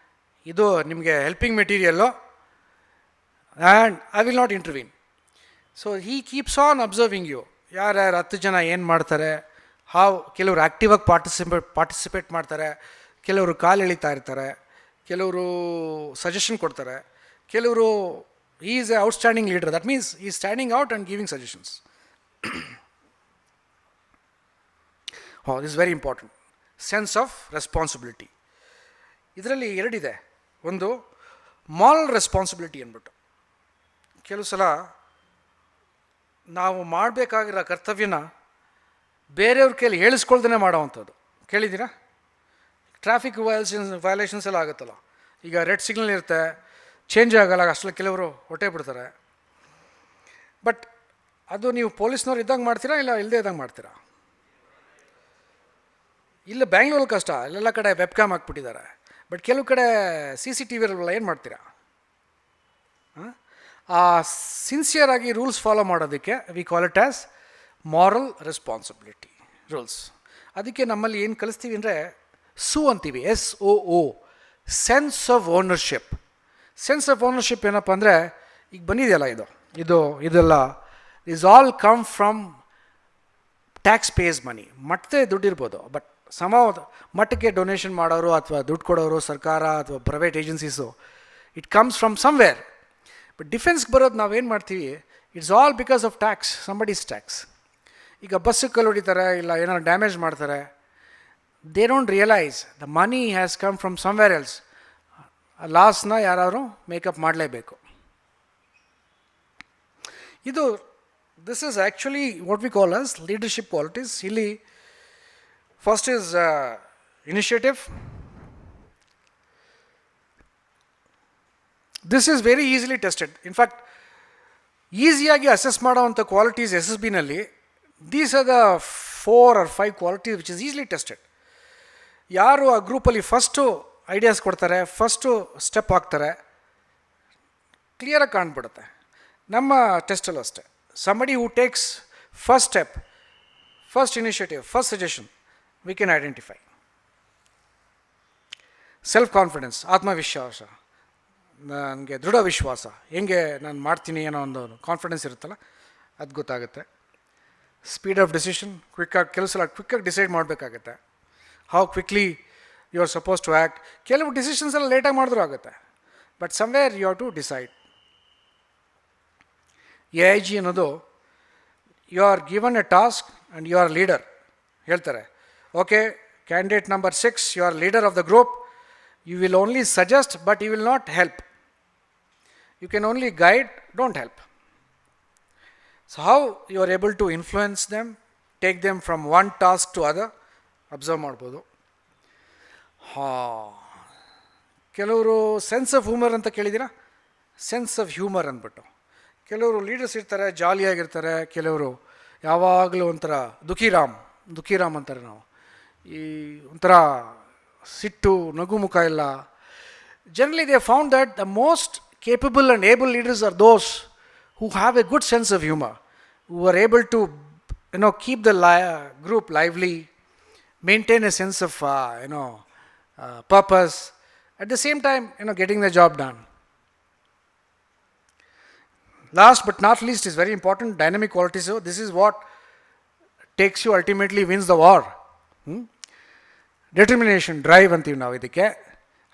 ಇದು ನಿಮಗೆ helping material, and I will not intervene. So he keeps on observing you. ಯಾರ್ಯಾರು 10 ಜನ ಏನು ಮಾಡ್ತಾರೆ, ಕೆಲವರು ಆ್ಯಕ್ಟಿವಾಗಿ ಪಾರ್ಟಿಸಿಪೇಟ್ ಮಾಡ್ತಾರೆ, ಕೆಲವರು ಕಾಲು ಎಳಿತಾ ಇರ್ತಾರೆ, ಕೆಲವರು ಸಜೆಷನ್ ಕೊಡ್ತಾರೆ, ಕೆಲವರು is a outstanding leader. That means ಈ standing out and giving suggestions. This very important. Sense of responsibility, ಇದರಲ್ಲಿ 2 ಇದೆ. ಒಂದು ಮಾರಲ್ ರೆಸ್ಪಾನ್ಸಿಬಿಲಿಟಿ ಅಂದ್ಬಿಟ್ಟು, ಕೆಲವು ಸಲ ನಾವು ಮಾಡಬೇಕಾಗಿರೋ ಕರ್ತವ್ಯನ ಬೇರೆಯವ್ರ ಕೈಲಿ ಹೇಳಿಸ್ಕೊಳ್ದೇ ಮಾಡೋವಂಥದ್ದು. ಕೇಳಿದ್ದೀರಾ? ಟ್ರಾಫಿಕ್ ವಯಲೇಷನ್ಸ್ ಎಲ್ಲ ಆಗುತ್ತಲ್ಲ, ಈಗ ರೆಡ್ ಸಿಗ್ನಲ್ ಇರುತ್ತೆ, ಚೇಂಜ್ ಆಗಲ್ಲ, ಅಷ್ಟರಲ್ಲಿ ಕೆಲವರು ಹೊಟ್ಟೆ ಬಿಡ್ತಾರೆ. ಬಟ್ ಅದು ನೀವು ಪೊಲೀಸ್ನವ್ರು ಇದ್ದಾಗ ಮಾಡ್ತೀರಾ, ಇಲ್ಲ ಇಲ್ಲದೆ ಇದ್ದಾಗ ಮಾಡ್ತೀರಾ? ಇಲ್ಲ ಬ್ಯಾಂಗ್ಳೂರಲ್ಲಿ ಕಷ್ಟ, ಅಲ್ಲೆಲ್ಲ ಕಡೆ ವೆಬ್ ಕ್ಯಾಮ್ ಹಾಕ್ಬಿಟ್ಟಿದ್ದಾರೆ. ಬಟ್ ಕೆಲವು ಕಡೆ CCTV ಇರಲ್ಲ, ಏನು ಮಾಡ್ತೀರಾ? ಆ ಸಿನ್ಸಿಯರಾಗಿ ರೂಲ್ಸ್ ಫಾಲೋ ಮಾಡೋದಕ್ಕೆ we call it as moral responsibility rules. ಅದಕ್ಕೆ ನಮ್ಮಲ್ಲಿ ಏನು ಕಲಿಸ್ತೀವಿ ಅಂದರೆ ಅಂತೀವಿ, SOO, sense of ownership. Sense of ownership ಏನಪ್ಪ ಅಂದರೆ, ಈಗ ಬಂದಿದೆಯಲ್ಲ ಇದೆಲ್ಲ is all come from tax pays money. ಮತ್ತೆ ದುಡ್ಡಿರ್ಬೋದು, ಬಟ್ ಮಟ್ಟಕ್ಕೆ ಡೊನೇಷನ್ ಮಾಡೋರು ಅಥವಾ ದುಡ್ಡು ಕೊಡೋರು ಸರ್ಕಾರ ಅಥವಾ private agencies, it comes from somewhere. But ಡಿಫೆನ್ಸ್ಗೆ ಬರೋದು ನಾವೇನು ಮಾಡ್ತೀವಿ, it's all because of tax, somebody's tax. ಈಗ ಬಸ್ಸಿಗೆ ಕಲ್ಲು ಹೊಡಿತಾರೆ, ಇಲ್ಲ ಏನಾದ್ರು ಡ್ಯಾಮೇಜ್ ಮಾಡ್ತಾರೆ, they don't realise the money has come from somewhere else. ಲಾಸ್ನ ಯಾರು ಮೇಕಪ್ ಮಾಡಲೇಬೇಕು. This is actually what we call as leadership qualities. ಇಲ್ಲಿ first is initiative. This is very easily tested. In fact ಈಸಿಯಾಗಿ ಅಸೆಸ್ ಮಾಡೋವಂಥ qualities SSBನಲ್ಲಿ these are the 4 or 5 qualities which is easily tested. ಯಾರು ಆ ಗ್ರೂಪಲ್ಲಿ ಫಸ್ಟು ಐಡಿಯಾಸ್ ಕೊಡ್ತಾರೆ, first step ಹಾಕ್ತಾರೆ, ಕ್ಲಿಯರಾಗಿ ಕಾಣ್ಬಿಡುತ್ತೆ. ನಮ್ಮ ಟೆಸ್ಟಲ್ಲೂ ಅಷ್ಟೇ, somebody who takes first step, first initiative, first suggestion, we can identify. Self confidence, ಆತ್ಮವಿಶ್ವಾಸ, ನನಗೆ ದೃಢ ವಿಶ್ವಾಸ, ಹೆಂಗೆ ನಾನು ಮಾಡ್ತೀನಿ ಅನ್ನೋ ಒಂದು ಕಾನ್ಫಿಡೆನ್ಸ್ ಇರುತ್ತಲ್ಲ, ಅದು ಗೊತ್ತಾಗುತ್ತೆ. ಸ್ಪೀಡ್ ಆಫ್ ಡಿಸಿಷನ್, ಕ್ವಿಕ್ಕಾಗಿ ಕೆಲವು ಸಲ ಕ್ವಿಕ್ಕಾಗಿ ಡಿಸೈಡ್ ಮಾಡಬೇಕಾಗತ್ತೆ. How quickly you are suppose to act. ಕೆಲವು ಡಿಸಿಷನ್ಸ್ ಎಲ್ಲ ಲೇಟಾಗಿ ಮಾಡಿದ್ರೂ ಆಗುತ್ತೆ, but somewhere you have to decide. AIG ಅನ್ನೋದು, you are given a task and you are leader. ಹೇಳ್ತಾರೆ, okay candidate number 6, you are leader of the group. You will only suggest, but you will not help. You can only guide, don't help. So how you are able to influence them, take them from one task to other, observe ಮಾಡ್ಬೋದು. ಕೆಲವರು sense of humour ಅಂತ ಕೇಳಿದ್ದೀರಾ? Sense of humour ಅಂದ್ಬಿಟ್ಟು ಕೆಲವರು leaders ಇರ್ತಾರೆ, ಜಾಲಿಯಾಗಿರ್ತಾರೆ. ಕೆಲವರು ಯಾವಾಗಲೂ ಒಂಥರ ದುಃಖಿರಾಮ್ ಅಂತಾರೆ ನಾವು. ಈ ಒಂಥರ ಸಿಟ್ಟು, ನಗು ಮುಖ ಎಲ್ಲ. Generally they found that the most capable and able leaders are those who have a good sense of humor, who are able to, keep the group lively, maintain a sense of, purpose, at the same time, getting the job done. Last but not least is very important, dynamic qualities. So this is what takes you, ultimately wins the war. Determination, drive ಅಂತೀವಿ ನಾವು ಇದಕ್ಕೆ.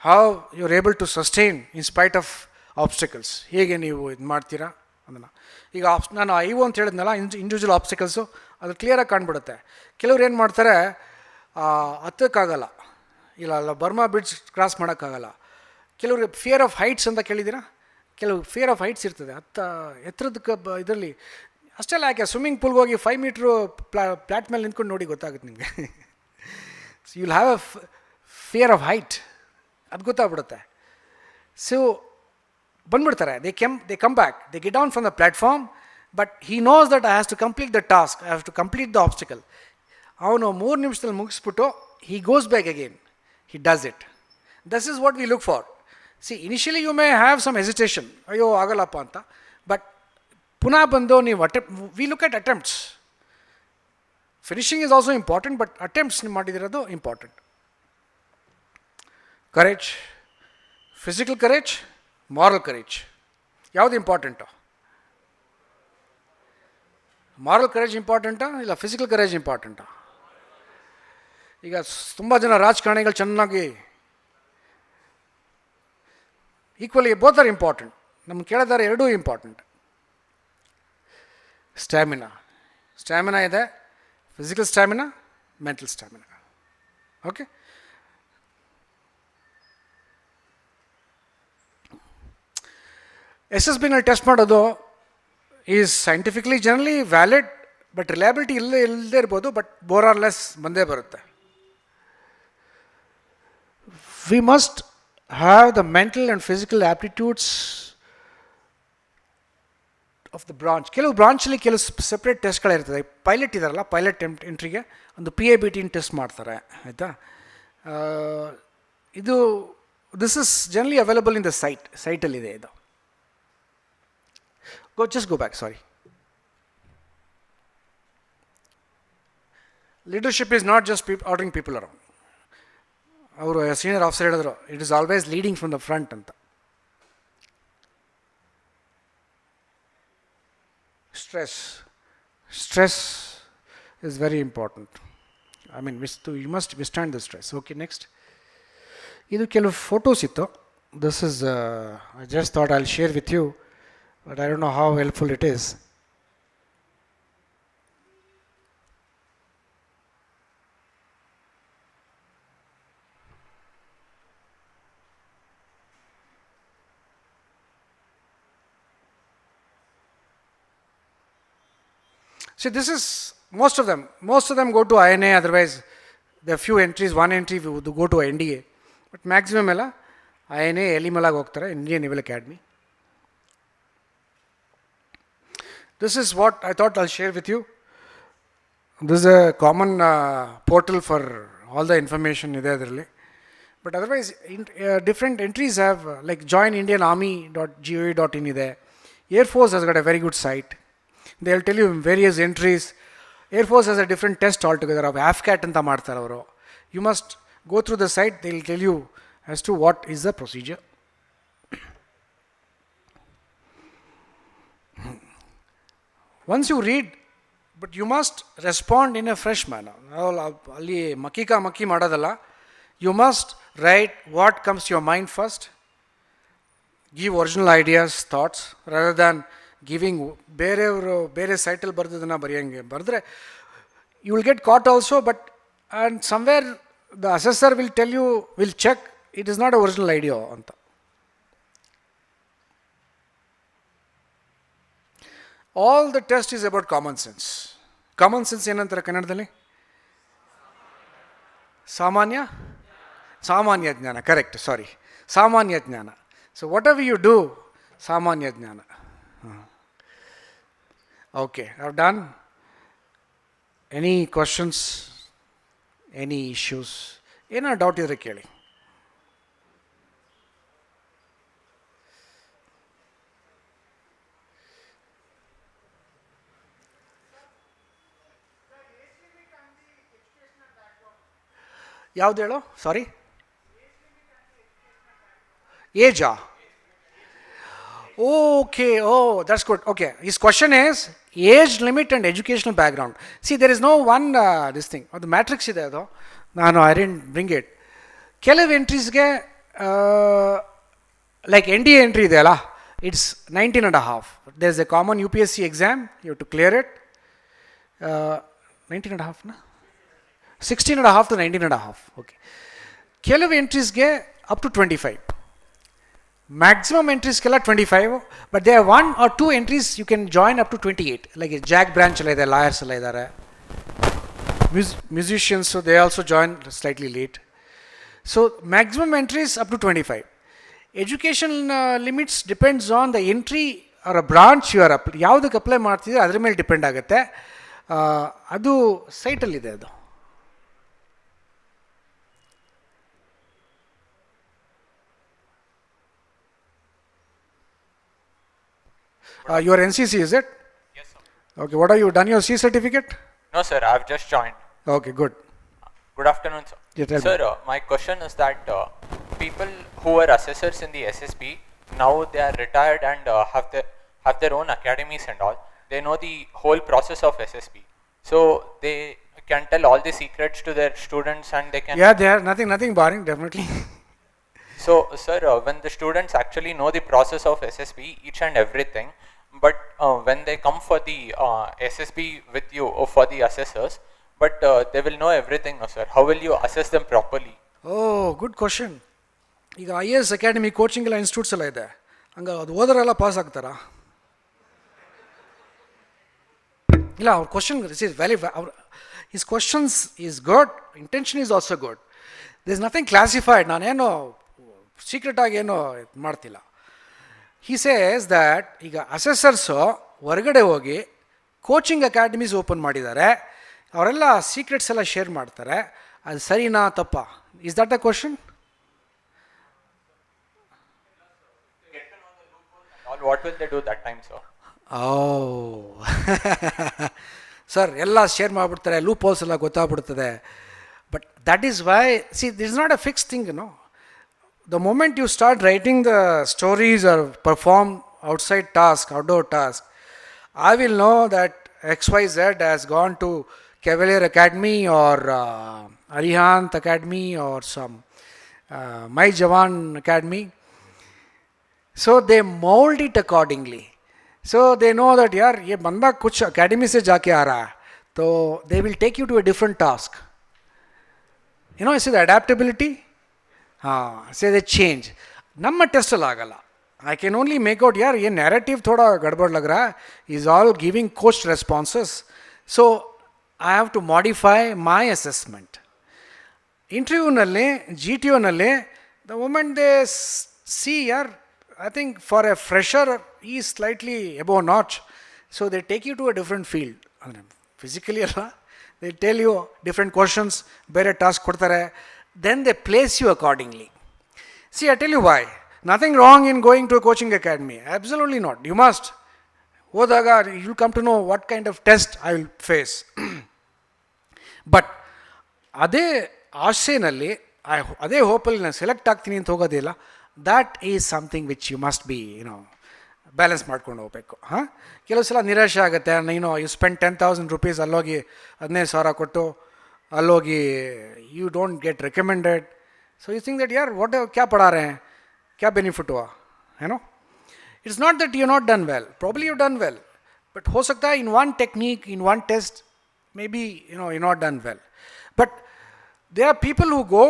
How you're able to sustain in spite of obstacles. ಹೇಗೆ ನೀವು ಇದು ಮಾಡ್ತೀರಾ ಅದನ್ನು. ಈಗ ನಾನು ಐವು ಅಂತ ಹೇಳಿದ್ನಲ್ಲ, ಇಂಡಿವಿಜುವಲ್ ಆಬ್ಸ್ಟಿಕಲ್ಸು, ಅದು ಕ್ಲಿಯರಾಗಿ ಕಾಣ್ಬಿಡುತ್ತೆ. ಕೆಲವ್ರು ಏನು ಮಾಡ್ತಾರೆ, ಹತ್ತಕ್ಕಾಗಲ್ಲ, ಇಲ್ಲ ಬರ್ಮಾ ಬ್ರಿಡ್ಜ್ ಕ್ರಾಸ್ ಮಾಡೋಕ್ಕಾಗಲ್ಲ. ಕೆಲವ್ರಿಗೆ ಫಿಯರ್ ಆಫ್ ಹೈಟ್ಸ್ ಅಂತ ಕೇಳಿದ್ದೀರಾ? ಕೆಲವು ಫಿಯರ್ ಆಫ್ ಹೈಟ್ಸ್ ಇರ್ತದೆ, ಎತ್ತರದಕ್ಕೆ ಇದರಲ್ಲಿ. ಅಷ್ಟೆಲ್ಲ ಯಾಕೆ, ಸ್ವಿಮ್ಮಿಂಗ್ ಪೂಲ್ಗೆ ಹೋಗಿ 5 ಮೀಟ್ರು ಪ್ಲ್ಯಾಟ್ ಮೇಲೆ ನಿಂತ್ಕೊಂಡು ನೋಡಿ ಗೊತ್ತಾಗುತ್ತೆ ನಿಮಗೆ. So you will have a fear of height, ಅದು ಗೊತ್ತಾಗ್ಬಿಡುತ್ತೆ. ಸೊ ಬಂದ್ಬಿಡ್ತಾರೆ, they come back, they get down from the platform, but he knows that I have to complete the task, I have to complete the obstacle. ಅವನು 3 ನಿಮಿಷದಲ್ಲಿ ಮುಗಿಸ್ಬಿಟ್ಟು he goes back again, he does it. This is what we look for. See, initially you may have some hesitation, ಅಯ್ಯೋ ಆಗಲ್ಲಪ್ಪ ಅಂತ, but ಪುನಃ ಬಂದು ನೀವು we look at attempts. Finishing is also important, but attempts ಮಾಡಿದಿರೋದು important. Courage, physical courage, moral courage. ಯಾವುದು important? Moral courage ಇಂಪಾರ್ಟೆಂಟಾ ಇಲ್ಲ physical courage ಇಂಪಾರ್ಟೆಂಟಾ? ಈಗ ತುಂಬ ಜನ ರಾಜಕಾರಣಿಗಳು ಚೆನ್ನಾಗಿ ಈಕ್ವಲಿ ಬೋತ್ ಆರ್ ಇಂಪಾರ್ಟೆಂಟ್. ನಮ್ಗೆ ಕೇಳಿದಾರೆ ಎರಡೂ ಇಂಪಾರ್ಟೆಂಟ್. ಸ್ಟ್ಯಾಮಿನಾ ಇದೆ, physical stamina, mental stamina. Okay, SSBನಲ್ಲಿ ಟೆಸ್ಟ್ ಮಾಡೋದು is scientifically generally valid, but reliability ಇಲ್ಲದೆ ಇರ್ಬೋದು, ಬಟ್ ಮೋರ್ ಆರ್ ಲೆಸ್ ಬಂದೇ ಬರುತ್ತೆ. We must have the mental and physical aptitudes of the branch. ಕೆಲವು ಬ್ರಾಂಚಲ್ಲಿ ಕೆಲವು ಸೆಪ್ರೇಟ್ ಟೆಸ್ಟ್ಗಳಿರ್ತದೆ. ಪೈಲಟ್ ಇದಾರಲ್ಲ, ಪೈಲಟ್ ಎಂಟ್ರಿಗೆ ಒಂದು PABT ಟೆಸ್ಟ್ ಮಾಡ್ತಾರೆ, ಆಯಿತಾ? This is generally available in the ಸೈಟಲ್ಲಿದೆ ಇದು. Just go back, sorry. Leadership is not just ordering people around. ಅವರು ಸೀನಿಯರ್ ಆಫೀಸರ್ ಹೇಳಿದ್ರು, it is always leading from the front ಅಂತ. Stress is very important. I mean you must withstand the stress. Okay, next. ಇದು ಕೆಲವು photos ಇತ್ತು. This is I just thought I will share with you, but I don't know how helpful it is. See, this is most of them go to INA, otherwise there are few entries, one entry would go to NDA, but maximum ಎಲ್ಲ INA ಎಲಿಮಲಾಗಿ ಹೋಗ್ತಾರೆ, Indian Naval Academy. This is what I thought I'll share with you. This is a common portal for all the information ಇದೆ ಅದರಲ್ಲಿ. But otherwise, different entries have, like joinindianarmy.gov.in ಇದೆ. Air Force has got a very good site. They'll tell you various entries. Air Force has a different test altogether of AFCAT ಅಂತ ಮಾಡ್ತಾರೆ ಅವರು. You must go through the site, they'll tell you as to what is the procedure. Once you read, but you must respond in a fresh manner. ಅಲ್ಲಿ ಮಕ್ಕಿ ಮಾಡೋದಲ್ಲ. You must write what comes to your mind first. Give original ideas, thoughts, rather than giving ಬೇರೆ ಸೈಟಲ್ಲಿ ಬರ್ದದನ್ನು ಬರೆಯಂಗೆ ಬರೆದ್ರೆ you will get caught also, and somewhere the assessor will tell you, will check, it is not an original idea ಅಂತ. All the test is about common sense. Common sense ಏನಂತಾರೆ ಕನ್ನಡದಲ್ಲಿ? ಸಾಮಾನ್ಯ ಜ್ಞಾನ, correct, sorry, ಸಾಮಾನ್ಯ ಜ್ಞಾನ. So whatever you do, ಸಾಮಾನ್ಯ ಜ್ಞಾನ. Okay, I have done. Any questions, any issues, ಏನಾದ್ರು ಡೌಟ್ ಇದ್ರೆ ಕೇಳಿ. ಯಾವ್ದು ಹೇಳು, ಸಾರಿ, ಏಜಾ? Okay, oh, that's good. Okay, his question is age limit and educational background. See, there is no one this thing. The matrix ಇದೆ ಅದು, ನಾನು I didn't bring it. ಕೆಲವು ಎಂಟ್ರೀಸ್ಗೆ like NDA entry ಇದೆ ಅಲ್ಲ, it's 19 and a half. There's a common UPSC exam, you have to clear it. 19 and a half, na? 16 and a half to 19 and a half. Okay. ಕೆಲವು ಎಂಟ್ರೀಸ್ಗೆ up to 25. Maximum entries kella 25, but there are 1 or 2 entries you can join up to 28. Like a JAG branch alla ide, lawyers alla idare, musicians, so they also join slightly late. So maximum entries up to 25. Education limits depends on the entry or a branch you are ಯಾವ್ದಕ್ಕೆ apply ಮಾಡ್ತಿದ್ರೆ ಅದ್ರ ಮೇಲೆ depend ಆಗುತ್ತೆ. ಅದು ಸೈಟಲ್ಲಿದೆ ಅದು. Your NCC, is it? Yes, sir. Okay, what have you done your C certificate? No, sir, I've just joined. Okay, good. Good afternoon, sir. Yeah, tell Sir, me. my question is that people who were assessors in the SSB, now they are retired and have their own academies and all. They know the whole process of SSB. So they can tell all the secrets to their students and they can... Yeah, there nothing boring, definitely. So, sir, when the students actually know the process of SSB, each and everything, but when they come for the SSB with you or for the assessors, but they will know everything, no, sir. How will you assess them properly? Oh, good question. ಈಗ IAS academy coaching ಎಲ್ಲ institutes ಎಲ್ಲ ಇದೆ, ಹಂಗೆ ಅದು ಓದರೆಲ್ಲ pass ಆಗ್ತಾರಾ? ಇಲ್ಲ, ಅವ್ರ question is very, his questions is good, intention is also good. This is nothing classified, ನಾನೇನೋ ಸೀಕ್ರೆಟಾಗಿ ಏನೋ ಮಾಡ್ತಿಲ್ಲ. ಹಿ ಸೇಸ್ ದ್ಯಾಟ್ ಈಗ ಅಸೆಸರ್ಸು ಹೊರಗಡೆ ಹೋಗಿ ಕೋಚಿಂಗ್ ಅಕಾಡೆಮೀಸ್ ಓಪನ್ ಮಾಡಿದ್ದಾರೆ, ಅವರೆಲ್ಲ ಸೀಕ್ರೆಟ್ಸ್ ಎಲ್ಲ ಶೇರ್ ಮಾಡ್ತಾರೆ, ಅದು ಸರಿನಾ ತಪ್ಪಾ? Is that the question? What will they do that time, sir? Sir ಎಲ್ಲ ಶೇರ್ ಮಾಡಿಬಿಡ್ತಾರೆ, ಲೂಪ್ ಹೋಲ್ಸ್ ಎಲ್ಲ ಗೊತ್ತಾಗ್ಬಿಡ್ತದೆ. But that is why, see this is not a fix thing, no. The moment you start writing the stories or perform outside task, outdoor task, I will know that XYZ has gone to Cavalier Academy or Arihant Academy or some My Jawan Academy. So they mold it accordingly. So they know that yaar ye banda kuch academy se jaake aa raha hai, so they will take you to a different task. You know, you see the adaptability. Say they change. ನಮ್ಮ ಟೆಸ್ಟಲ್ಲಿ ಆಗಲ್ಲ. I can only make out ಯಾರ್ ಏನು narrative ಥೋಡಾ ಗಡ್ಬಡ್ ಲಗ್ ರहा is all giving coached responses. So I have to modify my assessment. ಇಂಟರ್ವ್ಯೂನಲ್ಲಿ GTOನಲ್ಲಿ ದ ಮೂಮೆಂಟ್ ದೇ ಸಿ ಯಾರ್, I think for a fresher ಈ slightly above notch, so they take you to a different field. ಅಂದರೆ physically ಅಲ್ಲ, they tell you different questions, ಬೇರೆ task ಕೊಡ್ತಾರೆ, then they place you accordingly. See, I tell you why. Nothing wrong in going to a coaching academy. Absolutely not. You must. Hodaga, you'll come to know what kind of test I will face. But ಅದೇ ಆಸೆನಲ್ಲಿ, ಅದೇ ಹೋಪಲ್ಲಿ ನಾನು select ಆಗ್ತೀನಿ ಅಂತ ಹೋಗೋದಿಲ್ಲ. That is something which you must be balance ಮಾಡ್ಕೊಂಡು ಹೋಗ್ಬೇಕು. ಕೆಲವು ಸಲ ನಿರಾಶೆ ಆಗುತ್ತೆ. ಯು ಸ್ಪೆಂಡ್ 10,000 rupees ಅಲ್ಲೋಗಿ 15,000 ಕೊಟ್ಟು ಅಲ್ಲೋಗಿ you don't get recommended. So you think that ಯಾರ್ ವಾಟ್ ಕ್ಯಾ ಪढ़ा रहे हैं, क्या बेनिफिट हुआ, है no. It's not that you not done well, probably you done well, but हो सकता है in one technique, in one test, maybe you not done well. But there are people who go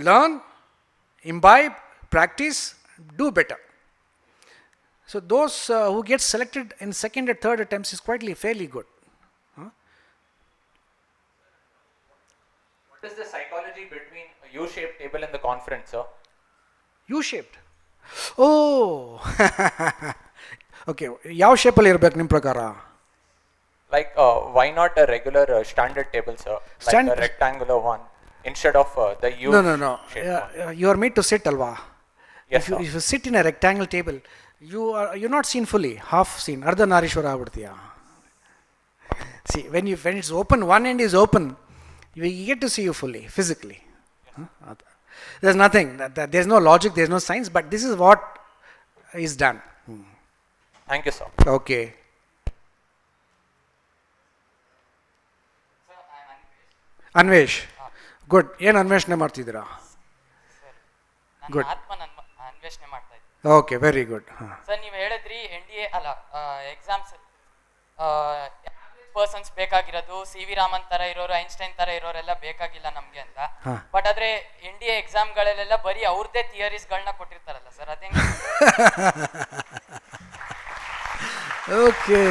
learn, imbibe, practice, do better. So those who get selected in second or third attempts is quite fairly good. What is the psychology between a U-shaped table and the conference, sir? U-shaped? Oh! Okay, ಯಾವ ಶೇಪಲ್ಲಿ ಇರಬೇಕು ನಿಮ್ಮ ಪ್ರಕಾರ? Like, why not a regular standard table, sir? Like a rectangular one instead of the U. No. You are made to sit, alva. Yes, if you sit in a rectangle table, you're not seen fully, half seen. Ardha narishwara ಆಗ್ಬಿಡ್ತೀಯಾ? See, when it's open, one end is open, We get to see you fully, physically. Huh? There's nothing, there's no logic, there's no science, but this is what is done. Thank you, sir. Okay. Anvesh good ಏನು ಅನ್ವೇಷಣೆ ಮಾಡ್ತಿದ್ದೀರಾ good ಅನ್ವೇಷಣೆ ಮಾಡ್ತಾ ಇದ್ದೀನಿ. Okay very good. Sir ನೀವು ಹೇಳಿದ್ರಿ NDA ಅಲ್ಲ exams persons ಬೇಕಾಗಿರೋದು ಸಿ ವಿ ರಾಮನ್ ತರ ಇರೋರು ಐನ್ಸ್ಟೈನ್ ತರ ಇರೋರೆಲ್ಲ ಬೇಕಾಗಿಲ್ಲ ನಮ್ಗೆ ಅಂತ. ಬಟ್ ಆದ್ರೆ NDA ಎಕ್ಸಾಮ್ಗಳಲ್ಲೆಲ್ಲ ಬರೀ ಅವ್ರದ್ದೇ ಥಿಯರೀಸ್ಗಳನ್ನ ಕೊಟ್ಟಿರ್ತಾರಲ್ಲ ಸರ್, ಅದೇ ಓಕೆ.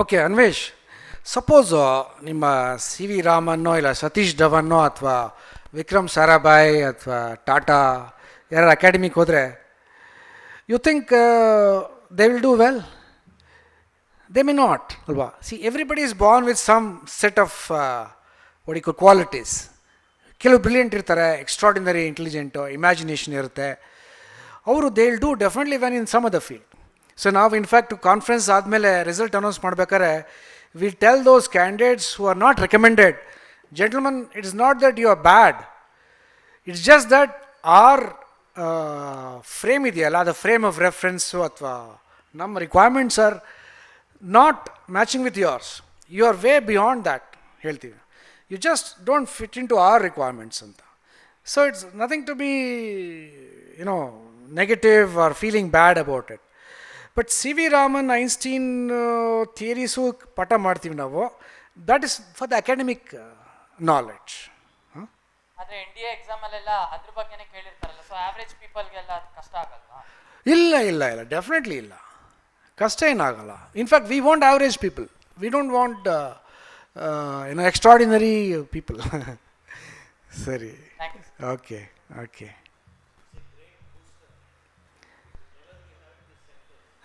ಓಕೆ ಅನ್ವೇಶ್, ಸಪೋಸು ನಿಮ್ಮ ಸಿ ವಿ ರಾಮನ್ನೋ ಇಲ್ಲ ಸತೀಶ್ ಧವನ್ನೋ ಅಥವಾ ವಿಕ್ರಮ್ ಸಾರಾಭಾಯ್ ಅಥವಾ ಟಾಟಾ ಯಾರು ಅಕಾಡೆಮಿಗೆ ಹೋದರೆ you think they will do well? They may not ಅಲ್ವಾ? See everybody is born with some set of qualities. ಕೆಲವು ಬ್ರಿಲಿಯಂಟ್ ಇರ್ತಾರೆ, ಎಕ್ಸ್ಟ್ರಾರ್ಡಿನರಿ ಇಂಟೆಲಿಜೆಂಟು, ಇಮ್ಯಾಜಿನೇಷನ್ ಇರುತ್ತೆ. ಅವರು they will do definitely when in some other field. So ನಾವು in fact conference ಆದಮೇಲೆ result announce ಮಾಡ್ಬೇಕಾದ್ರೆ we tell those candidates who are not recommended, gentleman, it is not that you are bad, it's just that our frame ಇದೆಯಲ್ಲ, ಅದು frame of reference ಅಥವಾ ನಮ್ಮ requirements are not matching with yours, you are way beyond that ಹೇಳ್ತೀವಿ. You just don't fit in to our requirements ಅಂತ. So it's nothing to be negative or feeling bad about it. But C V Raman Einstein theories ಪಾಠ ಮಾಡ್ತೀವಿ ನಾವು, that is for the academic knowledge. ಆದ್ರೆ NDA exam ಅಲ್ಲೆಲ್ಲ ಅದ್ರ ಬಗ್ಗೆನೇ ಕೇಳಿರ್ತಾರಲ್ಲ, so average ಪೀಪಲ್ಗೆಲ್ಲ ಕಷ್ಟ ಆಗಲ್ವಾ? ಇಲ್ಲ ಇಲ್ಲ ಇಲ್ಲ, ಡೆಫಿನೆಟ್ಲಿ ಇಲ್ಲ, ಕಷ್ಟ ಏನಾಗಲ್ಲ. In fact we want average people, we don't want extraordinary people. ಸರಿ, ಓಕೆ ಓಕೆ.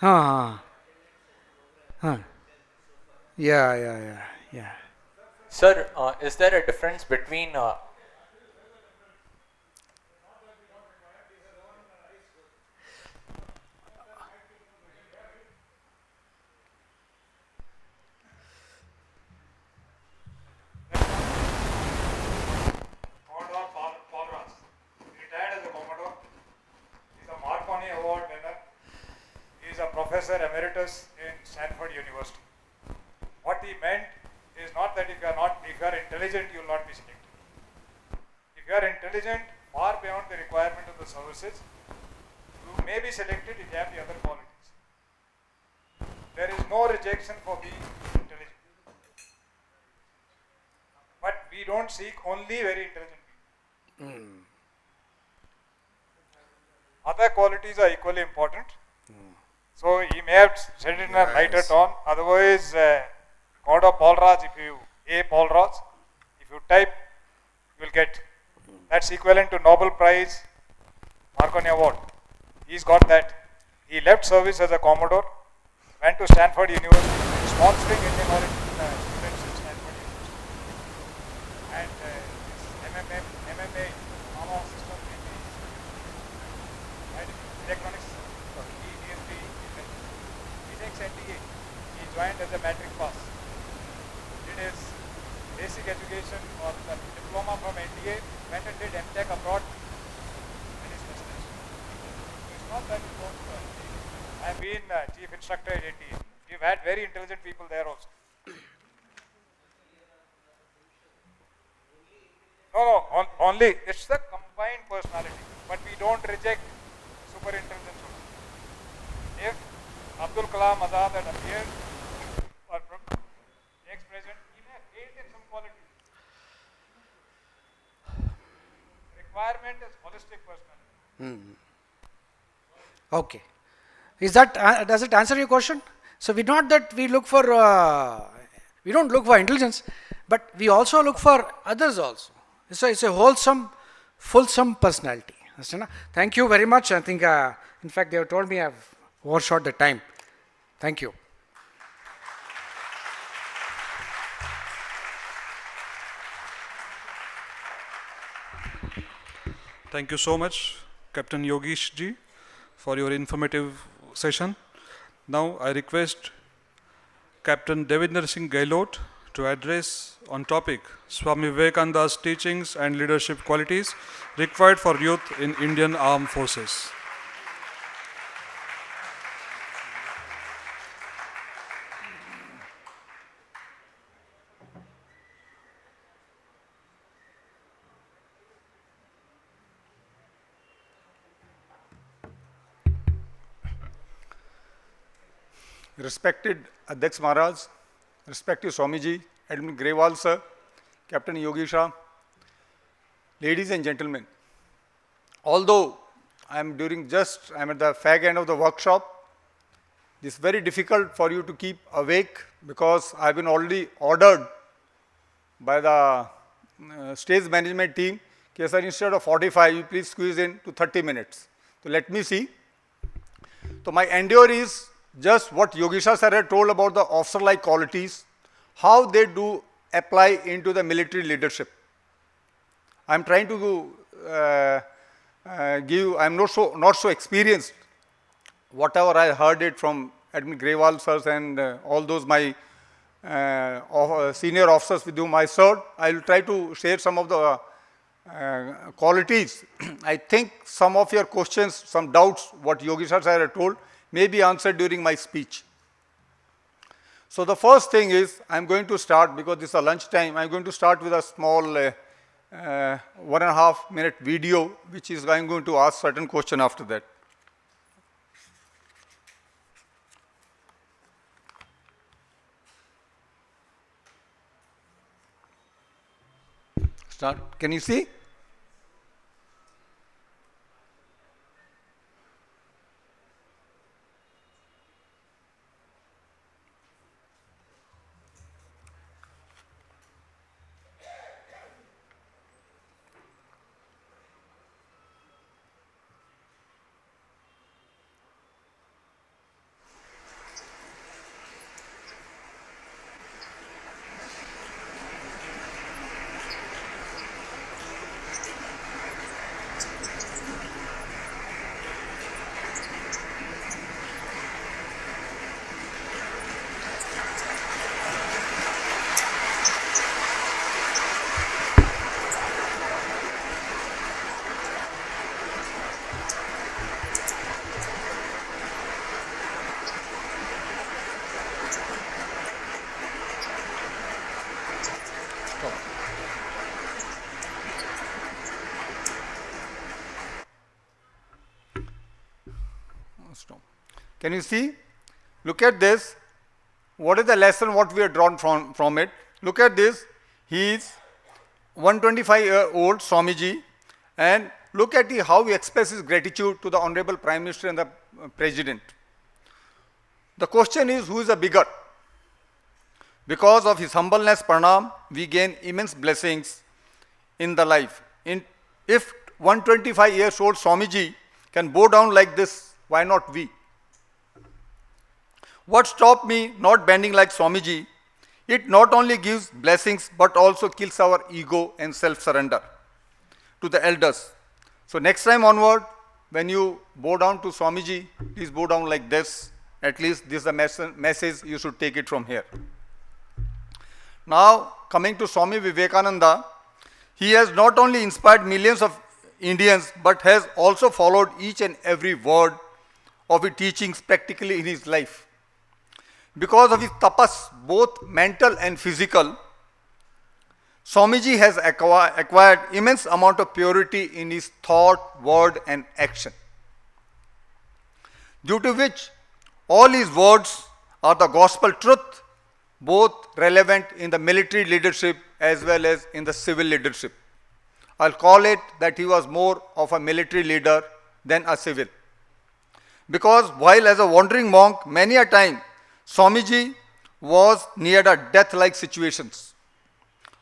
ಹಾಂ ಹಾಂ ಹಾಂ, ಯಾ. Sir, is there a difference between Professor Emeritus in Stanford University. What he meant is not that if you are intelligent, you will not be selected. If you are intelligent far beyond the requirement of the services, you may be selected if you have the other qualities. There is no rejection for being intelligent. But we don't seek only very intelligent people. Other qualities are equally important. So he may have said it in a lighter tone. Otherwise, Commodore Paul Raj, if you Paul Raj, if you type, you will get. That's equivalent to Nobel Prize, Marconi Award. He's got that. He left service as a Commodore, went to Stanford University, sponsoring Indian origin students in Stanford University, and MMA, Mama system, electronics. NDA. He joined as a matric pass. Did his basic education or the diploma from NDA, went and did MTech abroad, and his destination. So it's not that you don't. I have been chief instructor at NDA. We've had very intelligent people there also. No, only it's the combined personality, but we don't reject super intelligent people. If Abdul Kalam Azad had appeared or ex-president, he may have failed in some quality. Requirement is holistic personality. Okay. Is that does it answer your question? So we not that we look for we don't look for intelligence, but we also look for others also. So it's a wholesome, fulsome personality. Thank you very much. I think in fact they have told me I've overshot the time. Thank you. Thank you so much, Captain Yogesh ji, for your informative session. Now I request Captain Devendra Singh Gehlot to address on topic Swami Vivekananda's teachings and leadership qualities required for youth in Indian Armed Forces. Respected Adhyaksh Maharaj, respected Swamiji, Admiral Grewal sir, Captain Yogesha, ladies and gentlemen, although I'm at the fag end of the workshop, it's very difficult for you to keep awake because I've been already ordered by the stage management team, okay, sir, instead of 45, you please squeeze in to 30 minutes. So let me see. So my endeavor is just what Yogesha sir had told about the officer-like qualities, how they do apply into the military leadership. I'm trying to I'm not so experienced. Whatever I heard it from Admiral Grewal sirs and all those my senior officers with whom I served, I will try to share some of the qualities. I think some of your questions, some doubts, what Yogesha sir had told, may be answered during my speech. So the first thing is, I'm going to start, because this is a lunch time, I'm going to start with a small 1.5 minute video, which is I'm going to ask certain question after that. Start. Can you see? Can you see? Look at this. What is the lesson what we have drawn from it? Look at this. He is 125-year-old Swamiji, and look at how he expresses gratitude to the Honorable Prime Minister and the President. The question is, who is the bigger? Because of his humbleness, Pranam, we gain immense blessings in the life. If 125-year-old Swamiji can bow down like this, why not we? What stopped me not bending like Swamiji? It not only gives blessings, but also kills our ego and self-surrender to the elders. So next time onward, when you bow down to Swamiji, please bow down like this. At least this is the message, you should take it from here. Now, coming to Swami Vivekananda, he has not only inspired millions of Indians, but has also followed each and every word of his teachings practically in his life. Because of his tapas, both mental and physical, Swamiji has acquired immense amount of purity in his thought, word and action, due to which all his words are the gospel truth, both relevant in the military leadership as well as in the civil leadership. I'll call it that he was more of a military leader than a civil. Because while as a wandering monk, many a time, Swamiji was near the death-like situations.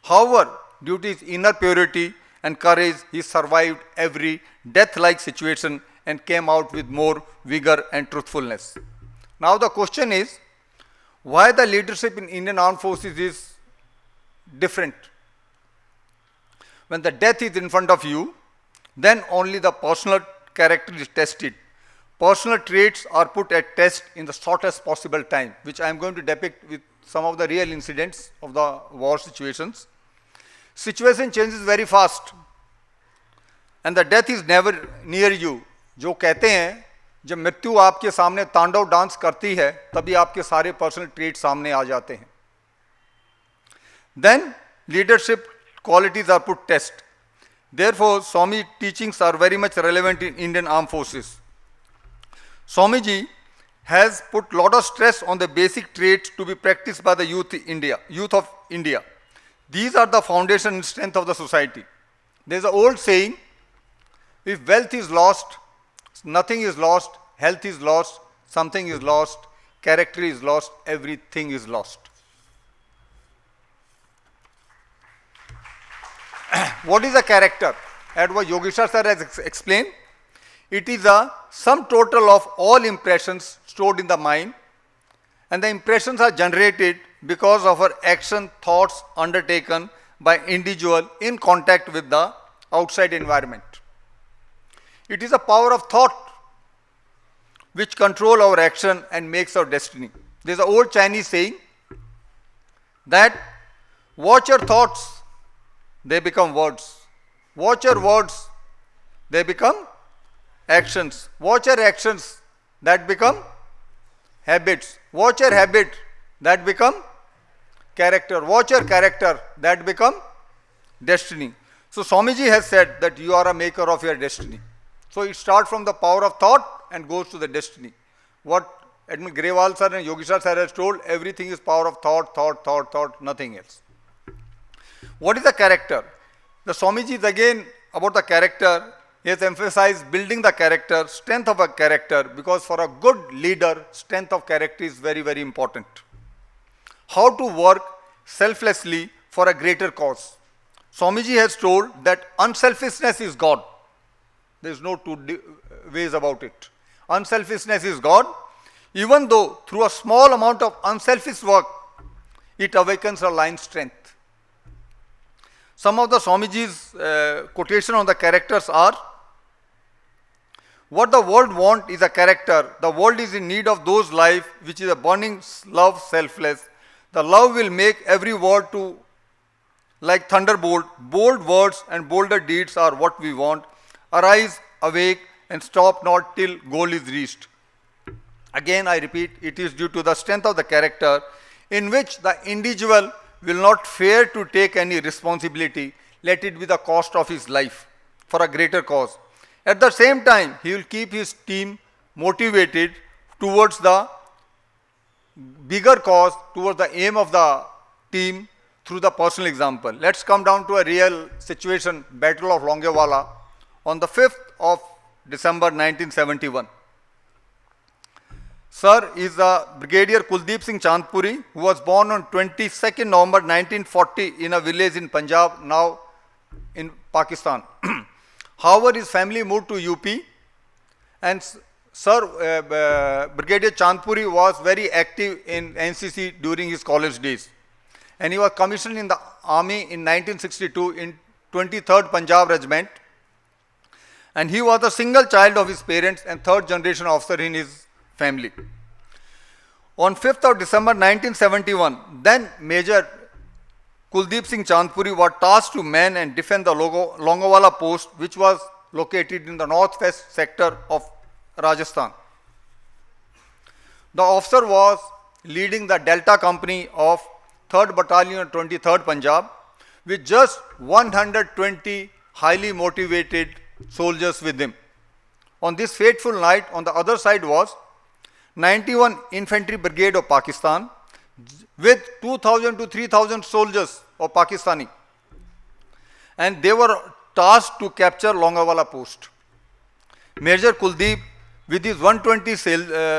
However, due to his inner purity and courage, he survived every death-like situation and came out with more vigor and truthfulness. Now the question is, why the leadership in Indian Armed Forces is different? When the death is in front of you, then only the personal character is tested. personal traits are put at test in the shortest possible time, which I am going to depict with some of the real incidents of the war situations. Situation changes very fast and the death is never near you. जो कहते हैं जब मृत्यु आपके सामने तांडव dance करती है तभी आपके सारे पर्सनल ट्रेट सामने आ जाते हैं. Then leadership qualities are put test. Therefore, Swami teachings are very much relevant in Indian Armed Forces. Swamiji has put lot of stress on the basic traits to be practiced by the youth of India. These are the foundation and strength of the society. There is an old saying, if wealth is lost, nothing is lost, health is lost, something is lost, character is lost, everything is lost. What is a character? As what Yogesha sir has explained, it is a sum total of all impressions stored in the mind, and the impressions are generated because of our action, thoughts undertaken by individual in contact with the outside environment. It is the power of thought which control our action and makes our destiny. There is an old Chinese saying that watch your thoughts, they become words. Watch your words, they become actions. Watch your actions, that become habits. Watch your habit, that become character. Watch your character, that become destiny. So Swamiji has said that you are a maker of your destiny. So it starts from the power of thought and goes to the destiny. What Admiral Grewal sir and Yogesha sir has told, everything is power of thought, nothing else. What is the character? The Swamiji is again about the character. He has emphasized building the character, strength of a character, because for a good leader, strength of character is very, very important. How to work selflessly for a greater cause. Swamiji has told that unselfishness is God. There is no two ways about it. Unselfishness is God. Even though through a small amount of unselfish work, it awakens a lion's strength. Some of the Swamiji's quotation on the characters are, what the world wants is a character. The world is in need of those life which is a burning love, selfless. The love will make every word to like thunderbolt. Bold words and bolder deeds are what we want. Arise, awake, and stop not till goal is reached. Again, I repeat, it is due to the strength of the character in which the individual will not fear to take any responsibility, let it be the cost of his life, for a greater cause. At the same time, he will keep his team motivated towards the bigger cause, towards the aim of the team through the personal example. Let's come down to a real situation, Battle of Longewala, on the 5th of December 1971. Sir is Brigadier Kuldeep Singh Chandpuri, who was born on 22nd November 1940 in a village in Punjab, now in Pakistan. However, his family moved to UP, and Sir Brigadier Chandpuri was very active in NCC during his college days. And he was commissioned in the army in 1962 in 23rd Punjab Regiment. And he was a single child of his parents and third generation officer in his family. On 5th of December 1971, then Major Kuldeep Singh Chandpuri was tasked to man and defend the Longewala post, which was located in the northwest sector of Rajasthan. The officer was leading the Delta Company of 3rd Battalion of 23rd Punjab with just 120 highly motivated soldiers with him. On this fateful night, on the other side was 91 Infantry Brigade of Pakistan with 2,000 to 3,000 soldiers of Pakistani. And they were tasked to capture Longewala post. Major Kuldeep with his 120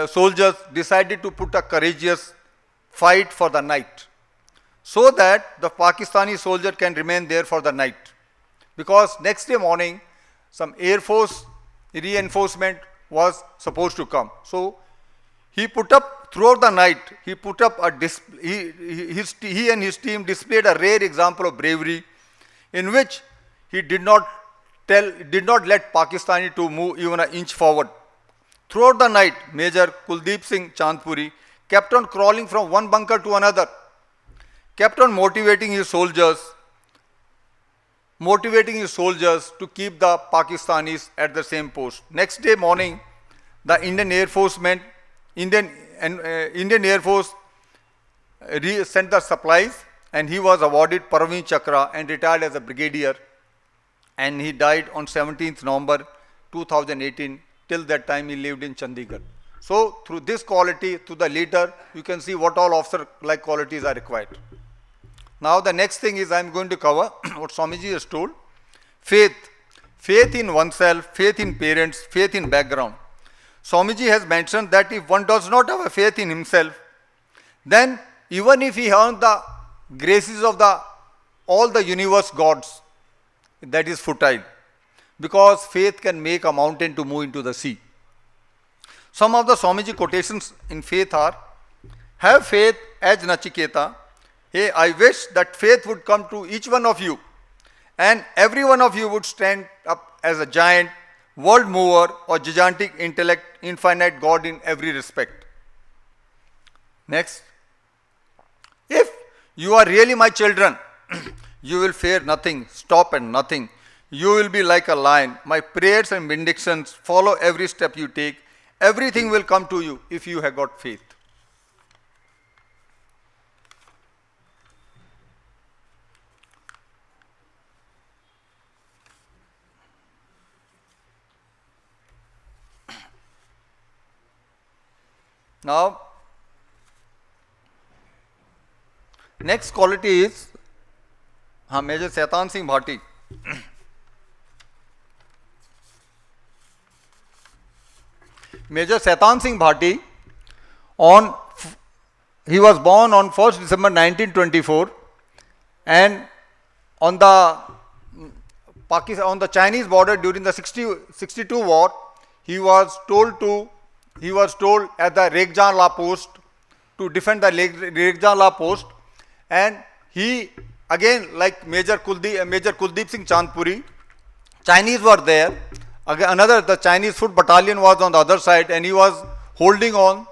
soldiers decided to put a courageous fight for the night, so that the Pakistani soldier can remain there for the night. Because next day morning, some Air Force reinforcement was supposed to come. So he put up, throughout the night, he put up a he and his team displayed a rare example of bravery in which he did not let Pakistani to move even an inch forward. Throughout the night, Major Kuldeep Singh Chandpuri kept on crawling from one bunker to another, kept on motivating his soldiers to keep the Pakistanis at the same post. Next day morning, the Indian Air Force sent the supplies, and he was awarded Paramveer Chakra and retired as a brigadier, and he died on 17th November 2018. Till that time he lived in Chandigarh. So through this quality, through the leader, you can see what all officer-like qualities are required. Now the next thing is I am going to cover what Swamiji has told. Faith. Faith in oneself, faith in parents, faith in background. Swamiji has mentioned that if one does not have a faith in himself, then even if he earns the graces of all the universe gods, that is futile. Because faith can make a mountain to move into the sea. Some of the Swamiji quotations in faith are, have faith as Nachiketa. Hey, I wish that faith would come to each one of you, and every one of you would stand up as a giant, world mover, or gigantic intellect, infinite God in every respect. Next. If you are really my children, you will fear nothing, stop at nothing. You will be like a lion. My prayers and benedictions follow every step you take. Everything will come to you if you have got faith. Now, next quality is Major Shaitan Singh Bhati. Major Shaitan Singh Bhati, he was born on 1st December 1924, and on the Chinese border during the 62 war, he was told at the Rekjan La post to defend the Rekjan La post, and he again, like Major Kuldeep Singh Chandpuri, Chinese were there. Again, the Chinese foot battalion was on the other side, and he was holding on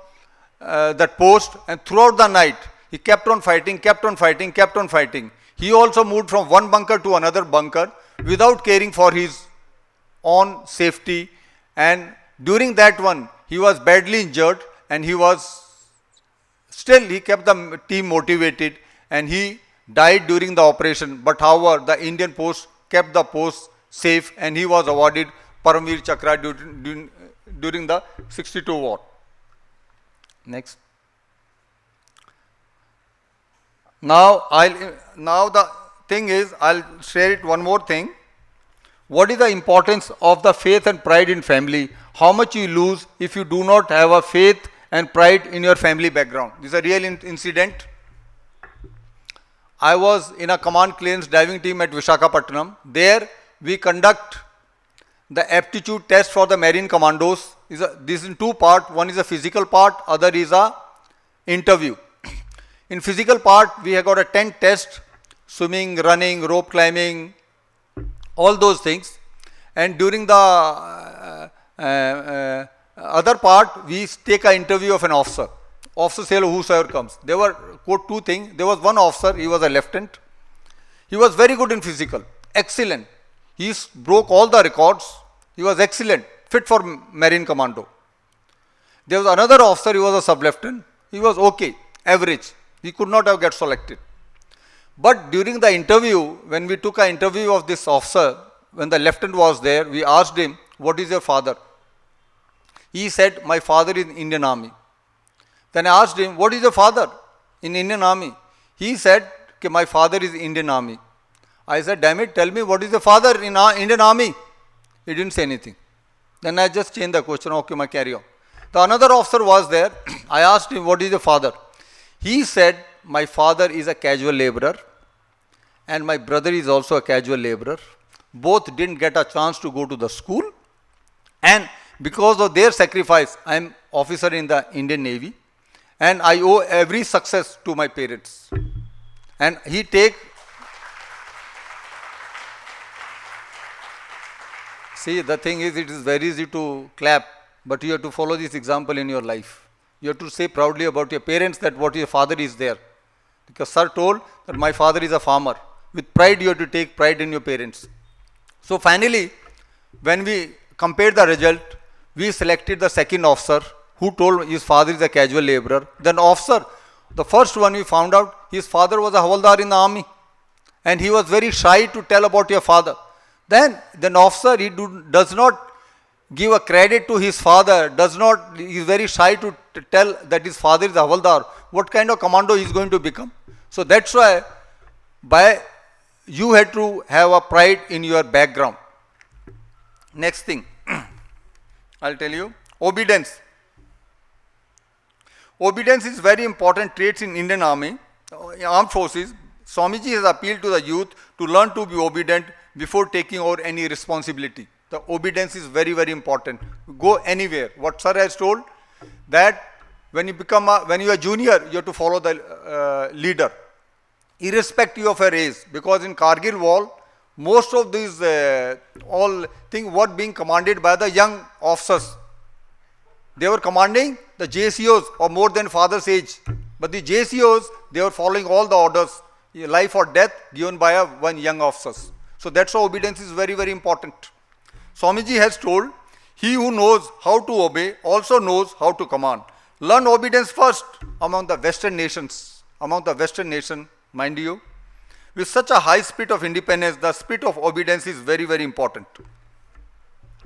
that post, and throughout the night he kept on fighting. He also moved from one bunker to another bunker without caring for his own safety, and during that one he was badly injured, and he kept the team motivated, and he died during the operation. But however, the Indian post kept the post safe, and he was awarded Paramveer Chakra during the 62 war. Next. Now the thing is, I'll share it one more thing. What is the importance of the faith and pride in family? How much you lose if you do not have a faith and pride in your family background? This is a real incident. I was in a command clearance diving team at Visakhapatnam. There we conduct the aptitude test for the marine commandos. This is in two parts. One is a physical part, other is a interview. In physical part, we have got a 10 test: swimming, running, rope climbing, all those things. And during the other part, we take an interview of an officer. Officer say whosoever comes. There were two things. There was one officer, he was a lieutenant. He was very good in physical, excellent. He broke all the records. He was excellent, fit for marine commando. There was another officer, he was a sub-lieutenant. He was okay, average. He could not have got selected. But during the interview, when we took an interview of this officer, when the lieutenant was there, we asked him, what is your father? He said, my father is in Indian Army. Then I asked him, what is your father in Indian Army? He said, my father is Indian Army. I said, damn it, tell me, what is your father in Indian Army? He didn't say anything. Then I just changed the question, okay, I carry on. The another officer was there. I asked him, what is your father? He said, my father is a casual laborer and my brother is also a casual laborer. Both didn't get a chance to go to the school, and because of their sacrifice, I am officer in the Indian Navy, and I owe every success to my parents. And see, the thing is, it is very easy to clap, but you have to follow this example in your life. You have to say proudly about your parents that what your father is there. Because sir told that my father is a farmer. With pride you have to take pride in your parents. So finally, when we compared the result, we selected the second officer who told his father is a casual laborer. Then officer, the first one we found out, his father was a Havaldar in the army. And he was very shy to tell about your father. Then officer, he does not give a credit to his father, he is very shy to tell that his father is a Havaldar. What kind of commando he is going to become? So that's why you had to have a pride in your background. Next thing, I'll tell you, obedience. Obedience is very important trait in Indian Army, armed forces. Swamiji has appealed to the youth to learn to be obedient before taking over any responsibility. The obedience is very, very important. Go anywhere. What sir has told, that when you are junior, you have to follow the leader, irrespective of your age. Because in Kargil war, most of these all things were being commanded by the young officers. They were commanding the JCOs of more than father's age. But the JCOs, they were following all the orders, life or death, given by one young officer. So that's why obedience is very, very important. Swamiji has told, he who knows how to obey also knows how to command. Learn obedience first among the Western nations. Among the Western nation, mind you, with such a high spirit of independence, the spirit of obedience is very, very important.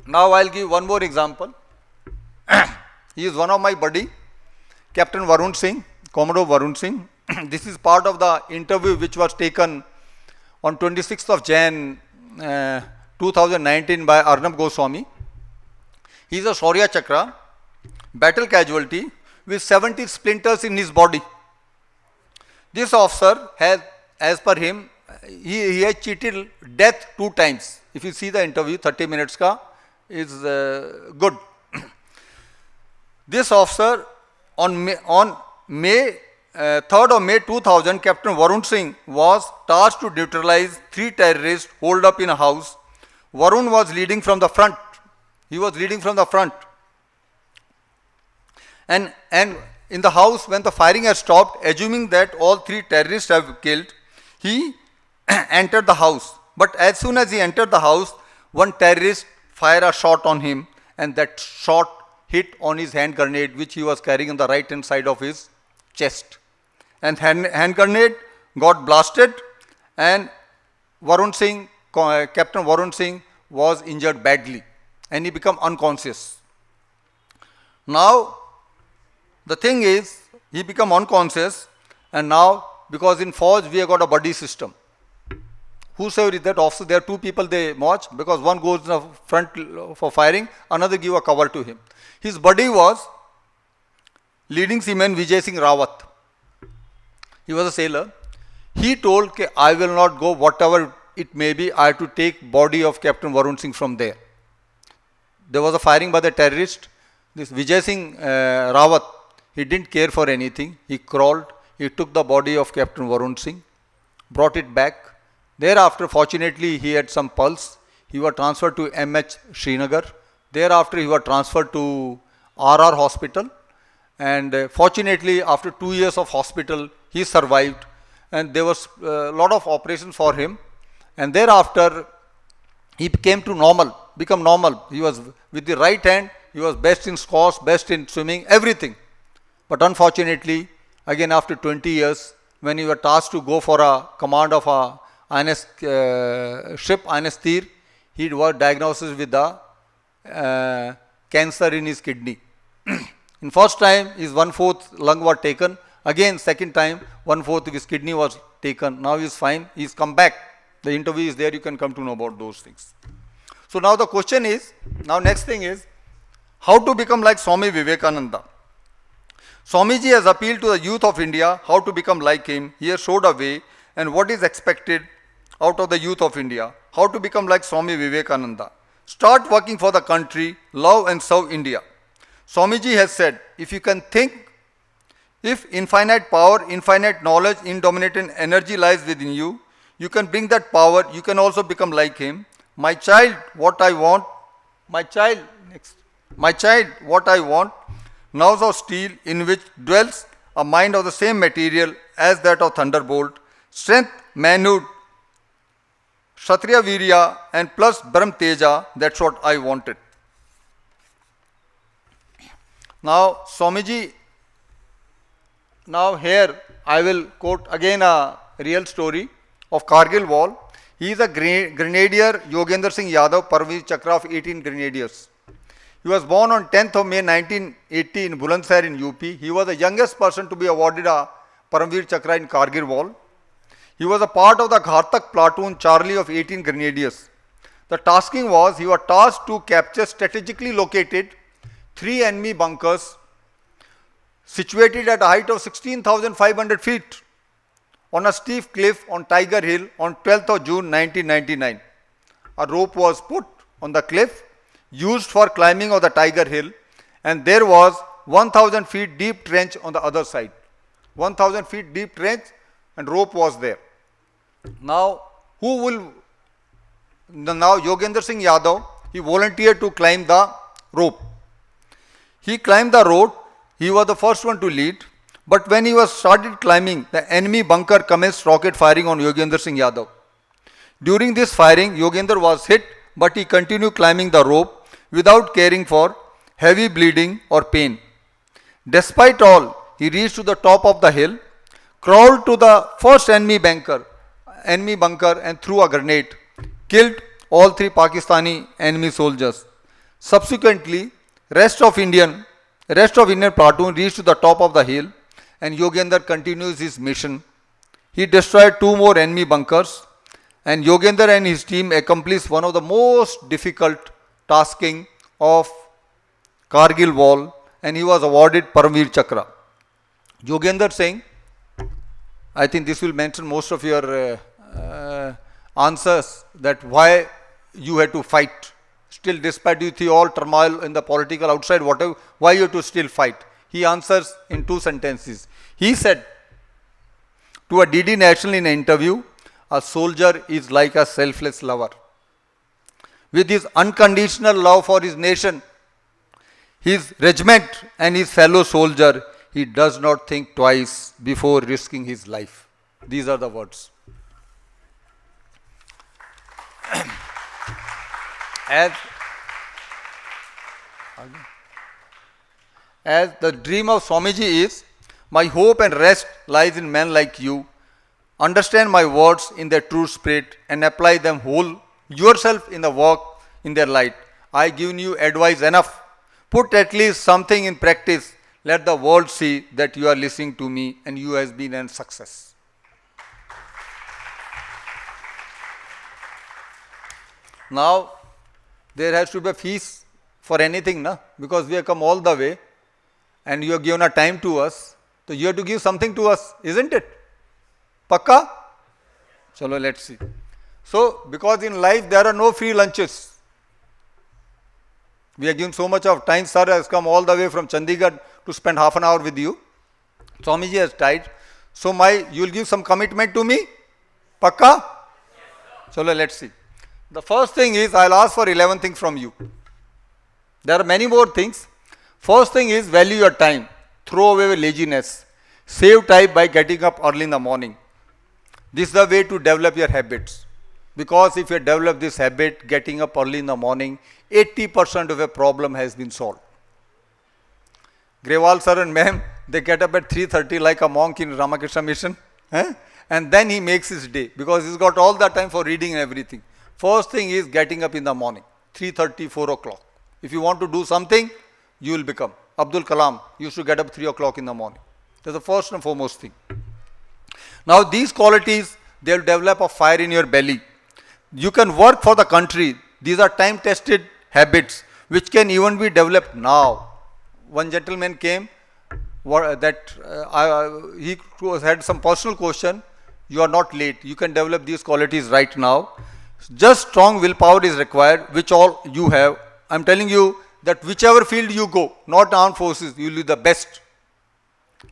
Now I'll give one more example. He is one of my buddy, Captain Varun Singh, Commodore Varun Singh. This is part of the interview which was taken on 26th of Jan 2019 by Arnab Goswami. He is a Shaurya Chakra, battle casualty with 70 splinters in his body. This officer has, as per him, he has cheated death 2 times. If you see the interview, 30 minutes ka, is good. This officer, on May 3rd of May 2000, Captain Varun Singh was tasked to neutralize 3 terrorists holed up in a house. Varun was leading from the front. He was leading from the front. And in the house, when the firing had stopped, assuming that all 3 terrorists have killed, he entered the house. But as soon as he entered the house, one terrorist fired a shot on him, and that shot hit on his hand grenade, which he was carrying on the right hand side of his chest. And hand grenade got blasted, and Varun Singh, Captain Varun Singh, was injured badly, and he became unconscious. Now, the thing is, he became unconscious, and now, because in Fauj we have got a buddy system. Whosoever is that officer, there are 2 people they march, because one goes in the front for firing, another give a cover to him. His buddy was leading seaman Vijay Singh Rawat. He was a sailor. He told, I will not go, whatever it may be, I have to take body of Captain Varun Singh from there. There was a firing by the terrorist. This Vijay Singh Rawat, he didn't care for anything. He crawled, he took the body of Captain Varun Singh, brought it back. Thereafter, fortunately, he had some pulse. He was transferred to MH Srinagar. Thereafter, he was transferred to RR Hospital. And fortunately, after 2 years of hospital, he survived. And there was a lot of operations for him. And thereafter, he became normal. He was, with the right hand, he was best in squash, best in swimming, everything. But unfortunately, again after 20 years, when he was tasked to go for a command of a INS ship, INS Tir, he was diagnosed with the cancer in his kidney. In first time, his 1/4 lung was taken. Again, second time, 1/4 of his kidney was taken. Now he is fine. He is come back. The interview is there. You can come to know about those things. So now the question is, next thing is, how to become like Swami Vivekananda. Swamiji has appealed to the youth of India how to become like him. He has showed a way and what is expected out of the youth of India. How to become like Swami Vivekananda. Start working for the country, love and serve India. Swamiji has said, if you can think, if infinite power, infinite knowledge, indomitable energy lies within you, you can bring that power, you can also become like him. My child, what I want, my child, next. My child, what I want, nerves of steel in which dwells a mind of the same material as that of thunderbolt, strength, manhood, Kshatriya Virya and plus Brahm Teja, that's what I wanted. Now, Swamiji, now here I will quote again a real story of Kargil Wall. He is a grenadier, Yogendra Singh Yadav, Parveer Chakra of 18 Grenadiers. He was born on 10th of May 1980 in Bulandshahr in UP. He was the youngest person to be awarded a Paramveer Chakra in Kargil Wall. He was a part of the Ghartak platoon Charlie of 18 Grenadiers. The tasking was, he was tasked to capture strategically located 3 enemy bunkers situated at a height of 16,500 feet on a steep cliff on Tiger Hill on 12th of June 1999. A rope was put on the cliff used for climbing of the Tiger Hill, and there was 1,000 feet deep trench on the other side. 1,000 feet deep trench and rope was there. Now, now Yogendra Singh Yadav, he volunteered to climb the rope. He climbed the rope, he was the first one to lead, but when he was started climbing, the enemy bunker commenced rocket firing on Yogendra Singh Yadav. During this firing, Yogendra was hit, but he continued climbing the rope without caring for heavy bleeding or pain. Despite all, he reached to the top of the hill, crawled to the first enemy bunker and threw a grenade, killed all 3 Pakistani enemy soldiers. Subsequently, rest of Indian platoon reached to the top of the hill, and Yogendra continues his mission. He destroyed 2 more enemy bunkers, and Yogendra and his team accomplished one of the most difficult tasking of Kargil Wall, and he was awarded Paramveer Chakra. Yogendra saying, I think this will mention most of your answers, that why you had to fight. Still, despite you see all turmoil in the political outside, whatever, why you have to still fight? He answers in 2 sentences. He said to a DD National in an interview, a soldier is like a selfless lover. With his unconditional love for his nation, his regiment and his fellow soldier, he does not think twice before risking his life. These are the words. As the dream of Swamiji is, my hope and rest lies in men like you. Understand my words in their true spirit and apply them whole yourself in the work in their light. I given you advice enough. Put at least something in practice. Let the world see that you are listening to me and you has been a success. Now, there has to be a fees for anything, na? Because we have come all the way and you have given a time to us. So, you have to give something to us, isn't it? Pakka? Chalo, let's see. So, because in life there are no free lunches. We have given so much of time. Sir has come all the way from Chandigarh to spend half an hour with you. Swamiji has tried. So, you will give some commitment to me? Pakka? Yes, chalo, let's see. The first thing is, I will ask for 11 things from you. There are many more things. First thing is, value your time. Throw away laziness. Save time by getting up early in the morning. This is the way to develop your habits. Because if you develop this habit, getting up early in the morning, 80% of a problem has been solved. Grewal sir and ma'am, they get up at 3:30 like a monk in Ramakrishna mission. And then he makes his day because he's got all the time for reading and everything. First thing is getting up in the morning, 3:30, 4 o'clock. If you want to do something, you will become. Abdul Kalam used to get up 3 o'clock in the morning. That's the first and foremost thing. Now these qualities, they will develop a fire in your belly. You can work for the country. These are time-tested habits which can even be developed now. One gentleman came, he had some personal question. You are not late. You can develop these qualities right now. Just strong willpower is required, which all you have. I am telling you that whichever field you go, not armed forces, you will be the best.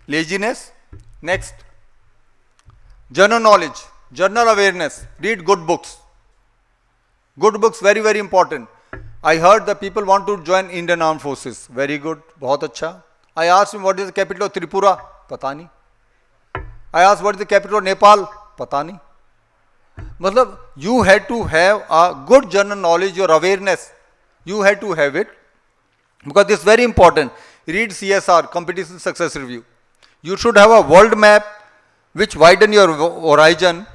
Laziness. Next. General knowledge, general awareness. Read good books. Good books, very, very important. I heard the people want to join Indian Armed Forces. Very good. बहुत अच्छा. I asked him what is the capital of Tripura. पता नहीं. I asked what is the capital of Nepal. पता नहीं. मतलब you had to have a good general knowledge, your awareness. You had to have it. Because this is very important. Read CSR, Competition Success Review. You should have a world map which widen your horizon.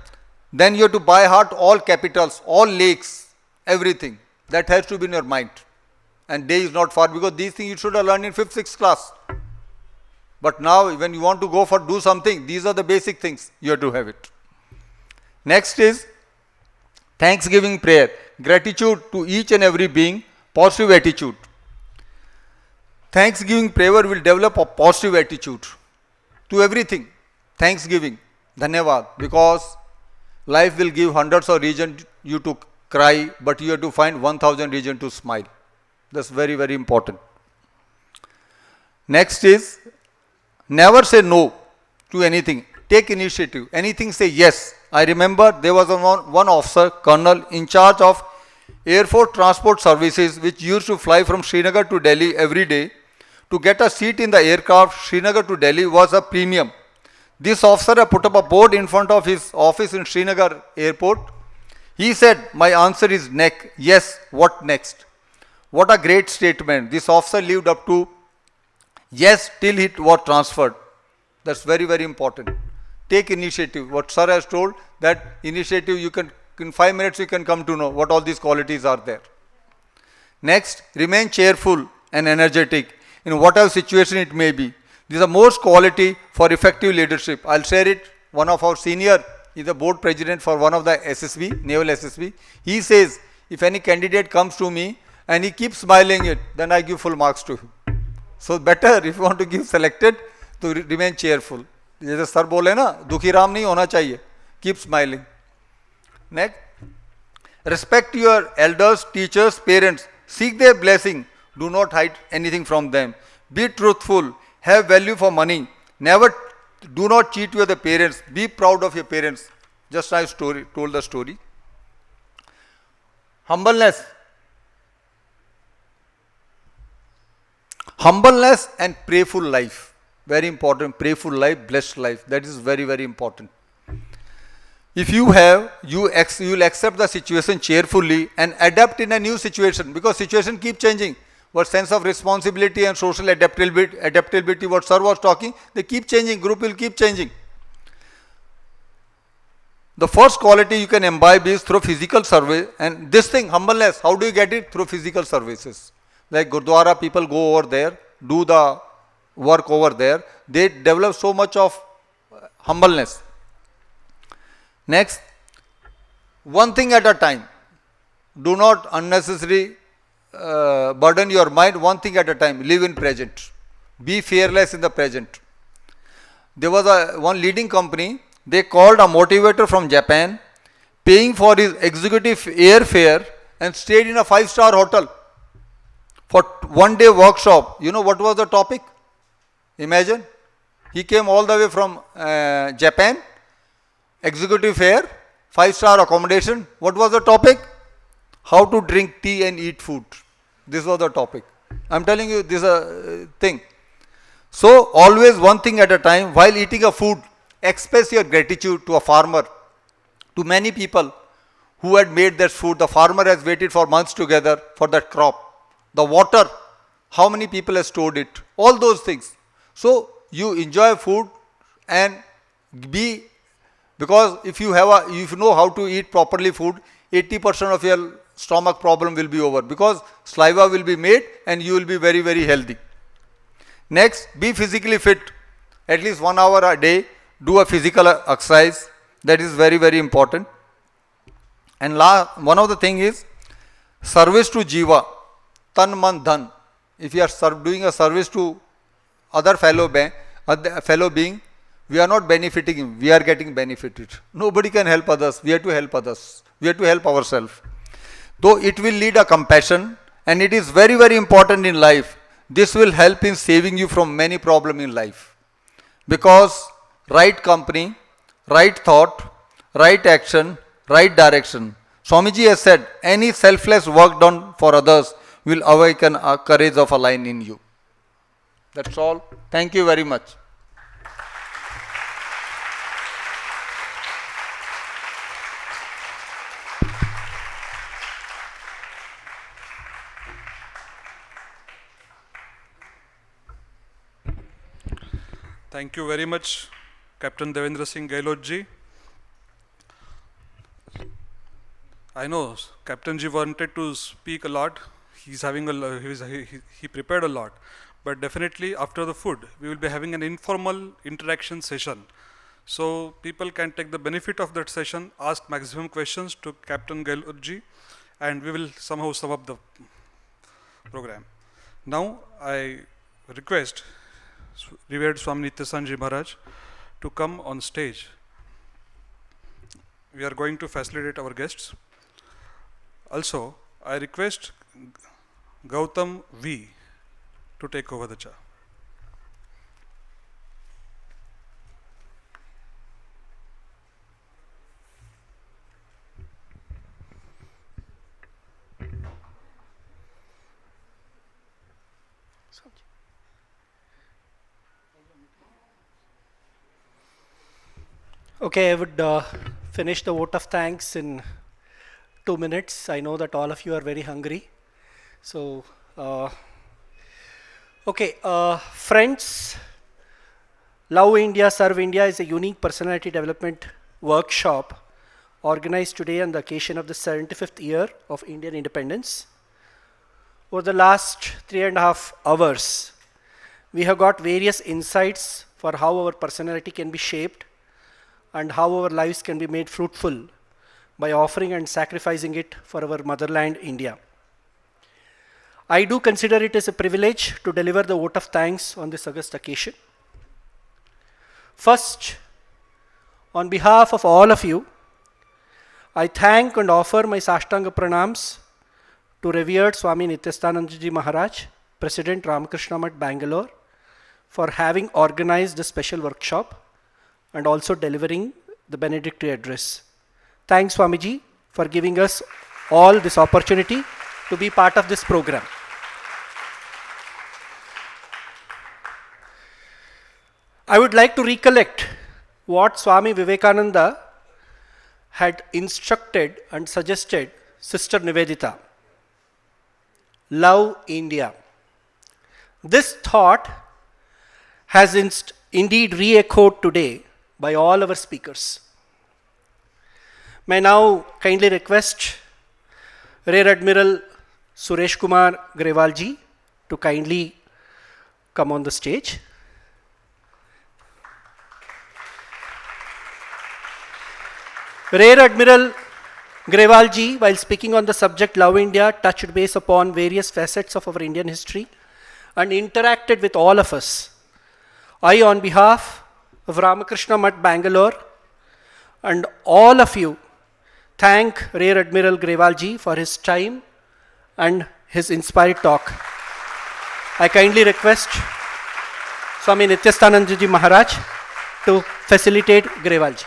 Then you have to by heart all capitals, all lakes, everything. That has to be in your mind. And day is not far because these things you should have learned in 5th, 6th class. But now when you want to go for do something, these are the basic things. You have to have it. Next is Thanksgiving prayer. Gratitude to each and every being. Positive attitude. Thanksgiving prayer will develop a positive attitude to everything. Thanksgiving. Dhanyavad. Because life will give hundreds of reasons you to cry, but you have to find 1000 reasons to smile. That's very, very important. Next is never say no to anything. Take initiative. Anything say yes. I remember there was one officer, colonel, in charge of Air Force Transport Services, which used to fly from Srinagar to Delhi every day. To get a seat in the aircraft, Srinagar to Delhi was a premium. This officer put up a board in front of his office in Srinagar airport. He said, my answer is neck. Yes, what next? What a great statement. This officer lived up to yes till it was transferred. That's very, very important. Take initiative. What sir has told, that initiative you can, in 5 minutes you can come to know what all these qualities are there. Next, remain cheerful and energetic in whatever situation it may be. This is the most quality for effective leadership. I'll share it. One of our senior is the board president for one of the SSB, Naval SSB. He says, if any candidate comes to me and he keeps smiling it, then I give full marks to him. So better if you want to give selected to remain cheerful. जैसे sir बोले ना, दुखी राम नहीं होना चाहिए. Keep smiling. Next, respect your elders, teachers, parents. Seek their blessing. Do not hide anything from them. Be truthful. Have value for money. Never, do not cheat your parents. Be proud of your parents. Just I told the story. Humbleness. Humbleness and prayerful life. Very important. Prayerful life, blessed life. That is very, very important. If you have, you will accept the situation cheerfully and adapt in a new situation, because situation keep changing. What sense of responsibility and social adaptability, what sir was talking, they keep changing, group will keep changing. The first quality you can imbibe is through physical service, and this thing, humbleness, how do you get it? Through physical services. Like Gurdwara, people go over there, do the work over there, they develop so much of humbleness. Next, one thing at a time. Do not unnecessarily burden your mind, one thing at a time. Live in present. Be fearless in the present. There was one leading company, they called a motivator from Japan, paying for his executive airfare and stayed in a 5-star hotel for 1-day workshop. You know what was the topic? Imagine, he came all the way from Japan, executive fare, 5-star accommodation. What was the topic? How to drink tea and eat food. This was the topic. I'm telling you, this is a thing. So, always one thing at a time. While eating a food, express your gratitude to a farmer, to many people who had made that food. The farmer has waited for months together for that crop. The water, how many people have stored it. All those things. So, you enjoy food and be, because if you know how to eat properly food, 80% of your stomach problem will be over, because saliva will be made and you will be very, very healthy. Next, be physically fit. At least 1 hour a day, do a physical exercise. That is very, very important. And one of the thing is service to jiva, tan man dhan. If you are doing a service to other fellow being, we are not benefiting him, we are getting benefited. Nobody can help others, we have to help others. We have to help ourselves. Though it will lead a compassion, and it is very, very important in life. This will help in saving you from many problems in life. Because right company, right thought, right action, right direction. Swamiji has said, any selfless work done for others will awaken a courage of a lion in you. That's all. Thank you very much. Thank you very much, Captain Devendra Singh Gehlot ji. I know Captain ji wanted to speak a lot. He's having he prepared a lot, but definitely after the food we will be having an informal interaction session, so people can take the benefit of that session, ask maximum questions to Captain Gehlot ji, and we will somehow sum up the program. Now I request revered Swami Nityasanand Maharaj to come on stage. We are going to facilitate our guests. Also, I request Gautam V to take over the chair. Okay, I would finish the vote of thanks in 2 minutes. I know that all of you are very hungry. So, friends, Love India, Serve India is a unique personality development workshop organized today on the occasion of the 75th year of Indian independence. Over the last 3.5 hours, we have got various insights for how our personality can be shaped and how our lives can be made fruitful by offering and sacrificing it for our motherland, India. I do consider it as a privilege to deliver the vote of thanks on this august occasion. First, on behalf of all of you, I thank and offer my Sashtanga Pranams to revered Swami Nityastanand Maharaj, President Ramakrishna Math, Bangalore, for having organized a special workshop and also delivering the benedictory address. Thanks, Swamiji, for giving us all this opportunity to be part of this program. I would like to recollect what Swami Vivekananda had instructed and suggested Sister Nivedita. Love India. This thought has indeed re-echoed today by all our speakers. May I now kindly request Rear.Admiral Suresh Kumar Grewal ji to kindly come on the stage. Rear.Admiral Grewal ji, while speaking on the subject Love India, touched base upon various facets of our Indian history and interacted with all of us. I, on behalf of Ramakrishna Math, Bangalore, and all of you, thank Rear.Admiral Grewal ji for his time and his inspired talk. I kindly request Swami Nityastanand ji Maharaj to facilitate Grewal ji.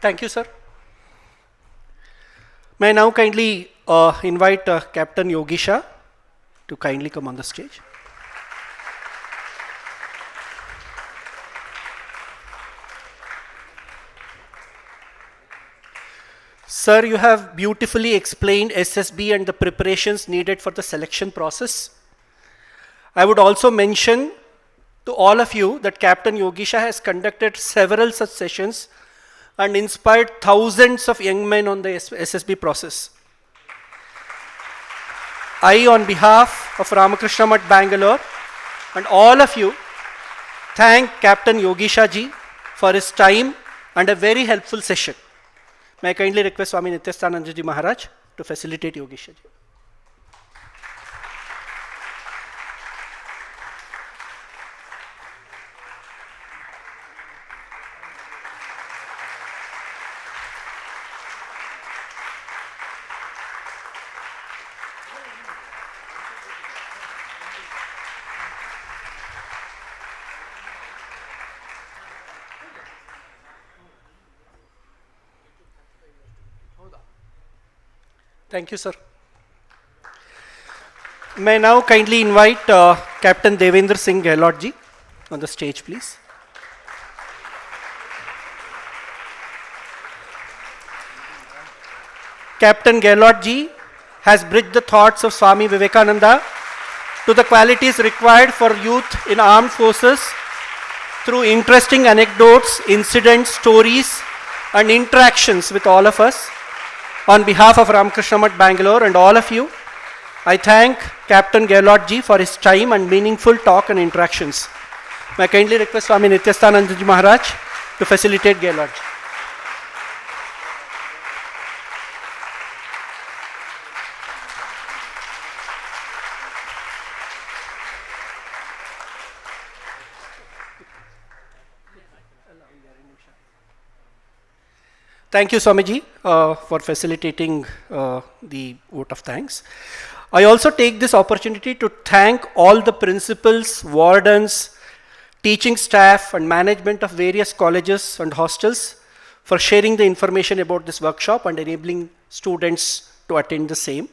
Thank you, sir. May I now kindly invite Captain Yogesha to kindly come on the stage. Sir, you have beautifully explained SSB and the preparations needed for the selection process. I would also mention to all of you that Captain Yogesha has conducted several such sessions and inspired thousands of young men on the SSB process. I, on behalf of Ramakrishna Math, Bangalore, and all of you, thank Captain Yogesha ji for his time and a very helpful session. May I kindly request Swami Nityastanand ji Maharaj to facilitate Yogesha ji. Thank you, sir. May I now kindly invite Captain Devendra Singh Gehlot ji on the stage, please. Captain Gehlot ji has bridged the thoughts of Swami Vivekananda to the qualities required for youth in armed forces through interesting anecdotes, incidents, stories, and interactions with all of us. On behalf of Ramakrishna Math Bangalore and all of you, I thank Captain Gehlot ji for his time and meaningful talk and interactions. May I kindly request Swami Nityastananda ji Maharaj to facilitate Gehlot ji. Thank you, Swamiji, for facilitating the vote of thanks. I also take this opportunity to thank all the principals, wardens, teaching staff, and management of various colleges and hostels for sharing the information about this workshop and enabling students to attend the same.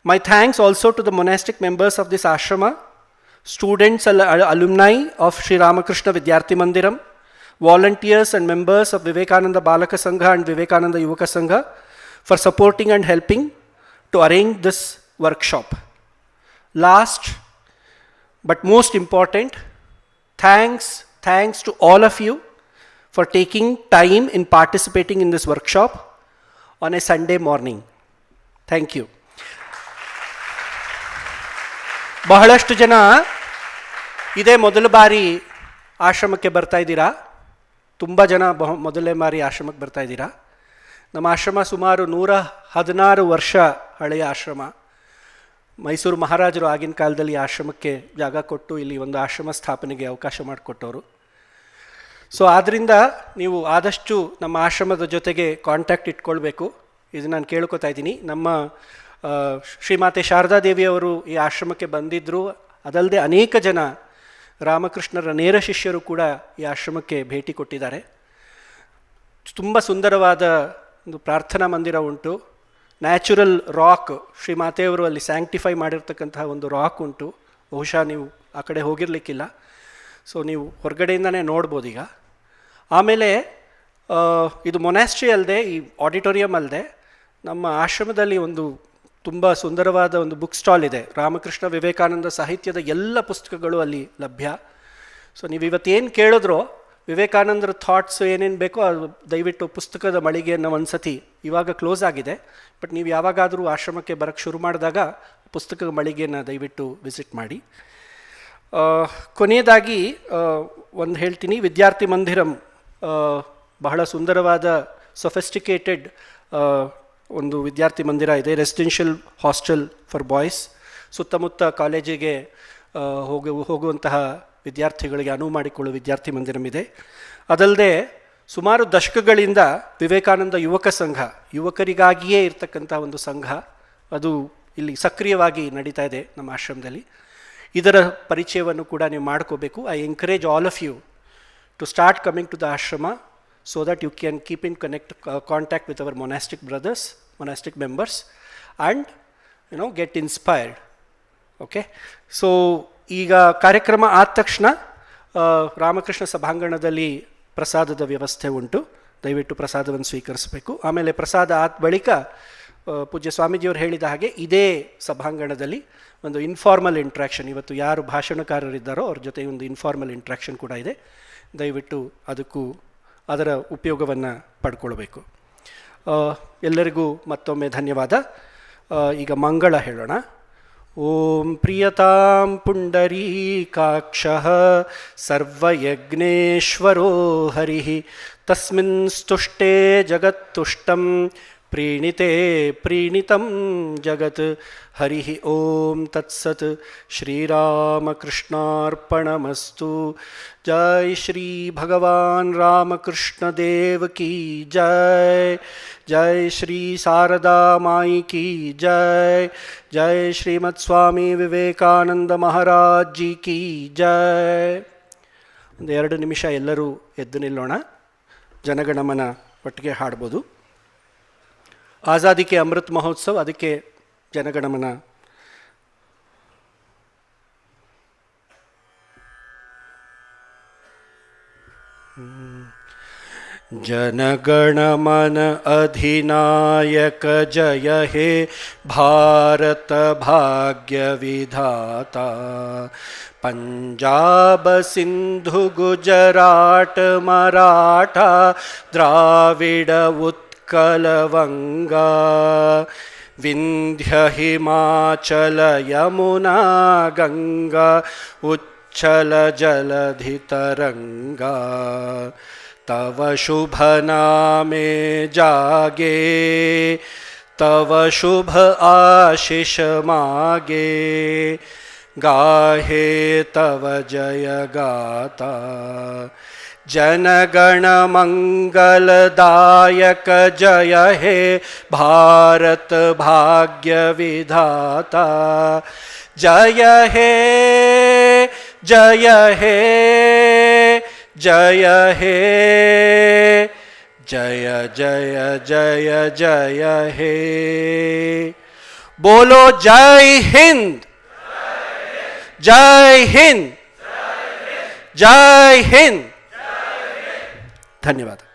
My thanks also to the monastic members of this ashrama, students and alumni of Sri Ramakrishna Vidyarthi Mandiram, volunteers and members of Vivekananda Balaka Sangha and Vivekananda Yuvaka Sangha for supporting and helping to arrange this workshop. Last but most important, thanks to all of you for taking time in participating in this workshop on a Sunday morning. Thank you. ಬಹಳಷ್ಟು ಜನ ಇದೇ ಮೊದಲ ಬಾರಿ ಆಶ್ರಮಕ್ಕೆ ಬರ್ತಾ ಇದ್ದೀರಾ. ತುಂಬ ಜನ ಮೊದಲನೇ ಬಾರಿ ಆಶ್ರಮಕ್ಕೆ ಬರ್ತಾ ಇದ್ದೀರಾ. ನಮ್ಮ ಆಶ್ರಮ ಸುಮಾರು 116 ವರ್ಷ ಹಳೆಯ ಆಶ್ರಮ. ಮೈಸೂರು ಮಹಾರಾಜರು ಆಗಿನ ಕಾಲದಲ್ಲಿ ಆಶ್ರಮಕ್ಕೆ ಜಾಗ ಕೊಟ್ಟು ಇಲ್ಲಿ ಒಂದು ಆಶ್ರಮ ಸ್ಥಾಪನೆಗೆ ಅವಕಾಶ ಮಾಡಿಕೊಟ್ಟವರು. ಸೊ ಆದ್ದರಿಂದ ನೀವು ಆದಷ್ಟು ನಮ್ಮ ಆಶ್ರಮದ ಜೊತೆಗೆ ಕಾಂಟ್ಯಾಕ್ಟ್ ಇಟ್ಕೊಳ್ಬೇಕು. ಇದು ನಾನು ಕೇಳ್ಕೊತಾ ಇದ್ದೀನಿ. ನಮ್ಮ ಶ್ರೀಮಾತೆ ಶಾರದಾದೇವಿಯವರು ಈ ಆಶ್ರಮಕ್ಕೆ ಬಂದಿದ್ದರು. ಅದಲ್ಲದೆ ಅನೇಕ ಜನ ರಾಮಕೃಷ್ಣರ ನೇರ ಶಿಷ್ಯರು ಕೂಡ ಈ ಆಶ್ರಮಕ್ಕೆ ಭೇಟಿ ಕೊಟ್ಟಿದ್ದಾರೆ. ತುಂಬ ಸುಂದರವಾದ ಒಂದು ಪ್ರಾರ್ಥನಾ ಮಂದಿರ ಉಂಟು. ನ್ಯಾಚುರಲ್ ರಾಕ್, ಶ್ರೀಮಾತೆಯವರು ಅಲ್ಲಿ ಸ್ಯಾಂಕ್ಟಿಫೈ ಮಾಡಿರ್ತಕ್ಕಂತಹ ಒಂದು ರಾಕ್ ಉಂಟು. ಬಹುಶಃ ನೀವು ಆ ಕಡೆ ಹೋಗಿರಲಿಕ್ಕಿಲ್ಲ, ಸೊ ನೀವು ಹೊರಗಡೆಯಿಂದನೇ ನೋಡ್ಬೋದು ಈಗ. ಆಮೇಲೆ ಇದು ಮೊನಾಸ್ಟ್ರಿ ಅಲ್ಲದೆ, ಈ ಆಡಿಟೋರಿಯಂ ಅಲ್ಲದೆ ನಮ್ಮ ಆಶ್ರಮದಲ್ಲಿ ಒಂದು ತುಂಬ ಸುಂದರವಾದ ಒಂದು ಬುಕ್ ಸ್ಟಾಲ್ ಇದೆ. ರಾಮಕೃಷ್ಣ ವಿವೇಕಾನಂದ ಸಾಹಿತ್ಯದ ಎಲ್ಲ ಪುಸ್ತಕಗಳು ಅಲ್ಲಿ ಲಭ್ಯ. ಸೊ ನೀವು ಇವತ್ತೇನು ಕೇಳಿದ್ರೋ ವಿವೇಕಾನಂದರ ಥಾಟ್ಸ್ ಏನೇನು ಬೇಕೋ ಅದು ದಯವಿಟ್ಟು ಪುಸ್ತಕದ ಮಳಿಗೆಯನ್ನು ಒಂದು ಸತಿ, ಇವಾಗ ಕ್ಲೋಸ್ ಆಗಿದೆ, ಬಟ್ ನೀವು ಯಾವಾಗಾದರೂ ಆಶ್ರಮಕ್ಕೆ ಬರೋಕ್ಕೆ ಶುರು ಮಾಡಿದಾಗ ಪುಸ್ತಕದ ಮಳಿಗೆಯನ್ನು ದಯವಿಟ್ಟು ವಿಸಿಟ್ ಮಾಡಿ. ಕೊನೆಯದಾಗಿ ಒಂದು ಹೇಳ್ತೀನಿ, ವಿದ್ಯಾರ್ಥಿ ಮಂದಿರಂ ಬಹಳ ಸುಂದರವಾದ ಸೊಫಿಸ್ಟಿಕೇಟೆಡ್ ಒಂದು ವಿದ್ಯಾರ್ಥಿ ಮಂದಿರ ಇದೆ. Residential hostel for boys. ಸುತ್ತಮುತ್ತ ಕಾಲೇಜಿಗೆ ಹೋಗುವಂತಹ ವಿದ್ಯಾರ್ಥಿಗಳಿಗೆ ಅನುವು ಮಾಡಿಕೊಳ್ಳುವ ವಿದ್ಯಾರ್ಥಿ ಮಂದಿರಂ ಇದೆ. ಅದಲ್ಲದೆ ಸುಮಾರು ದಶಕಗಳಿಂದ ವಿವೇಕಾನಂದ ಯುವಕ ಸಂಘ, ಯುವಕರಿಗಾಗಿಯೇ ಇರತಕ್ಕಂಥ ಒಂದು ಸಂಘ, ಅದು ಇಲ್ಲಿ ಸಕ್ರಿಯವಾಗಿ ನಡೀತಾ ಇದೆ ನಮ್ಮ ಆಶ್ರಮದಲ್ಲಿ. ಇದರ ಪರಿಚಯವನ್ನು ಕೂಡ ನೀವು ಮಾಡ್ಕೋಬೇಕು. I encourage all of you to start coming to the ashram so that you can keep in contact with our monastic brothers, monastic members, and get inspired. Okay, so ಈಗ ಕಾರ್ಯಕ್ರಮ ಆದ ತಕ್ಷಣ ರಾಮಕೃಷ್ಣ ಸಭಾಂಗಣದಲ್ಲಿ ಪ್ರಸಾದದ ವ್ಯವಸ್ಥೆ ಉಂಟು. ದಯವಿಟ್ಟು ಪ್ರಸಾದವನ್ನು ಸ್ವೀಕರಿಸಬೇಕು. ಆಮೇಲೆ ಪ್ರಸಾದ ಆದ ಬಳಿಕ ಪೂಜ್ಯ ಸ್ವಾಮೀಜಿಯವರು ಹೇಳಿದ ಹಾಗೆ ಇದೇ ಸಭಾಂಗಣದಲ್ಲಿ ಒಂದು ಇನ್ಫಾರ್ಮಲ್ ಇಂಟ್ರಾಕ್ಷನ್, ಇವತ್ತು ಯಾರು ಭಾಷಣಕಾರರಿದ್ದಾರೋ ಅವ್ರ ಜೊತೆ ಒಂದು ಇನ್ಫಾರ್ಮಲ್ ಇಂಟ್ರಾಕ್ಷನ್ ಕೂಡ ಇದೆ. ದಯವಿಟ್ಟು ಅದರ ಉಪಯೋಗವನ್ನು ಪಡ್ಕೊಳ್ಬೇಕು. ಎಲ್ಲರಿಗೂ ಮತ್ತೊಮ್ಮೆ ಧನ್ಯವಾದ. ಈಗ ಮಂಗಳ ಹೇಳೋಣ. ಓಂ ಪ್ರಿಯತಾಂ ಪುಂಡರೀಕಾಕ್ಷಃ ಸರ್ವಯಜ್ಞೇಶ್ವರೋ ಹರಿಃ ತಸ್ಮಿನ್ ಸ್ತುಷ್ಟೇ ಜಗತ್ತುಷ್ಟಂ ಪ್ರೀಣಿತೆ ಪ್ರೀಣಿತಂ ಜಗತ್ ಹರಿಃ ಓಂ ತತ್ಸತ್. ಶ್ರೀರಾಮಕೃಷ್ಣಾರ್ಪಣಮಸ್ತು. ಜೈ ಶ್ರೀ ಭಗವಾನ್ ರಾಮಕೃಷ್ಣ ದೇವ್ ಕಿ ಜೈ. ಜೈ ಶ್ರೀ ಶಾರದಾ ಮಾಯಿ ಕಿ ಜೈ. ಜೈ ಶ್ರೀಮತ್ ಸ್ವಾಮಿ ವಿವೇಕಾನಂದ ಮಹಾರಾಜ್ ಜಿ ಕಿ ಜೈ. ಒಂದು 2 ನಿಮಿಷ ಎಲ್ಲರೂ ಎದ್ದು ನಿಲ್ಲೋಣ. ಜನಗಣಮನ ಒಟ್ಟಿಗೆ ಹಾಡ್ಬೋದು. आज़ादी के अमृत महोत्सव, ಅದಕ್ಕೆ ಜನಗಣಮನ. जनगण मन अधिनायक जय हे भारत भाग्य विधाता. पंजाब सिंधु गुजरात मराठा द्राविड उत्कल वंगा. विंध्य हिमाचल यमुना गंगा उच्छल जलधि तरंगा. तव शुभ नामे जागे तव शुभ आशीष मागे. गाहे तव जय गाता. जनगण मंगलदायक जय हे भारत भाग्य विधाता. जय हे जय हे जय हे जय जय जय जय हे. बोलो जय हिंद, जय हिंद, जय हिंद. धन्यवाद.